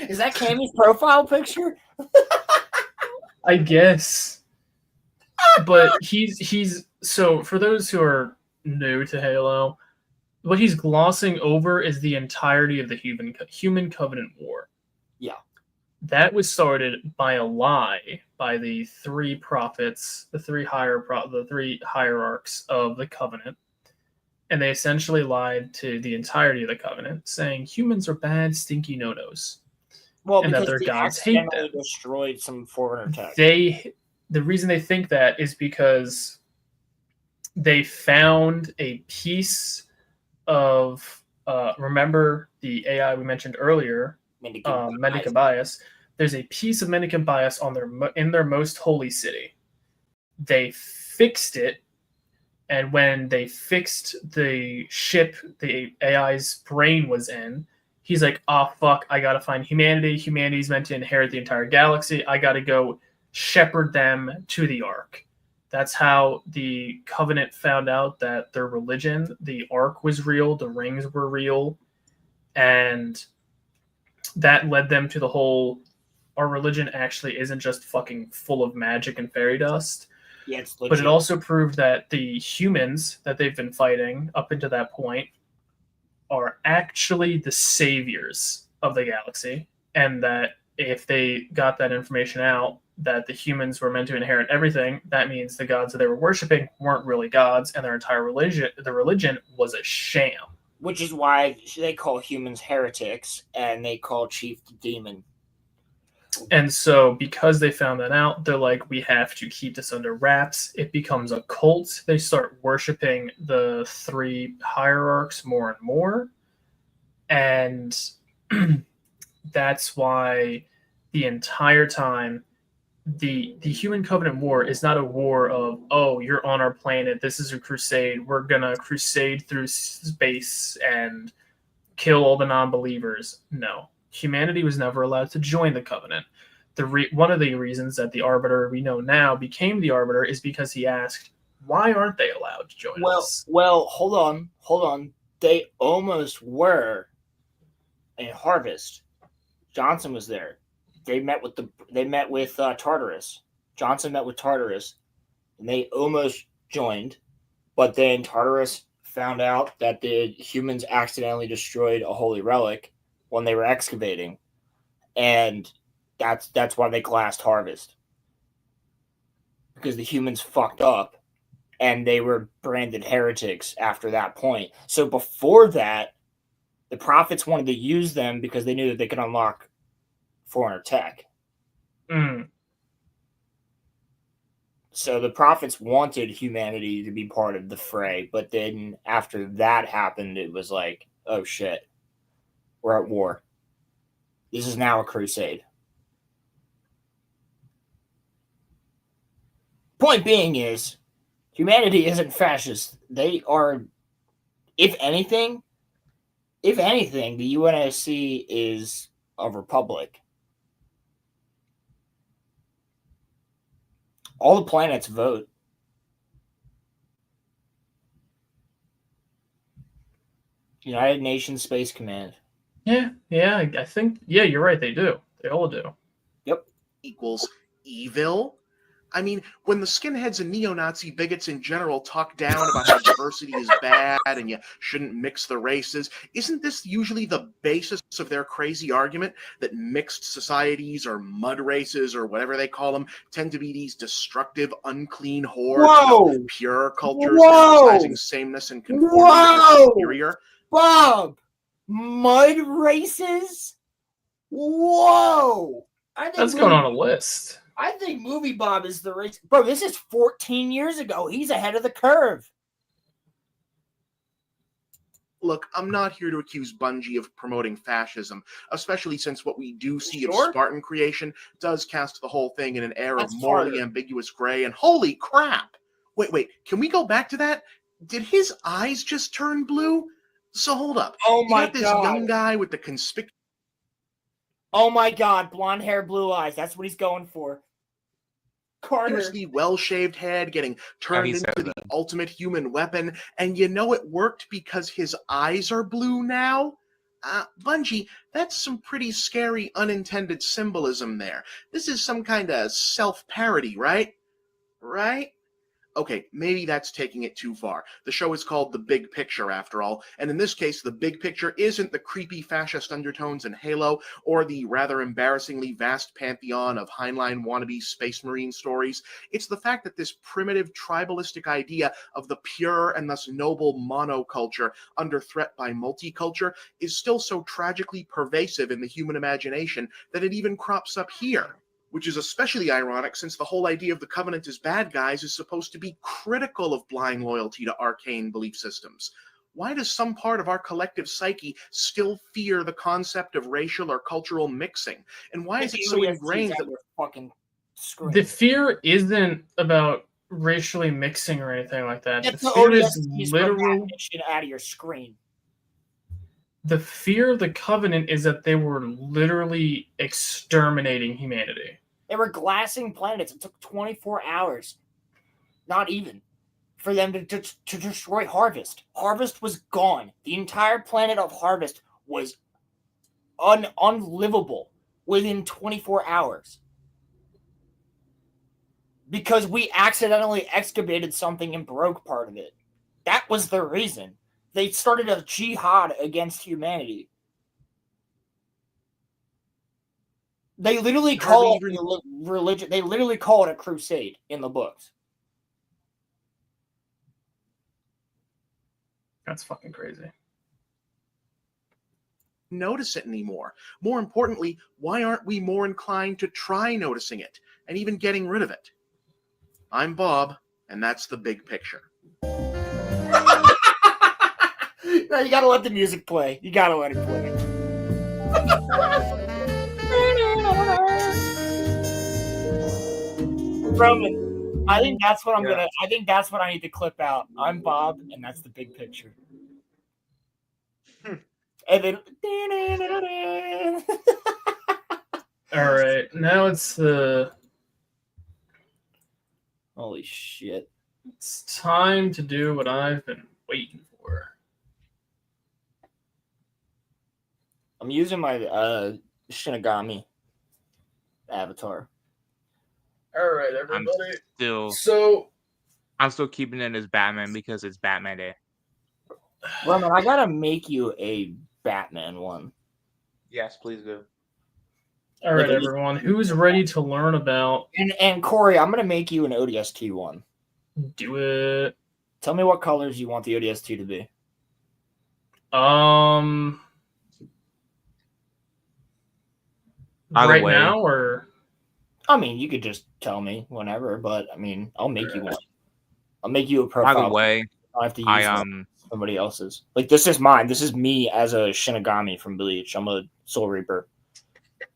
Is that Cammy's profile picture? I guess. But he's so for those who are new to Halo, what he's glossing over is the entirety of the human Covenant War. Yeah. That was started by a lie by the three prophets, the three hierarchs of the Covenant. And they essentially lied to the entirety of the Covenant, saying humans are bad, stinky no-nos. Well, and because that their they gods hate accidentally them. destroyed some Forerunner tech. The reason they think that is because they found a piece of remember the AI we mentioned earlier, Mendicant Bias. There's a piece of Mendicant Bias on in their most holy city. They fixed it, and when they fixed the ship the AI's brain was in, he's like, oh fuck, I gotta find humanity. Humanity's meant to inherit the entire galaxy. I gotta go shepherd them to the Ark. That's how the Covenant found out that their religion, the Ark, was real, the rings were real, and that led them to the whole, our religion actually isn't just fucking full of magic and fairy dust. Yeah, it's but legit. it also proved that the humans that they've been fighting up until that point are actually the saviors of the galaxy, and that if they got that information out, that the humans were meant to inherit everything, that means the gods that they were worshiping weren't really gods, and their entire religion was a sham. Which is why they call humans heretics, and they call Chief the demon. And so because they found that out, they're like, we have to keep this under wraps. It becomes a cult. They start worshiping the three hierarchs more and more. And that's why the entire time the Human Covenant War is not a war of, oh, you're on our planet, this is a crusade, we're gonna crusade through space and kill all the non-believers. No. Humanity was never allowed to join the Covenant. One of the reasons that the Arbiter we know now became the Arbiter is because he asked, why aren't they allowed to join us? Well, hold on. They almost were in Harvest. Johnson was there. They met with Tartarus. Johnson met with Tartarus, and they almost joined, but then Tartarus found out that the humans accidentally destroyed a holy relic when they were excavating, and that's why they glassed Harvest, because the humans fucked up, and they were branded heretics after that point. So before that, the prophets wanted to use them because they knew that they could unlock foreigner tech. So the prophets wanted humanity to be part of the fray, but then after that happened, it was like, oh shit, we're at war. This is now a crusade. Point being is, humanity isn't fascist. They are, if anything, the UNSC is a republic. All the planets vote. United Nations Space Command. Yeah, I think, you're right, they do. They all do. Yep. Equals evil. I mean, when the skinheads and neo-Nazi bigots in general talk down about how diversity is bad and you shouldn't mix the races, isn't this usually the basis of their crazy argument that mixed societies or mud races or whatever they call them tend to be these destructive, unclean hordes of pure cultures emphasizing sameness and conformity to superior? Bob! Mud races? Whoa! That's going on a list. I think Movie Bob is the race. Bro, this is 14 years ago. He's ahead of the curve. Look, I'm not here to accuse Bungie of promoting fascism, especially since what we do see of Spartan creation does cast the whole thing in an air of morally ambiguous gray, and holy crap! Wait, can we go back to that? Did his eyes just turn blue? So hold up. Oh You my got this God. young guy with the conspicuous. Oh my God, blonde hair, blue eyes. That's what he's going for. Carter. Seriously well-shaved head getting turned he into said the that. ultimate human weapon, and you know it worked because his eyes are blue now? Bungie, that's some pretty scary unintended symbolism there. This is some kind of self-parody, right? Right? Okay, maybe that's taking it too far. The show is called The Big Picture, after all, and in this case, the big picture isn't the creepy fascist undertones in Halo, or the rather embarrassingly vast pantheon of Heinlein wannabe Space Marine stories. It's the fact that this primitive tribalistic idea of the pure and thus noble monoculture under threat by multiculture is still so tragically pervasive in the human imagination that it even crops up here. Which is especially ironic since the whole idea of the Covenant as bad guys is supposed to be critical of blind loyalty to arcane belief systems. Why does some part of our collective psyche still fear the concept of racial or cultural mixing? And why is it so ingrained that fucking screen? The fear isn't about racially mixing or anything like that. Get The fear is ODSTs literal. from that shit out of your screen. The fear of the Covenant is that they were literally exterminating humanity. They were glassing planets. It took 24 hours, not even, for them to destroy Harvest. Harvest was gone. The entire planet of Harvest was unlivable within 24 hours. Because we accidentally excavated something and broke part of it. That was the reason. They started a jihad against humanity. They literally call it religion. They literally call it a crusade in the books. That's fucking crazy. Notice it anymore. More importantly, why aren't we more inclined to try noticing it and even getting rid of it? I'm Bob, and that's the big picture. No, you gotta let the music play. You gotta let it play. Roman, I think that's what I think that's what I need to clip out. I'm Bob, and that's the big picture. And then All right, now it's the. Holy shit! It's time to do what I've been waiting for. I'm using my Shinigami avatar. All right, everybody. So I'm still keeping it as Batman because it's Batman Day. Roman, I gotta make you a Batman one. Yes, please do. All right, everyone. Who's ready to learn about? And Corey, I'm gonna make you an ODST one. Do it. Tell me what colors you want the ODST to be. Right now, or I mean, you could just tell me whenever, but I mean, I'll make you one. I'll make you a profile. By the way, I have to use somebody else's. Like, this is mine. This is me as a Shinigami from Bleach. I'm a Soul Reaper.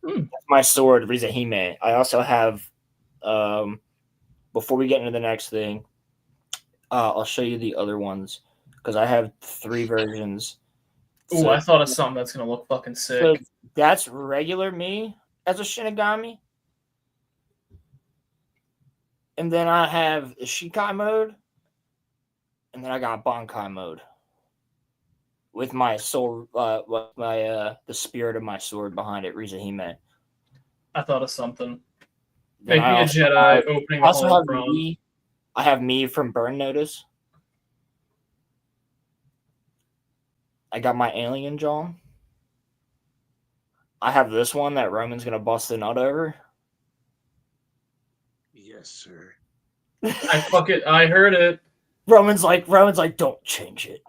That's my sword, Rizahime. I also have, before we get into the next thing, I'll show you the other ones because I have 3 versions. Ooh, I thought of something that's gonna look fucking sick. So that's regular me as a Shinigami. And then I have the Shikai mode. And then I got Bankai mode. With my soul, with my the spirit of my sword behind it, Rizahime. I thought of something. Then Make me a Jedi opening the holocron. I have me from Burn Notice. I got my alien jaw. I have this one that Roman's gonna bust the nut over. Yes, sir. I heard it. Roman's like, don't change it.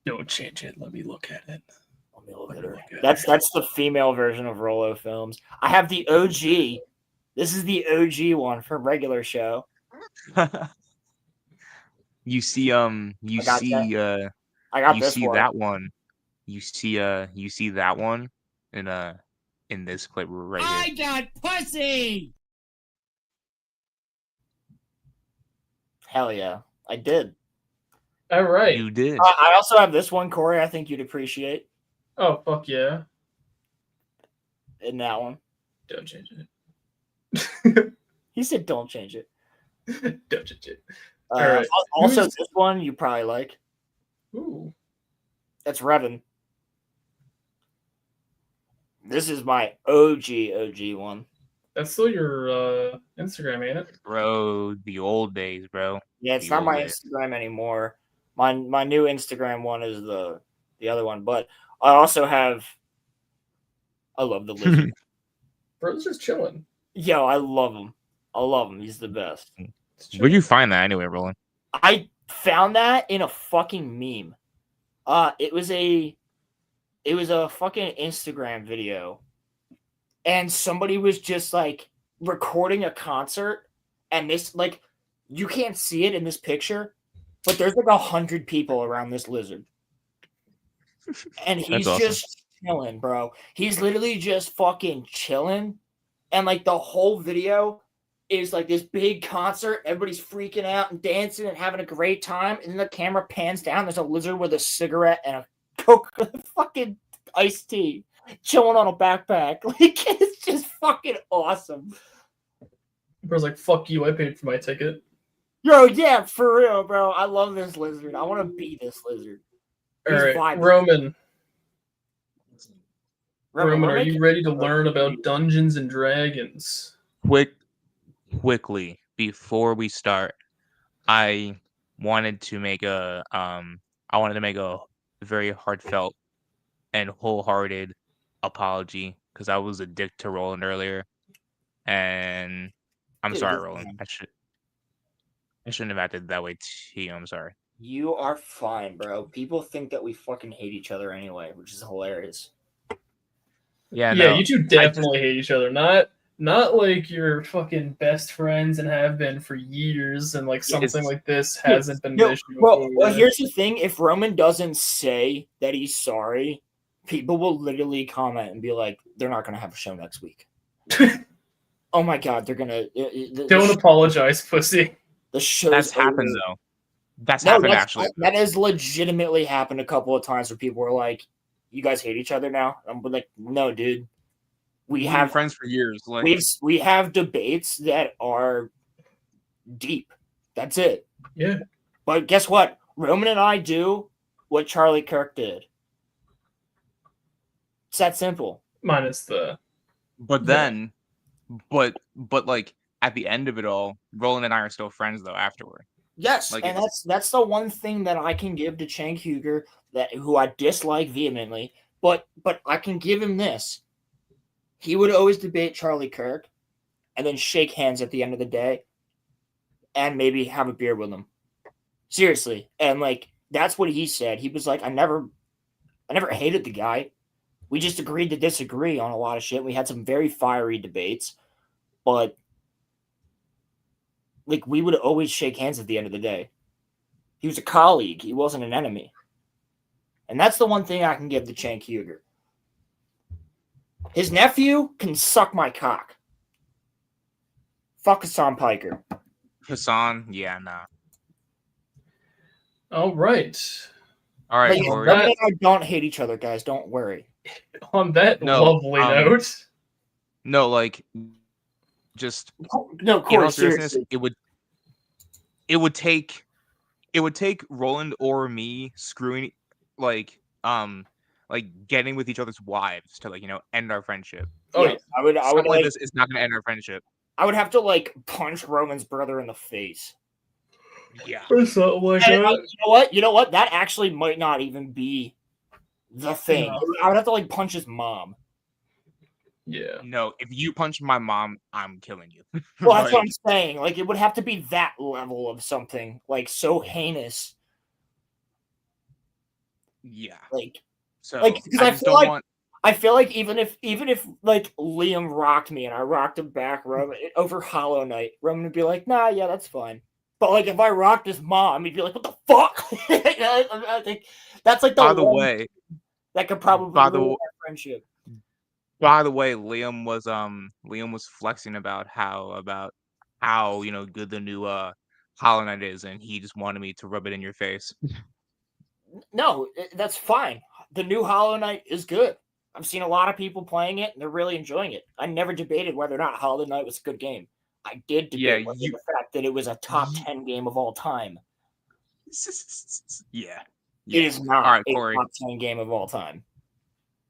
Don't change it. Let me look at it. Let me look at her. That's the female version of Rolo films. I have the OG. This is the OG one from regular show. You see that one. You see that one in this clip right here. I got pussy. Hell yeah, I did. All right. You did. I also have this one, Corey. I think you'd appreciate. Oh fuck yeah! In that one, don't change it. He said, "Don't change it." Don't change it. All right. Also, this one you probably like. Ooh. That's Revan. This is my OG one. That's still your Instagram, ain't it? Bro, the old days, bro. Yeah, it's not my Instagram anymore. My new Instagram one is the other one, but I also have. I love the lizard. Bro's just chilling. Yo, I love him. I love him. He's the best. Where'd you find that anyway, Roland? I found that in a fucking meme. It was a fucking Instagram video, and somebody was just like recording a concert, and this like you can't see it in this picture, but there's like 100 people around this lizard, and he's awesome. just chilling, bro. He's literally just fucking chilling, and like the whole video is like this big concert. Everybody's freaking out and dancing and having a great time, and then the camera pans down. There's a lizard with a cigarette and a Coke, fucking iced tea, chilling on a backpack. Like it's just fucking awesome. Bro's like, "Fuck you! I paid for my ticket." Yo, yeah, for real, bro. I love this lizard. I want to be this lizard. All He's right, vibing. Roman, are you ready to learn about Dungeons and Dragons? Quickly before we start, I wanted to make a very heartfelt and wholehearted apology because I was a dick to Roland earlier, and I'm sorry, Roland. I shouldn't have acted that way to you. I'm sorry. You are fine, bro. People think that we fucking hate each other anyway, which is hilarious. Yeah, you two definitely hate each other. Not like you're fucking best friends and have been for years, and like something like this hasn't been an issue before. Well, here's the thing: if Roman doesn't say that he's sorry, people will literally comment and be like, "They're not going to have a show next week." Oh my god, they're gonna. Don't apologize, pussy. The show that's happened though. That's happened actually. That has legitimately happened a couple of times where people were like, "You guys hate each other now?" I'm like, "No, dude. We've been friends for years. Like we have debates that are deep. That's it." Yeah. But guess what? Roman and I do what Charlie Kirk did. It's that simple. Minus the. But then, but like at the end of it all, Roland and I are still friends though afterward. Yes, like and that's the one thing that I can give to Cenk Huger who I dislike vehemently. But I can give him this. He would always debate Charlie Kirk and then shake hands at the end of the day and maybe have a beer with him. Seriously. And like that's what he said. He was like, I never hated the guy. We just agreed to disagree on a lot of shit. We had some very fiery debates, but like we would always shake hands at the end of the day. He was a colleague. He wasn't an enemy. And that's the one thing I can give to Cenk Huger. His nephew can suck my cock. Fuck Hassan Piker. Hassan, yeah, nah. All right. Roman and I don't hate each other, guys. Don't worry. On that lovely note. No, like just no, in all seriousness, it would take Roland or me screwing like getting with each other's wives to end our friendship. Oh yeah, I would like this is not gonna end our friendship. I would have to punch Roman's brother in the face. Yeah. Or something like that. You know what? That actually might not even be the thing. No. I would have to punch his mom. Yeah. No, if you punch my mom, I'm killing you. Well, that's what I'm saying. It would have to be that level of something so heinous. Yeah. Because I feel like even if Liam rocked me and I rocked him back over Hollow Knight, Roman would be like, "Nah, yeah, that's fine." But if I rocked his mom, he'd be like, "What the fuck?" I think that's by the way, that could probably ruin our friendship. By the way, Liam was flexing about how good the new Hollow Knight is, and he just wanted me to rub it in your face. No, that's fine. The new Hollow Knight is good. I've seen a lot of people playing it, and they're really enjoying it. I never debated whether or not Hollow Knight was a good game. I did debate the fact that it was a top 10 game of all time. Yeah. It is not all right, a Corey. top 10 game of all time.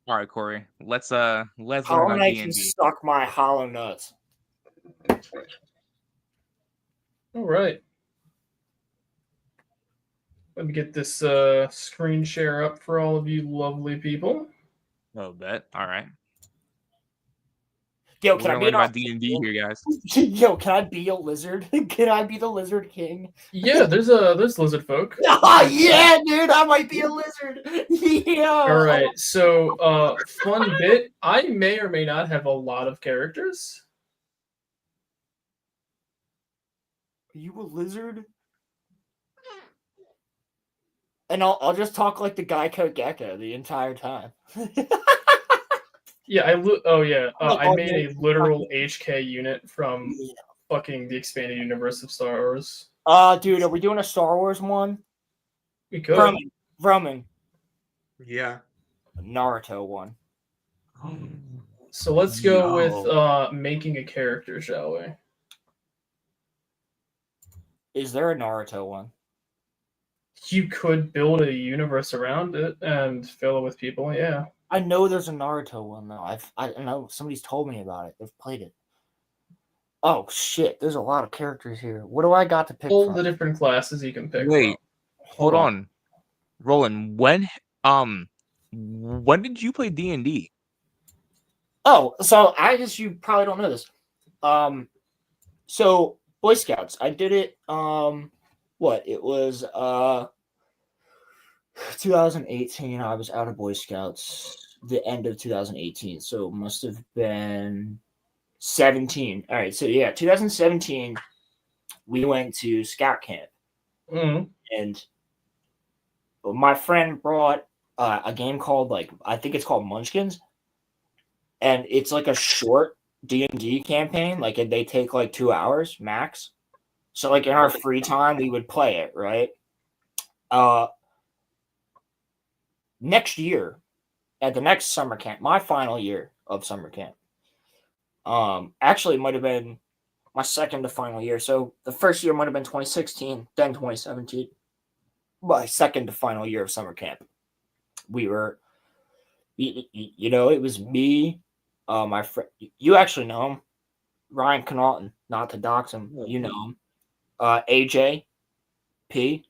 All right, Corey. Let's learn Hollow about Knight D&D. can suck my hollow nuts. All right. Let me get this screen share up for all of you lovely people. Oh, bet. All right. Yo, We're can I gonna be learn an about D&D here, guys. Yo, can I be a lizard? Can I be the lizard king? Yeah, there's lizard folk. Oh yeah, dude, I might be a lizard. Yeah. All right. So, fun bit. I may or may not have a lot of characters. Are you a lizard? And I'll just talk like the Geico Gecko the entire time. Yeah, I made a literal HK unit from fucking the expanded universe of Star Wars. Dude, are we doing a Star Wars one? We could. Roman. Yeah. Naruto one. So let's go with making a character, shall we? Is there a Naruto one? You could build a universe around it and fill it with people, yeah. I know there's a Naruto one though. I know somebody's told me about it. They've played it. Oh shit! There's a lot of characters here. What do I got to pick All from? the different classes you can pick. Wait, from. hold on, Roland. When did you play D&D? Oh, so I guess you probably don't know this. So Boy Scouts, I did it. It was 2018. I was out of Boy Scouts the end of 2018, so it must have been 17. All right, so yeah, 2017, we went to scout camp, and my friend brought a game called I think it's called Munchkins, and it's like a short D&D campaign. Like they take like 2 hours max. So like in our free time, we would play it, right? Next year, at the next summer camp, my final year of summer camp, actually might have been my second to final year. So the first year might have been 2016, then 2017. My second to final year of summer camp. We were, it was me, my friend. You actually know him, Ryan Connaughton. Not to dox him, you know him. AJ, P.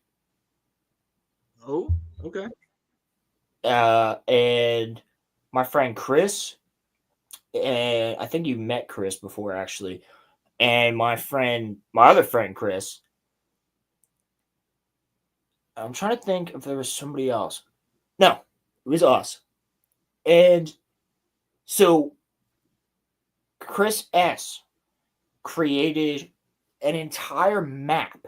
Oh, okay. And my friend Chris, and I think you met Chris before actually, and my other friend Chris. I'm trying to think if there was somebody else. No, it was us. And so Chris S created an entire map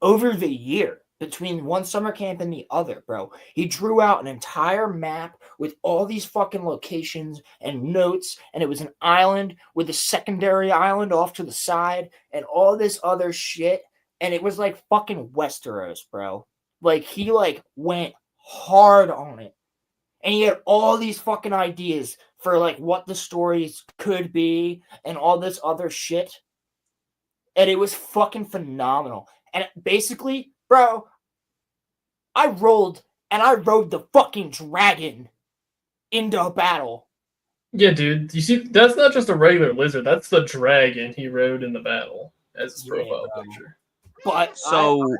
over the year between one summer camp and the other, bro. He drew out an entire map with all these fucking locations and notes, and it was an island with a secondary island off to the side and all this other shit, and it was like fucking Westeros, bro. Like he went hard on it. And he had all these fucking ideas for what the stories could be and all this other shit. And it was fucking phenomenal. And basically, bro, I rode the fucking dragon into a battle. Yeah, dude. You see, that's not just a regular lizard. That's the dragon he rode in the battle as his profile picture. But so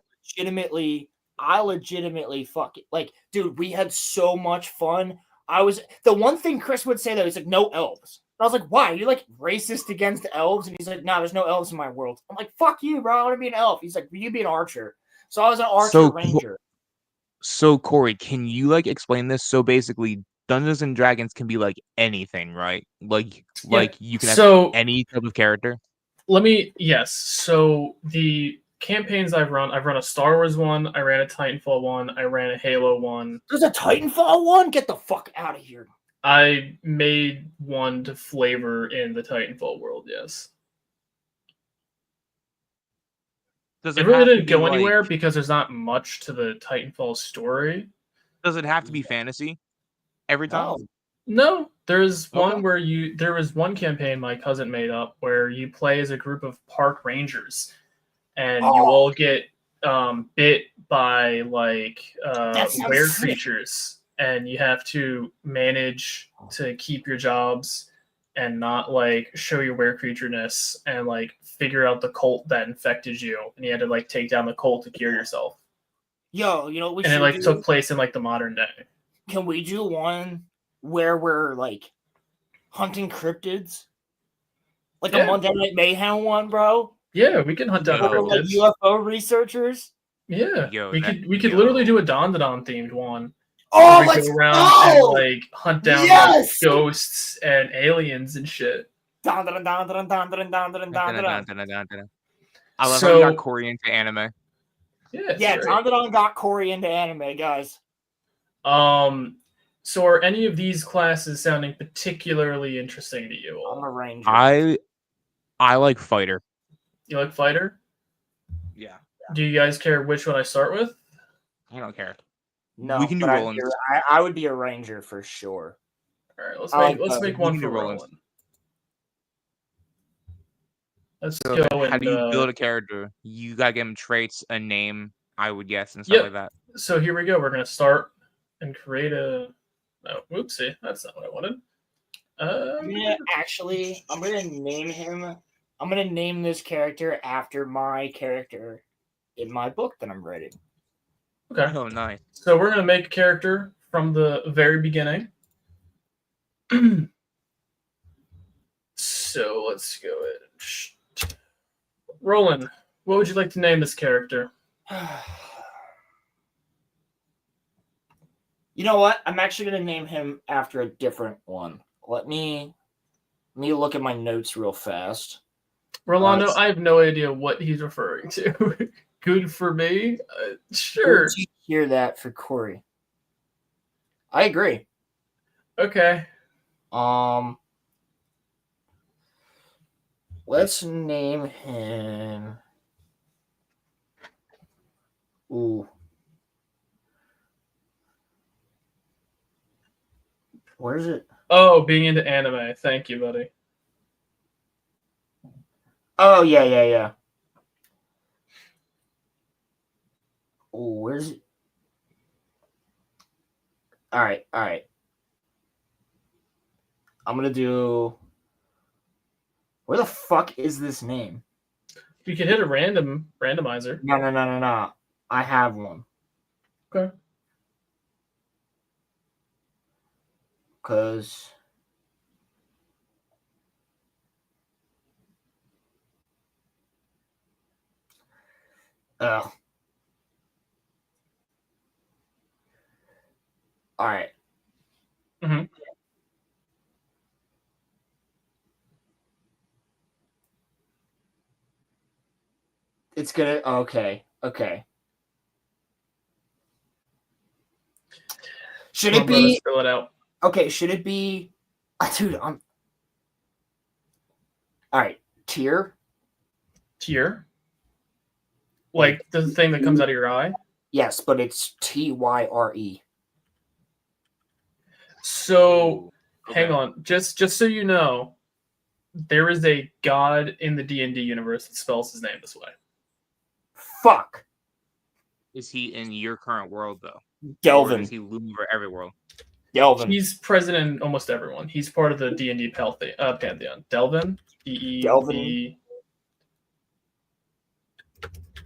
I legitimately fucking dude, we had so much fun. The one thing Chris would say though, he's like, no elves. And I was like, why? You're racist against elves? And he's like, nah, there's no elves in my world. I'm like, fuck you, bro. I want to be an elf. He's like, you be an archer. So I was an archer ranger. So Corey, can you explain this? So basically, Dungeons and Dragons can be anything, right? You can have any type of character. Yes. So the campaigns I've run a Star Wars one, I ran a Titanfall one, I ran a Halo one. There's a Titanfall one? Get the fuck out of here. I made one to flavor in the Titanfall world, yes. Does It it really have to didn't be, go like- anywhere because there's not much to the Titanfall story. Does it have to be fantasy every time? No, there's Okay. one where there was one campaign my cousin made up where you play as a group of park rangers, and you all get bit by like That sounds were sick. creatures, and you have to manage to keep your jobs and not like show your were creatureness, and like figure out the cult that infected you, and you had to like take down the cult to cure yourself. Yo, you know what we And should it like do? took place in like the modern day. Can we do one where we're like hunting cryptids? Like Yeah. a Monday Night Mayhem one, bro? Yeah, we can hunt down Or like cryptids. UFO researchers? Yeah, Yo, we that- could literally do a Don themed one. Oh, where we let's go around go! and like hunt down like, Yes! ghosts and aliens and shit. Dun, dun, dun, dun, dun, dun, dun, dun, dun, dun. I love how So- you got Corey into anime. Yeah, Yeah, great. Dun, dun, dun got Corey into anime, guys. So are any of these classes sounding particularly interesting to you all? I'm a ranger. I like fighter. You like fighter? Yeah. Do you guys care which one I start with? I don't care. No, we can do but Roland. I would be a ranger for sure. All right, let's I make like let's both. make We one can for do Roland. Roland. Let's So go. how and, do you build a character? You gotta give him traits, a name, I would guess, and stuff Yep. like that. So here we go. We're gonna start and create a. Oh, whoopsie, that's not what I wanted. I'm gonna name him. I'm gonna name this character after my character in my book that I'm writing. Okay. Oh, nice. So we're gonna make a character from the very beginning. So let's go ahead. Roland, what would you like to name this character? You know what? I'm actually gonna name him after a different one. Let me look at my notes real fast. Rolando, I have no idea what he's referring to. Good for me? Sure. Did you hear that for Corey? I agree. Okay. Let's name him. Ooh. Where is it? Oh, being into anime. Thank you, buddy. Oh, yeah. Oh, where's it? All right. I'm gonna do. Where the fuck is this name? You could hit a randomizer. No. I have one. Okay. Cause. All right. Mm-hmm. It's gonna. Okay. Should it be? Fill it out. Okay. Should it be? Dude, I'm. All right. Tier. Like the thing that comes out of your eye? Yes, but it's Tyre. So, hang on. Just so you know, there is a god in the D&D universe that spells his name this way. Fuck. Is he in your current world though? Delvin. Or does he loom over every world? Delvin. He's present in almost everyone. He's part of the D&D pantheon. Delvin. Delvin.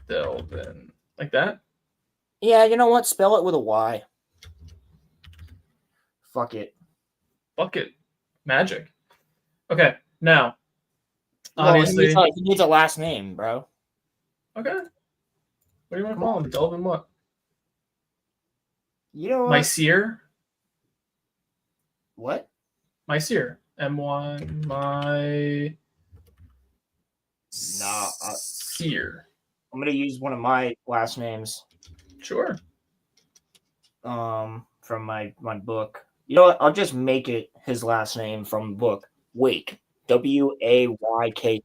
Delvin. Like that? Yeah, you know what? Spell it with a Y. Fuck it. Magic. Okay, now. Well, Obviously. he needs a last name, bro. Okay. What do you want to call him? Delvin what? You know what? Myseer? What? Myseer. M1. My. Nah. Seer. I'm gonna use one of my last names. Sure. From my book. You know what? I'll just make it his last name from the book. Wake. Wayke.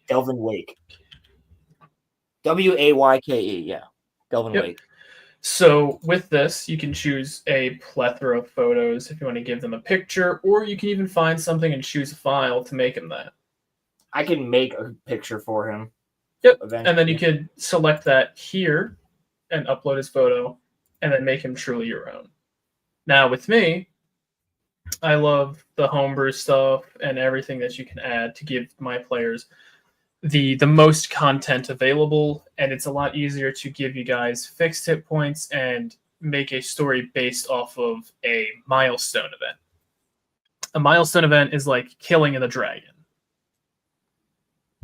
Delvin Wake. Wayke, yeah. Delvin Yep. Wake. So with this, you can choose a plethora of photos if you want to give them a picture, or you can even find something and choose a file to make him that. I can make a picture for him. Yep. Eventually. And then you could select that here and upload his photo and then make him truly your own. Now with me, I love the homebrew stuff and everything that you can add to give my players the most content available, and it's a lot easier to give you guys fixed hit points and make a story based off of a milestone event. A milestone event is like killing the dragon.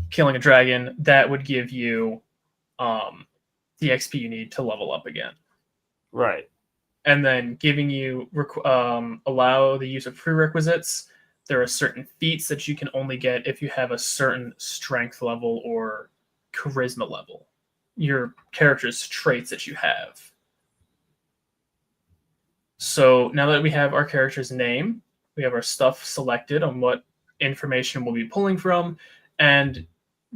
Killing a dragon, that would give you the XP you need to level up again. Right. And then giving you allow the use of prerequisites. There are certain feats that you can only get if you have a certain strength level or charisma level. Your character's traits that you have. So now that we have our character's name, we have our stuff selected on what information we'll be pulling from, and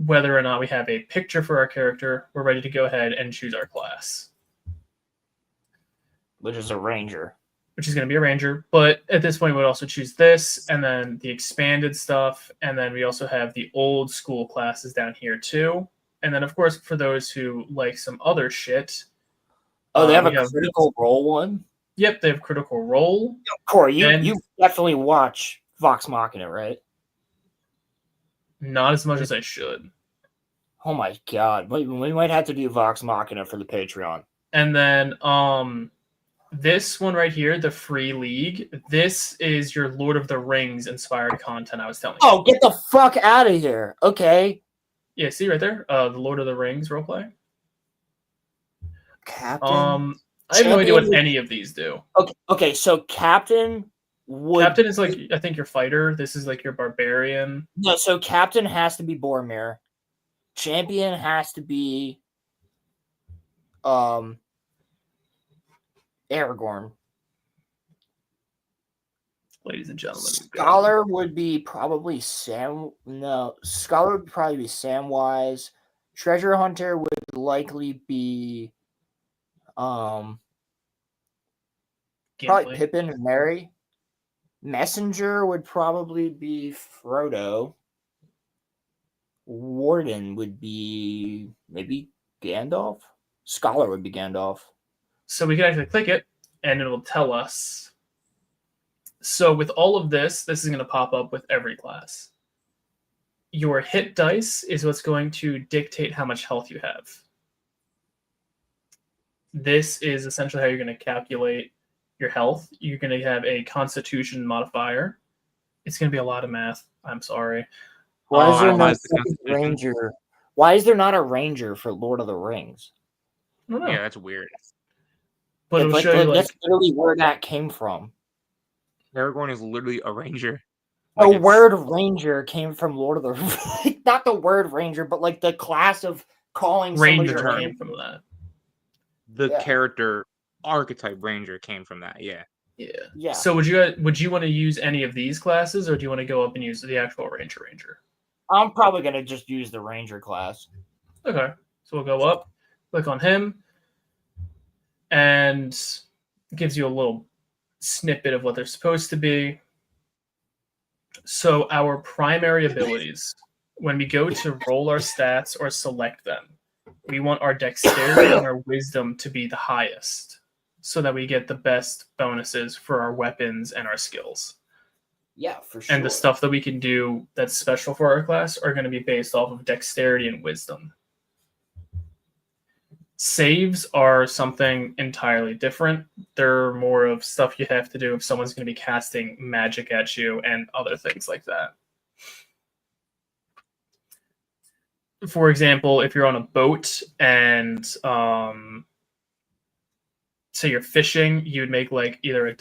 whether or not we have a picture for our character, we're ready to go ahead and choose our class. Which is a ranger. Which is going to be a ranger. But at this point, we'd also choose this, and then the expanded stuff, and then we also have the old school classes down here too. And then, of course, for those who like some other shit. Oh, they have a critical role one? Yep, they have critical role. Corey, you definitely watch Vox Machina, right? Not as much as I should. Oh my god. We might have to do Vox Machina for the Patreon. And then this one right here, the Free League, this is your Lord of the Rings inspired content I was telling you. Oh, get the fuck out of here. Okay. Yeah, see right there? The Lord of the Rings roleplay. Captain? I have no idea what any of these do. Okay, so Captain would... Captain is like, I think, your fighter. This is like your barbarian. No, so Captain has to be Boromir. Champion has to be Aragorn. Ladies and gentlemen. Scholar would be probably Scholar would probably be Samwise. Treasure Hunter would likely be probably Pippin and Merry. Messenger would probably be Frodo. Warden would be maybe Gandalf. Scholar would be Gandalf. So we can actually click it, and it'll tell us. So with all of this is going to pop up with every class. Your hit dice is what's going to dictate how much health you have. This is essentially how you're going to calculate your health. You're going to have a Constitution modifier. It's going to be a lot of math. I'm sorry. Why is there not a ranger? Why is there not a ranger for Lord of the Rings? I don't know. Yeah, that's weird. But it'll show you, that's literally where that came from. Aragorn is literally a ranger. The word ranger came from Lord of the Rings. Not the word ranger, but like the class of calling ranger somebody came from that. The character archetype ranger came from that. Yeah. Yeah. So would you want to use any of these classes, or do you want to go up and use the actual ranger? I'm probably gonna just use the ranger class. Okay. So we'll go up, click on him, and it gives you a little snippet of what they're supposed to be. So our primary abilities, when we go to roll our stats or select them, we want our dexterity and our wisdom to be the highest so that we get the best bonuses for our weapons and our skills. Yeah, for sure. And the stuff that we can do that's special for our class are going to be based off of dexterity and wisdom. Saves are something entirely different. They're more of stuff you have to do if someone's going to be casting magic at you and other things like that. For example, if you're on a boat and say you're fishing, you would make like either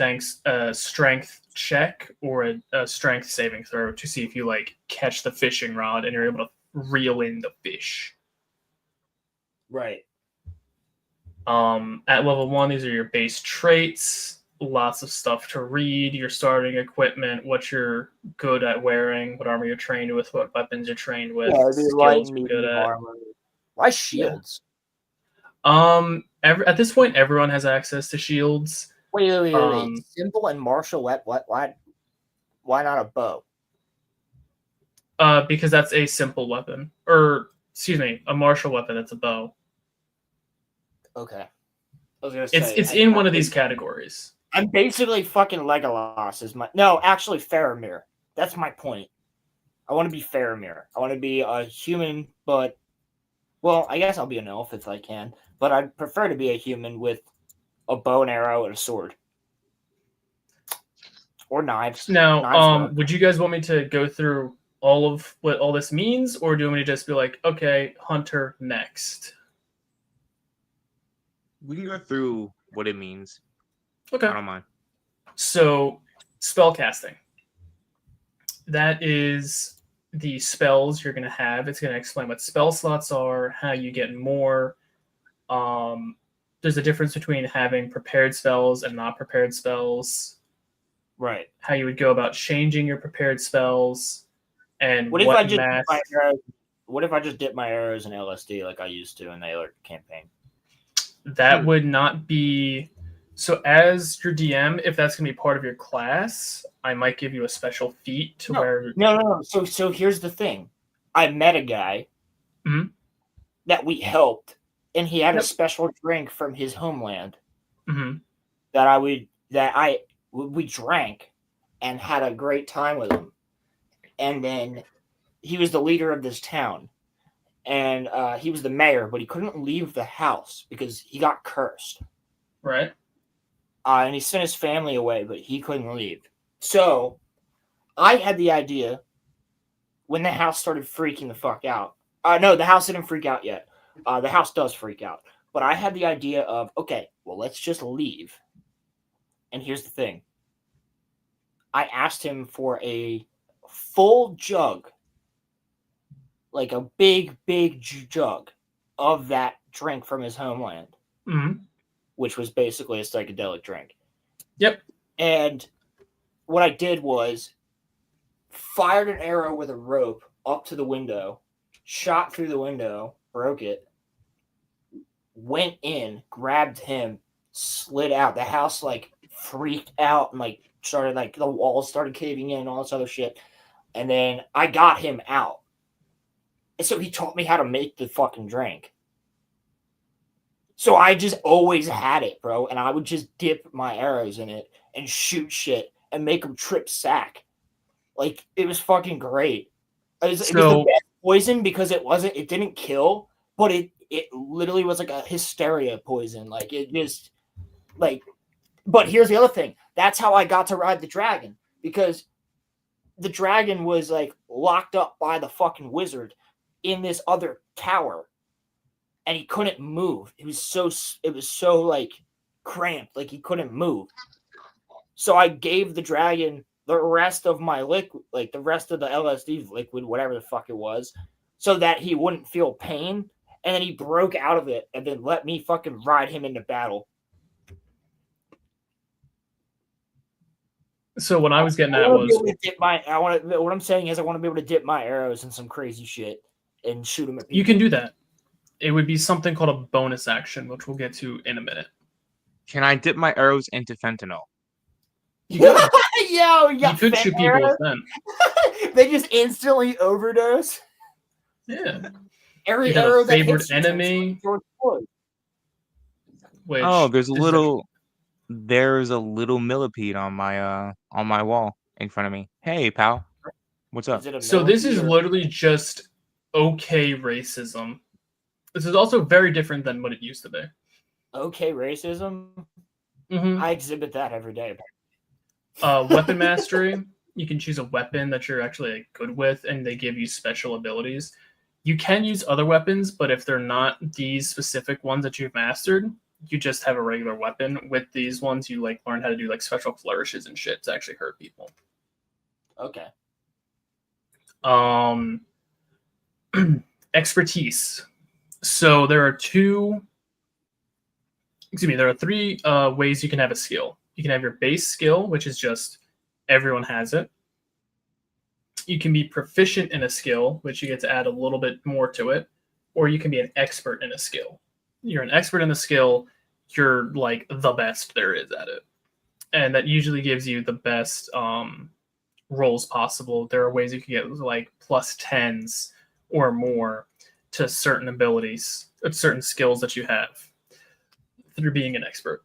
a strength check or a strength saving throw to see if you like catch the fishing rod and you're able to reel in the fish. Right. At level 1, these are your base traits. Lots of stuff to read. Your starting equipment, what you're good at wearing, what armor you're trained with, what weapons you're trained with, skills you're good at. Why shields? At this point, everyone has access to shields. Wait. Simple and martial weapon. Why not a bow? Because that's a simple weapon, or excuse me, a martial weapon. That's a bow. Okay. I was gonna say, it's in one of these categories. I'm basically fucking Legolas. No, actually Faramir. That's my point. I want to be Faramir. I want to be a human, but well, I guess I'll be an elf if I can. But I'd prefer to be a human with a bow and arrow and a sword. Or knives. Now, would you guys want me to go through all of what all this means, or do you want me to just be like, okay, Hunter next? We can go through what it means. Okay. I don't mind. So, spell casting. That is the spells you're going to have. It's going to explain what spell slots are, how you get more. There's a difference between having prepared spells and not prepared spells. Right. How you would go about changing your prepared spells, and what if I just dip my arrows in LSD like I used to in the alert campaign? That would not be. So as your DM, if that's going to be part of your class, I might give you a special feat to where. No. So here's the thing. I met a guy that we helped, and he had a special drink from his homeland that we drank and had a great time with him. And then he was the leader of this town, and he was the mayor, but he couldn't leave the house because he got cursed. Right. And he sent his family away, but he couldn't leave. So I had the idea when the house started freaking the fuck out. No, the house didn't freak out yet. The house does freak out. But I had the idea of, okay, well, let's just leave. And here's the thing. I asked him for a full jug, like a big jug of that drink from his homeland, which was basically a psychedelic drink. Yep. And what I did was fired an arrow with a rope up to the window, shot through the window, broke it, went in, grabbed him, slid out. The house freaked out and started the walls started caving in and all this other shit. And then I got him out. And so he taught me how to make the fucking drink. So I just always had it, bro. And I would just dip my arrows in it and shoot shit and make them trip sack. It was fucking great. It was the best poison because it didn't kill, but it literally was like a hysteria poison. But here's the other thing. That's how I got to ride the dragon, because the dragon was locked up by the fucking wizard in this other tower, and he couldn't move. It was so cramped, he couldn't move. So I gave the dragon the rest of my liquid, the rest of the LSD liquid, whatever the fuck it was, so that he wouldn't feel pain. And then he broke out of it and then let me fucking ride him into battle. So what I was getting at was, what I'm saying is I want to be able to dip my arrows in some crazy shit and shoot them at people. You can do that. It would be something called a bonus action, which we'll get to in a minute. Can I dip my arrows into fentanyl? You could. You could shoot people with them. They just instantly overdose. Yeah. Every arrow that favorite hits enemy. Which there's a little millipede on my wall in front of me. Hey, pal. What's up? So this is literally just okay racism. This is also very different than what it used to be. Okay racism? I exhibit that every day. Weapon mastery. You can choose a weapon that you're actually good with, and they give you special abilities. You can use other weapons, but if they're not these specific ones that you've mastered, you just have a regular weapon. With these ones, you learn how to do special flourishes and shit to actually hurt people. Okay. Expertise. So there are three ways you can have a skill. You can have your base skill, which is just everyone has it. You can be proficient in a skill, which you get to add a little bit more to it. or you can be an expert in a skill. You're an expert in a skill, you're like the best there is at it. And that usually gives you the best rolls possible. There are ways you can get like plus 10s or more to certain abilities, certain skills that you have through being an expert.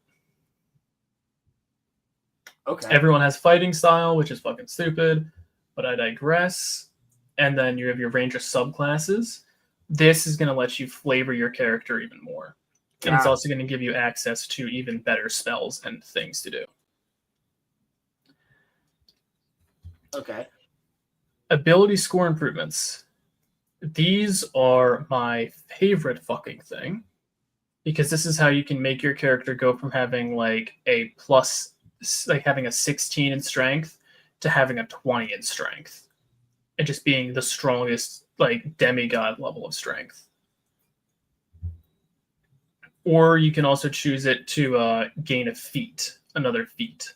Okay. Everyone has fighting style, which is fucking stupid, but I digress. And then you have your ranger subclasses. This is going to let you flavor your character even more. And it's also going to give you access to even better spells and things to do. Okay. Ability score improvements. These are my favorite fucking thing, because this is how you can make your character go from having like a plus, like having a 16 in strength to having a 20 in strength, and just being the strongest like demigod level of strength. Or you can also choose it to gain a feat, another feat.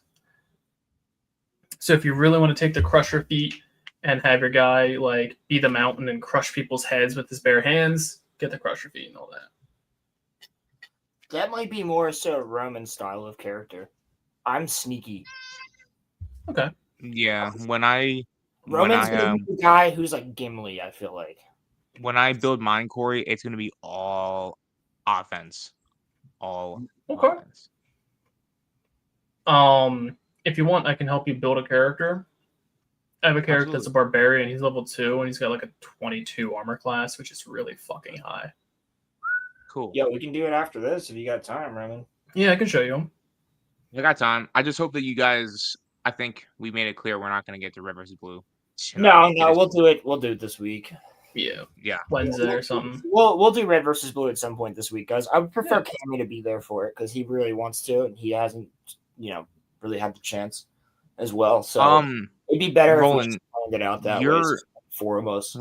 So if you really want to take the crusher feat and have your guy like be the mountain and crush people's heads with his bare hands, get the crusher feat and all that. That might be more so Roman style of character. I'm sneaky. Okay. Yeah, Roman's gonna be the guy who's like Gimli, I feel like. When I build mine, Corey, it's gonna be all offense. All offense. If you want, I can help you build a character. I have a character that's a barbarian. He's level 2, and he's got like a 22 armor class, which is really fucking high. Cool. Yeah, we can do it after this if you got time, Roman. Yeah, I can show you him. I got time. I just hope that you guys. I think we made it clear we're not going to get to Red versus Blue. No, we'll do it. We'll do it this week. Yeah. Wednesday or something. We'll do Red versus Blue at some point this week, guys. I would prefer Cammy to be there for it because he really wants to, and he hasn't, really had the chance as well. So it'd be better if we planned it out that way. So four of us.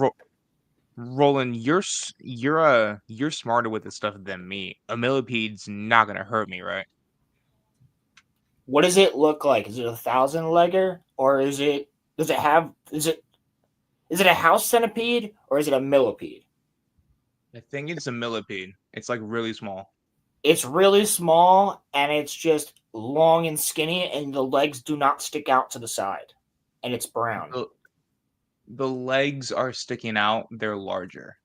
Roland, you're smarter with this stuff than me. A millipede's not gonna hurt me, right? What does it look like? Is it 1,000-legger, or is it a house centipede, or is it a millipede? I think it's a millipede. It's like really small. It's really small, and it's just long and skinny, and the legs do not stick out to the side, and it's brown. The legs are sticking out. They're larger.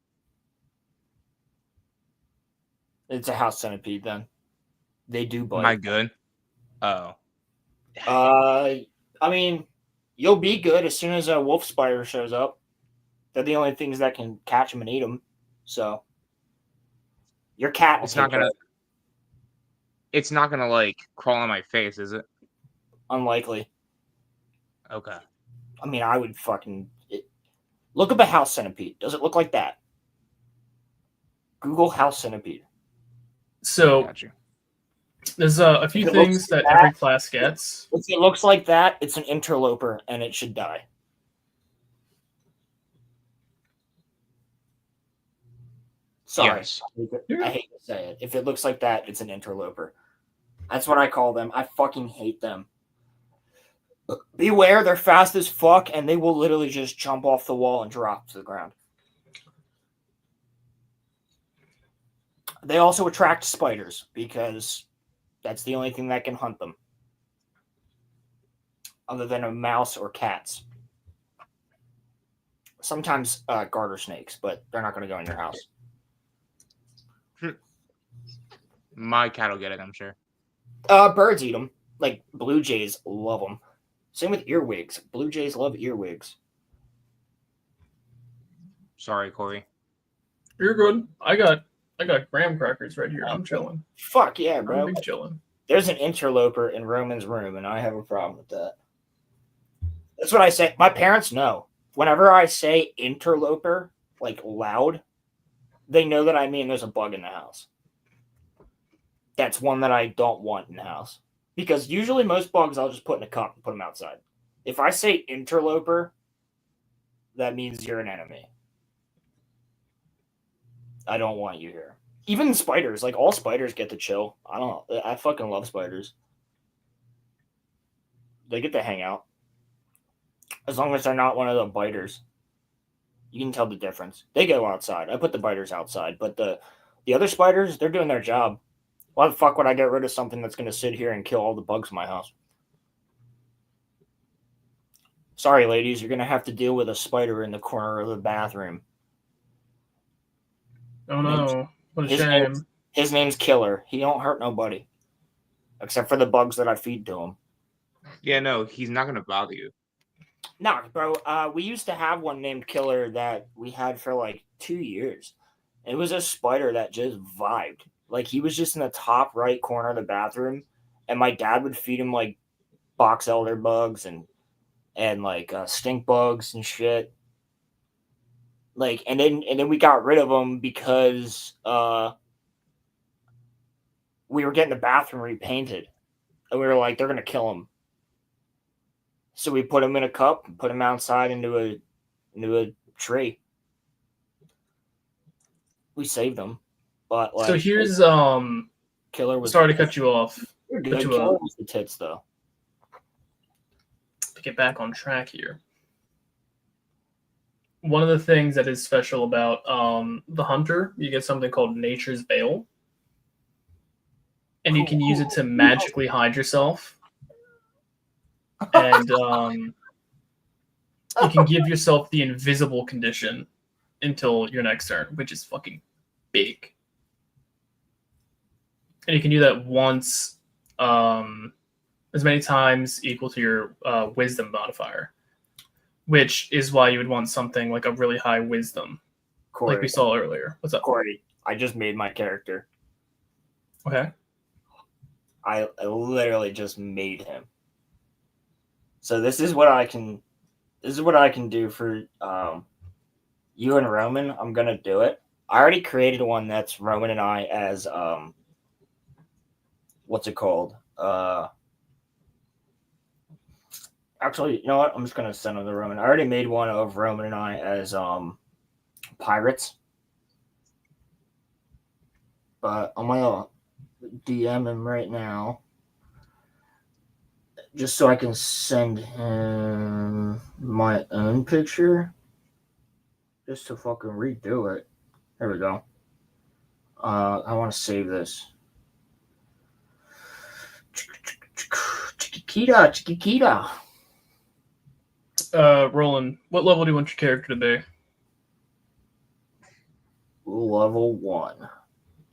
It's a house centipede, then. They do bite. Am I good? Oh. I mean, you'll be good as soon as a wolf spider shows up. They're the only things that can catch them and eat them. So your cat will take care of it. It's not gonna like crawl on my face, is it? Unlikely. Okay. I mean, I would fucking look up a house centipede. Does it look like that? Google house centipede. So there's a few things that every class gets. If it looks like that, it's an interloper, and it should die. Sorry, yes. I hate to say it. If it looks like that, it's an interloper. That's what I call them. I fucking hate them. Beware, they're fast as fuck, and they will literally just jump off the wall and drop to the ground. They also attract spiders because that's the only thing that can hunt them, other than a mouse or cats. Sometimes garter snakes, but they're not going to go in your house. My cat will get it, I'm sure. Birds eat them. Like blue jays love them. Same with earwigs. Blue jays love earwigs. Sorry, Corey. You're good. I got graham crackers right here. I'm chilling. Fuck yeah, bro. I'm chilling. There's an interloper in Roman's room, and I have a problem with that. That's what I say. My parents know. Whenever I say interloper, like loud, they know that I mean there's a bug in the house. That's one that I don't want in the house. Because usually most bugs I'll just put in a cup and put them outside. If I say interloper, that means you're an enemy. I don't want you here. Even spiders, like all spiders get to chill. I don't know. I fucking love spiders. They get to hang out. As long as they're not one of the biters. You can tell the difference. They go outside. I put the biters outside, but the other spiders, they're doing their job. Why the fuck would I get rid of something that's going to sit here and kill all the bugs in my house? Sorry, ladies, you're going to have to deal with a spider in the corner of the bathroom. Oh no, what a shame. His name's Killer. He don't hurt nobody. Except for the bugs that I feed to him. Yeah, no, he's not going to bother you. Nah, bro, we used to have one named Killer that we had for like 2 years. It was a spider that just vibed. Like, he was just in the top right corner of the bathroom, and my dad would feed him like box elder bugs and like stink bugs and shit. Like, and then we got rid of them because we were getting the bathroom repainted, and we were like, they're gonna kill him. So we put him in a cup and put him outside into a tree. We saved him, but like. So here's Killer was. Sorry to cut you off. You're good. Killer was the tits though. To get back on track here. One of the things that is special about the hunter, you get something called Nature's Veil. And you can use it to magically hide yourself. And you can give yourself the invisible condition until your next turn, which is fucking big. And you can do that once, as many times equal to your wisdom modifier, which is why you would want something like a really high wisdom, Corey, like we saw earlier. What's up, Corey? I just made my character. Okay. I literally just made him. So this is what I can do for you and Roman. I'm gonna do it. I already created one that's Roman and I as what's it called? Actually, you know what? I'm just gonna send him to Roman. I already made one of Roman and I as pirates. But I'm gonna DM him right now. Just so I can send him my own picture. Just to fucking redo it. There we go. I want to save this. Chiquita. Roland, what level do you want your character to be? Level 1.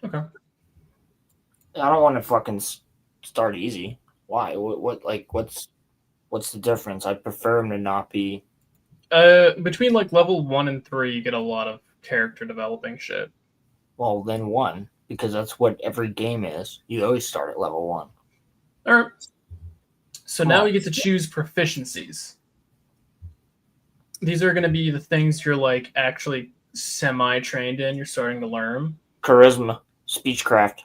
Okay. I don't want to fucking start easy. Why? What's the difference? I prefer him to not be. Between like level 1 and 3, you get a lot of character developing shit. Well, then 1, because that's what every game is. You always start at level 1. All right. So now we get to choose proficiencies. These are going to be the things you're like actually semi-trained in. You're starting to learn. Charisma, speechcraft,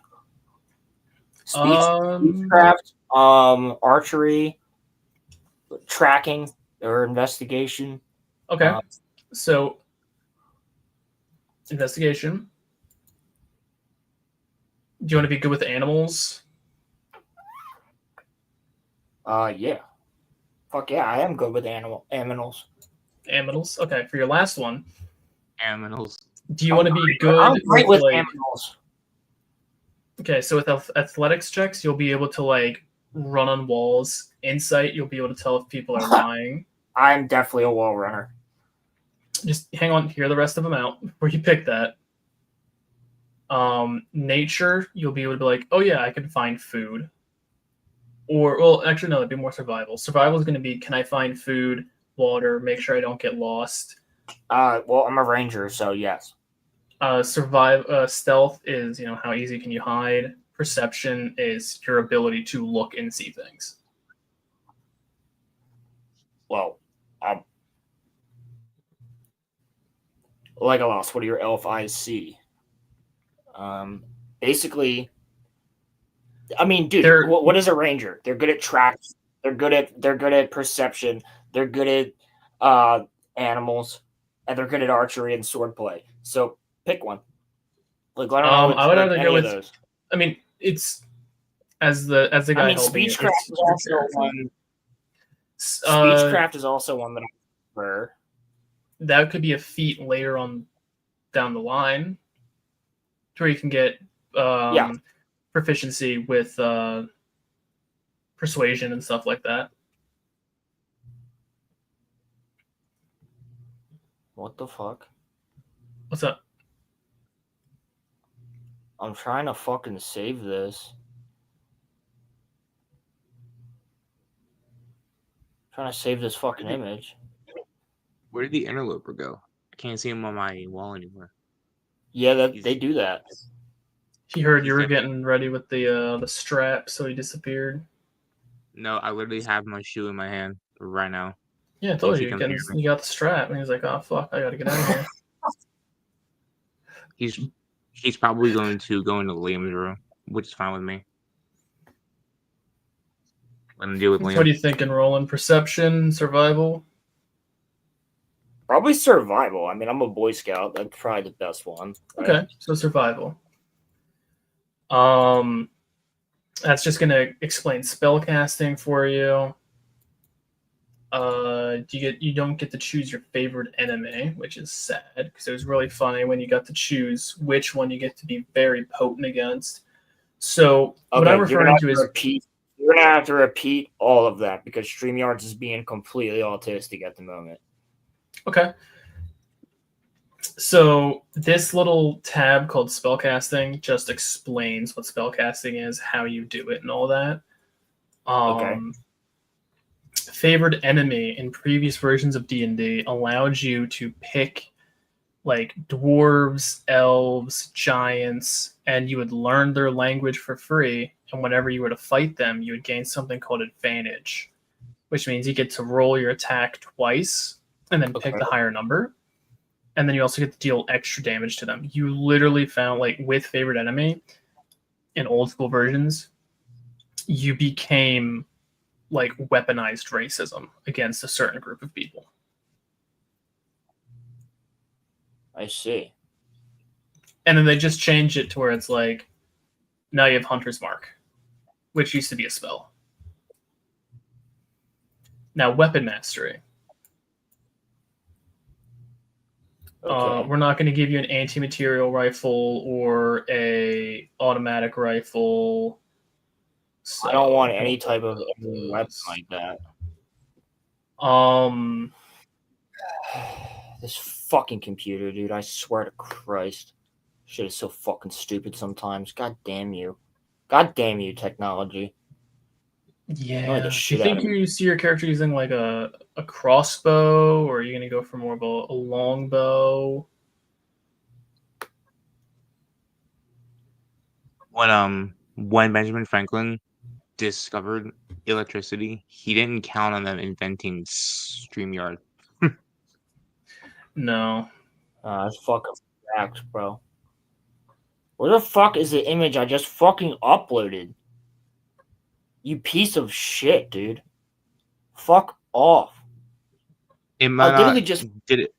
archery, tracking or investigation. Okay. So investigation. Do you want to be good with animals? Yeah. Fuck yeah, I am good with animals. Aminals. Okay, for your last one. Aminals. Do you want to be good? I'm great with animals. Okay, so with athletics checks, you'll be able to like run on walls. Insight, you'll be able to tell if people are lying. I'm definitely a wall runner. Just hang on, hear the rest of them out before you pick that. Nature, you'll be able to be like, oh yeah, I can find food. Or, well, actually, no, it'd be more survival. Survival is going to be, can I find food, water, make sure I don't get lost. Well, I'm a ranger, so yes. Stealth is, how easy can you hide? Perception is your ability to look and see things. Well, Legolas, what do your elf eyes see? Basically, I mean, dude, what is a ranger? They're good at tracks. They're good at perception. They're good at animals, and they're good at archery and swordplay. So pick one. Like, I would either go with those. I mean, it's as the guy. I mean, speechcraft is also one. Speechcraft is also one that I prefer. that could be a feat later on down the line, to where you can get proficiency with persuasion and stuff like that. What the fuck? What's up? I'm trying to fucking save this. Trying to save this fucking image. Where did the interloper go? I can't see him on my wall anymore. Yeah, they do that. He heard you were getting ready with the strap, so he disappeared. No, I literally have my shoe in my hand right now. Yeah, I told you, you got the strap, and he's like, "Oh fuck, I gotta get out of here." He's probably going to go into Liam's room, which is fine with me. Let him deal with Liam. What are you thinking, Roland? Perception, survival? Probably survival. I mean, I'm a Boy Scout. That's probably the best one. Right? Okay, so survival. That's just gonna explain spellcasting for you. You don't get to choose your favorite enemy, which is sad because it was really funny when you got to choose which one you get to be very potent against. So what I'm referring to is you're gonna have to repeat all of that because StreamYards is being completely autistic at the moment. Okay. So this little tab called spellcasting just explains what spellcasting is, how you do it, and all that. Okay. Favored enemy in previous versions of D&D allowed you to pick like dwarves, elves, giants, and you would learn their language for free. And whenever you were to fight them, you would gain something called advantage, which means you get to roll your attack twice and then pick the higher number. And then you also get to deal extra damage to them. You literally found, like, with favorite enemy in old school versions, you became like weaponized racism against a certain group of people. I see. And then they just changed it to where it's like, now you have Hunter's Mark, which used to be a spell. Now, weapon mastery. Okay. We're not going to give you an anti-material rifle or a automatic rifle. So, I don't want any type of weapon like that. This fucking computer, dude. I swear to Christ. Shit is so fucking stupid sometimes. God damn you. God damn you, technology. Yeah. Do you think you see your character using like a crossbow, or are you going to go for more of a longbow? When Benjamin Franklin discovered electricity, he didn't count on them inventing StreamYard. No. That's fucking fact, bro. Where the fuck is the image I just fucking uploaded? You piece of shit, dude. Fuck off. It might not, did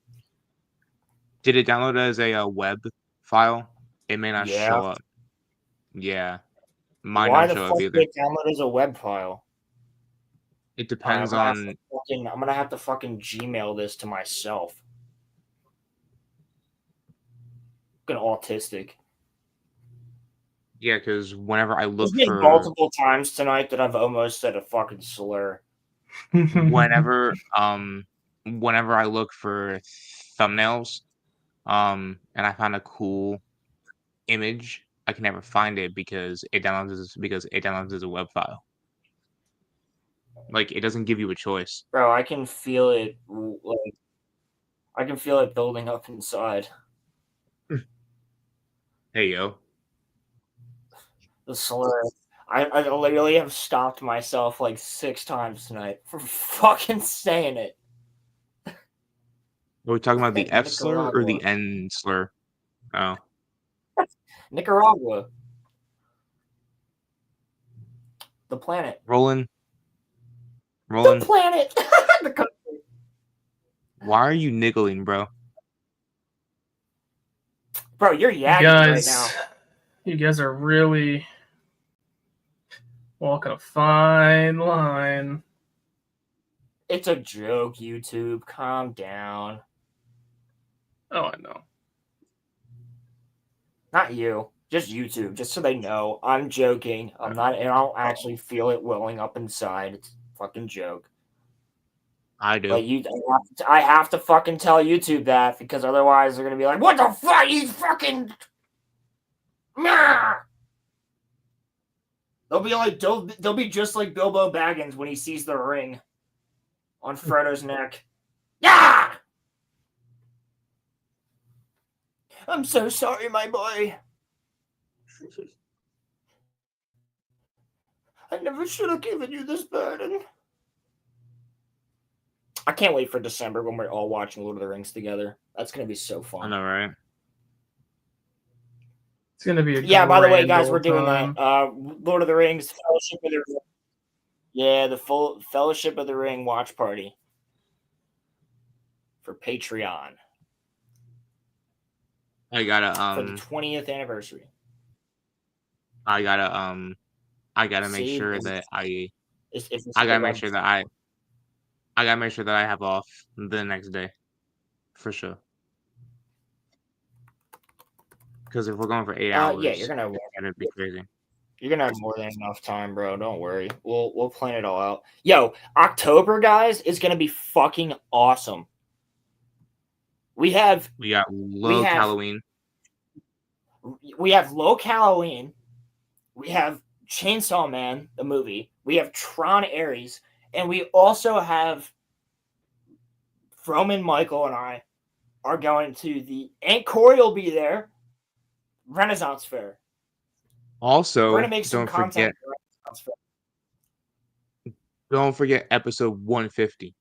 it download as a web file? It may not show up. Yeah. Might Why not the show fuck up either. did it download as a web file? It depends on. I'm gonna have to fucking Gmail this to myself. Fucking autistic. Yeah, because whenever I look There's been for multiple times tonight that I've almost said a fucking slur. whenever I look for thumbnails, and I find a cool image, I can never find it because it downloads as a web file. Like, it doesn't give you a choice. Bro, I can feel it. Like, I can feel it building up inside. Hey, yo. The slur. I literally have stopped myself like 6 times tonight for fucking saying it. Are we talking about the F slur or the N slur? Oh. Nicaragua. The planet. Roland. The planet. The country. Why are you niggling, bro? Bro, you're yagging right now. You guys are really walking a fine line. It's a joke, YouTube. Calm down. Oh, I know. Not you. Just YouTube. Just so they know. I'm joking. I'm not. I don't actually feel it welling up inside. It's a fucking joke. I do. But I have to fucking tell YouTube that because otherwise they're gonna be like, "What the fuck? He's fucking." Nah! They'll be like, they'll be just like Bilbo Baggins when he sees the ring on Frodo's neck. Yeah. I'm so sorry, my boy. I never should have given you this burden. I can't wait for December when we're all watching Lord of the Rings together. That's gonna be so fun. I know, right? It's gonna be a by the way, guys, grand we're doing time. that. Lord of the Rings, Fellowship of the Ring. Yeah, the full Fellowship of the Ring watch party for Patreon I gotta for the 20th anniversary. I gotta make See, sure it's- that I it's I gotta the make sure that I gotta make sure that I have off the next day, for sure. Because if we're going for 8 hours, yeah, you're gonna it'd be crazy. You're gonna have more than enough time, bro. Don't worry. We'll plan it all out. Yo, October, guys, is gonna be fucking awesome. We got Halloween. We have Low Halloween. We have Chainsaw Man, the movie. We have Tron Ares, and we also have Roman, Michael, and I are going to the Aunt Corey will be there. Renaissance Fair. Also, We're gonna make some content. Don't forget episode 150.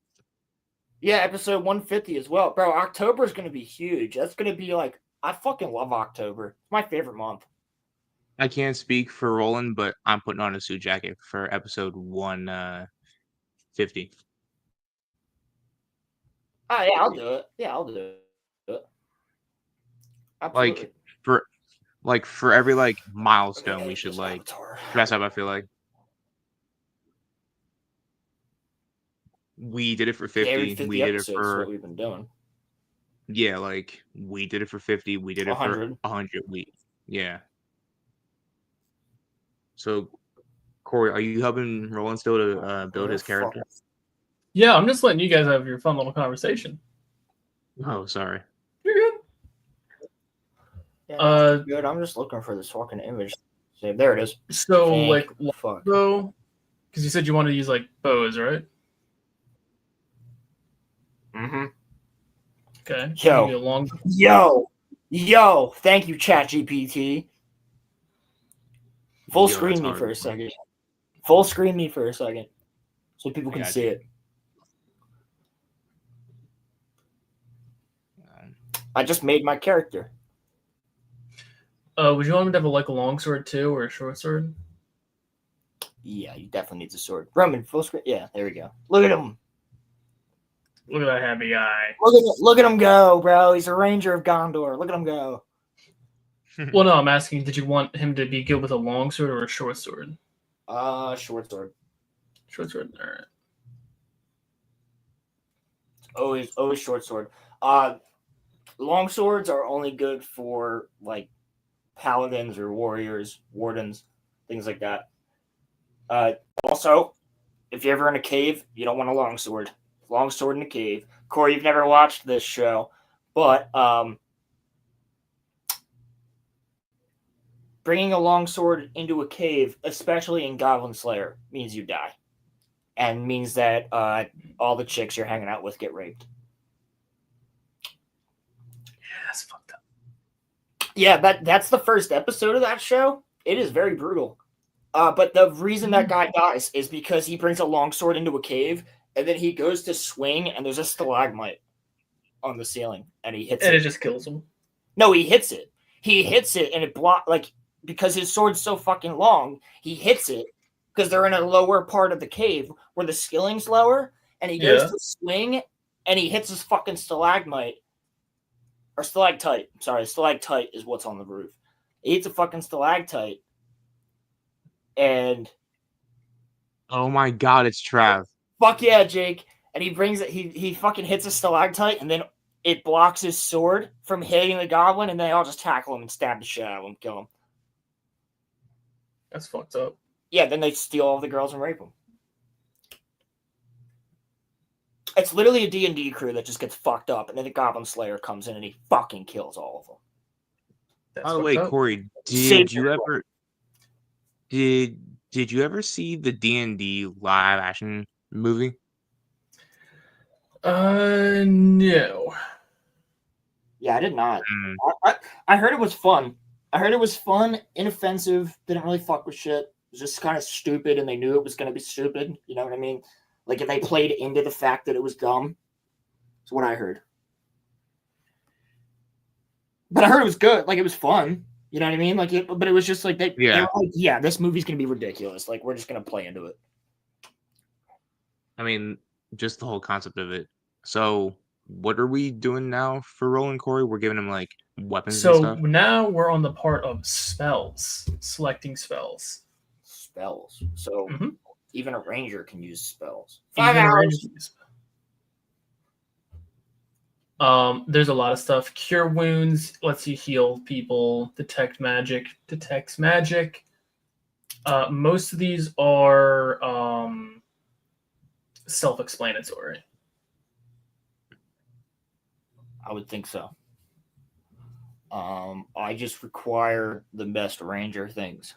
Yeah, episode 150 as well. Bro, October is going to be huge. That's going to be like, I fucking love October. It's my favorite month. I can't speak for Roland, but I'm putting on a suit jacket for episode 150. Oh, yeah, I'll do it. Yeah, I'll do it. Absolutely. For every milestone, we should dress up. I feel like we did it for 50. Yeah, every 50 we did it episodes for is what we've been doing. Yeah, we did it for 50. We did it 100. for 100. Yeah. So, Corey, are you helping Roland still to build his character? Yeah, I'm just letting you guys have your fun little conversation. Oh, sorry. You're good. Yeah, good. I'm just looking for this fucking image. So, there it is. So, fuck. bow, because you said you wanted to use bows, right? Mm-hmm. Okay. Yo! Thank you, ChatGPT. Full screen me for a second. Full screen me for a second, so people can see it. I just made my character. Would you want him to have a longsword too, or a short sword? Yeah, you definitely need a sword. Roman, full screen. Yeah, there we go. Look at him. Look at that happy guy. Look at him go, bro. He's a ranger of Gondor. Look at him go. Well, no, I'm asking, did you want him to be good with a longsword or a short sword? Short sword. Short sword. All right. Always short sword. Long swords are only good for paladins or warriors, wardens, things like that. Also, if you're ever in a cave, you don't want a long sword. Long sword in a cave. Corey, you've never watched this show, but bringing a long sword into a cave, especially in Goblin Slayer, means you die, and means that all the chicks you're hanging out with get raped. Yeah, that's fucked up. Yeah, that's the first episode of that show. It is very brutal. But the reason that guy dies is because he brings a longsword into a cave, and then he goes to swing, and there's a stalagmite on the ceiling, and he hits it. And it just kills him. No, he hits it. He hits it, and it because his sword's so fucking long, he hits it because they're in a lower part of the cave where the skilling's lower, and he goes to swing, and he hits his fucking stalagmite. Or stalactite. Sorry, stalactite is what's on the roof. He hits a fucking stalactite. And oh my god, it's Trav. Fuck yeah, Jake. And he brings it, he fucking hits a stalactite, and then it blocks his sword from hitting the goblin, and they all just tackle him and stab the shit out of him, kill him. That's fucked up. Yeah, then they steal all the girls and rape them. It's literally a D&D crew that just gets fucked up, and then the Goblin Slayer comes in and he fucking kills all of them. By the way, Corey, did you ever see the D&D live action movie? No. Yeah, I did not. I heard it was fun. I heard it was fun, inoffensive, didn't really fuck with shit. It was just kind of stupid, and they knew it was going to be stupid. You know what I mean? Like, if they played into the fact that it was dumb. That's what I heard. But I heard it was good. Like, it was fun. You know what I mean? Like, but it was just like, they were like, yeah, this movie's going to be ridiculous. Like, we're just going to play into it. I mean, just the whole concept of it. So, what are we doing now for Roland, Corey? We're giving him, like, weapons and So stuff? now we're on the part of spells, selecting spells. Spells. So even a ranger can use spells. Even 5 a hours. ranger can use there's a lot of stuff. Cure wounds lets you heal people. Detects magic. Most of these are self-explanatory. I would think so. I just require the best ranger things.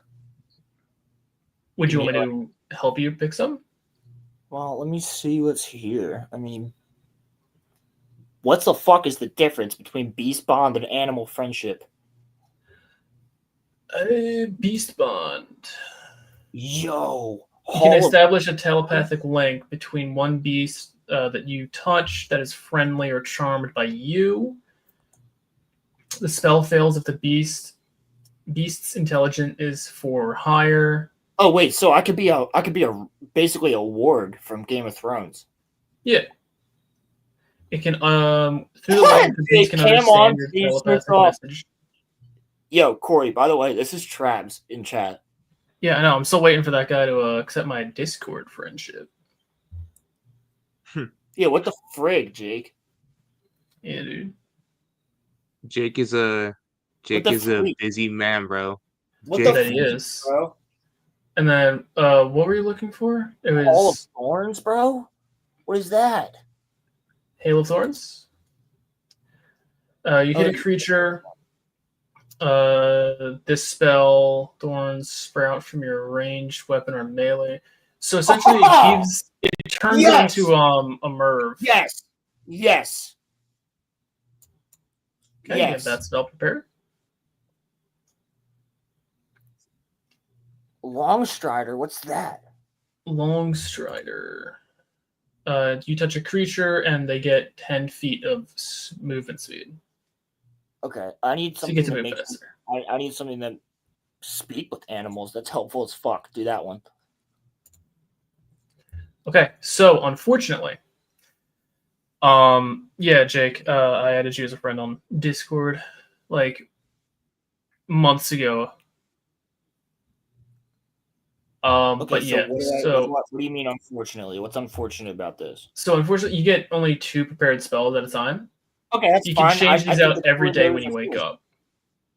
Would you want me to help you pick some? Well, let me see what's here. I mean, what the fuck is the difference between beast bond and animal friendship? Beast bond. Yo. You can establish a telepathic link between one beast that you touch that is friendly or charmed by you. The spell fails if the beast's intelligence is 4 or higher. Oh wait, so I could be basically a warg from Game of Thrones. Yeah. It can through the link the beast can understand your telepathic message. Yo, Corey, by the way, this is Trabs in chat. Yeah, I know. I'm still waiting for that guy to accept my Discord friendship. Yeah, what the frig, Jake? Yeah, dude. Jake is a busy man, bro. What That he is, bro? And then, what were you looking for? It was Hall of Thorns, bro. What is that? Hail of Thorns. You hit a creature. This spell, thorns sprout from your ranged weapon or melee. So essentially, it turns it into a Merv. Yes. Okay, you have that spell prepared. Longstrider, what's that? Longstrider. You touch a creature and they get 10 feet of movement speed. Okay, I need something to get to to move make. faster. I need something that speak with animals. That's helpful as fuck. Do that one. Okay, so unfortunately, yeah, Jake, I added you as a friend on Discord like months ago. Okay, but yeah, what do you mean unfortunately? What's unfortunate about this? So unfortunately, you get only 2 prepared spells at a time. Okay, that's you fine. can change these out think every day when those you are wake cool. up.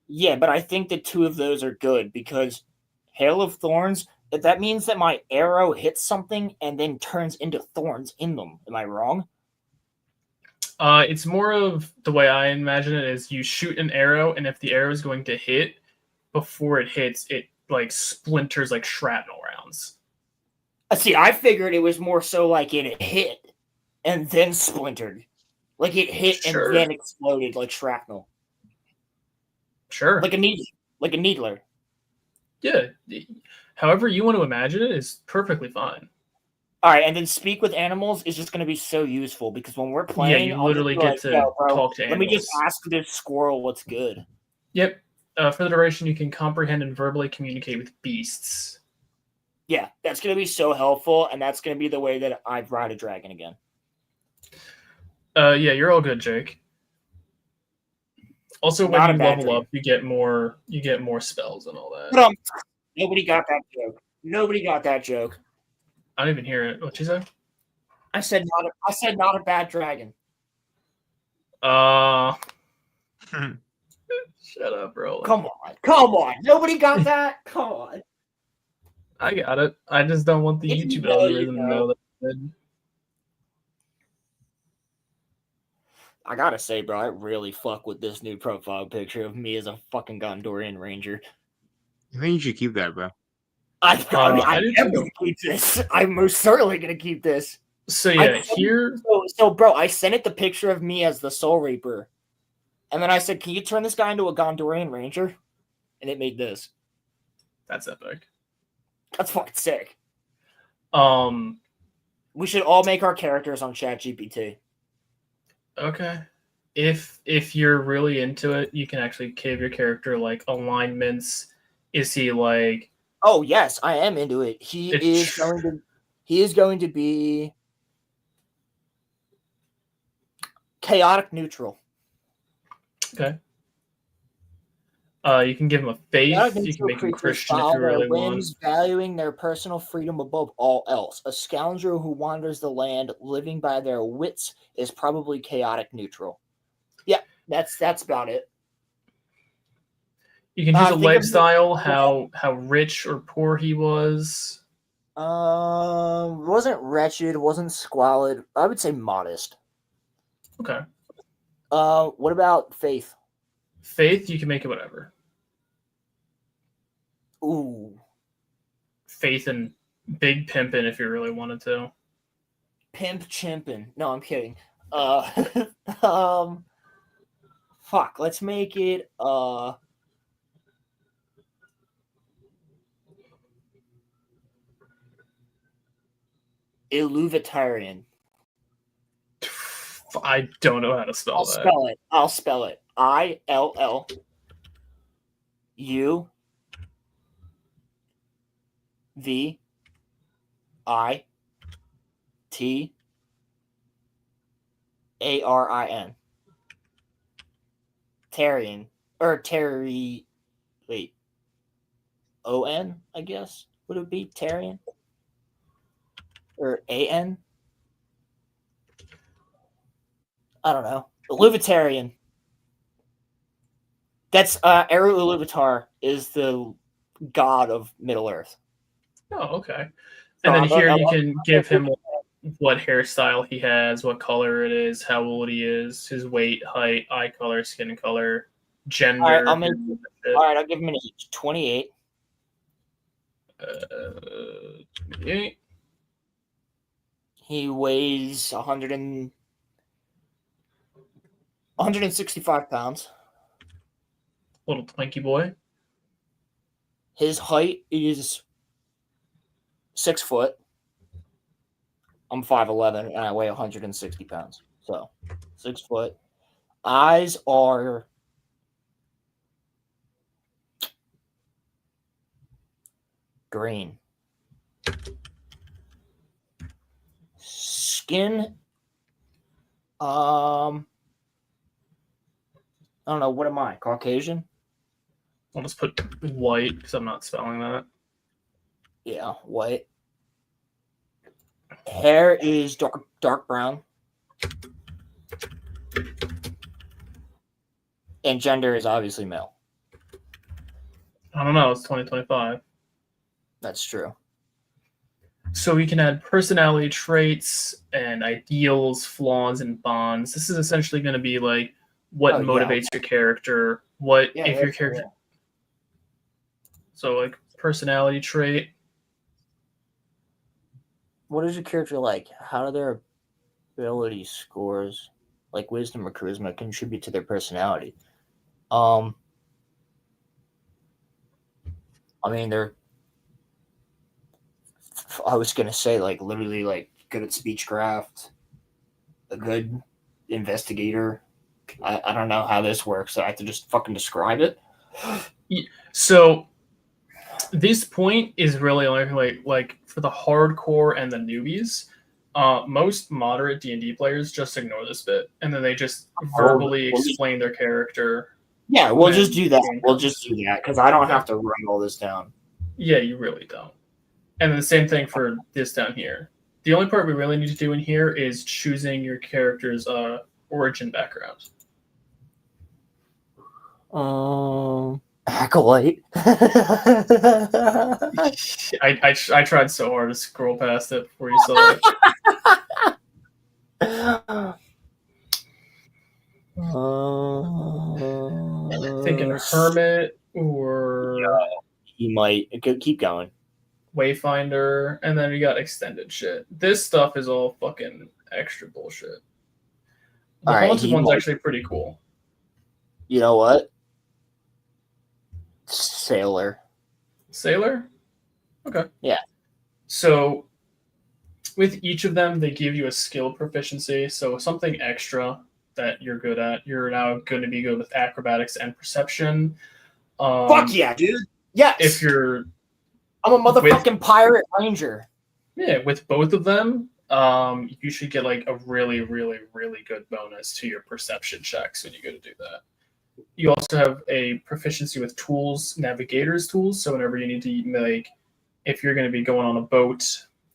Yeah, but I think that 2 of those are good because Hail of Thorns, that means that my arrow hits something and then turns into thorns in them. Am I wrong? It's more of the way I imagine it is you shoot an arrow, and if the arrow is going to hit, before it hits, it like splinters like shrapnel rounds. See, I figured it was more so like it hit and then splintered. Like it hit and then exploded like shrapnel. Sure. Like a needler. Yeah. However you want to imagine it is perfectly fine. All right, and then speak with animals is just going to be so useful because when we're playing, you literally get to talk to animals. Let me just ask this squirrel what's good. Yep. For the duration, you can comprehend and verbally communicate with beasts. Yeah, that's going to be so helpful, and that's going to be the way that I ride a dragon again. Yeah, you're all good, Jake. Also, when you level up, you get more spells and all that. Nobody got that joke. I didn't even hear it. What'd you say? I said not a bad dragon. Shut up, bro. Come on. Nobody got that? Come on. I got it. I just don't want the YouTube algorithm to know that. I gotta say, bro, I really fuck with this new profile picture of me as a fucking Gondorian Ranger. I think you should keep that, bro. I am gonna keep this. I'm most certainly gonna keep this. So yeah, So bro, I sent it the picture of me as the Soul Reaper, and then I said, "Can you turn this guy into a Gondorian Ranger?" And it made this. That's epic. That's fucking sick. We should all make our characters on ChatGPT. Okay. If you're really into it, you can actually give your character like alignments. Is he like? Oh yes, I am into it. He is going to be chaotic neutral. Okay. You can give him a faith. You can make him Christian if you really want. Valuing their personal freedom above all else. A scoundrel who wanders the land, living by their wits, is probably chaotic neutral. Yeah, that's about it. You can choose a lifestyle, how rich or poor he was. Wasn't wretched, wasn't squalid. I would say modest. Okay. What about faith? Faith, you can make it whatever. Ooh. Faith and big pimpin' if you really wanted to. Pimp chimpin'. No, I'm kidding. Fuck. Let's make it Illuvitarian. I don't know how to spell that. I'll spell it. ILLU VITARIAN. Tarian. Or Terry. Wait. ON, I guess? Would it be Tarian? Or AN? I don't know. Illuvitarian. That's Eru Iluvatar is the god of Middle Earth. Oh, okay. And then here you can give him what hairstyle he has, what color it is, how old he is, his weight, height, eye color, skin color, gender. All right, I'll give him an age. 28. 28. He weighs 165 pounds. Little twinkie boy. His height is 6 foot. I'm 5'11", and I weigh 160 pounds. So, 6 foot. Eyes are green. Skin, I don't know. What am I? Caucasian? I'll just put white because I'm not spelling that. Yeah, white. Hair is dark brown. And gender is obviously male. I don't know. It's 2025. That's true. So we can add personality traits and ideals, flaws, and bonds. This is essentially going to be like what motivates your character. If your character. Yeah. So like personality trait. What is your character like? How do their ability scores, like wisdom or charisma, contribute to their personality? I mean, I was gonna say like literally like good at speechcraft, a good investigator. I don't know how this works. So I have to just fucking describe it. So this point is really only like for the hardcore and the newbies. Most moderate D&D players just ignore this bit, and then they just verbally explain their character. Yeah, we'll just do that. We'll just do that because I don't have to write all this down. Yeah, you really don't. And then the same thing for this down here. The only part we really need to do in here is choosing your character's origin background? Acolyte. I tried so hard to scroll past it before you saw it. Thinking hermit or he might keep going. Wayfinder, and then we got extended shit. This stuff is all fucking extra bullshit. The haunted one's actually pretty cool. You know what? Sailor. Sailor? Okay. Yeah. So with each of them, they give you a skill proficiency. So something extra that you're good at. You're now going to be good with acrobatics and perception. Fuck yeah, dude. Yes. If you're... I'm a motherfucking pirate ranger. Yeah, with both of them, you should get like a really, really, really good bonus to your perception checks when you go to do that. You also have a proficiency with tools, navigator's tools. So whenever you need to, like, if you're going to be going on a boat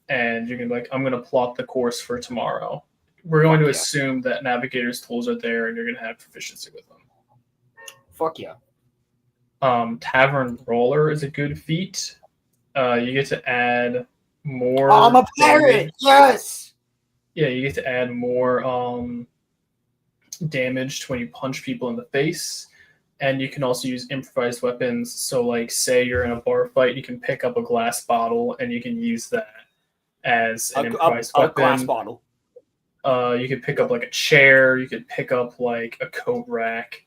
and you're going to be like, I'm going to plot the course for tomorrow, we're going to assume that navigator's tools are there and you're going to have proficiency with them. Fuck yeah. Tavern roller is a good feat. You get to add more. I'm a pirate. Yes. Yeah, you get to add more damage to when you punch people in the face, and you can also use improvised weapons. So, like, say you're in a bar fight, you can pick up a glass bottle, and you can use that as an improvised weapon. A glass bottle. You could pick up like a chair. You could pick up like a coat rack.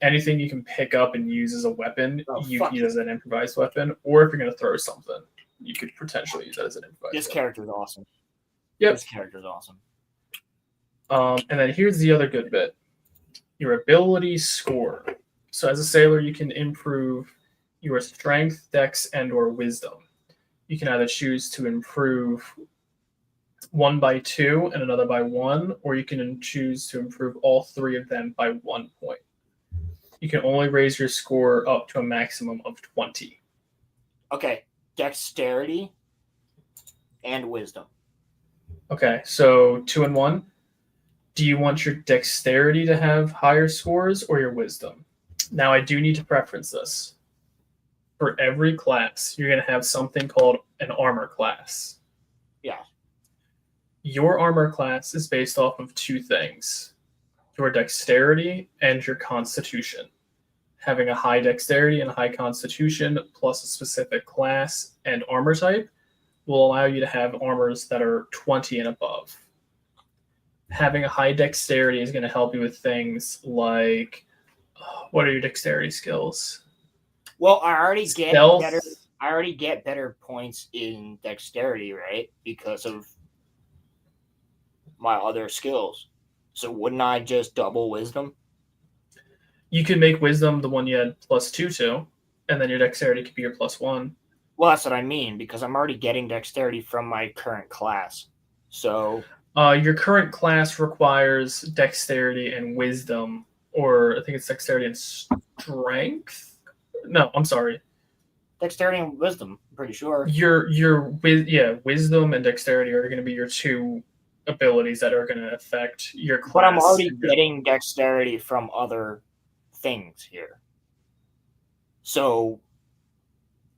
Anything you can pick up and use as a weapon, you can use as an improvised weapon. Or if you're going to throw something, you could potentially use that as an improvised This character's awesome. Yep. This character's awesome. And then here's the other good bit. Your ability score. So as a sailor, you can improve your strength, dex, and or wisdom. You can either choose to improve one by 2 and another by 1, or you can choose to improve all 3 of them by 1 point. You can only raise your score up to a maximum of 20. Okay. Dexterity and wisdom. Okay, so 2 and 1. Do you want your dexterity to have higher scores or your wisdom? Now, I do need to preference this. For every class, you're going to have something called an armor class. Yeah. Your armor class is based off of 2 things. Your dexterity and your constitution. Having a high dexterity and a high constitution plus a specific class and armor type will allow you to have armors that are 20 and above. Having a high dexterity is going to help you with things like, what are your dexterity skills? Well, I already get Stealth. better. I already get better points in dexterity, right? Because of my other skills. So wouldn't I just double wisdom? You can make wisdom the one you had +2 to, and then your dexterity could be your +1. Well, that's what I mean, because I'm already getting dexterity from my current class. So your current class requires dexterity and wisdom, or I think it's dexterity and strength. No, I'm sorry. Dexterity and wisdom, I'm pretty sure. Wisdom and dexterity are going to be your 2 abilities that are going to affect your class. But I'm already getting dexterity from other things here. So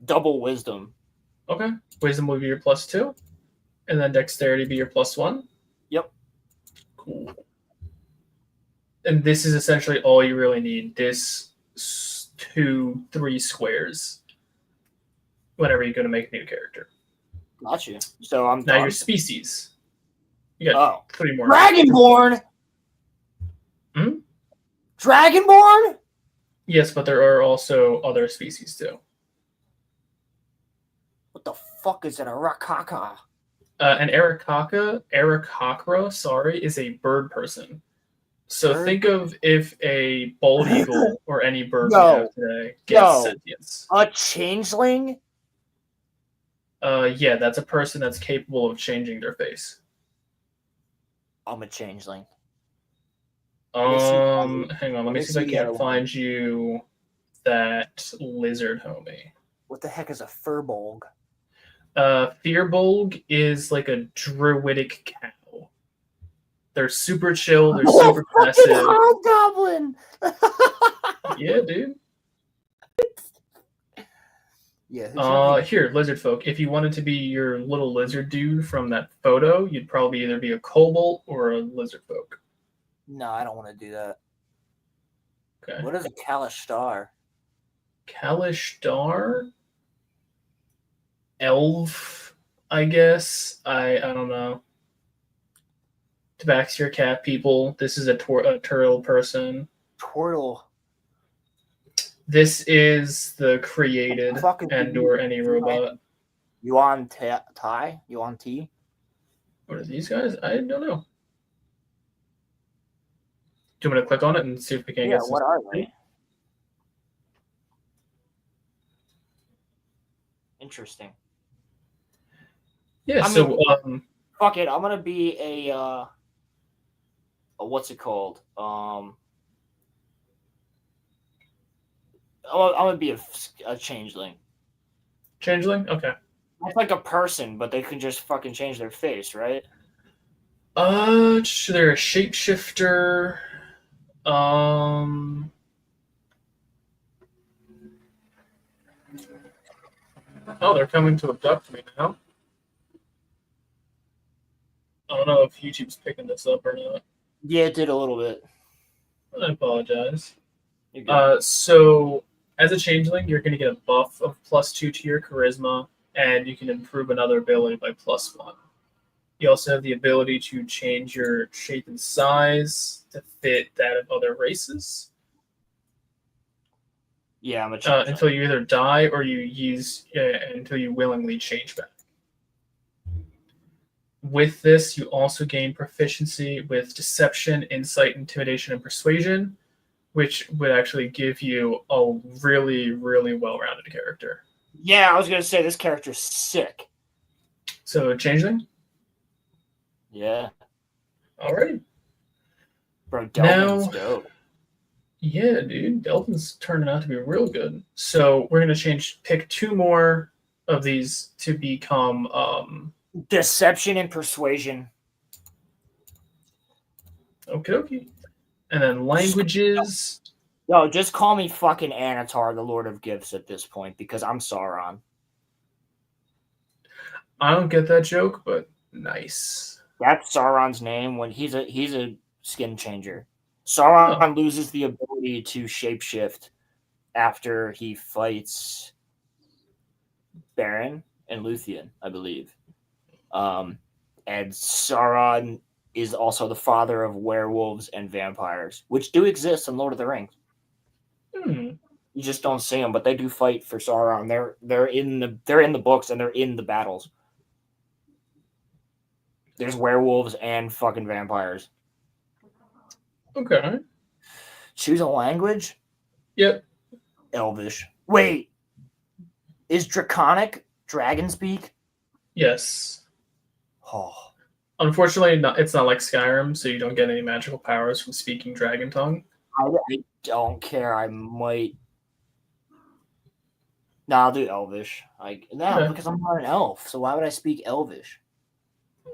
double wisdom. Okay. Wisdom will be your +2, and then dexterity be your +1. Yep. Cool. And this is essentially all you really need. This 2-3 squares whenever you're going to make a new character. Gotcha. So I'm now done. your species. You got 3 more. Dragonborn. Dragonborn. Yes, but there are also other species too. What the fuck is an Arakaka? An Arakakra, sorry, is a bird person. So think of if a bald eagle or any bird we have today gets sentience. A changeling? Yeah, that's a person that's capable of changing their face. I'm a changeling. Hang on, let me see if I can find you that lizard homie. What the heck is a furbolg? Fearbolg is like a druidic cow They're super chill. They're super passive. Hobgoblin. Yeah, dude. Yeah. Here, lizard folk. If you wanted to be your little lizard dude from that photo, you'd probably either be a kobold or a lizard folk. No, I don't want to do that. Okay. What is a Kalishtar? Kalishtar? Elf, I guess. I don't know. Tabaxi cat people. This is a turtle person. Turtle. This is the created and/or any robot. Yuan Tai? Yuan T? What are these guys? I don't know. Do you want me to click on it and see if we can get some? What are they? Interesting. Yeah, fuck it. I'm gonna be a what's it called? I'm gonna be a changeling. Changeling? Okay. It's like a person, but they can just fucking change their face, right? They're a shapeshifter. Oh, they're coming to abduct me now. I don't know if YouTube's picking this up or not. Yeah, it did a little bit. I apologize. So, as a changeling, you're going to get a buff of +2 to your charisma, and you can improve another ability by +1. You also have the ability to change your shape and size to fit that of other races. Yeah, I'm a changeling. Until you either die or until you willingly change back. With this, you also gain proficiency with deception, insight, intimidation, and persuasion, which would actually give you a really, really well-rounded character. Yeah, I was gonna say this character's sick. So, changeling? Yeah. All right. Bro, Delvin's dope. Yeah, dude, Delvin's turning out to be real good. So we're gonna pick 2 more of these to become deception and persuasion. Okay. And then languages. Yo, just call me fucking Anatar, the Lord of Gifts at this point, because I'm Sauron. I don't get that joke, but nice. That's Sauron's name when he's a skin changer. Sauron loses the ability to shapeshift after he fights Baron and Luthien, I believe. And Sauron is also the father of werewolves and vampires, which do exist in Lord of the Rings. You just don't see them, but they do fight for Sauron. They're in the books and they're in the battles. There's werewolves and fucking vampires. Okay. Choose a language? Yep. Elvish. Wait. Is Draconic dragon speak? Yes. Oh. Unfortunately, it's not like Skyrim, so you don't get any magical powers from speaking dragon tongue. I don't care. I might. No, I'll do Elvish. Because I'm not an elf, so why would I speak Elvish?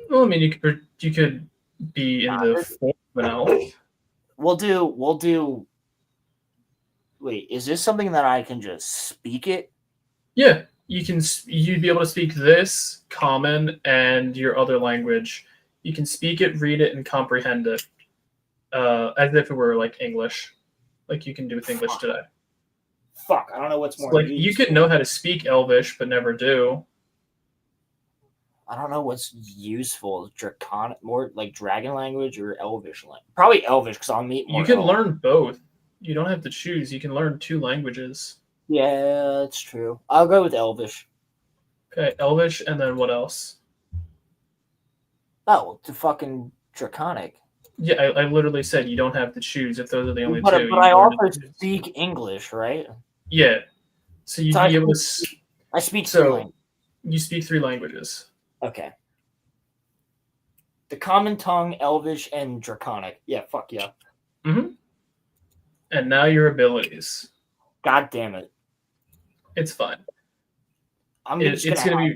Well, I mean, you could be in the form of an elf. We'll do. Wait, is this something that I can just speak it? Yeah, you'd be able to speak this, common, and your other language. You can speak it, read it, and comprehend it, as if it were like English, like you can do with English today. Fuck, I don't know what's more. Like you could know how to speak Elvish, but never do. I don't know what's useful. Draconic, more like dragon language or Elvish language? Probably Elvish, because I'll meet more. You can learn both. You don't have to choose. You can learn 2 languages. Yeah, that's true. I'll go with Elvish. Okay, Elvish, and then what else? Oh, the fucking Draconic. Yeah, I literally said you don't have to choose if those are the only 2. But I also speak English, right? Yeah. So you'd be able to. I speak 3 languages. You speak 3 languages. Okay. The Common Tongue, Elvish, and Draconic. Yeah, fuck yeah. Mm-hmm. And now your abilities. God damn it. It's fine. It's gonna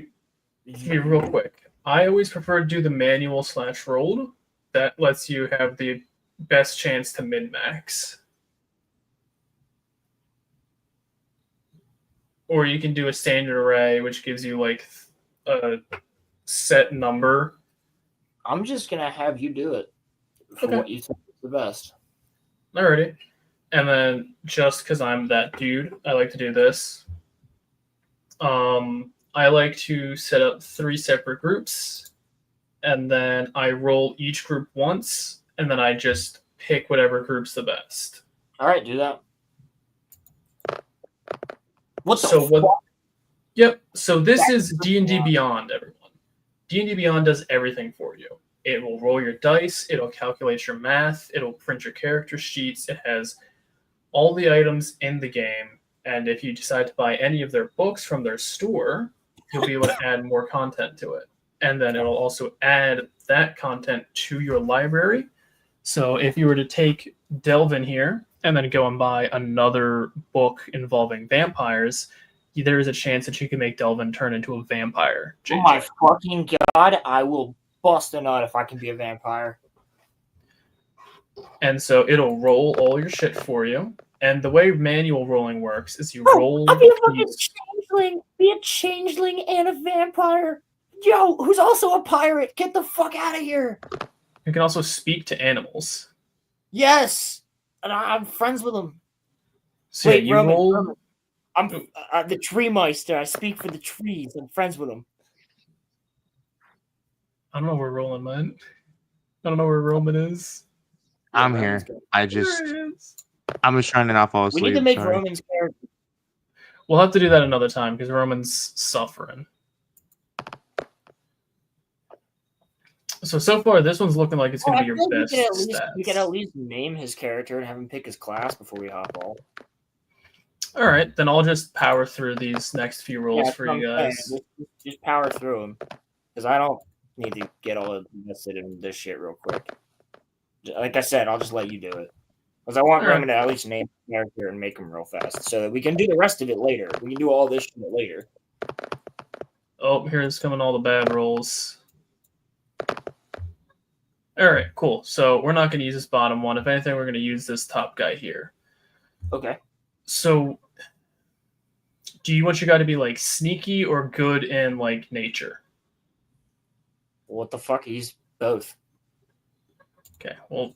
be real quick. I always prefer to do the manual /rolled that lets you have the best chance to min-max. Or you can do a standard array, which gives you like a set number. I'm just gonna have you do it for what you think is the best. Alrighty. And then just because I'm that dude, I like to do this. I like to set up 3 separate groups, and then I roll each group once, and then I just pick whatever group's the best. All right, do that. What the so fuck? what? Yep. So this is D&D Beyond, everyone. D&D Beyond does everything for you. It will roll your dice. It'll calculate your math. It'll print your character sheets. It has all the items in the game. And if you decide to buy any of their books from their store, you'll be able to add more content to it. And then it'll also add that content to your library. So if you were to take Delvin here and then go and buy another book involving vampires, there is a chance that you can make Delvin turn into a vampire. Oh my fucking god, I will bust a nut if I can be a vampire. And so it'll roll all your shit for you. And the way manual rolling works is you roll. I'll be a fucking changeling. Be a changeling and a vampire. Yo, who's also a pirate? Get the fuck out of here. You can also speak to animals. Yes, and I'm friends with them. So Wait, you Roman, roll. Roman. I'm the tree meister. I speak for the trees. I'm friends with them. I don't know where Roland went. I don't know where Roman is. I'm here. I'm just trying to not fall asleep. We need to make sorry. Roman's character. We'll have to do that another time because Roman's suffering. So far, this one's looking like it's going to be your best stats. We can at least name his character and have him pick his class before we hop off. All right, then I'll just power through these next few rolls for you guys. Just power through them, because I don't need to get all invested in this shit real quick. Like I said, I'll just let you do it, because I want Roman to at least name his character and make him real fast, so that we can do the rest of it later. We can do all this shit later. Oh, here's coming all the bad rolls. All right, cool. So we're not going to use this bottom one. If anything, we're going to use this top guy here. Okay. So, do you want your guy to be like sneaky or good in like nature? What the fuck? He's both. Okay. Well,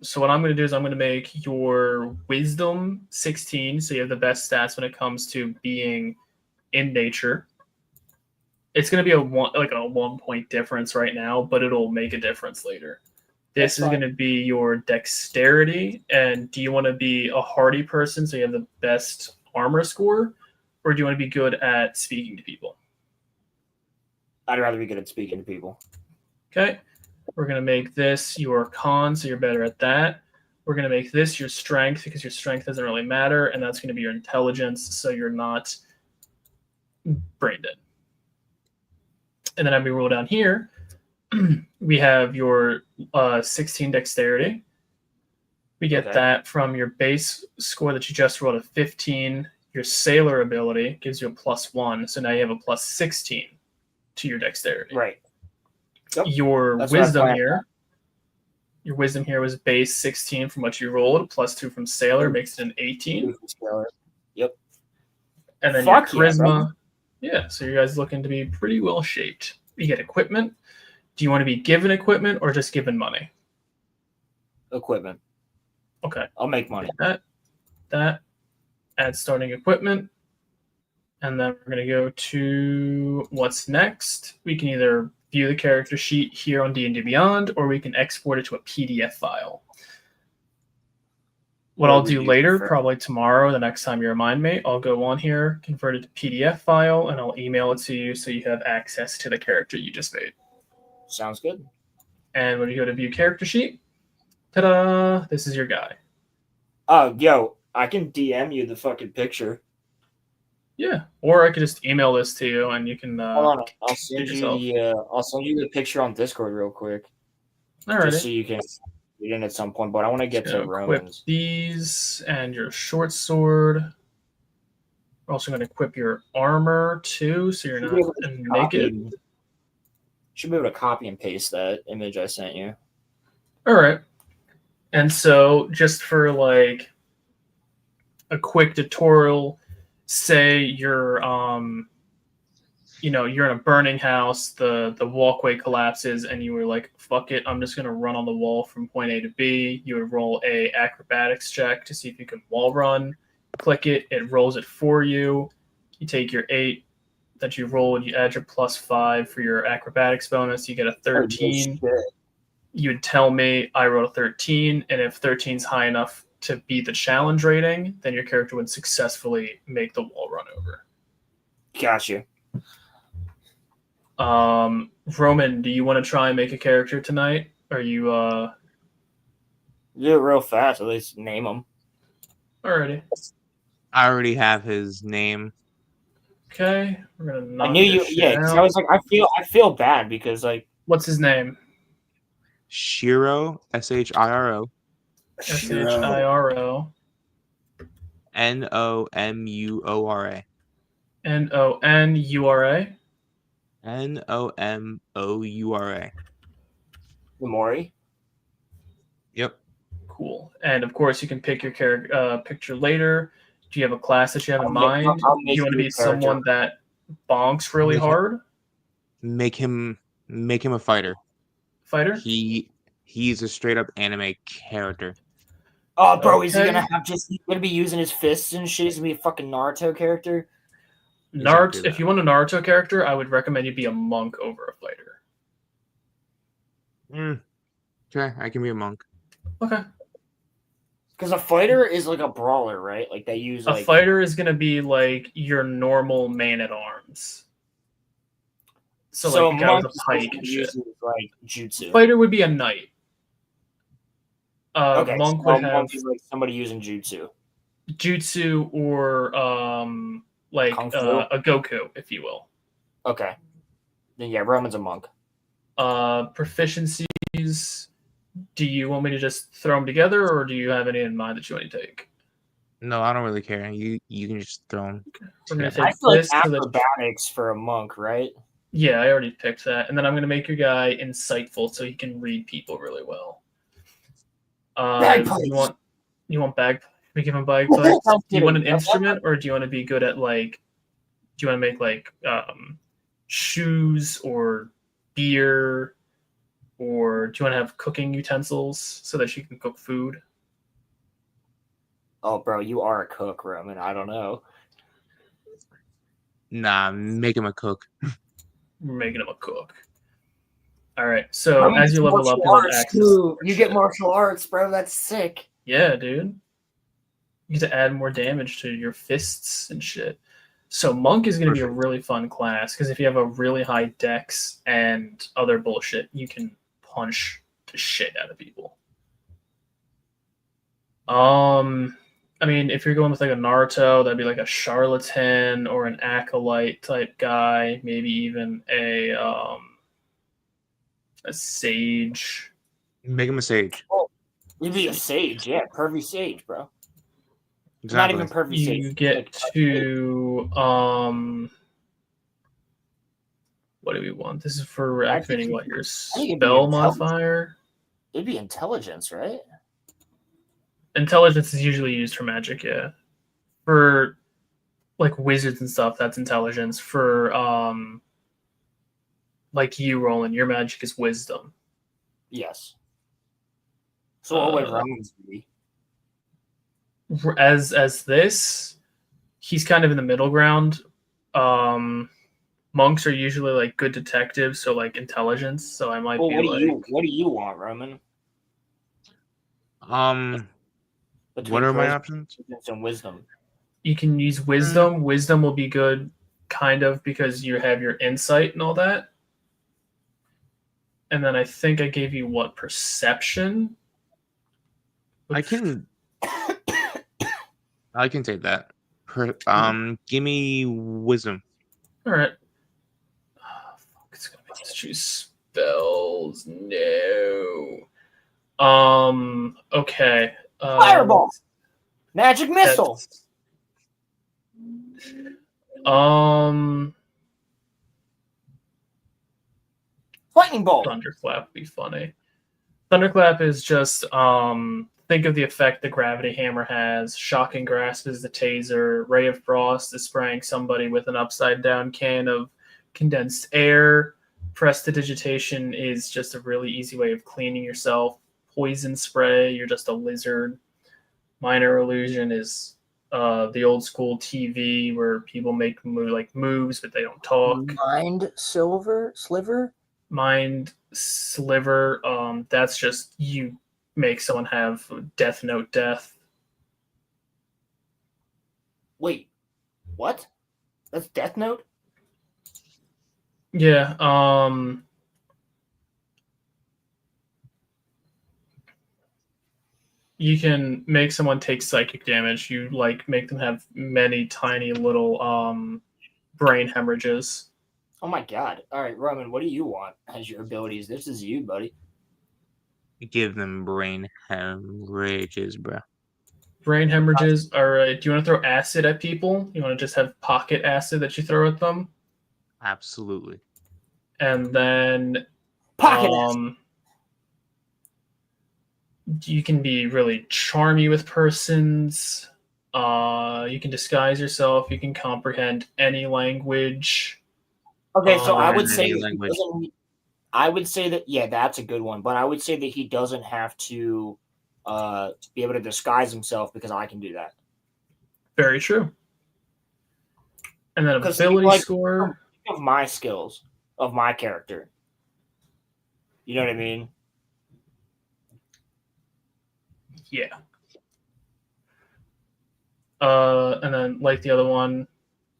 so what I'm going to do is I'm going to make your wisdom 16, so you have the best stats when it comes to being in nature. It's going to be a 1 point difference right now, but it'll make a difference later. This is going to be your dexterity. And do you want to be a hardy person so you have the best armor score? Or do you want to be good at speaking to people? I'd rather be good at speaking to people. Okay. We're going to make this your con, so you're better at that. We're going to make this your strength because your strength doesn't really matter. And that's going to be your intelligence, so you're not brain dead. And then as we roll down here, we have your 16 dexterity. We get that from your base score that you just rolled a 15. Your sailor ability gives you a +1. So now you have a +16 to your dexterity. Right. Yep. Your That's wisdom here. Your wisdom here was base 16 from what you rolled, +2 from sailor makes it an 18. Yep. And then Fuck your charisma. Yeah, yeah, so you guys looking to be pretty well shaped. You get equipment. Do you want to be given equipment or just given money? Equipment. Okay. I'll make money. That. Add starting equipment. And then we're going to go to what's next. We can either view the character sheet here on D&D Beyond, or we can export it to a PDF file. What I'll do later, probably tomorrow, the next time you remind me, I'll go on here, convert it to PDF file, and I'll email it to you so you have access to the character you just made. Sounds good. And when you go to view character sheet, ta-da, this is your guy. Oh, yo, I can DM you the fucking picture. Yeah, or I could just email this to you, and you can. Hold on, I'll send you the picture on Discord real quick. Alrighty. Just so you can get in at some point, but I want to get to equip Romans. These and your short sword. We're also going to equip your armor too, so you're not naked. Should be able to copy and paste that image I sent you. All right. And so, just for like a quick tutorial, say you're you're in a burning house, the walkway collapses, and you were like, fuck it, I'm just gonna run on the wall from point A to B. You would roll a acrobatics check to see if you can wall run. Click it, it rolls it for you. You take your 8 that you rolled, you add your +5 for your acrobatics bonus, you get a 13. You would tell me I rolled a 13, and if 13 is high enough to beat the challenge rating, then your character would successfully make the wall run over. Gotcha. Roman, do you want to try and make a character tonight? Are you do it real fast, at least name them. Alrighty. I already have his name. Okay, we're gonna knock I knew you. this shit Yeah, 'cause I out. was like, I feel bad because like, what's his name? Shiro, Shiro. Shiro. Nomuora. Nonura. Nomoura. Mori. Yep. Cool. And of course, you can pick your character picture later. Do you have a class that you have in mind? Do you want to be someone that bonks really hard? Make him a fighter. Fighter? He's a straight up anime character. Oh, bro, is he gonna be using his fists and shit? He's gonna be a fucking Naruto character. Naruto. If you want a Naruto character, I would recommend you be a monk over a fighter. Okay, I can be a monk. Okay. Because a fighter is like a brawler, right? Like they use a fighter is gonna be like your normal man at arms. So like a guy with a pike and shit. Like jutsu. Fighter would be a knight. Okay, monk so would have monk is like somebody using jutsu. Jutsu or like a Goku, if you will. Okay. Then yeah, Roman's a monk. Proficiencies. Do you want me to just throw them together, or do you have any in mind that you want to take? No, I don't really care. You can just throw them. We're gonna take I feel like this so that acrobatics for a monk, right? yeah, I already picked that, and then I'm gonna make your guy insightful so he can read people really well. You want bag? We give him bagpipes. Do you want an instrument, or do you want to be good at like? Do you want to make like shoes or beer, or do you want to have cooking utensils so that she can cook food? Oh, bro, you are a cook, Roman. I don't know. Nah, make him a cook. We're making him a cook. All right. So as you level up, you get martial arts, bro. That's sick. Yeah, dude. You get to add more damage to your fists and shit. So monk is going to be a really fun class because if you have a really high dex and other bullshit, you can punch the shit out of people. I mean, if you're going with like a Naruto, that'd be like a charlatan or an acolyte type guy, maybe even a sage. Make him a sage. Oh, you'd be a sage, yeah, pervy sage, bro. Exactly. Not even pervy sage. You get to what do we want? This is for activating what your spell modifier. It'd be intelligence, right? Intelligence is usually used for magic, yeah. For like wizards and stuff, that's intelligence. For like you, Roland, your magic is wisdom. Yes. So what would Roman's be? As this, he's kind of in the middle ground. Monks are usually like good detectives, so like intelligence. So I might be what do you want, Roman? What are my options? And wisdom. You can use wisdom. Wisdom will be good, kind of, because you have your insight and all that. And then I think I gave you what, perception? I can take that. Give me wisdom. All right. Oh, fuck, it's gonna make us choose spells. No. Okay. Fireball. Magic missile. Lightning bolt. Thunderclap would be funny. Thunderclap is just think of the effect the gravity hammer has. Shocking grasp is the taser. Ray of frost is spraying somebody with an upside down can of condensed air. Prestidigitation is just a really easy way of cleaning yourself. Poison spray, you're just a lizard. Minor illusion is the old school TV where people make moves but they don't talk. Mind sliver. Mind sliver. That's just you make someone have Death Note death. Wait, what? That's Death Note? Yeah. You can make someone take psychic damage. You make them have many tiny little brain hemorrhages. Oh my god. All right, Roman, what do you want as your abilities? This is you, buddy. Give them brain hemorrhages, bro. Brain hemorrhages. All right. Do you want to throw acid at people? You want to just have pocket acid that you throw at them? Absolutely. And then pocket acid. You can be really charmy with persons. You can disguise yourself. You can comprehend any language. Okay, so I would say that yeah, that's a good one. But I would say that he doesn't have to be able to disguise himself because I can do that. Very true. And then ability score of my skills of my character. You know what I mean? Yeah. And then like the other one,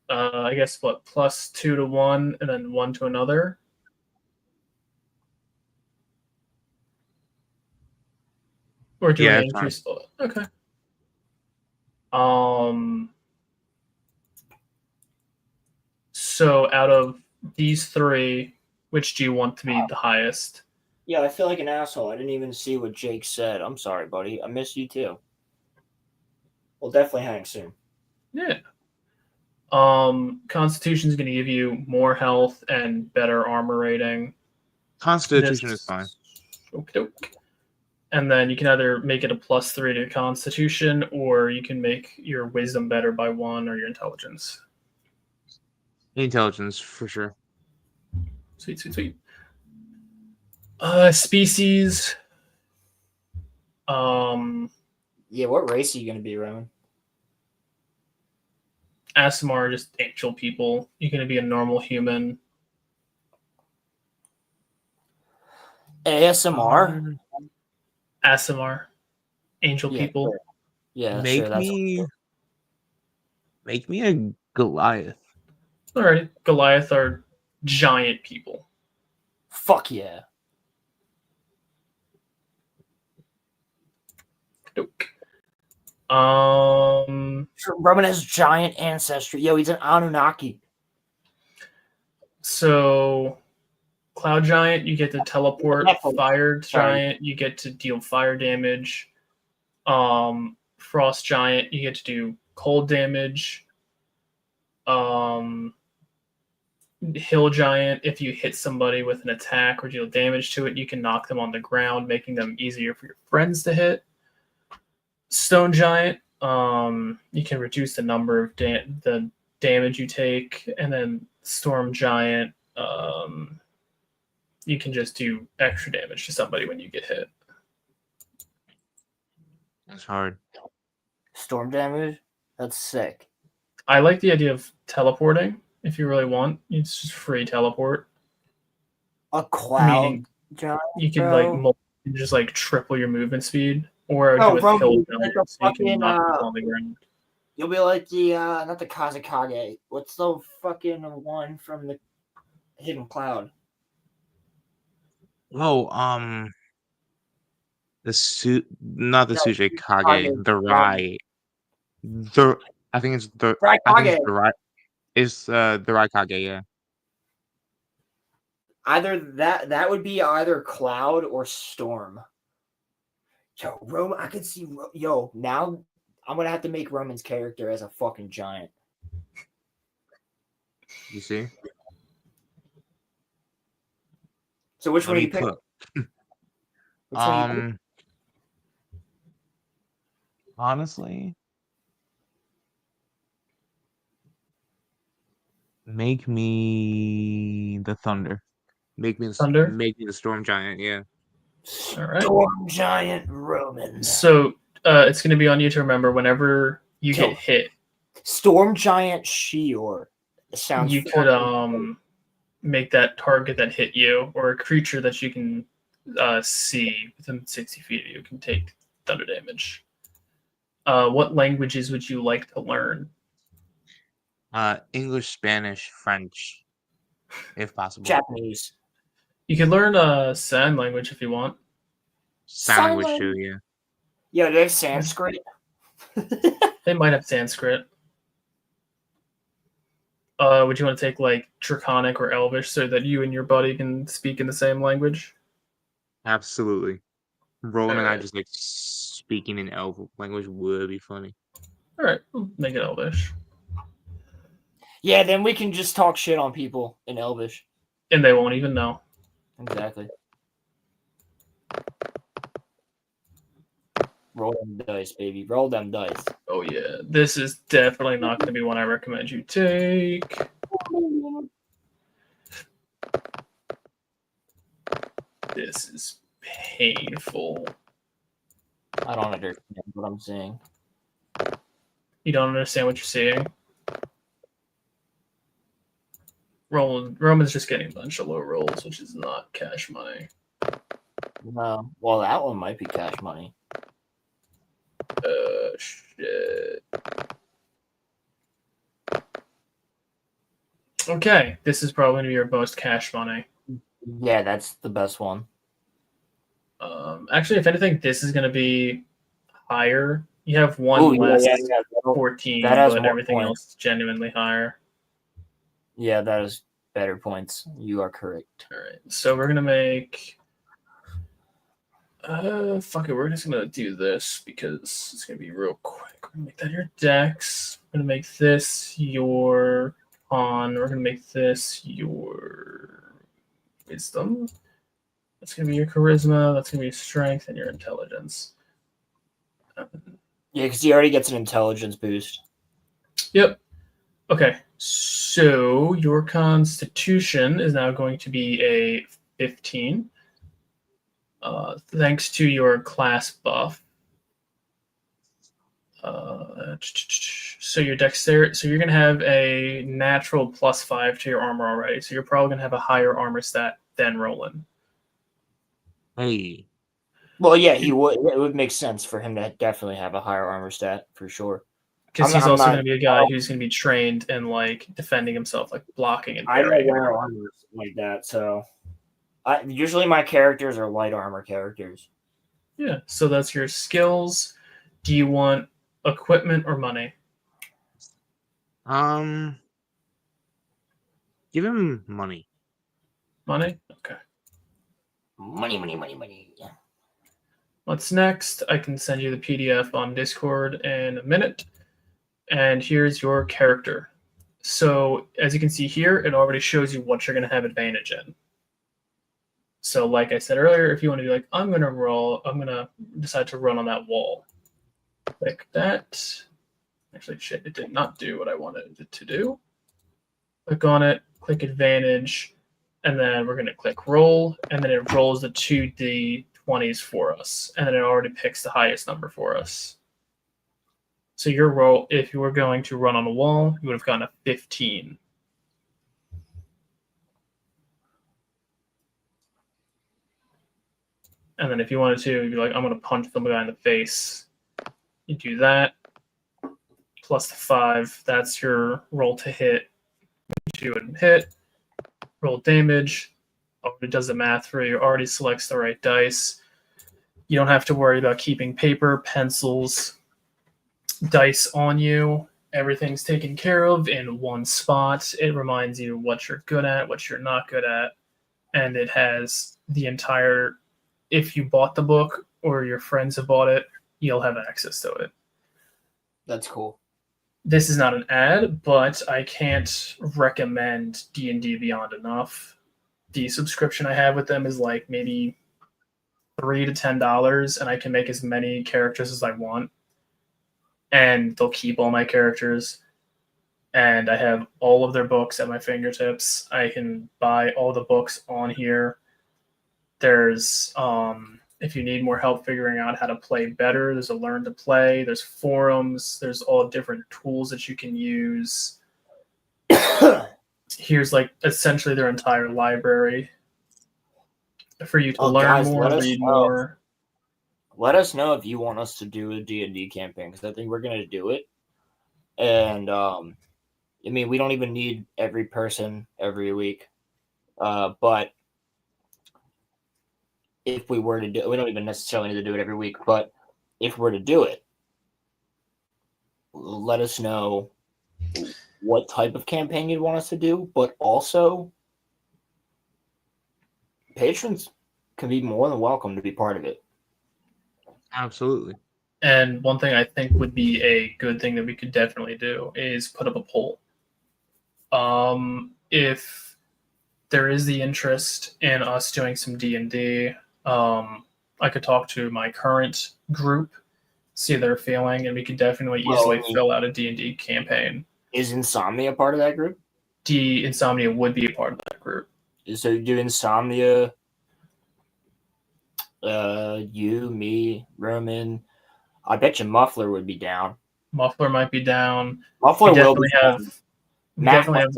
I guess what, +2 to one and then 1 to another. Or do an increase? Okay. So out of these three, which do you want to be the highest? Yeah, I feel like an asshole. I didn't even see what Jake said. I'm sorry, buddy. I miss you too. We'll definitely hang soon. Yeah. Constitution is going to give you more health and better armor rating. Constitution is fine. Okay. And then you can either make it a +3 to Constitution, or you can make your Wisdom better by 1 or your Intelligence. Intelligence for sure. Sweet. Species. Yeah, what race are you gonna be, Roman? ASMR, just angel people. You're gonna be a normal human. ASMR? ASMR. Angel people. Sure. Yeah, make sure, me a Goliath. Alright, Goliath are giant people. Fuck yeah. Roman has giant ancestry. Yo, he's an Anunnaki. So, Cloud Giant, you get to teleport. Fire Giant, you get to deal fire damage. Frost Giant, you get to do cold damage. Hill Giant, if you hit somebody with an attack or deal damage to it, you can knock them on the ground, making them easier for your friends to hit. Stone Giant, you can reduce the number of the damage you take. And then Storm Giant, you can just do extra damage to somebody when you get hit. That's hard. Storm damage? That's sick. I like the idea of teleporting. If you really want, it's just free teleport. A cloud giant, you can just triple your movement speed, or with hill giants, you can knock people on the ground. You'll be like the not the Kazakage. What's the fucking one from the Hidden Cloud? Oh, Suje Kage, the Rai. I think it's the Rai. It's the Raikage, yeah. Either that would be either Cloud or Storm. Yo, Roman, I could see. Yo, now I'm gonna have to make Roman's character as a fucking giant. You see? So which one do you pick? Honestly, make me the thunder. Make me the Thunder? Make me the storm giant. Yeah. All right. Storm Giant Roman. So it's going to be on you to remember whenever you get hit. Storm Giant Shior. Sounds. You could make that target that hit you or a creature that you can see within 60 feet of you can take thunder damage. What languages would you like to learn? English, Spanish, French, if possible. Japanese. You could learn sign language if you want. Sign language too, yeah. Yeah, they have Sanskrit. They might have Sanskrit. Would you want to take like Draconic or Elvish so that you and your buddy can speak in the same language? Absolutely. Roland and I just like speaking in elf language would be funny. All right, we'll make it Elvish. Yeah, then we can just talk shit on people in Elvish. And they won't even know. Exactly. Roll them dice, baby. Roll them dice. Oh, yeah. This is definitely not going to be one I recommend you take. This is painful. I don't understand what I'm saying. You don't understand what you're seeing? Roman's just getting a bunch of low rolls, which is not cash money. No. Well, that one might be cash money. Shit. Okay, this is probably going to be your most cash money. Yeah, that's the best one. Actually, if anything, this is going to be higher. You have one less 14, but everything else is genuinely higher. Yeah, that is better points. You are correct. All right, so we're going to make... fuck it, we're just going to do this because it's going to be real quick. We're going to make that your dex. We're going to make this your pawn. We're going to make this your wisdom. That's going to be your charisma. That's going to be your strength and your intelligence. Yeah, because he already gets an intelligence boost. Yep. Okay, so your constitution is now going to be a 15. Thanks to your class buff. So your dexterity, so you're going to have a natural +5 to your armor already. So you're probably going to have a higher armor stat than Roland. Hey. Well, yeah, he would. It would make sense for him to definitely have a higher armor stat for sure. Because he's also going to be a guy who's going to be trained in like defending himself, like blocking and parrying. I don't wear armor like that, so usually my characters are light armor characters. Yeah, so that's your skills. Do you want equipment or money? Give him money. Money? Okay. Money. What's next? I can send you the PDF on Discord in a minute. And here's your character. So as you can see here, it already shows you what you're going to have advantage in. So like I said earlier, if you want to be like, I'm going to decide to run on that wall. Click that. Actually, shit, it did not do what I wanted it to do. Click on it, click advantage, and then we're going to click roll, and then it rolls the 2d20s for us, and then it already picks the highest number for us. So your roll, if you were going to run on a wall, you would have gotten a 15. And then if you wanted to, you'd be like, I'm going to punch the guy in the face. You do that. Plus the 5. That's your roll to hit. You would hit. Roll damage. Already does the math for you. Already selects the right dice. You don't have to worry about keeping paper, pencils, dice on you. Everything's taken care of in one spot. It reminds you what you're good at, what you're not good at. And it has the entire... If you bought the book or your friends have bought it, you'll have access to it. That's cool. This is not an ad, but I can't recommend D&D Beyond enough. The subscription I have with them is like maybe $3 to $10, and I can make as many characters as I want. And they'll keep all my characters. And I have all of their books at my fingertips. I can buy all the books on here. There's if you need more help figuring out how to play better, there's a learn to play, there's forums, there's all different tools that you can use. Here's like essentially their entire library for you to learn guys, more, read more. Let us know if you want us to do a D&D campaign, because I think we're going to do it. And I mean, we don't even need every person every week, but if we were to do it, we don't even necessarily need to do it every week, but if we're to do it, let us know what type of campaign you'd want us to do, but also patrons can be more than welcome to be part of it. Absolutely. And one thing I think would be a good thing that we could definitely do is put up a poll. If there is the interest in us doing some D&D, I could talk to my current group, see their feeling, and we could definitely easily fill out a D&D campaign. Is Insomnia part of that group? Insomnia would be a part of that group. So you do Insomnia, you, me, Roman. I bet you Muffler would be down. Muffler might be down. Muffler will be down. Definitely have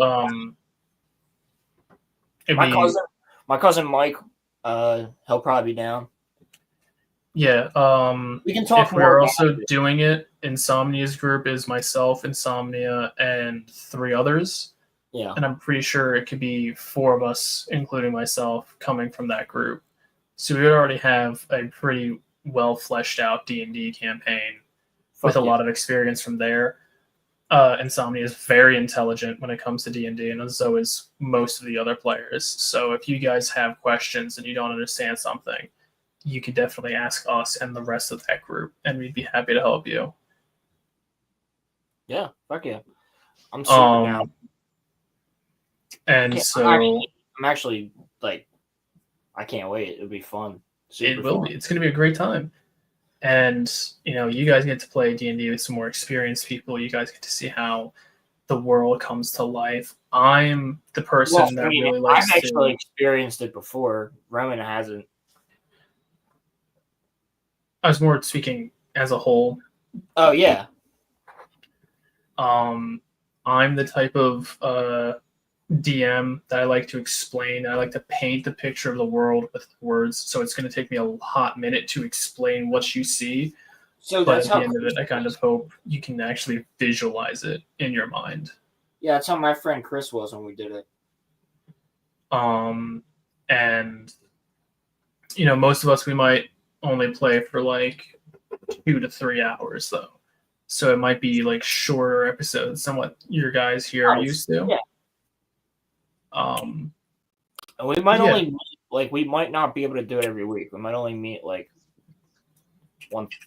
my cousin Mike, he'll probably be down. Yeah. We can talk if more we're about also it. doing it, Insomnia's group is myself, Insomnia, and 3 others. Yeah. And I'm pretty sure it could be 4 of us, including myself, coming from that group. So we already have a pretty well fleshed out D&D campaign with a lot of experience from there. Insomnia is very intelligent when it comes to D&D, and so is most of the other players. So if you guys have questions and you don't understand something, you could definitely ask us and the rest of that group, and we'd be happy to help you. Yeah, fuck yeah. I'm super down. And I'm actually like, I can't wait. It'll be fun. It will be. It's going to be a great time. And, you guys get to play D&D with some more experienced people. You guys get to see how the world comes to life. I'm the person that really likes I've actually experienced it before. Roman hasn't. I was more speaking as a whole. Oh, yeah. I'm the type of DM that I like to explain. I like to paint the picture of the world with words. So it's going to take me a hot minute to explain what you see. So but that's at the end of it, I kind of hope you can actually visualize it in your mind. Yeah, that's how my friend Chris was when we did it. And most of us, we might only play for like 2 to 3 hours though. So it might be like shorter episodes than what your guys here are used to. Yeah. And we might only we might not be able to do it every week. We might only meet like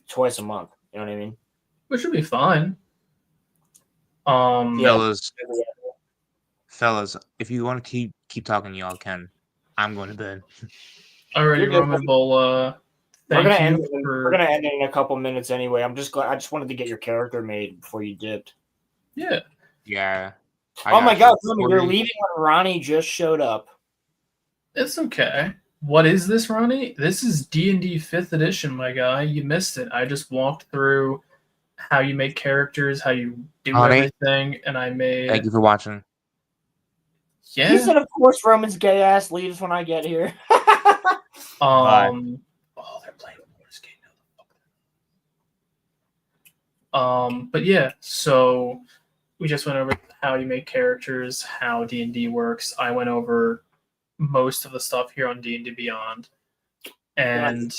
twice a month. You know what I mean? Which would be fine. Fellas, if you want to keep talking, y'all can. I'm going to bed. Alrighty, Roman. Well, we're gonna end it in a couple minutes anyway. I'm just glad. I just wanted to get your character made before you dipped. Yeah. Yeah. Oh my God, Roman, you're leaving when Ronnie just showed up. It's okay. What is this, Ronnie? This is D&D 5th edition, my guy. You missed it. I just walked through how you make characters, how you do everything, and I made... Thank you for watching. Yeah. He said, of course, Roman's gay ass leaves when I get here. Oh, they're playing Morse game now. But yeah, so we just went over how you make characters, how D&D works. I went over most of the stuff here on D&D Beyond. And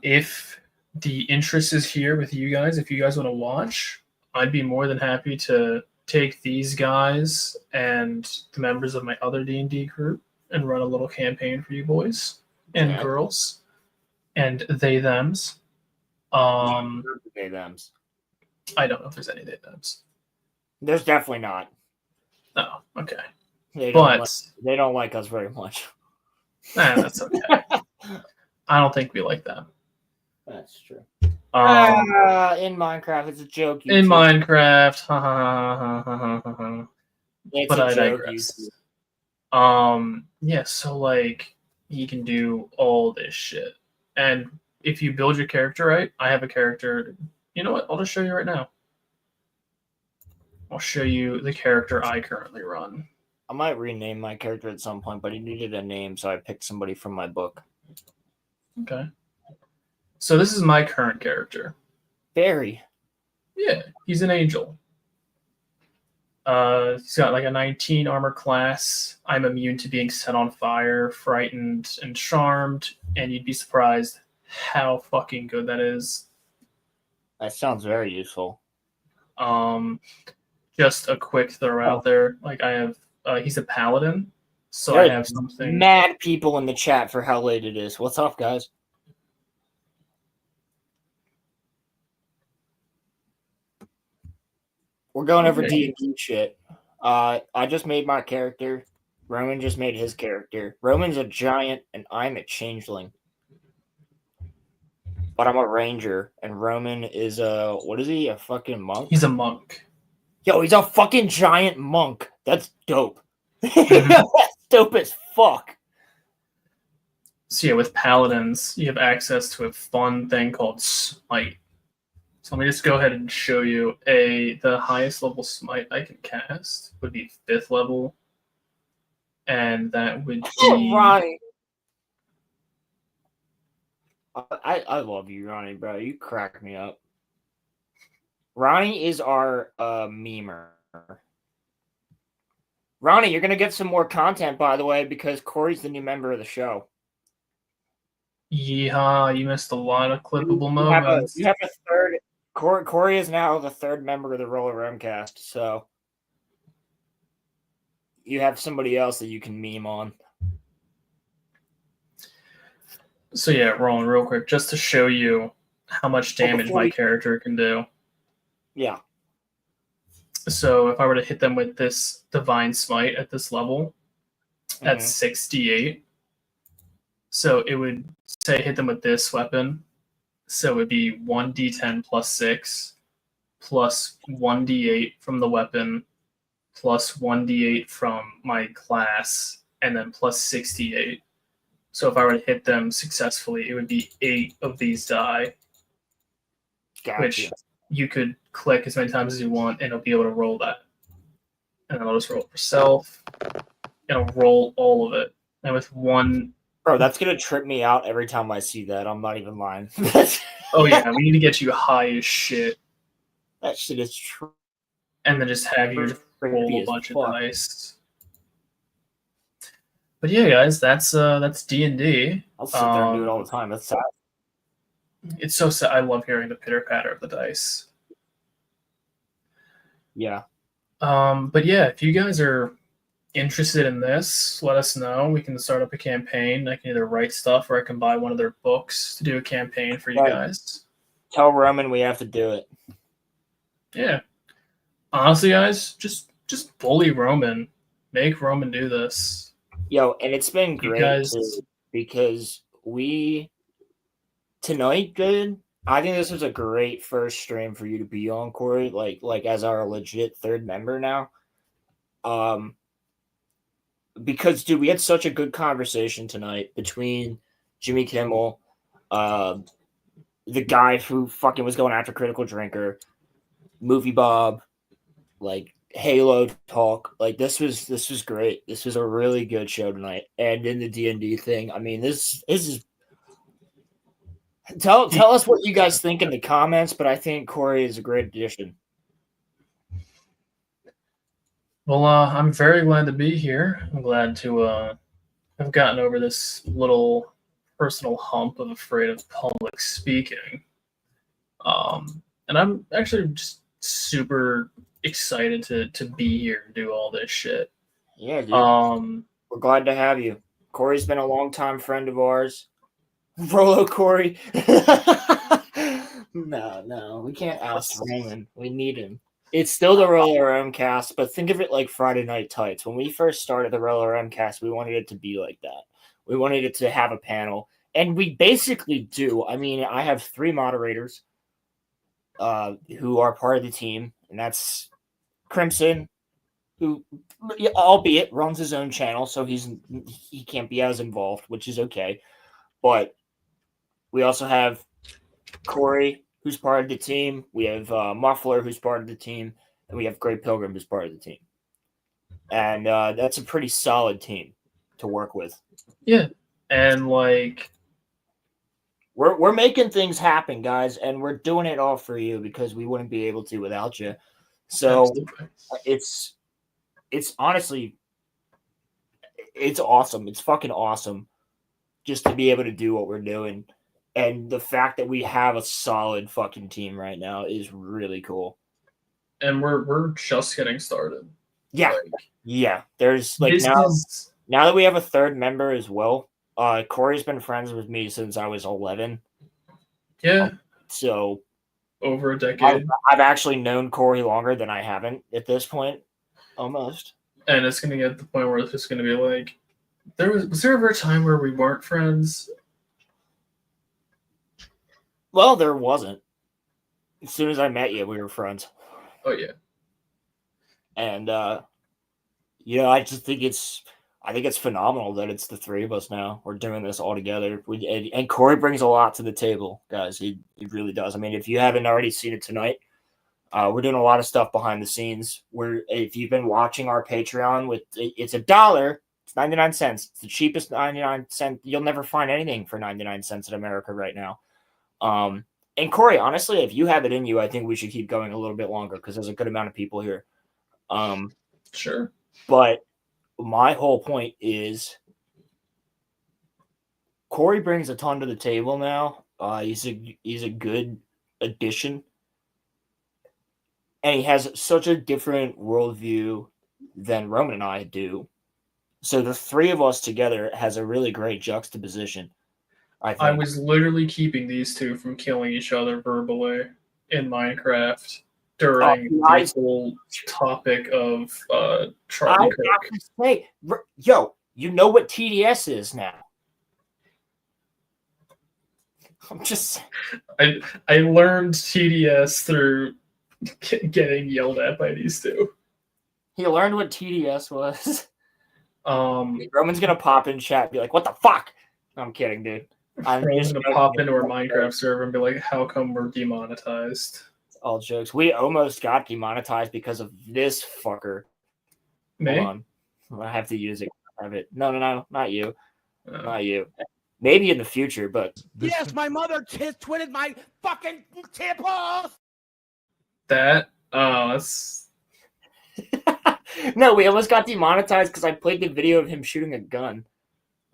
if the interest is here with you guys, if you guys want to watch, I'd be more than happy to take these guys and the members of my other D&D group and run a little campaign for you boys and girls and they-thems. They-thems. I don't know if there's any they-thems. There's definitely not. Oh, okay. They don't like us very much. That's okay. I don't think we like that. That's true. Um, in Minecraft, it's a joke. in YouTube. Minecraft, It's but a I joke. digress. YouTube. Yeah, so like he can do all this shit, and if you build your character right, I have a character. You know what? I'll just show you right now. I'll show you the character I currently run. I might rename my character at some point, but he needed a name, so I picked somebody from my book. Okay. So this is my current character. Barry. Yeah, he's an angel. He's got like a 19 armor class. I'm immune to being set on fire, frightened, and charmed, and you'd be surprised how fucking good that is. That sounds very useful. Just a quick throw out there. Like I have, he's a paladin, so There I are have something. mad people in the chat for how late it is. What's up, guys? We're going over D&D shit. I just made my character. Roman just made his character. Roman's a giant, and I'm a changeling. But I'm a ranger, and Roman is what is he? A fucking monk? He's a monk. Yo, he's a fucking giant monk. That's dope. That's dope as fuck. So yeah, with paladins, you have access to a fun thing called smite. So let me just go ahead and show you the highest level smite I can cast would be 5th level, and that would be Ronnie. I love you, Ronnie, bro. You crack me up. Ronnie is our memer. Ronnie, you're gonna get some more content, by the way, because Corey's the new member of the show. Yeehaw! You missed a lot of clippable moments. You have a third. Corey is now the third member of the RoloRome cast, so you have somebody else that you can meme on. So yeah, Roland, real quick, just to show you how much damage my character can do. Yeah. So if I were to hit them with this Divine Smite at this level, at 68, so it would say hit them with this weapon. So it would be 1d10 plus 6, plus 1d8 from the weapon, plus 1d8 from my class, and then plus 68. So if I were to hit them successfully, it would be 8 of these die, which you could click as many times as you want, and it'll be able to roll that. And then I'll just roll it for self, and I'll roll all of it. And with one... Bro, that's going to trip me out every time I see that. I'm not even lying. Oh yeah, we need to get you high as shit. That shit is true. And then just have you roll a bunch of dice. But yeah, guys, that's D&D. I'll sit there and do it all the time. That's sad. It's so sad. I love hearing the pitter patter of the dice. Yeah. But yeah, if you guys are interested in this, let us know. We can start up a campaign. I can either write stuff or I can buy one of their books to do a campaign for you guys. Tell Roman we have to do it. Yeah. Honestly, guys, just bully Roman. Make Roman do this. Yo, and it's been great too, because tonight, good. I think this was a great first stream for you to be on, Corey. Like as our legit third member now. Because dude, we had such a good conversation tonight between Jimmy Kimmel, the guy who fucking was going after Critical Drinker, Movie Bob, like Halo talk. Like this was great. This was a really good show tonight. And in the D&D thing, I mean, this is tell us what you guys think in the comments, but I think Corey is a great addition. Well, I'm very glad to be here. I'm glad to have gotten over this little personal hump of afraid of public speaking. And I'm actually just super excited to be here and do all this shit. Yeah, dude. We're glad to have you. Corey's been a longtime friend of ours. Rolo Corey. No, we can't ask Roman. We need him. It's still the RoloRome cast, but think of it like Friday Night Tights. When we first started the RoloRome cast, we wanted it to be like that. We wanted it to have a panel, And we basically do. I mean, I have 3 moderators who are part of the team, and that's Crimson, who, albeit, runs his own channel, so he can't be as involved, which is okay. But we also have Corey, who's part of the team. We have Muffler, who's part of the team, and we have Great Pilgrim, who's part of the team. And that's a pretty solid team to work with. Yeah, and like we're making things happen, guys, and we're doing it all for you because we wouldn't be able to without you. So absolutely. it's honestly, it's awesome. It's fucking awesome just to be able to do what we're doing. And the fact that we have a solid fucking team right now is really cool. And we're just getting started. Yeah. Yeah. There's like now that we have a 3rd member as well. Corey's been friends with me since I was 11. Yeah. So over a decade. I've actually known Corey longer than I haven't at this point. Almost. And it's gonna get to the point where it's just gonna be like, was there ever a time where we weren't friends? Well, there wasn't. As soon as I met you, we were friends. Oh yeah. And I just think it's phenomenal that it's the 3 of us now. We're doing this all together. And Corey brings a lot to the table, guys. He really does. I mean, if you haven't already seen it tonight, we're doing a lot of stuff behind the scenes. If you've been watching our Patreon, it's $1. It's 99 cents. It's the cheapest 99 cent. You'll never find anything for 99 cents in America right now. And Corey, honestly, if you have it in you, I think we should keep going a little bit longer because there's a good amount of people here. Sure. But my whole point is Corey brings a ton to the table now. He's a good addition. And he has such a different worldview than Roman and I do. So the 3 of us together has a really great juxtaposition. I was literally keeping these 2 from killing each other verbally in Minecraft during the whole topic of Charlie Kirk. Hey, yo, you know what TDS is now. I'm just. I learned TDS through getting yelled at by these 2. He learned what TDS was. Roman's gonna pop in chat and be like, "What the fuck?" I'm kidding, dude. Roman's gonna pop into our Minecraft server and be like, "How come we're demonetized?" All jokes. We almost got demonetized because of this fucker. Me? Hold on. I have to use it. No, not you. Not you. Maybe in the future, but yes, my mother twitted my fucking temples. That's no, we almost got demonetized because I played the video of him shooting a gun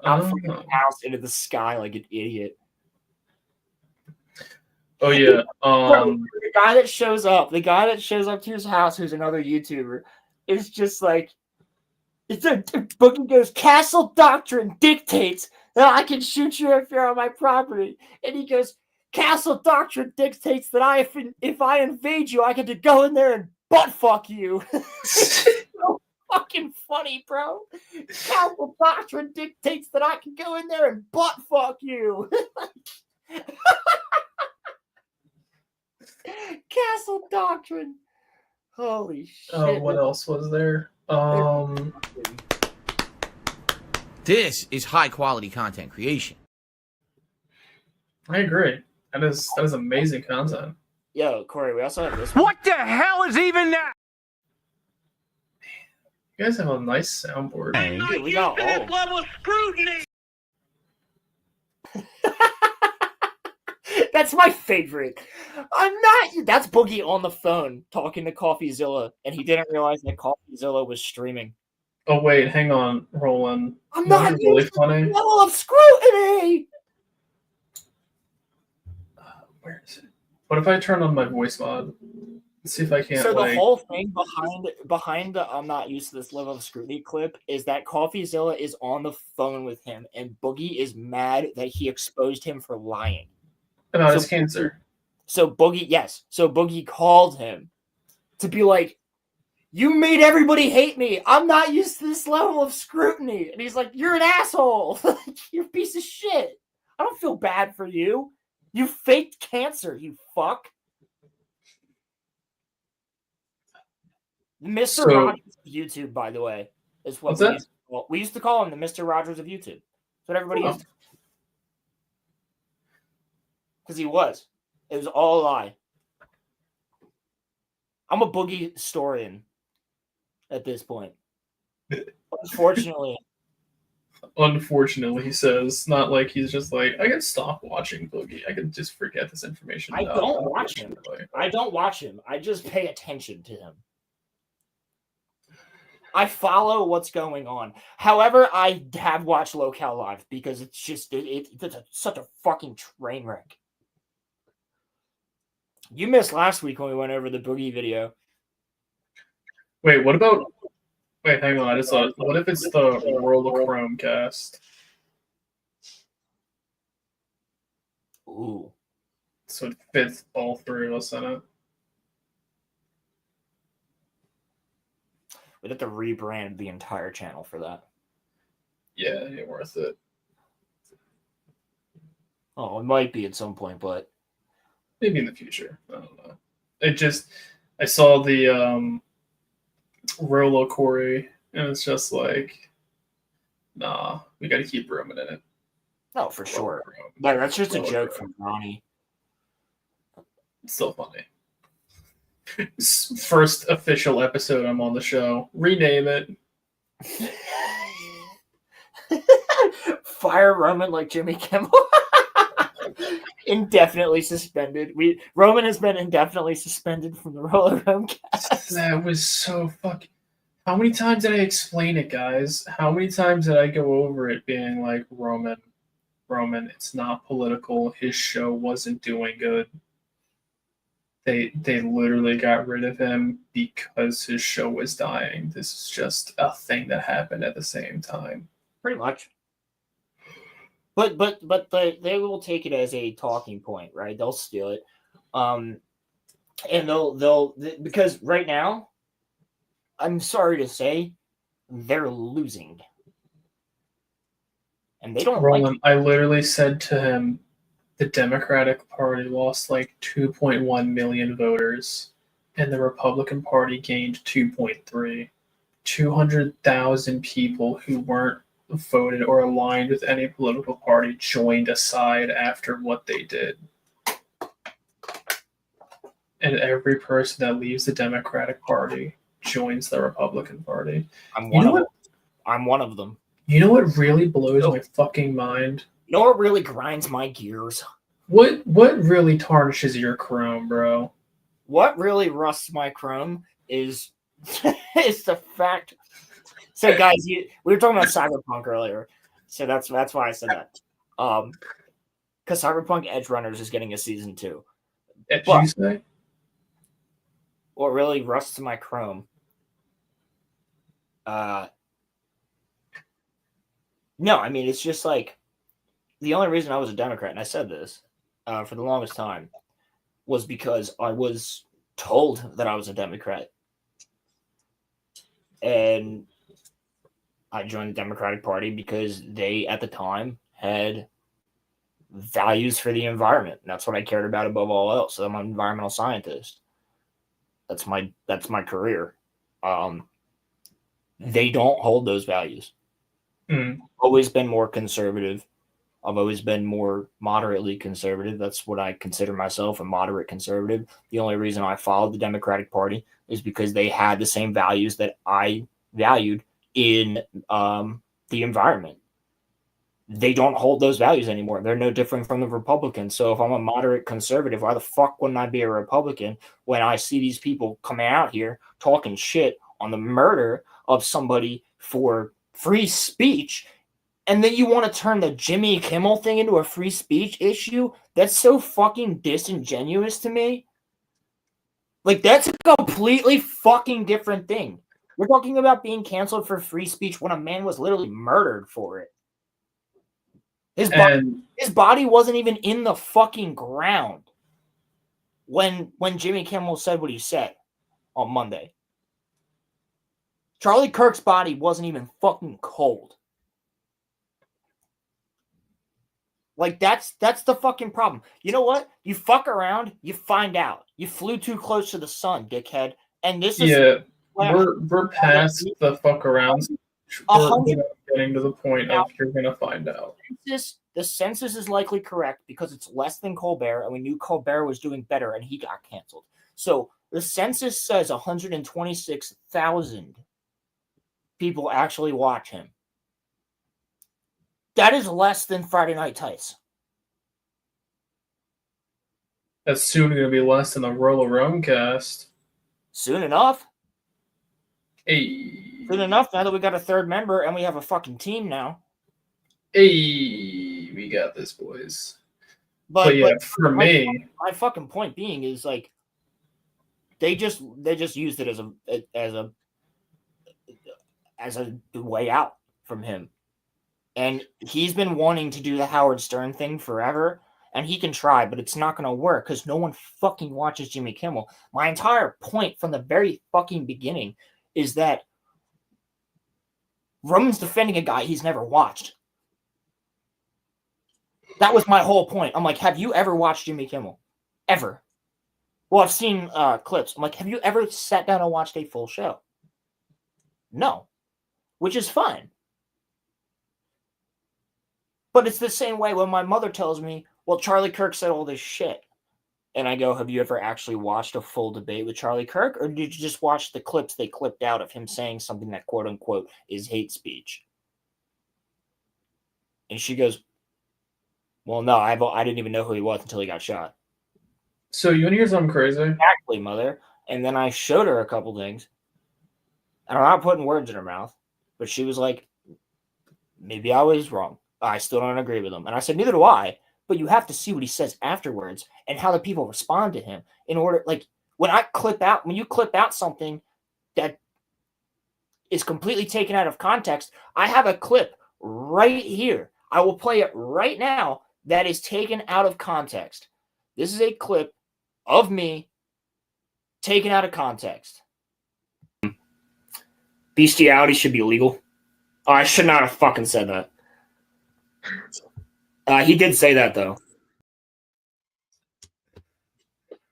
out from the house into the sky like an idiot. Oh yeah. The guy that shows up to his house, who's another YouTuber, is just like, Boogie goes, "Castle doctrine dictates that I can shoot you if you're on my property," and he goes, "Castle doctrine dictates that if I invade you, I get to go in there and butt fuck you." It's so fucking funny, bro. Castle doctrine dictates that I can go in there and butt fuck you. Castle doctrine. Holy shit. Oh, what else was there? This is high quality content creation. I agree. That is amazing content. Yo, Corey, we also have this one. What the hell is even that? You guys have a nice soundboard. Dude, we got all. Level scrutiny. That's my favorite. That's Boogie on the phone talking to CoffeeZilla, and he didn't realize that CoffeeZilla was streaming. Oh wait, hang on, Roland. I'm not really funny. Level of scrutiny. Where is it? What if I turn on my voice mod? Let's see if I can't. So the whole thing behind the "I'm not used to this level of scrutiny" clip is that CoffeeZilla is on the phone with him, and Boogie is mad that he exposed him for lying about his cancer. So Boogie called him to be like, "You made everybody hate me. I'm not used to this level of scrutiny." And he's like, "You're an asshole. You're a piece of shit. I don't feel bad for you. You faked cancer, you fuck. Mr. Rogers of YouTube, by the way, is what we used to call him, the Mr. Rogers of YouTube. That's what everybody used to. Because he was. It was all a lie. I'm a boogie historian at this point. Unfortunately. Unfortunately, he says, not like he's just like, I can stop watching Boogie. I can just forget this information. I don't watch him. I don't watch him. I just pay attention to him. I follow what's going on. However, I have watched Locale Live because it's just it's such a fucking train wreck. You missed last week when we went over the Boogie video. Wait, what about... Wait, hang on. I just thought, what if it's the RoloRome cast? Ooh. So it fits all three of us in it. We'd have to rebrand the entire channel for that. Yeah, it ain't worth it. Oh, it might be at some point, but... Maybe in the future. I don't know. It just... I saw the Rolo Corey, and it's just like... Nah, we gotta keep Roman in it. No, for sure. But that's just a joke from Ronnie. It's still funny. First official episode I'm on the show. Rename it. Fire Roman like Jimmy Kimmel. Indefinitely suspended. Roman has been indefinitely suspended from the RoloRome cast. That was so fucking... How many times did I explain it, guys? How many times did I go over it being like, Roman, it's not political. His show wasn't doing good. They literally got rid of him because his show was dying. This is just a thing that happened at the same time. Pretty much. But they will take it as a talking point, right? They'll steal it, and they'll because right now, I'm sorry to say, they're losing, and they don't. Roland, I literally said to him, the Democratic Party lost like 2.1 million voters, and the Republican Party gained 2.3. 200,000 people who weren't voted or aligned with any political party joined a side after what they did. And every person that leaves the Democratic Party joins the Republican Party. I'm one of them. You know what really blows my fucking mind? You know what really grinds my gears? What really tarnishes your chrome, bro? What really rusts my chrome is is the fact. So, guys, we were talking about Cyberpunk earlier, so that's why I said that. Because Cyberpunk Edge Runners is getting a season 2. But, you say? What really rusts my chrome? No, I mean, it's just like the only reason I was a Democrat, and I said this for the longest time, was because I was told that I was a Democrat. And I joined the Democratic Party because they, at the time, had values for the environment. And that's what I cared about above all else. So I'm an environmental scientist. That's my career. They don't hold those values. Mm. Always been more conservative. I've always been more moderately conservative. That's what I consider myself, a moderate conservative. The only reason I followed the Democratic Party is because they had the same values that I valued in the environment. They don't hold those values anymore. They're no different from the Republicans. So if I'm a moderate conservative, why the fuck wouldn't I be a Republican when I see these people coming out here talking shit on the murder of somebody for free speech? And then you want to turn the Jimmy Kimmel thing into a free speech issue? That's so fucking disingenuous to me. Like, that's a completely fucking different thing. We're talking about being canceled for free speech when a man was literally murdered for it. His body wasn't even in the fucking ground when Jimmy Kimmel said what he said on Monday. Charlie Kirk's body wasn't even fucking cold. Like that's the fucking problem. You know what? You fuck around, you find out. You flew too close to the sun, dickhead. And this is we're past the fuck arounds. We're getting to the point of you're gonna find out. The census is likely correct because it's less than Colbert, and we knew Colbert was doing better, and he got canceled. So the census says 126,000 people actually watch him. That is less than Friday Night Tights. That's soon going to be less than the RoloRome cast. Soon enough. Hey. Soon enough, now that we got a third member and we have a fucking team now. Hey, we got this, boys. But yeah, for me, my fucking point being is like they just used it as a way out from him. And he's been wanting to do the Howard Stern thing forever, and he can try, but it's not going to work because no one fucking watches Jimmy Kimmel. My entire point from the very fucking beginning is that Roman's defending a guy he's never watched. That was my whole point. I'm like, have you ever watched Jimmy Kimmel? Ever? Well, I've seen clips. I'm like, have you ever sat down and watched a full show? No. Which is fine. But it's the same way when my mother tells me, well, Charlie Kirk said all this shit. And I go, have you ever actually watched a full debate with Charlie Kirk? Or did you just watch the clips they clipped out of him saying something that, quote unquote, is hate speech? And she goes, well, no, I didn't even know who he was until he got shot. So you want to hear something crazy? Exactly, mother. And then I showed her a couple things. And I'm not putting words in her mouth. But she was like, maybe I was wrong. I still don't agree with him. And I said, neither do I. But you have to see what he says afterwards and how the people respond to him in order, like, when you clip out something that is completely taken out of context, I have a clip right here. I will play it right now that is taken out of context. This is a clip of me taken out of context. Bestiality should be illegal. Oh, I should not have fucking said that. He did say that, though.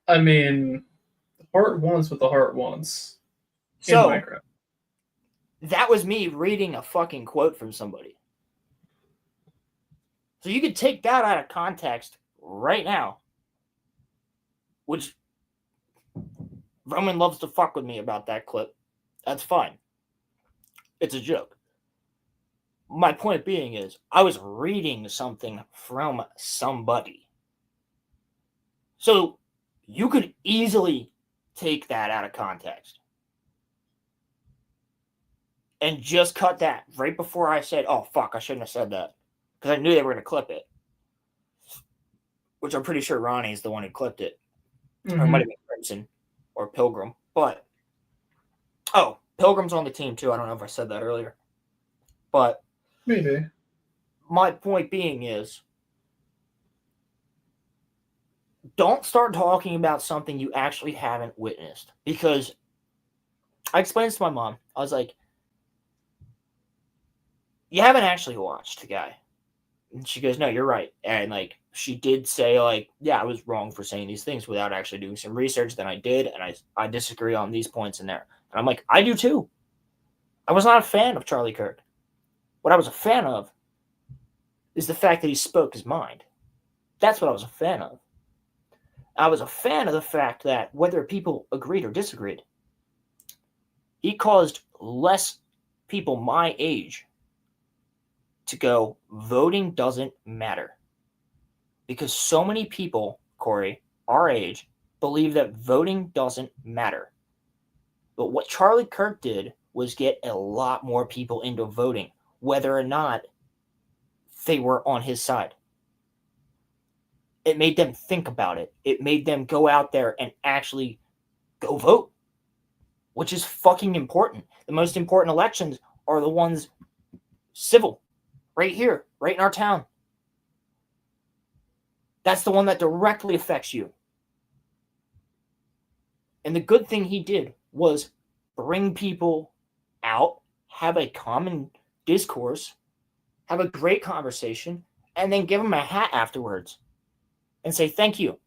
I mean, the heart wants what the heart wants. So, that was me reading a fucking quote from somebody. So you could take that out of context right now. Which Roman loves to fuck with me about that clip. That's fine. It's a joke. My point being is, I was reading something from somebody. So you could easily take that out of context. And just cut that right before I said, oh, fuck, I shouldn't have said that. Because I knew they were going to clip it. Which I'm pretty sure Ronnie's the one who clipped it. Mm-hmm. Or it might have been Crimson or Pilgrim. But, oh, Pilgrim's on the team too. I don't know if I said that earlier. But maybe. My point being is, don't start talking about something you actually haven't witnessed. Because I explained this to my mom. I was like, you haven't actually watched the guy. And she goes, no, you're right. And like, she did say, like, yeah, I was wrong for saying these things without actually doing some research. Then I did, and I disagree on these points in there. And I'm like, I do too. I was not a fan of Charlie Kirk. What I was a fan of is the fact that he spoke his mind. That's what I was a fan of. I was a fan of the fact that whether people agreed or disagreed, he caused less people my age to go, voting doesn't matter. Because so many people, Corey, our age, believe that voting doesn't matter. But what Charlie Kirk did was get a lot more people into voting, whether or not they were on his side. It made them think about it. It made them go out there and actually go vote, which is fucking important. The most important elections are the ones civil, right here, right in our town. That's the one that directly affects you. And the good thing he did was bring people out, have a common discourse, have a great conversation, and then give him a hat afterwards and say thank you.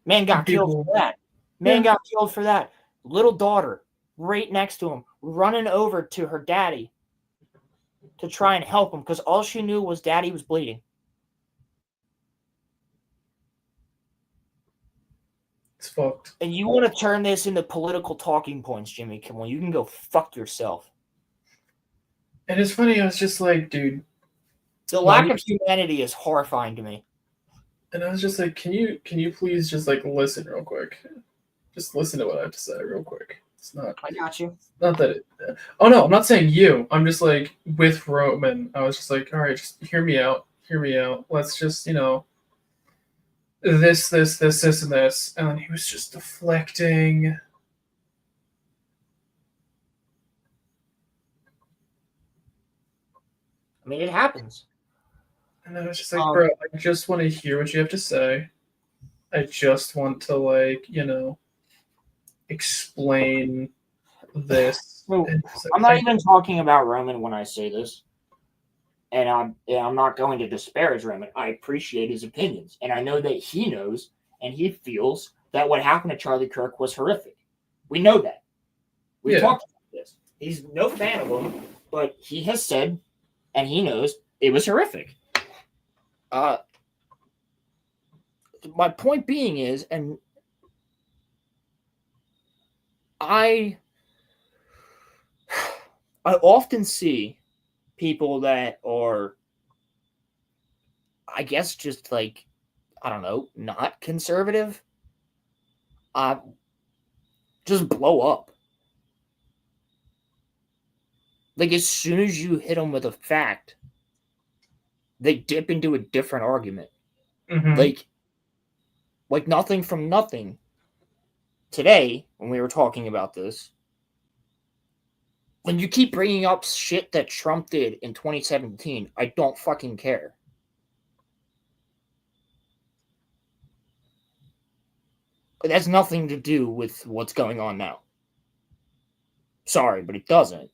Man got killed for that. Man got killed for that. Little daughter right next to him, running over to her daddy to try and help him because all she knew was daddy was bleeding. It's fucked. And you want to turn this into political talking points, Jimmy Kimmel. You can go fuck yourself. And it's funny, I was just like, dude. The lack of humanity is horrifying to me. And I was just like, can you please just like listen real quick? Just listen to what I have to say real quick. It's not. I got you. Not that it. Oh no, I'm not saying you. I'm just like with Roman. I was just like, all right, just hear me out. Hear me out. Let's just, you know, this, and this. And then he was just deflecting. I mean, it happens. And I was just like, bro, I just want to hear what you have to say. I just want to, like, you know, explain this. So, I'm not even talking about Roman when I say this. And I'm not going to disparage Roman. I appreciate his opinions. And I know that he knows and he feels that what happened to Charlie Kirk was horrific. We know that. We talked about this. He's no fan of him, but he has said, and he knows, it was horrific. My point being is, and I often see people that are, I guess, just like, I don't know, not conservative, just blow up. Like, as soon as you hit them with a fact, they dip into a different argument. Mm-hmm. Like nothing from nothing. Today, when we were talking about this, when you keep bringing up shit that Trump did in 2017, I don't fucking care. It has nothing to do with what's going on now. Sorry, but it doesn't.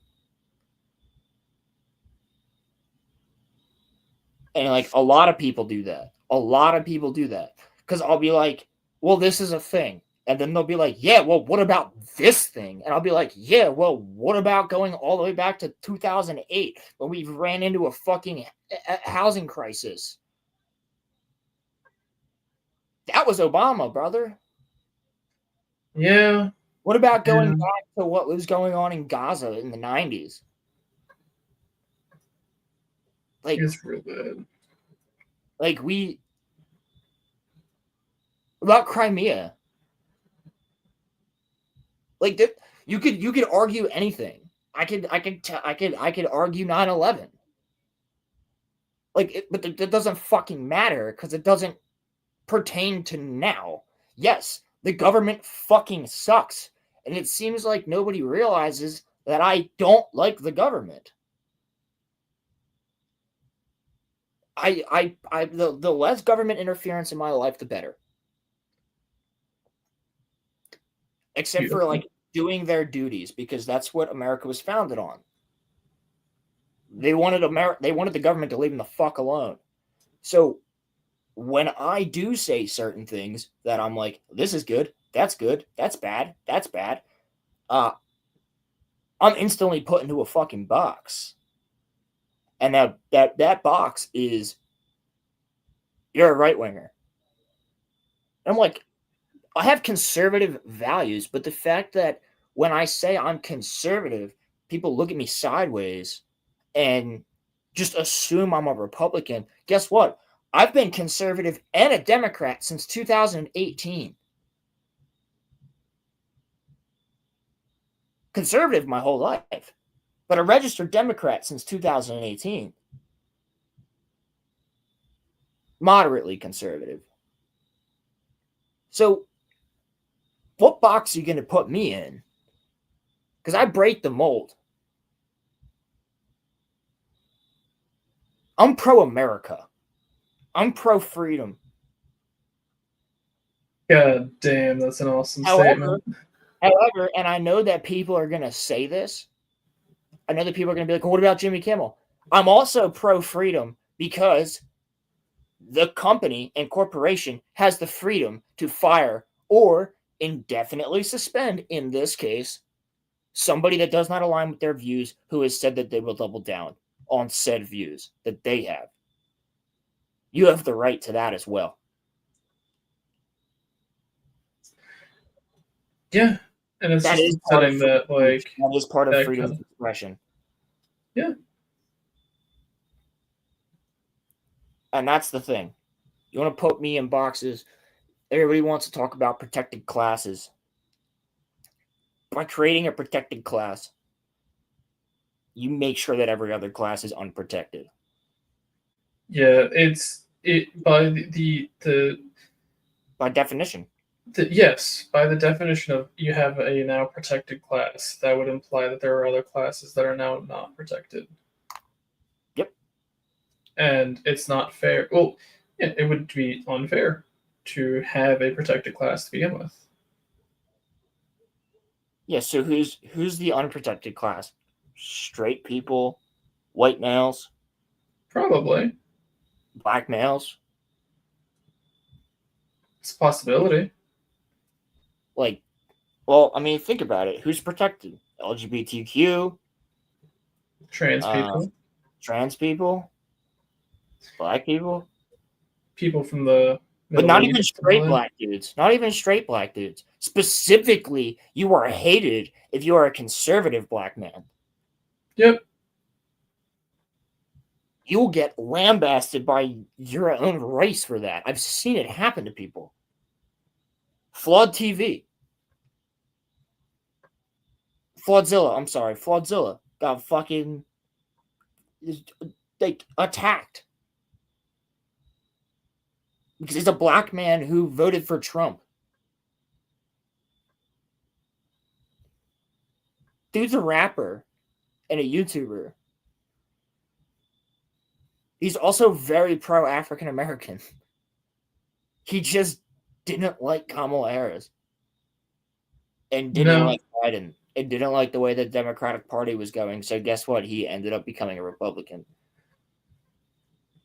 And, like, a lot of people do that. A lot of people do that. Because I'll be like, well, this is a thing. And then they'll be like, yeah, well, what about this thing? And I'll be like, yeah, well, what about going all the way back to 2008 when we ran into a fucking housing crisis? That was Obama, brother. Yeah. What about going back to what was going on in Gaza in the 90s? Like, it's real bad. Like, about Crimea. Like, you could argue anything. I could argue 9/11. Like, but that doesn't fucking matter because it doesn't pertain to now. Yes, the government fucking sucks, and it seems like nobody realizes that I don't like the government. The less government interference in my life, the better. Except for, like, doing their duties, because that's what America was founded on. They wanted the government to leave them the fuck alone. So when I do say certain things that I'm like, this is good, that's bad, I'm instantly put into a fucking box. And that box is, you're a right winger. I'm like, I have conservative values, but the fact that when I say I'm conservative, people look at me sideways and just assume I'm a Republican. Guess what? I've been conservative and a Democrat since 2018. Conservative my whole life, but a registered Democrat since 2018. Moderately conservative. So, what box are you going to put me in? Because I break the mold. I'm pro-America. I'm pro-freedom. God damn, that's an awesome statement. However, and I know that people are going to say this. I know that people are going to be like, well, what about Jimmy Kimmel? I'm also pro-freedom because the company and corporation has the freedom to fire or indefinitely suspend, in this case, somebody that does not align with their views who has said that they will double down on said views that they have. You have the right to that as well. Yeah, and it's That just is part of upsetting that that is part of that freedom kind of expression. Yeah. And that's the thing. You want to put me in boxes. Everybody wants to talk about protected classes. By creating a protected class, you make sure that every other class is unprotected. Yeah, by the by definition. Yes, by the definition of you have a now protected class, that would imply that there are other classes that are now not protected. Yep. And it's not fair. Well, yeah, it would be unfair to have a protected class to begin with. Yeah, so who's the unprotected class? Straight people, white males, Probably. black males. It's a possibility. Like, well, I mean, think about it. Who's protected? LGBTQ, trans people, black people, people from the but not even straight black dudes. Not even straight black dudes. Specifically, you are hated if you are a conservative black man. Yep. You'll get lambasted by your own race for that. I've seen it happen to people. Flawed TV. Flawdzilla got fucking like attacked because he's a black man who voted for Trump. Dude's a rapper and a YouTuber. He's also very pro-African American. He just didn't like Kamala Harris and didn't like Biden. It didn't like the way the Democratic Party was going. So guess what? He ended up becoming a Republican.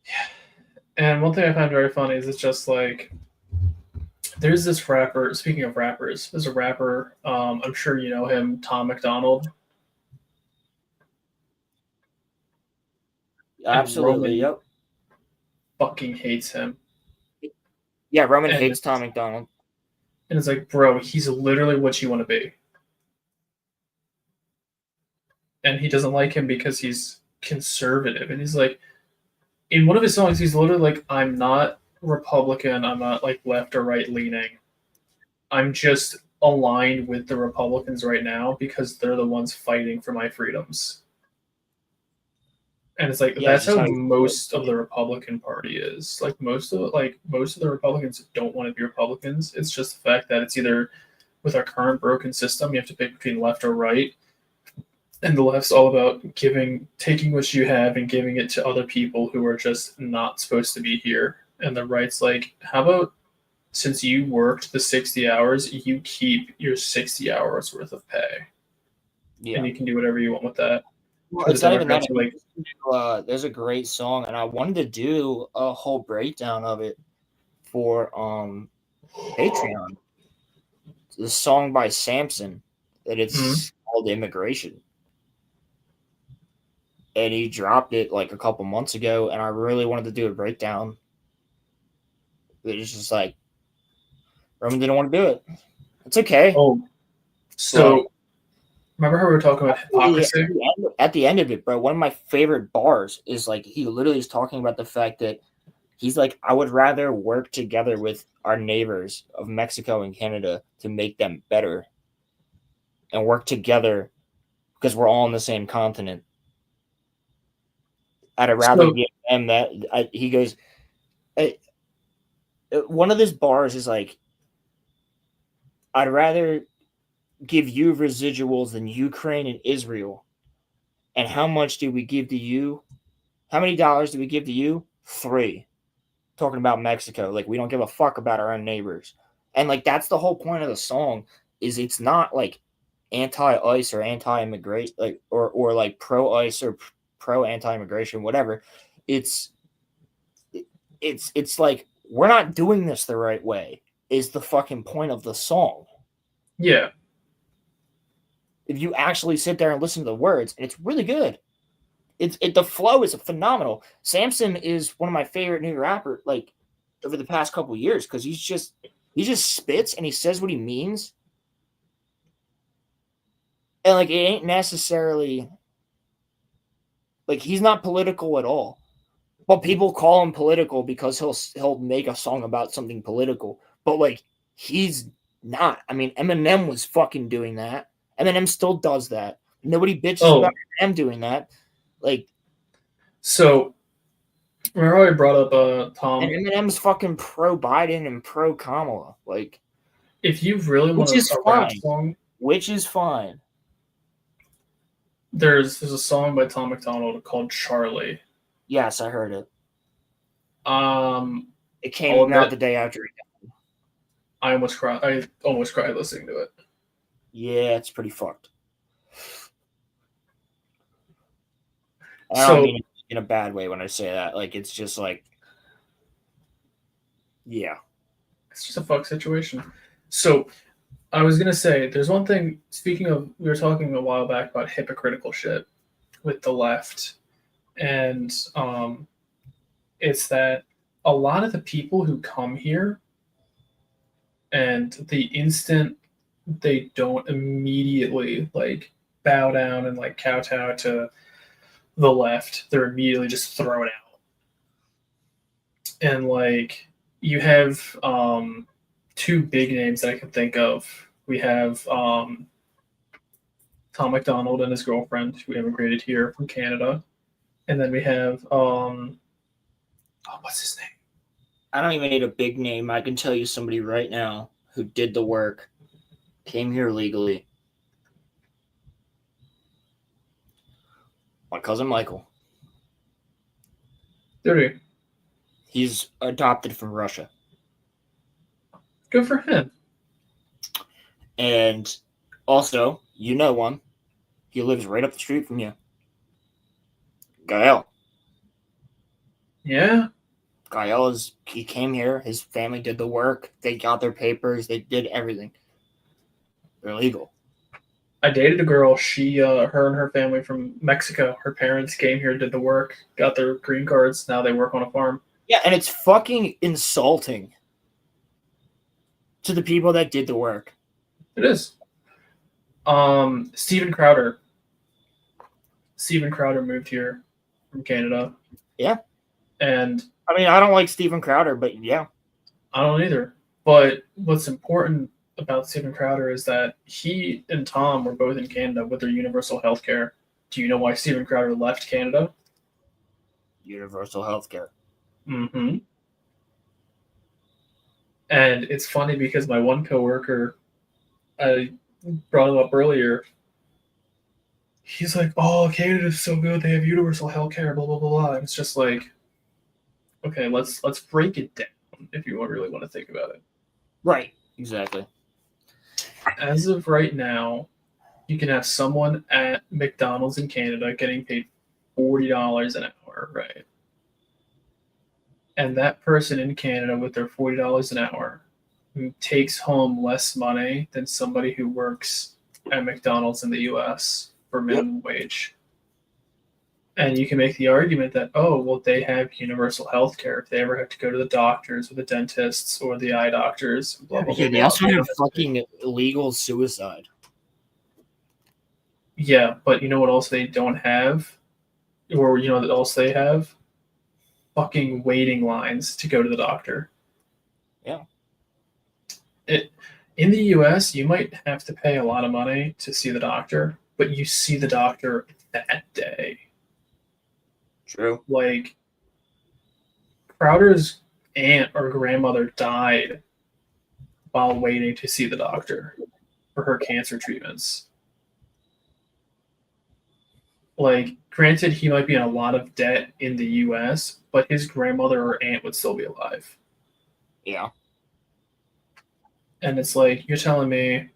Yeah. And one thing I find very funny is it's just like there's this rapper. Speaking of rappers, there's a rapper. I'm sure you know him, Tom McDonald. Absolutely, yep. Fucking hates him. Yeah, Roman hates Tom McDonald. And it's like, bro, he's literally what you want to be. And he doesn't like him because he's conservative. And he's like, in one of his songs, he's literally like, I'm not Republican. I'm not like left or right leaning. I'm just aligned with the Republicans right now because they're the ones fighting for my freedoms. And it's like that's how most of the Republican Party is. Like most of the Republicans don't want to be Republicans. It's just the fact that it's either with our current broken system, you have to pick between left or right. And the left's all about taking what you have and giving it to other people who are just not supposed to be here. And the right's like, how about since you worked the 60 hours, you keep your 60 hours worth of pay. Yeah. And you can do whatever you want with that. Well, it's not even that. There's a great song, and I wanted to do a whole breakdown of it for Patreon. This song by Samson that it's called Immigration. And he dropped it like a couple months ago, and I really wanted to do a breakdown. But it's just like Roman didn't want to do it. It's okay. Oh, so remember how we were talking about hypocrisy? At the end of it, bro, one of my favorite bars is like he literally is talking about the fact that he's like, I would rather work together with our neighbors of Mexico and Canada to make them better and work together because we're all on the same continent. I'd rather give them that. He goes, one of his bars is like, I'd rather give you residuals than Ukraine and Israel. And how much do we give to you? How many dollars do we give to you? 3. Talking about Mexico. Like, we don't give a fuck about our own neighbors. And like, that's the whole point of the song, is it's not like anti-ICE or anti-immigrate, like, or like pro-ICE or pro anti-immigration, whatever. It's like we're not doing this the right way. Is the fucking point of the song? Yeah. If you actually sit there and listen to the words, and it's really good. The flow is phenomenal. Samson is one of my favorite new rapper like over the past couple of years because he just spits and he says what he means. And like it ain't necessarily like he's not political at all. But people call him political because he'll make a song about something political. But like he's not. I mean, Eminem was fucking doing that. Eminem still does that. Nobody bitches about Eminem doing that. Like, so remember how I brought up Tom? And Eminem's fucking pro Biden and pro Kamala. Like, if you really want a rap song, which is fine. There's a song by Tom McDonald called Charlie. Yes, I heard it. It came out the day after it died. I almost cried listening to it. Yeah, it's pretty fucked. I don't mean it in a bad way when I say that. Like, it's just like, yeah. It's just a fuck situation. So, I was going to say, there's one thing, speaking of, we were talking a while back about hypocritical shit with the left. And it's that a lot of the people who come here and the instant they don't immediately like bow down and like kowtow to the left, they're immediately just thrown out. And like you have two big names that I can think of. We have Tom McDonald and his girlfriend who immigrated here from Canada. And then we have what's his name? I don't even need a big name. I can tell you somebody right now who did the work, came here legally. My cousin Michael. Did he? He's adopted from Russia. Good for him. And also, you know one. He lives right up the street from you. Gael. Yeah. Gael he came here. His family did the work. They got their papers. They did everything. They're legal. I dated a girl. She, her and her family from Mexico. Her parents came here, did the work, got their green cards. Now they work on a farm. Yeah, and it's fucking insulting to the people that did the work. It is. Steven Crowder. Steven Crowder moved here from Canada. Yeah. And I mean, I don't like Steven Crowder, but yeah. I don't either. But what's important about Steven Crowder is that he and Tom were both in Canada with their universal health care. Do you know why Steven Crowder left Canada? Universal health care. Mm-hmm. And it's funny because my one coworker, I brought him up earlier. He's like, "Oh, Canada's so good. They have universal health care, blah, blah, blah, blah." And it's just like, okay, let's break it down if you really want to think about it. Right. Exactly. As of right now, you can have someone at McDonald's in Canada getting paid $40 an hour, right? And that person in Canada with their $40 an hour who takes home less money than somebody who works at McDonald's in the US for minimum wage. And you can make the argument that, oh, well, they have universal health care if they ever have to go to the doctors or the dentists or the eye doctors. Blah, blah, blah, They also have fucking illegal suicide. Yeah, but you know what else they don't have? Or you know what else they have? Fucking waiting lines to go to the doctor. Yeah. In the US, you might have to pay a lot of money to see the doctor, but you see the doctor that day. True. Like, Crowder's aunt or grandmother died while waiting to see the doctor for her cancer treatments. Like, granted, he might be in a lot of debt in the US, but his grandmother or aunt would still be alive. Yeah. And it's like, you're telling me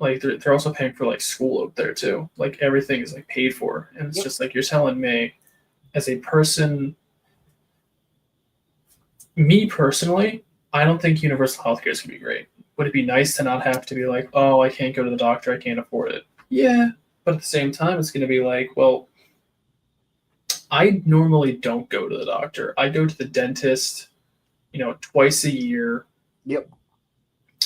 Like they're also paying for like school up there too. Like everything is like paid for, and it's just like you're telling me, as a person, me personally, I don't think universal healthcare is gonna be great. Would it be nice to not have to be like, oh, I can't go to the doctor, I can't afford it? Yeah, but at the same time, it's gonna be like, well, I normally don't go to the doctor. I go to the dentist, twice a year. Yep.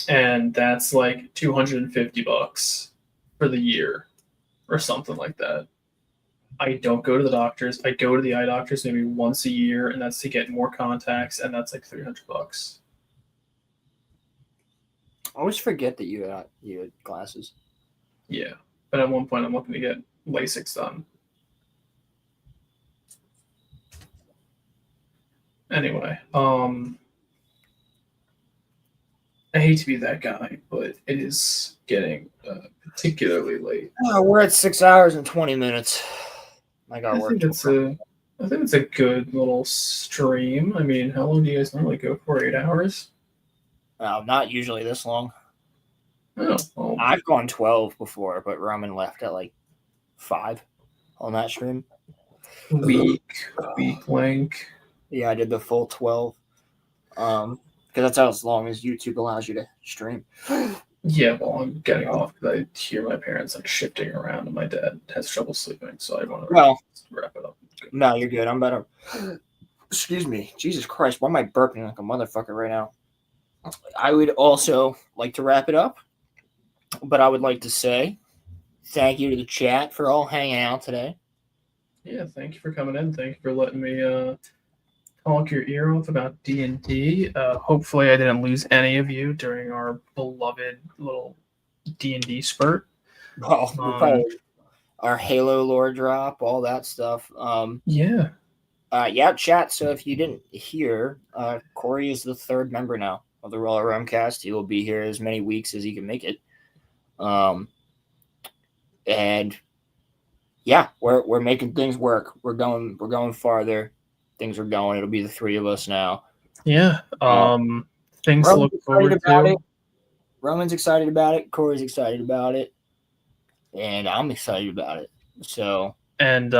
And that's like $250 for the year or something like that. I don't go to the doctors. I go to the eye doctors maybe once a year, and that's to get more contacts, and that's like $300. I always forget that you had glasses. Yeah, but at one point I'm looking to get LASIK done. Anyway, I hate to be that guy, but it is getting particularly late. We're at 6 hours and 20 minutes. I got work. I think it's a good little stream. I mean, how long do you guys normally go for? 8 hours? Not usually this long. Oh, well. I've gone 12 before, but Roman left at like 5 on that stream. Week length. Yeah, I did the full 12. Because that's how as long as YouTube allows you to stream. Yeah, well, I'm getting off because I hear my parents like shifting around, and my dad has trouble sleeping, so I want to wrap it up. No, you're good. I'm better. Excuse me. Jesus Christ, why am I burping like a motherfucker right now? I would also like to wrap it up, but I would like to say thank you to the chat for all hanging out today. Yeah, thank you for coming in. Thank you for letting me talk your ear off about D&D. Hopefully I didn't lose any of you during our beloved little D&D spurt. Probably our Halo lore drop, all that stuff. Yeah. Chat. So if you didn't hear, Corey is the 3rd member now of the RoloRome cast. He will be here as many weeks as he can make it. And yeah, we're making things work. We're going farther. Things are going. It'll be the 3 of us now. Yeah. Things to look forward to. Roman's excited about it. Corey's excited about it. And I'm excited about it. So. And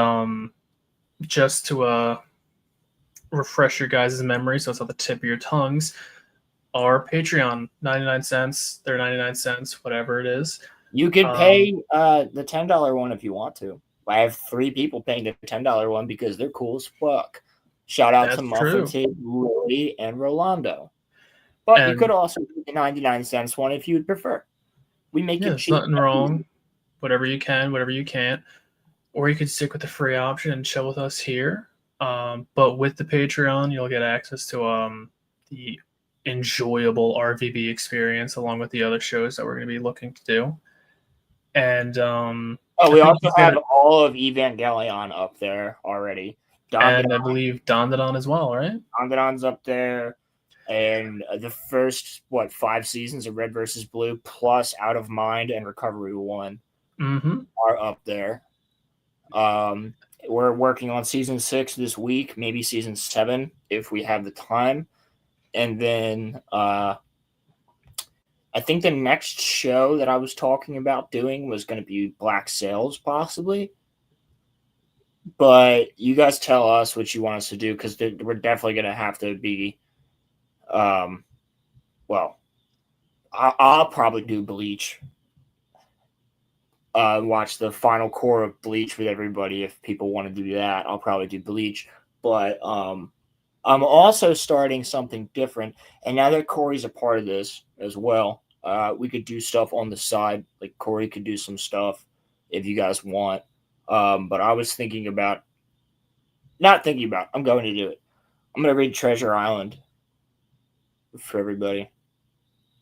just to refresh your guys' memory, so it's on the tip of your tongues, our Patreon, 99 cents, they're 99 cents, whatever it is. You can pay the $10 one if you want to. I have 3 people paying the $10 one because they're cool as fuck. Shout out to Muffin, Lily, and Rolando. But you could also do the 99 cents one if you would prefer. We make it cheap. There's nothing wrong. Whatever you can, whatever you can't. Or you could stick with the free option and chill with us here. But with the Patreon, you'll get access to the enjoyable RVB experience along with the other shows that we're going to be looking to do. And we also have all of Evangelion up there already. And I believe Dondadon as well, right? Dondadon's up there. And the first, 5 seasons of Red vs. Blue plus Out of Mind and Recovery 1 are up there. We're working on season 6 this week, maybe season 7 if we have the time. And then I think the next show that I was talking about doing was going to be Black Sails, possibly. But you guys tell us what you want us to do, because we're definitely going to have to be. I'll probably do Bleach. Watch the final core of Bleach with everybody. If people want to do that, I'll probably do Bleach. But I'm also starting something different. And now that Corey's a part of this as well, we could do stuff on the side. Like Corey could do some stuff if you guys want. But I was I'm going to do it. I'm going to read Treasure Island for everybody.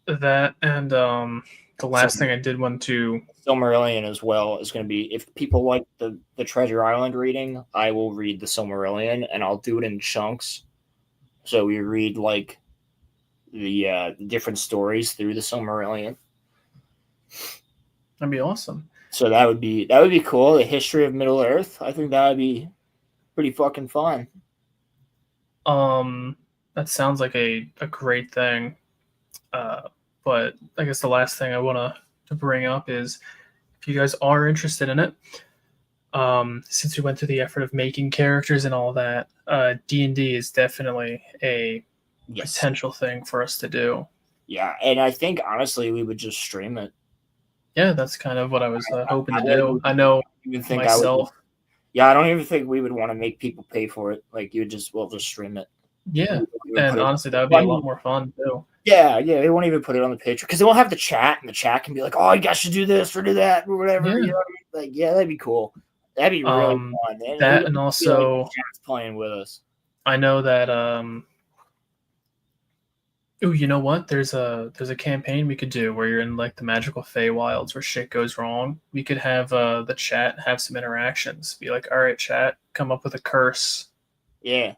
That and the last thing I did want to Silmarillion as well is going to be, if people like the Treasure Island reading, I will read the Silmarillion, and I'll do it in chunks. So we read like the different stories through the Silmarillion. That'd be awesome. So that would be cool. The history of Middle Earth. I think that would be pretty fucking fun. That sounds like a great thing. But I guess the last thing I want to to bring up is if you guys are interested in it, since we went through the effort of making characters and all that, D&D is definitely a potential thing for us to do. Yeah, and I think honestly we would just stream it. Yeah, that's kind of what I was hoping to do. I know myself. I don't even think we would want to make people pay for it. Like we'll just stream it. Yeah, and honestly, that would be a lot more fun too. Yeah, they won't even put it on the Patreon because they won't have the chat, and the chat can be like, "Oh, you guys should do this or do that or whatever." Yeah. You know what I mean? Like, yeah, that'd be cool. That'd be really fun. That and also chat's playing with us. I know that. Oh, you know what? There's a campaign we could do where you're in like the magical Feywilds where shit goes wrong. We could have the chat have some interactions. Be like, all right, chat, come up with a curse. Yeah.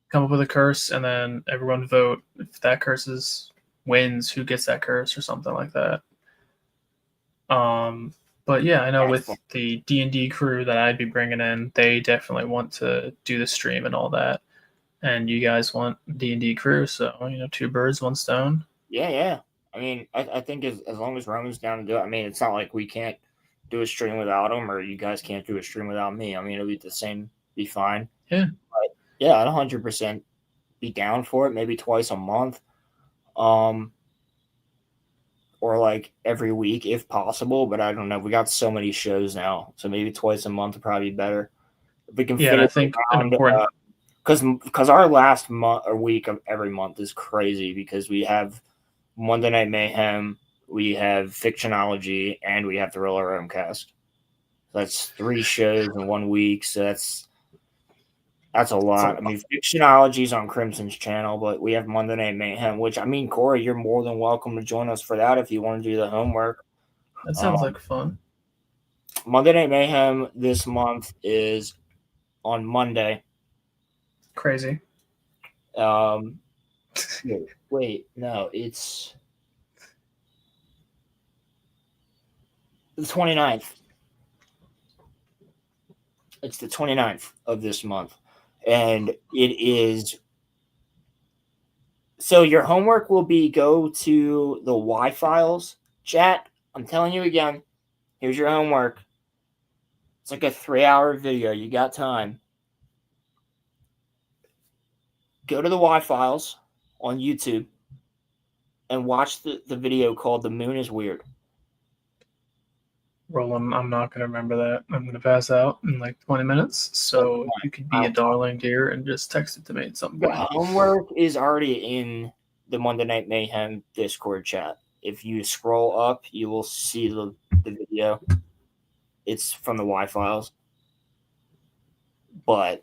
Come up with a curse, and then everyone vote. If that curse wins, who gets that curse or something like that. But yeah, I know with the D&D crew that I'd be bringing in, they definitely want to do the stream and all that. And you guys want D&D crew, so, two birds, one stone. Yeah. I mean, I think as long as Roman's down to do it, I mean, it's not like we can't do a stream without him or you guys can't do a stream without me. I mean, it'll be the same, be fine. Yeah. But yeah, I'd 100% be down for it, maybe twice a month. Or like every week if possible, but I don't know. We got so many shows now, so maybe twice a month would probably be better. If we can fit I think around, important. Because our last month or week of every month is crazy because we have Monday Night Mayhem, we have Fictionology, and we have the RoloRome cast. So that's 3 shows in 1 week. So that's a lot. I mean, Fictionology's on Crimson's channel, but we have Monday Night Mayhem, which I mean, Corey, you're more than welcome to join us for that if you want to do the homework. That sounds like fun. Monday Night Mayhem this month is on Monday. Crazy. Wait, no, it's the 29th. It's the 29th of this month. And it is. So your homework will be go to the Y files chat. I'm telling you again. Here's your homework. It's like a 3-hour video. You got time. Go to the Y files on YouTube and watch the video called The Moon is Weird. Roland, I'm not going to remember that. I'm going to pass out in like 20 minutes. So you could be a darling dear and just text it to me at some point. The homework is already in the Monday Night Mayhem Discord chat. If you scroll up, you will see the video. It's from the Y files. But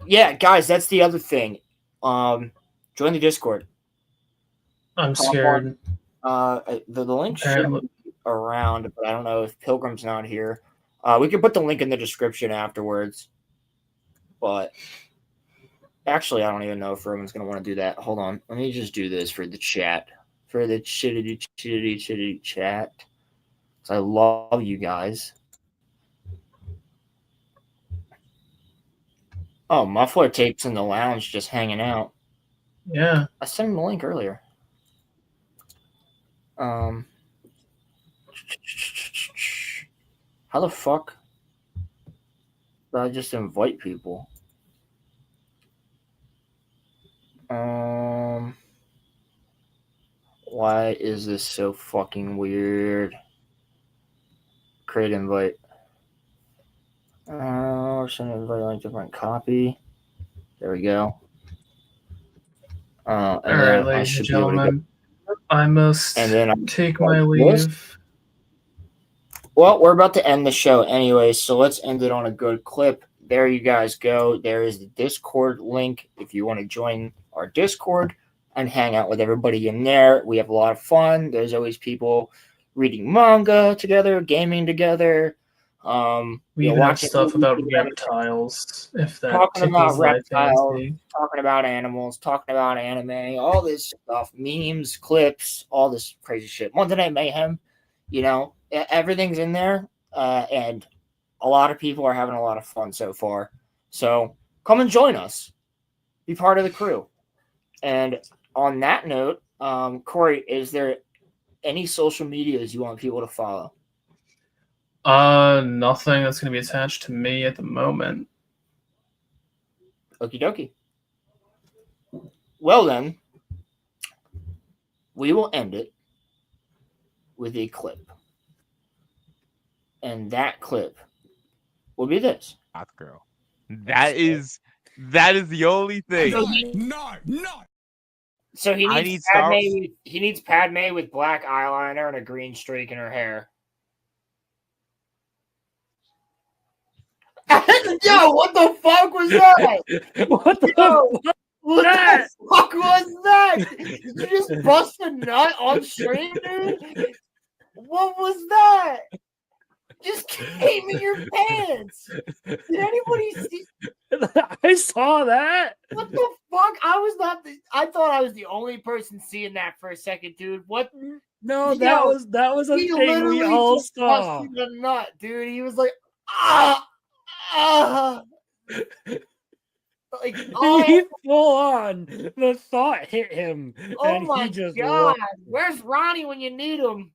yeah, guys, that's the other thing. Join the Discord. I'm scared. The link should be around, but I don't know if Pilgrim's not here. We can put the link in the description afterwards. But actually, I don't even know if Roman's going to want to do that. Hold on. Let me just do this for the chat. For the chitty chat. I love you guys. Oh, Muffler Tape's in the lounge just hanging out. Yeah. I sent him the link earlier. How the fuck did I just invite people? Why is this so fucking weird? Create invite. Send invite on a different copy. There we go. All right, ladies and gentlemen, I must take my leave. Well, we're about to end the show anyway, so let's end it on a good clip. There you guys go. There is the Discord link if you want to join our Discord and hang out with everybody in there. We have a lot of fun. There's always people reading manga together, gaming together. We even have stuff about reptiles, if that talking about reptiles, fancy. talking about animals, talking about anime, all this stuff, memes, clips, all this crazy shit. Monday Night Mayhem, everything's in there, and a lot of people are having a lot of fun so far. So come and join us, be part of the crew. And on that note, Corey, is there any social medias you want people to follow? Nothing that's going to be attached to me at the moment. Okie dokie. Well then, we will end it with a clip. And that clip will be this. Hot girl. That is the only thing. So he I needs need Padme. He needs Padme with black eyeliner and a green streak in her hair. Yo, what the fuck was that? What the fuck? What the fuck was that? Did you just bust a nut on stream, dude? What was that? Just came in your pants. Did anybody see? I saw that. What the fuck? I thought I was the only person seeing that for a second, dude. What? No, that was a thing we all just saw. busted a nut, dude. He was like, ah. Like, He full on. The thought hit him. Oh and my he just god! Where's Ronnie when you need him?